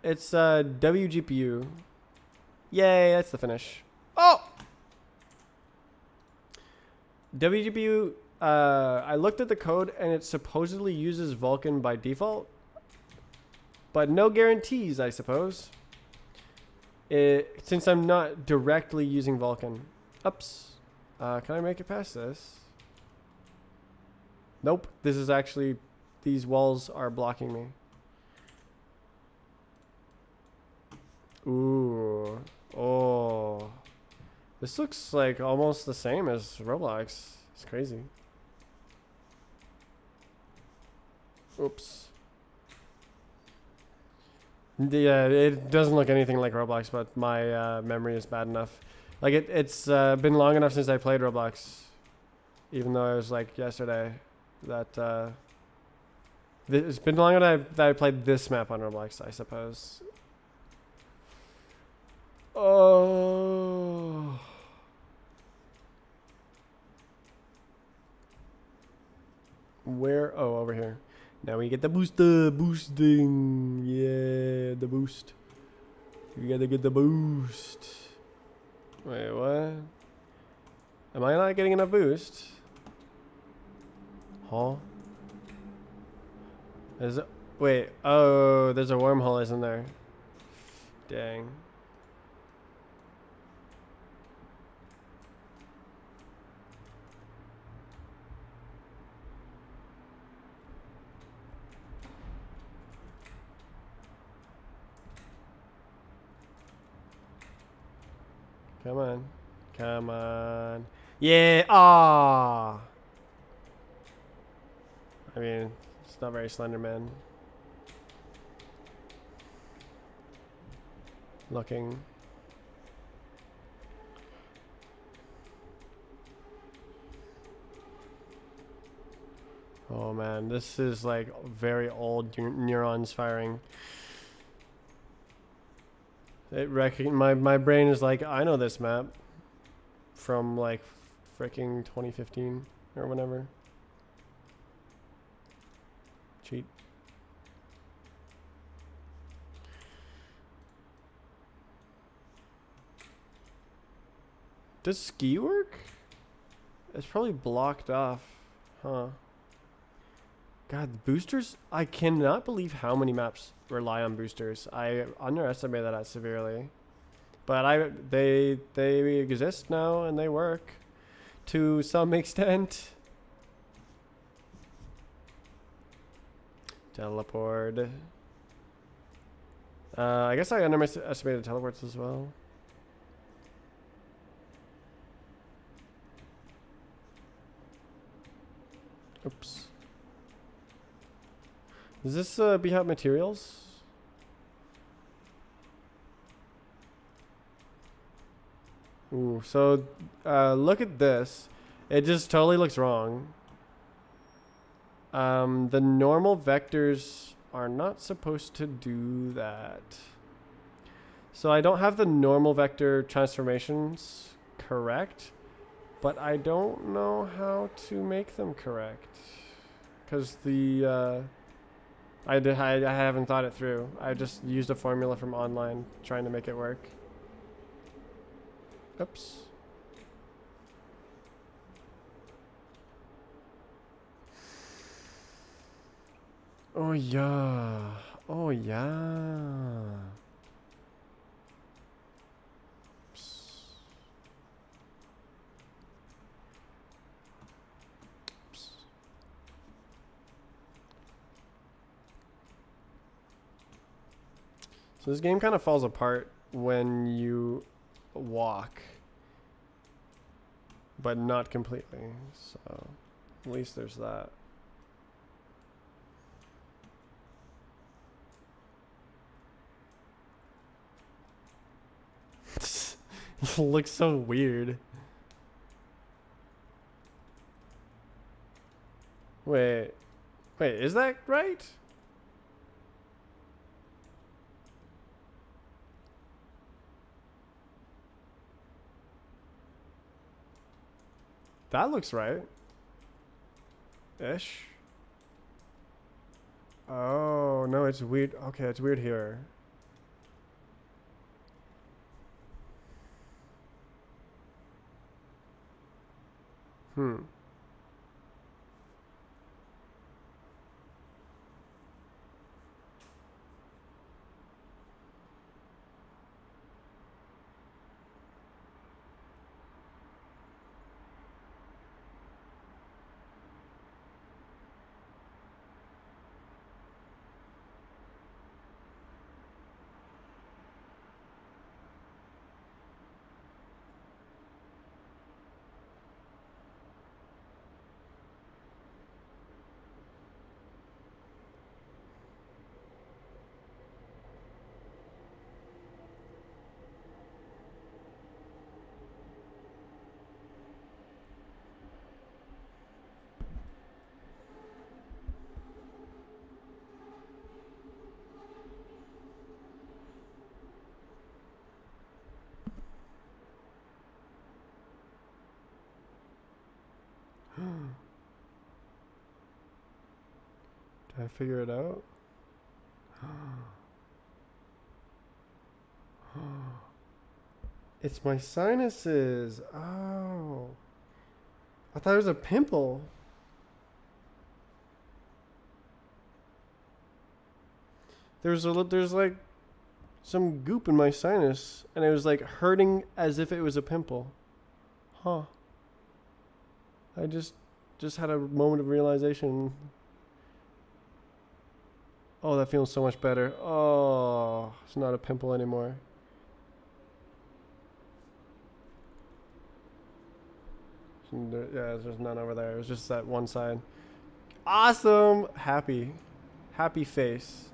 It's WGPU. Yay, that's the finish. Oh! WGPU, I looked at the code and it supposedly uses Vulkan by default. But no guarantees, I suppose. Since I'm not directly using Vulkan. Oops. Can I make it past this? Nope. This is actually... These walls are blocking me. Ooh. Oh. This looks like almost the same as Roblox. It's crazy. Oops. Yeah, it doesn't look anything like Roblox, but my memory is bad enough. Like it's been long enough since I played Roblox, even though it was like yesterday. That it's been long enough that I played this map on Roblox, I suppose. Oh. Where? Oh, over here. Now we get the boosting. Yeah, the boost. We gotta get the boost. Wait, what? Am I not getting enough boost? Huh? Is it? Wait. Oh, there's a wormhole, isn't there? Dang. Come on. Come on. Yeah. Ah. I mean, it's not very slender, man. Looking. Oh man, this is like very old neurons firing. My brain is like, I know this map from like freaking 2015 or whenever. Cheat. Does ski work? It's probably blocked off. Huh. God, boosters? I cannot believe how many maps rely on boosters. I underestimate that severely. But they exist now and they work to some extent. Teleport. I guess I underestimated teleports as well. Oops. Is this Behat Materials? Ooh, so look at this. It just totally looks wrong. The normal vectors are not supposed to do that. So I don't have the normal vector transformations correct, but I don't know how to make them correct. Because I haven't thought it through. I just used a formula from online trying to make it work. Oops. Oh yeah. Oh yeah. Oops. Oops. So this game kind of falls apart when you walk, but not completely. So at least there's that. It looks so weird. Wait, is that right? That looks right. Ish. Oh, no, it's weird. Okay, it's weird here. Hmm. Did I figure it out? It's my sinuses. Oh. I thought it was a pimple. There's like some goop in my sinus, and it was like hurting as if it was a pimple. Huh. I just had a moment of realization. Oh, that feels so much better. Oh, it's not a pimple anymore. Yeah, there's none over there. It was just that one side. Awesome. Happy face.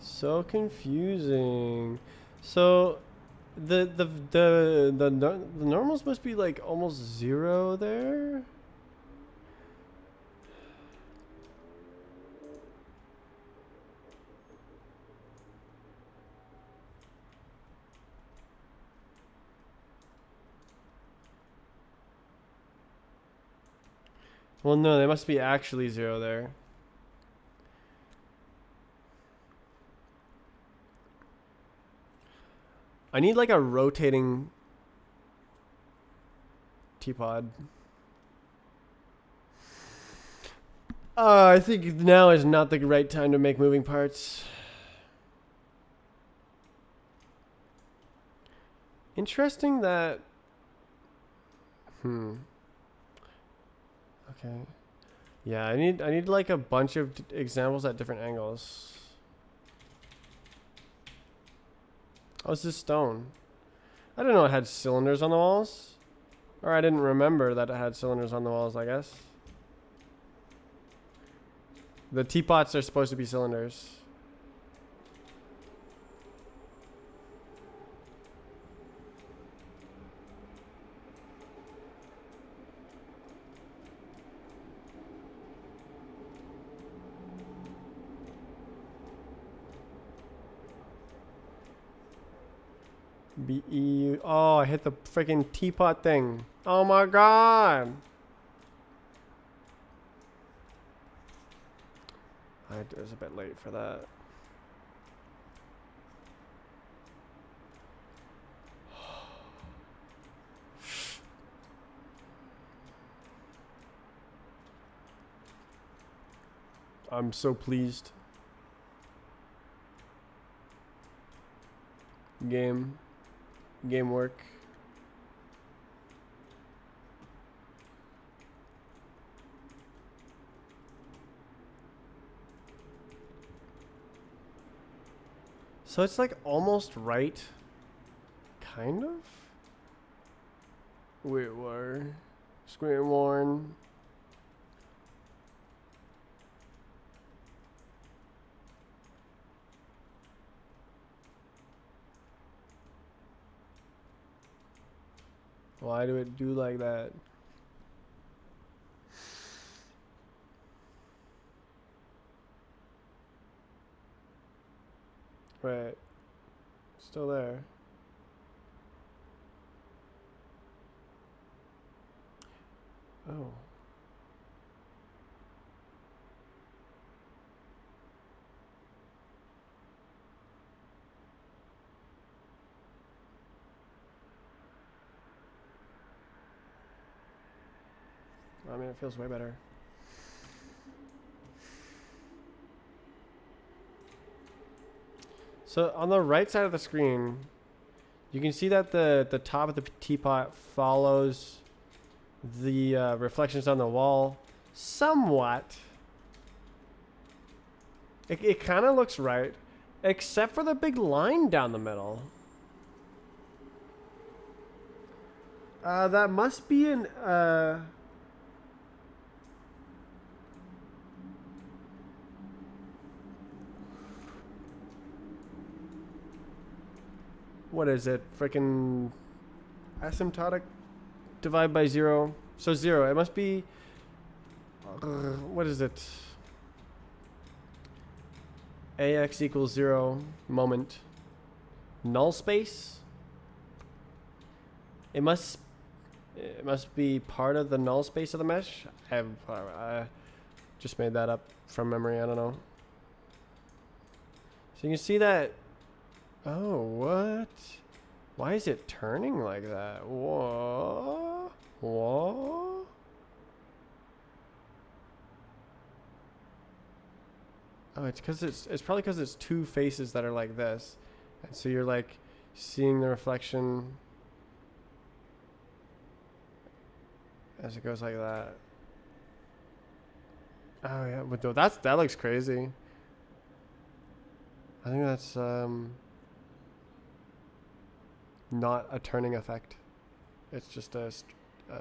So confusing. So the normals must be like almost 0 there. Well, no, they must be actually 0 there. I need like a rotating teapot. I think now is not the right time to make moving parts. Interesting that... Okay. Yeah, I need like a bunch of examples at different angles. Oh, it's this stone. I didn't know it had cylinders on the walls. Or I didn't remember that it had cylinders on the walls, I guess. The teapots are supposed to be cylinders. B-E... Oh, I hit the freaking teapot thing. Oh my god. I was a bit late for that. I'm so pleased. Game work. So it's like almost right. Kind of? Wait, where? Screen worn. Why do it do like that? Right. Still there. Oh. I mean, it feels way better. So on the right side of the screen, you can see that the top of the teapot follows the reflections on the wall somewhat. It kind of looks right, except for the big line down the middle. That must be an... What is it? Freaking asymptotic divide by 0. So 0. It must be... what is it? AX equals 0 moment. Null space? It must be part of the null space of the mesh. I just made that up from memory. I don't know. So you can see that. Oh, what? Why is it turning like that? Whoa. Whoa. Oh, it's because it's probably because it's two faces that are like this, and so you're like seeing the reflection as it goes like that. Oh yeah, but that looks crazy. I think that's not a turning effect. It's just a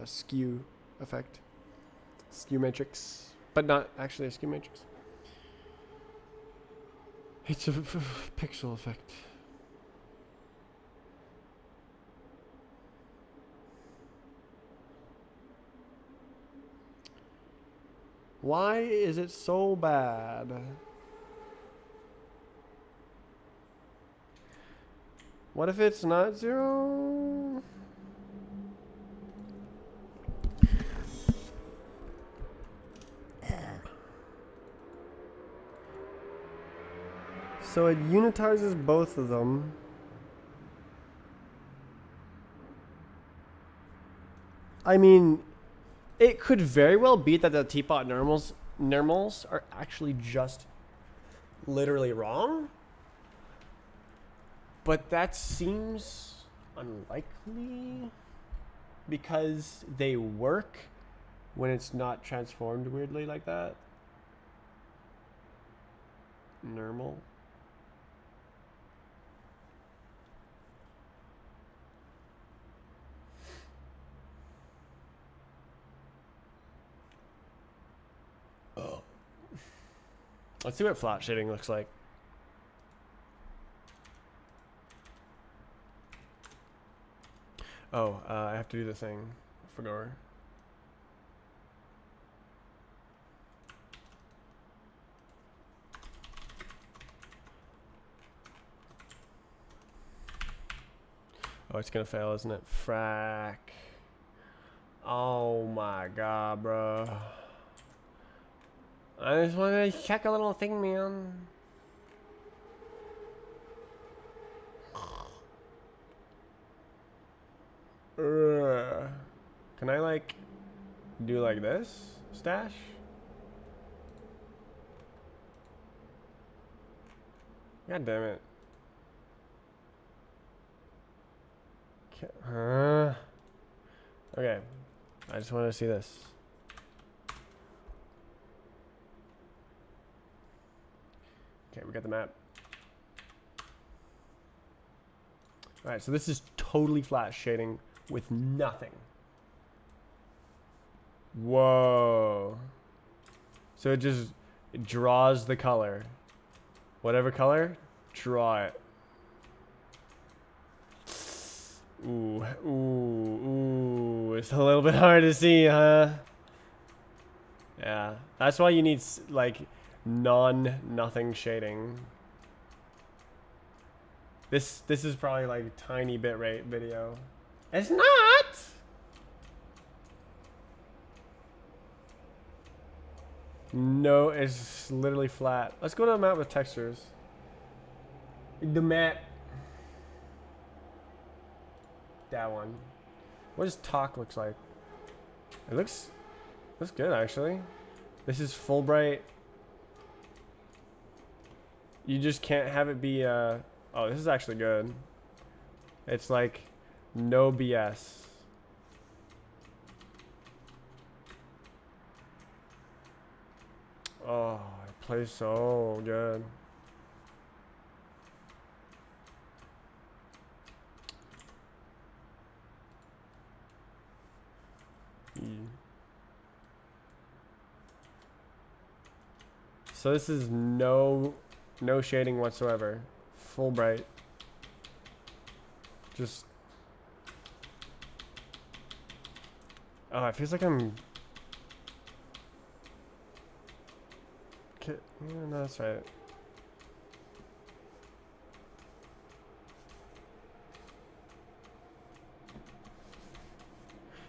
skew effect, skew matrix, but not actually a skew matrix. It's a pixel effect. Why is it so bad? What if it's not 0? So it unitizes both of them. I mean, it could very well be that the teapot normals are actually just literally wrong. But that seems unlikely because they work when it's not transformed weirdly like that. Normal. Oh. Let's see what flat shading looks like. Oh, I have to do the thing. I forgot. Oh, it's gonna fail, isn't it? Frack. Oh my god, bro. I just want to check a little thing, man. Can I like do like this? Stash? God damn it. Okay. I just want to see this. Okay, we got the map. Alright, so this is totally flat shading with nothing. Whoa. So it just draws the color. Whatever color, draw it. Ooh, ooh, ooh. It's a little bit hard to see, huh? Yeah, that's why you need like nothing shading. This is probably like tiny bitrate video. It's not. No, it's literally flat. Let's go to a map with textures. The map. That one. What does talk looks like? It looks good actually. This is Fulbright. You just can't have it be oh, this is actually good. It's like no BS. Oh, it plays so good. So this is no shading whatsoever. Fulbright. Just oh, it feels like I'm yeah, no, that's right.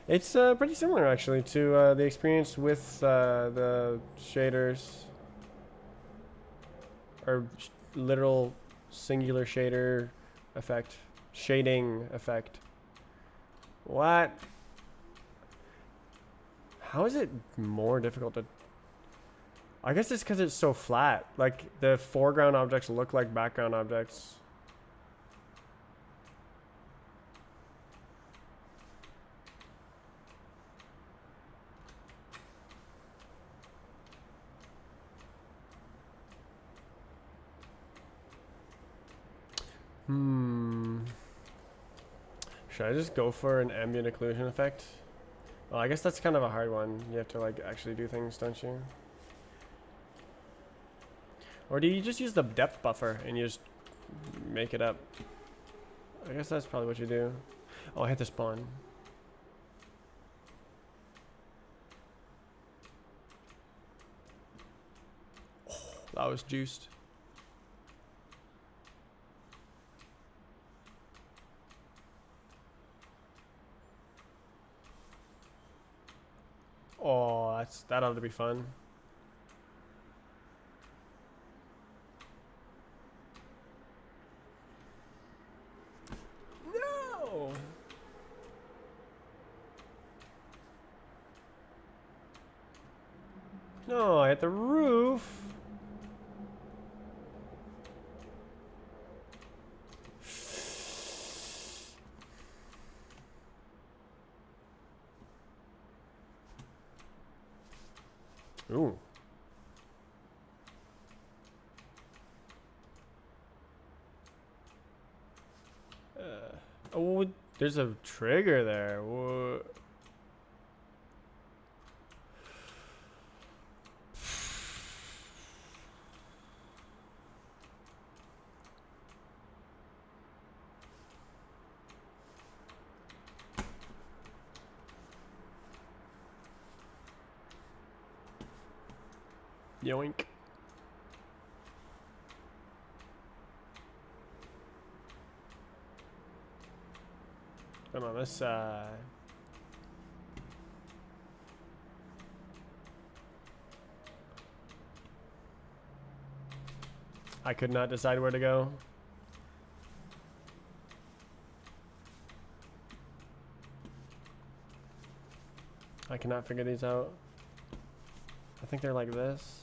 It's pretty similar actually to the experience with the shaders or literal singular shader effect, shading effect. What? How is it more difficult to? I guess it's because it's so flat. Like the foreground objects look like background objects. Should I just go for an ambient occlusion effect? Well, I guess that's kind of a hard one. You have to like actually do things, don't you? Or do you just use the depth buffer and you just make it up? I guess that's probably what you do. Oh, I hit the spawn. Oh, that was juiced. Oh, that ought to be fun. No. No, I hit the roof. Ooh. Oh, there's a trigger there. Whoa. Yoink. Come on this side. I could not decide where to go. I cannot figure these out. I think they're like this.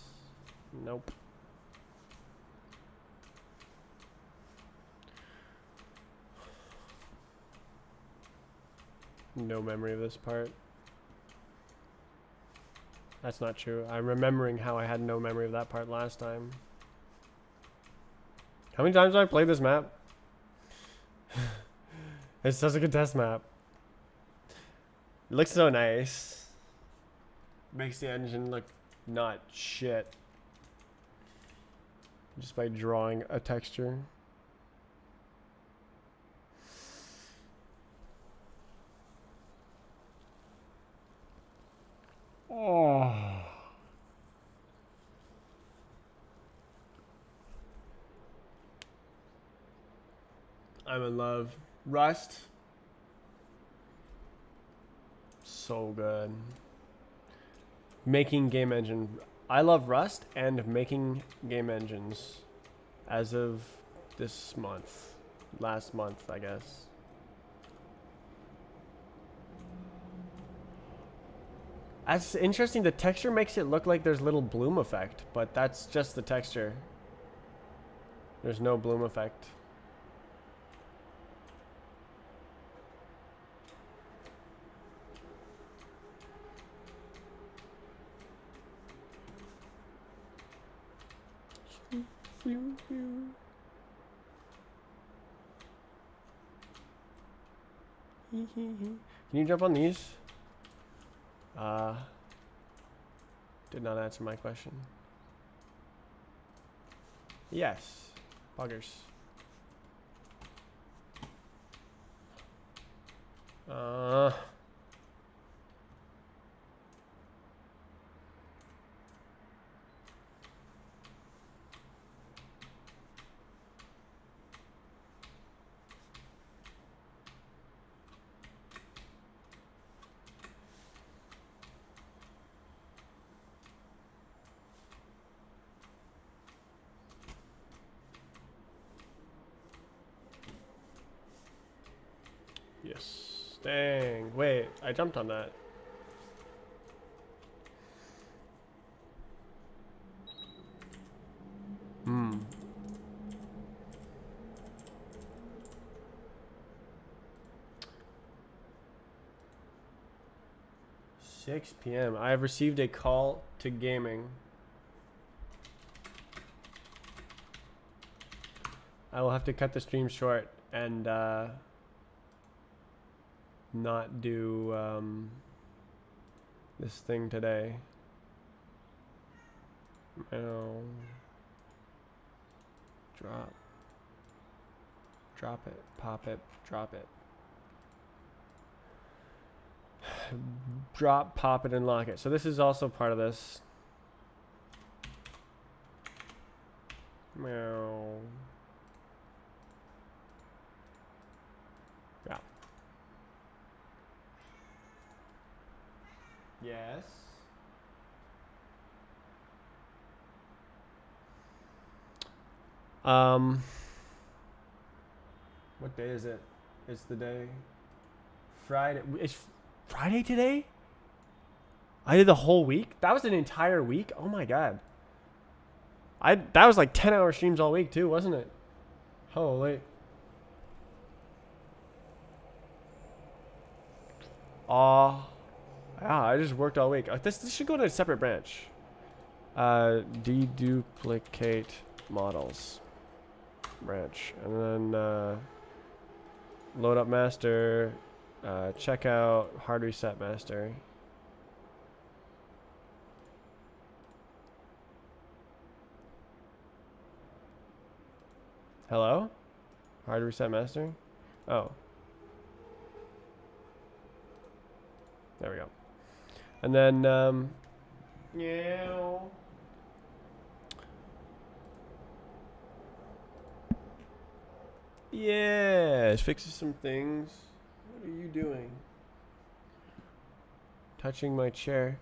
Nope. No memory of this part. That's not true. I'm remembering how I had no memory of that part last time. How many times have I played this map? It's such a good test map. It looks so nice. Makes the engine look not shit. Just by drawing a texture. Oh. I'm in love. Rust. So good. Making game engine. I love Rust and making game engines as of this month. Last month, I guess. That's interesting. The texture makes it look like there's little bloom effect, but that's just the texture. There's no bloom effect. Can you jump on these? Did not answer my question. Yes. Buggers. Yes. Dang. Wait, I jumped on that. Hmm. 6 p.m. I have received a call to gaming. I will have to cut the stream short and not do this thing today. Oh. Drop it, pop it, drop it. Drop, pop it, and lock it. So this is also part of this. Meow. Yeah. Yes. What day is it? It's the day. Friday. It's Friday today? I did the whole week? That was an entire week? Oh my god. That was like 10-hour streams all week too, wasn't it? Holy. Yeah, I just worked all week. This should go to a separate branch. Deduplicate models branch, and then load up master, checkout, hard reset master. Hello? Hard reset master? Oh. There we go. And then, yeah. Yes, fixes some things. What are you doing? Touching my chair.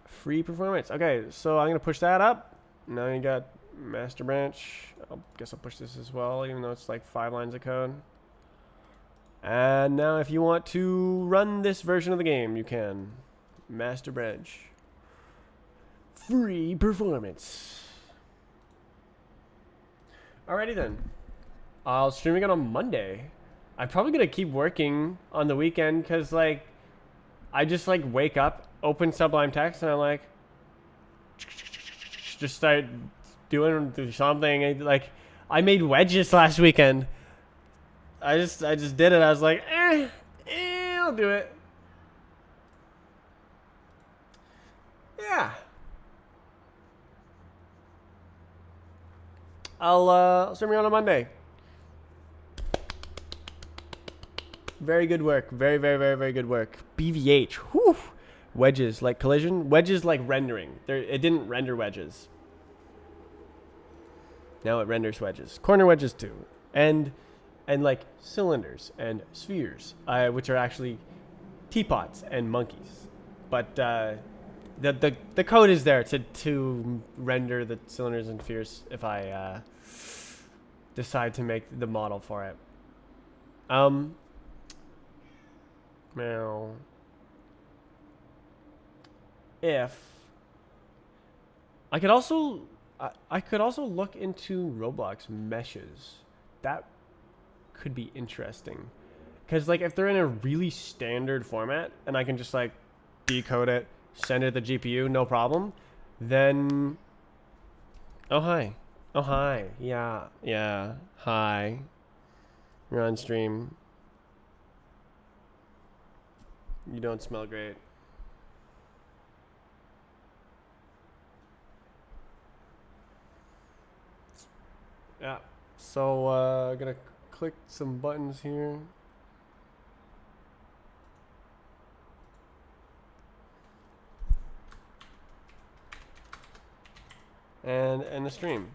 Free performance. Okay, so I'm gonna push that up. Now you got master branch. I guess I'll push this as well, even though it's like 5 lines of code. And now if you want to run this version of the game, you can. Master branch. Free performance. Alrighty then. I'll stream again on Monday. I'm probably gonna keep working on the weekend because like I just like wake up, open Sublime Text, and I'm like just start doing something. Like I made wedges last weekend. I just did it. I was like, I'll do it. Yeah. I'll stream on Monday. Very good work. Very, very, very, very good work. BVH. Whew. Wedges like collision. Wedges like rendering. It didn't render wedges. Now it renders wedges. Corner wedges too. And like cylinders and spheres, which are actually teapots and monkeys. But the code is there to render the cylinders and spheres if I decide to make the model for it. Now, if I could also look into Roblox meshes. That could be interesting, because like if they're in a really standard format and I can just like decode it, send it to the GPU, no problem, then oh hi, yeah, hi, you're on stream. You don't smell great. Yeah, so gonna click some buttons here. And end the stream.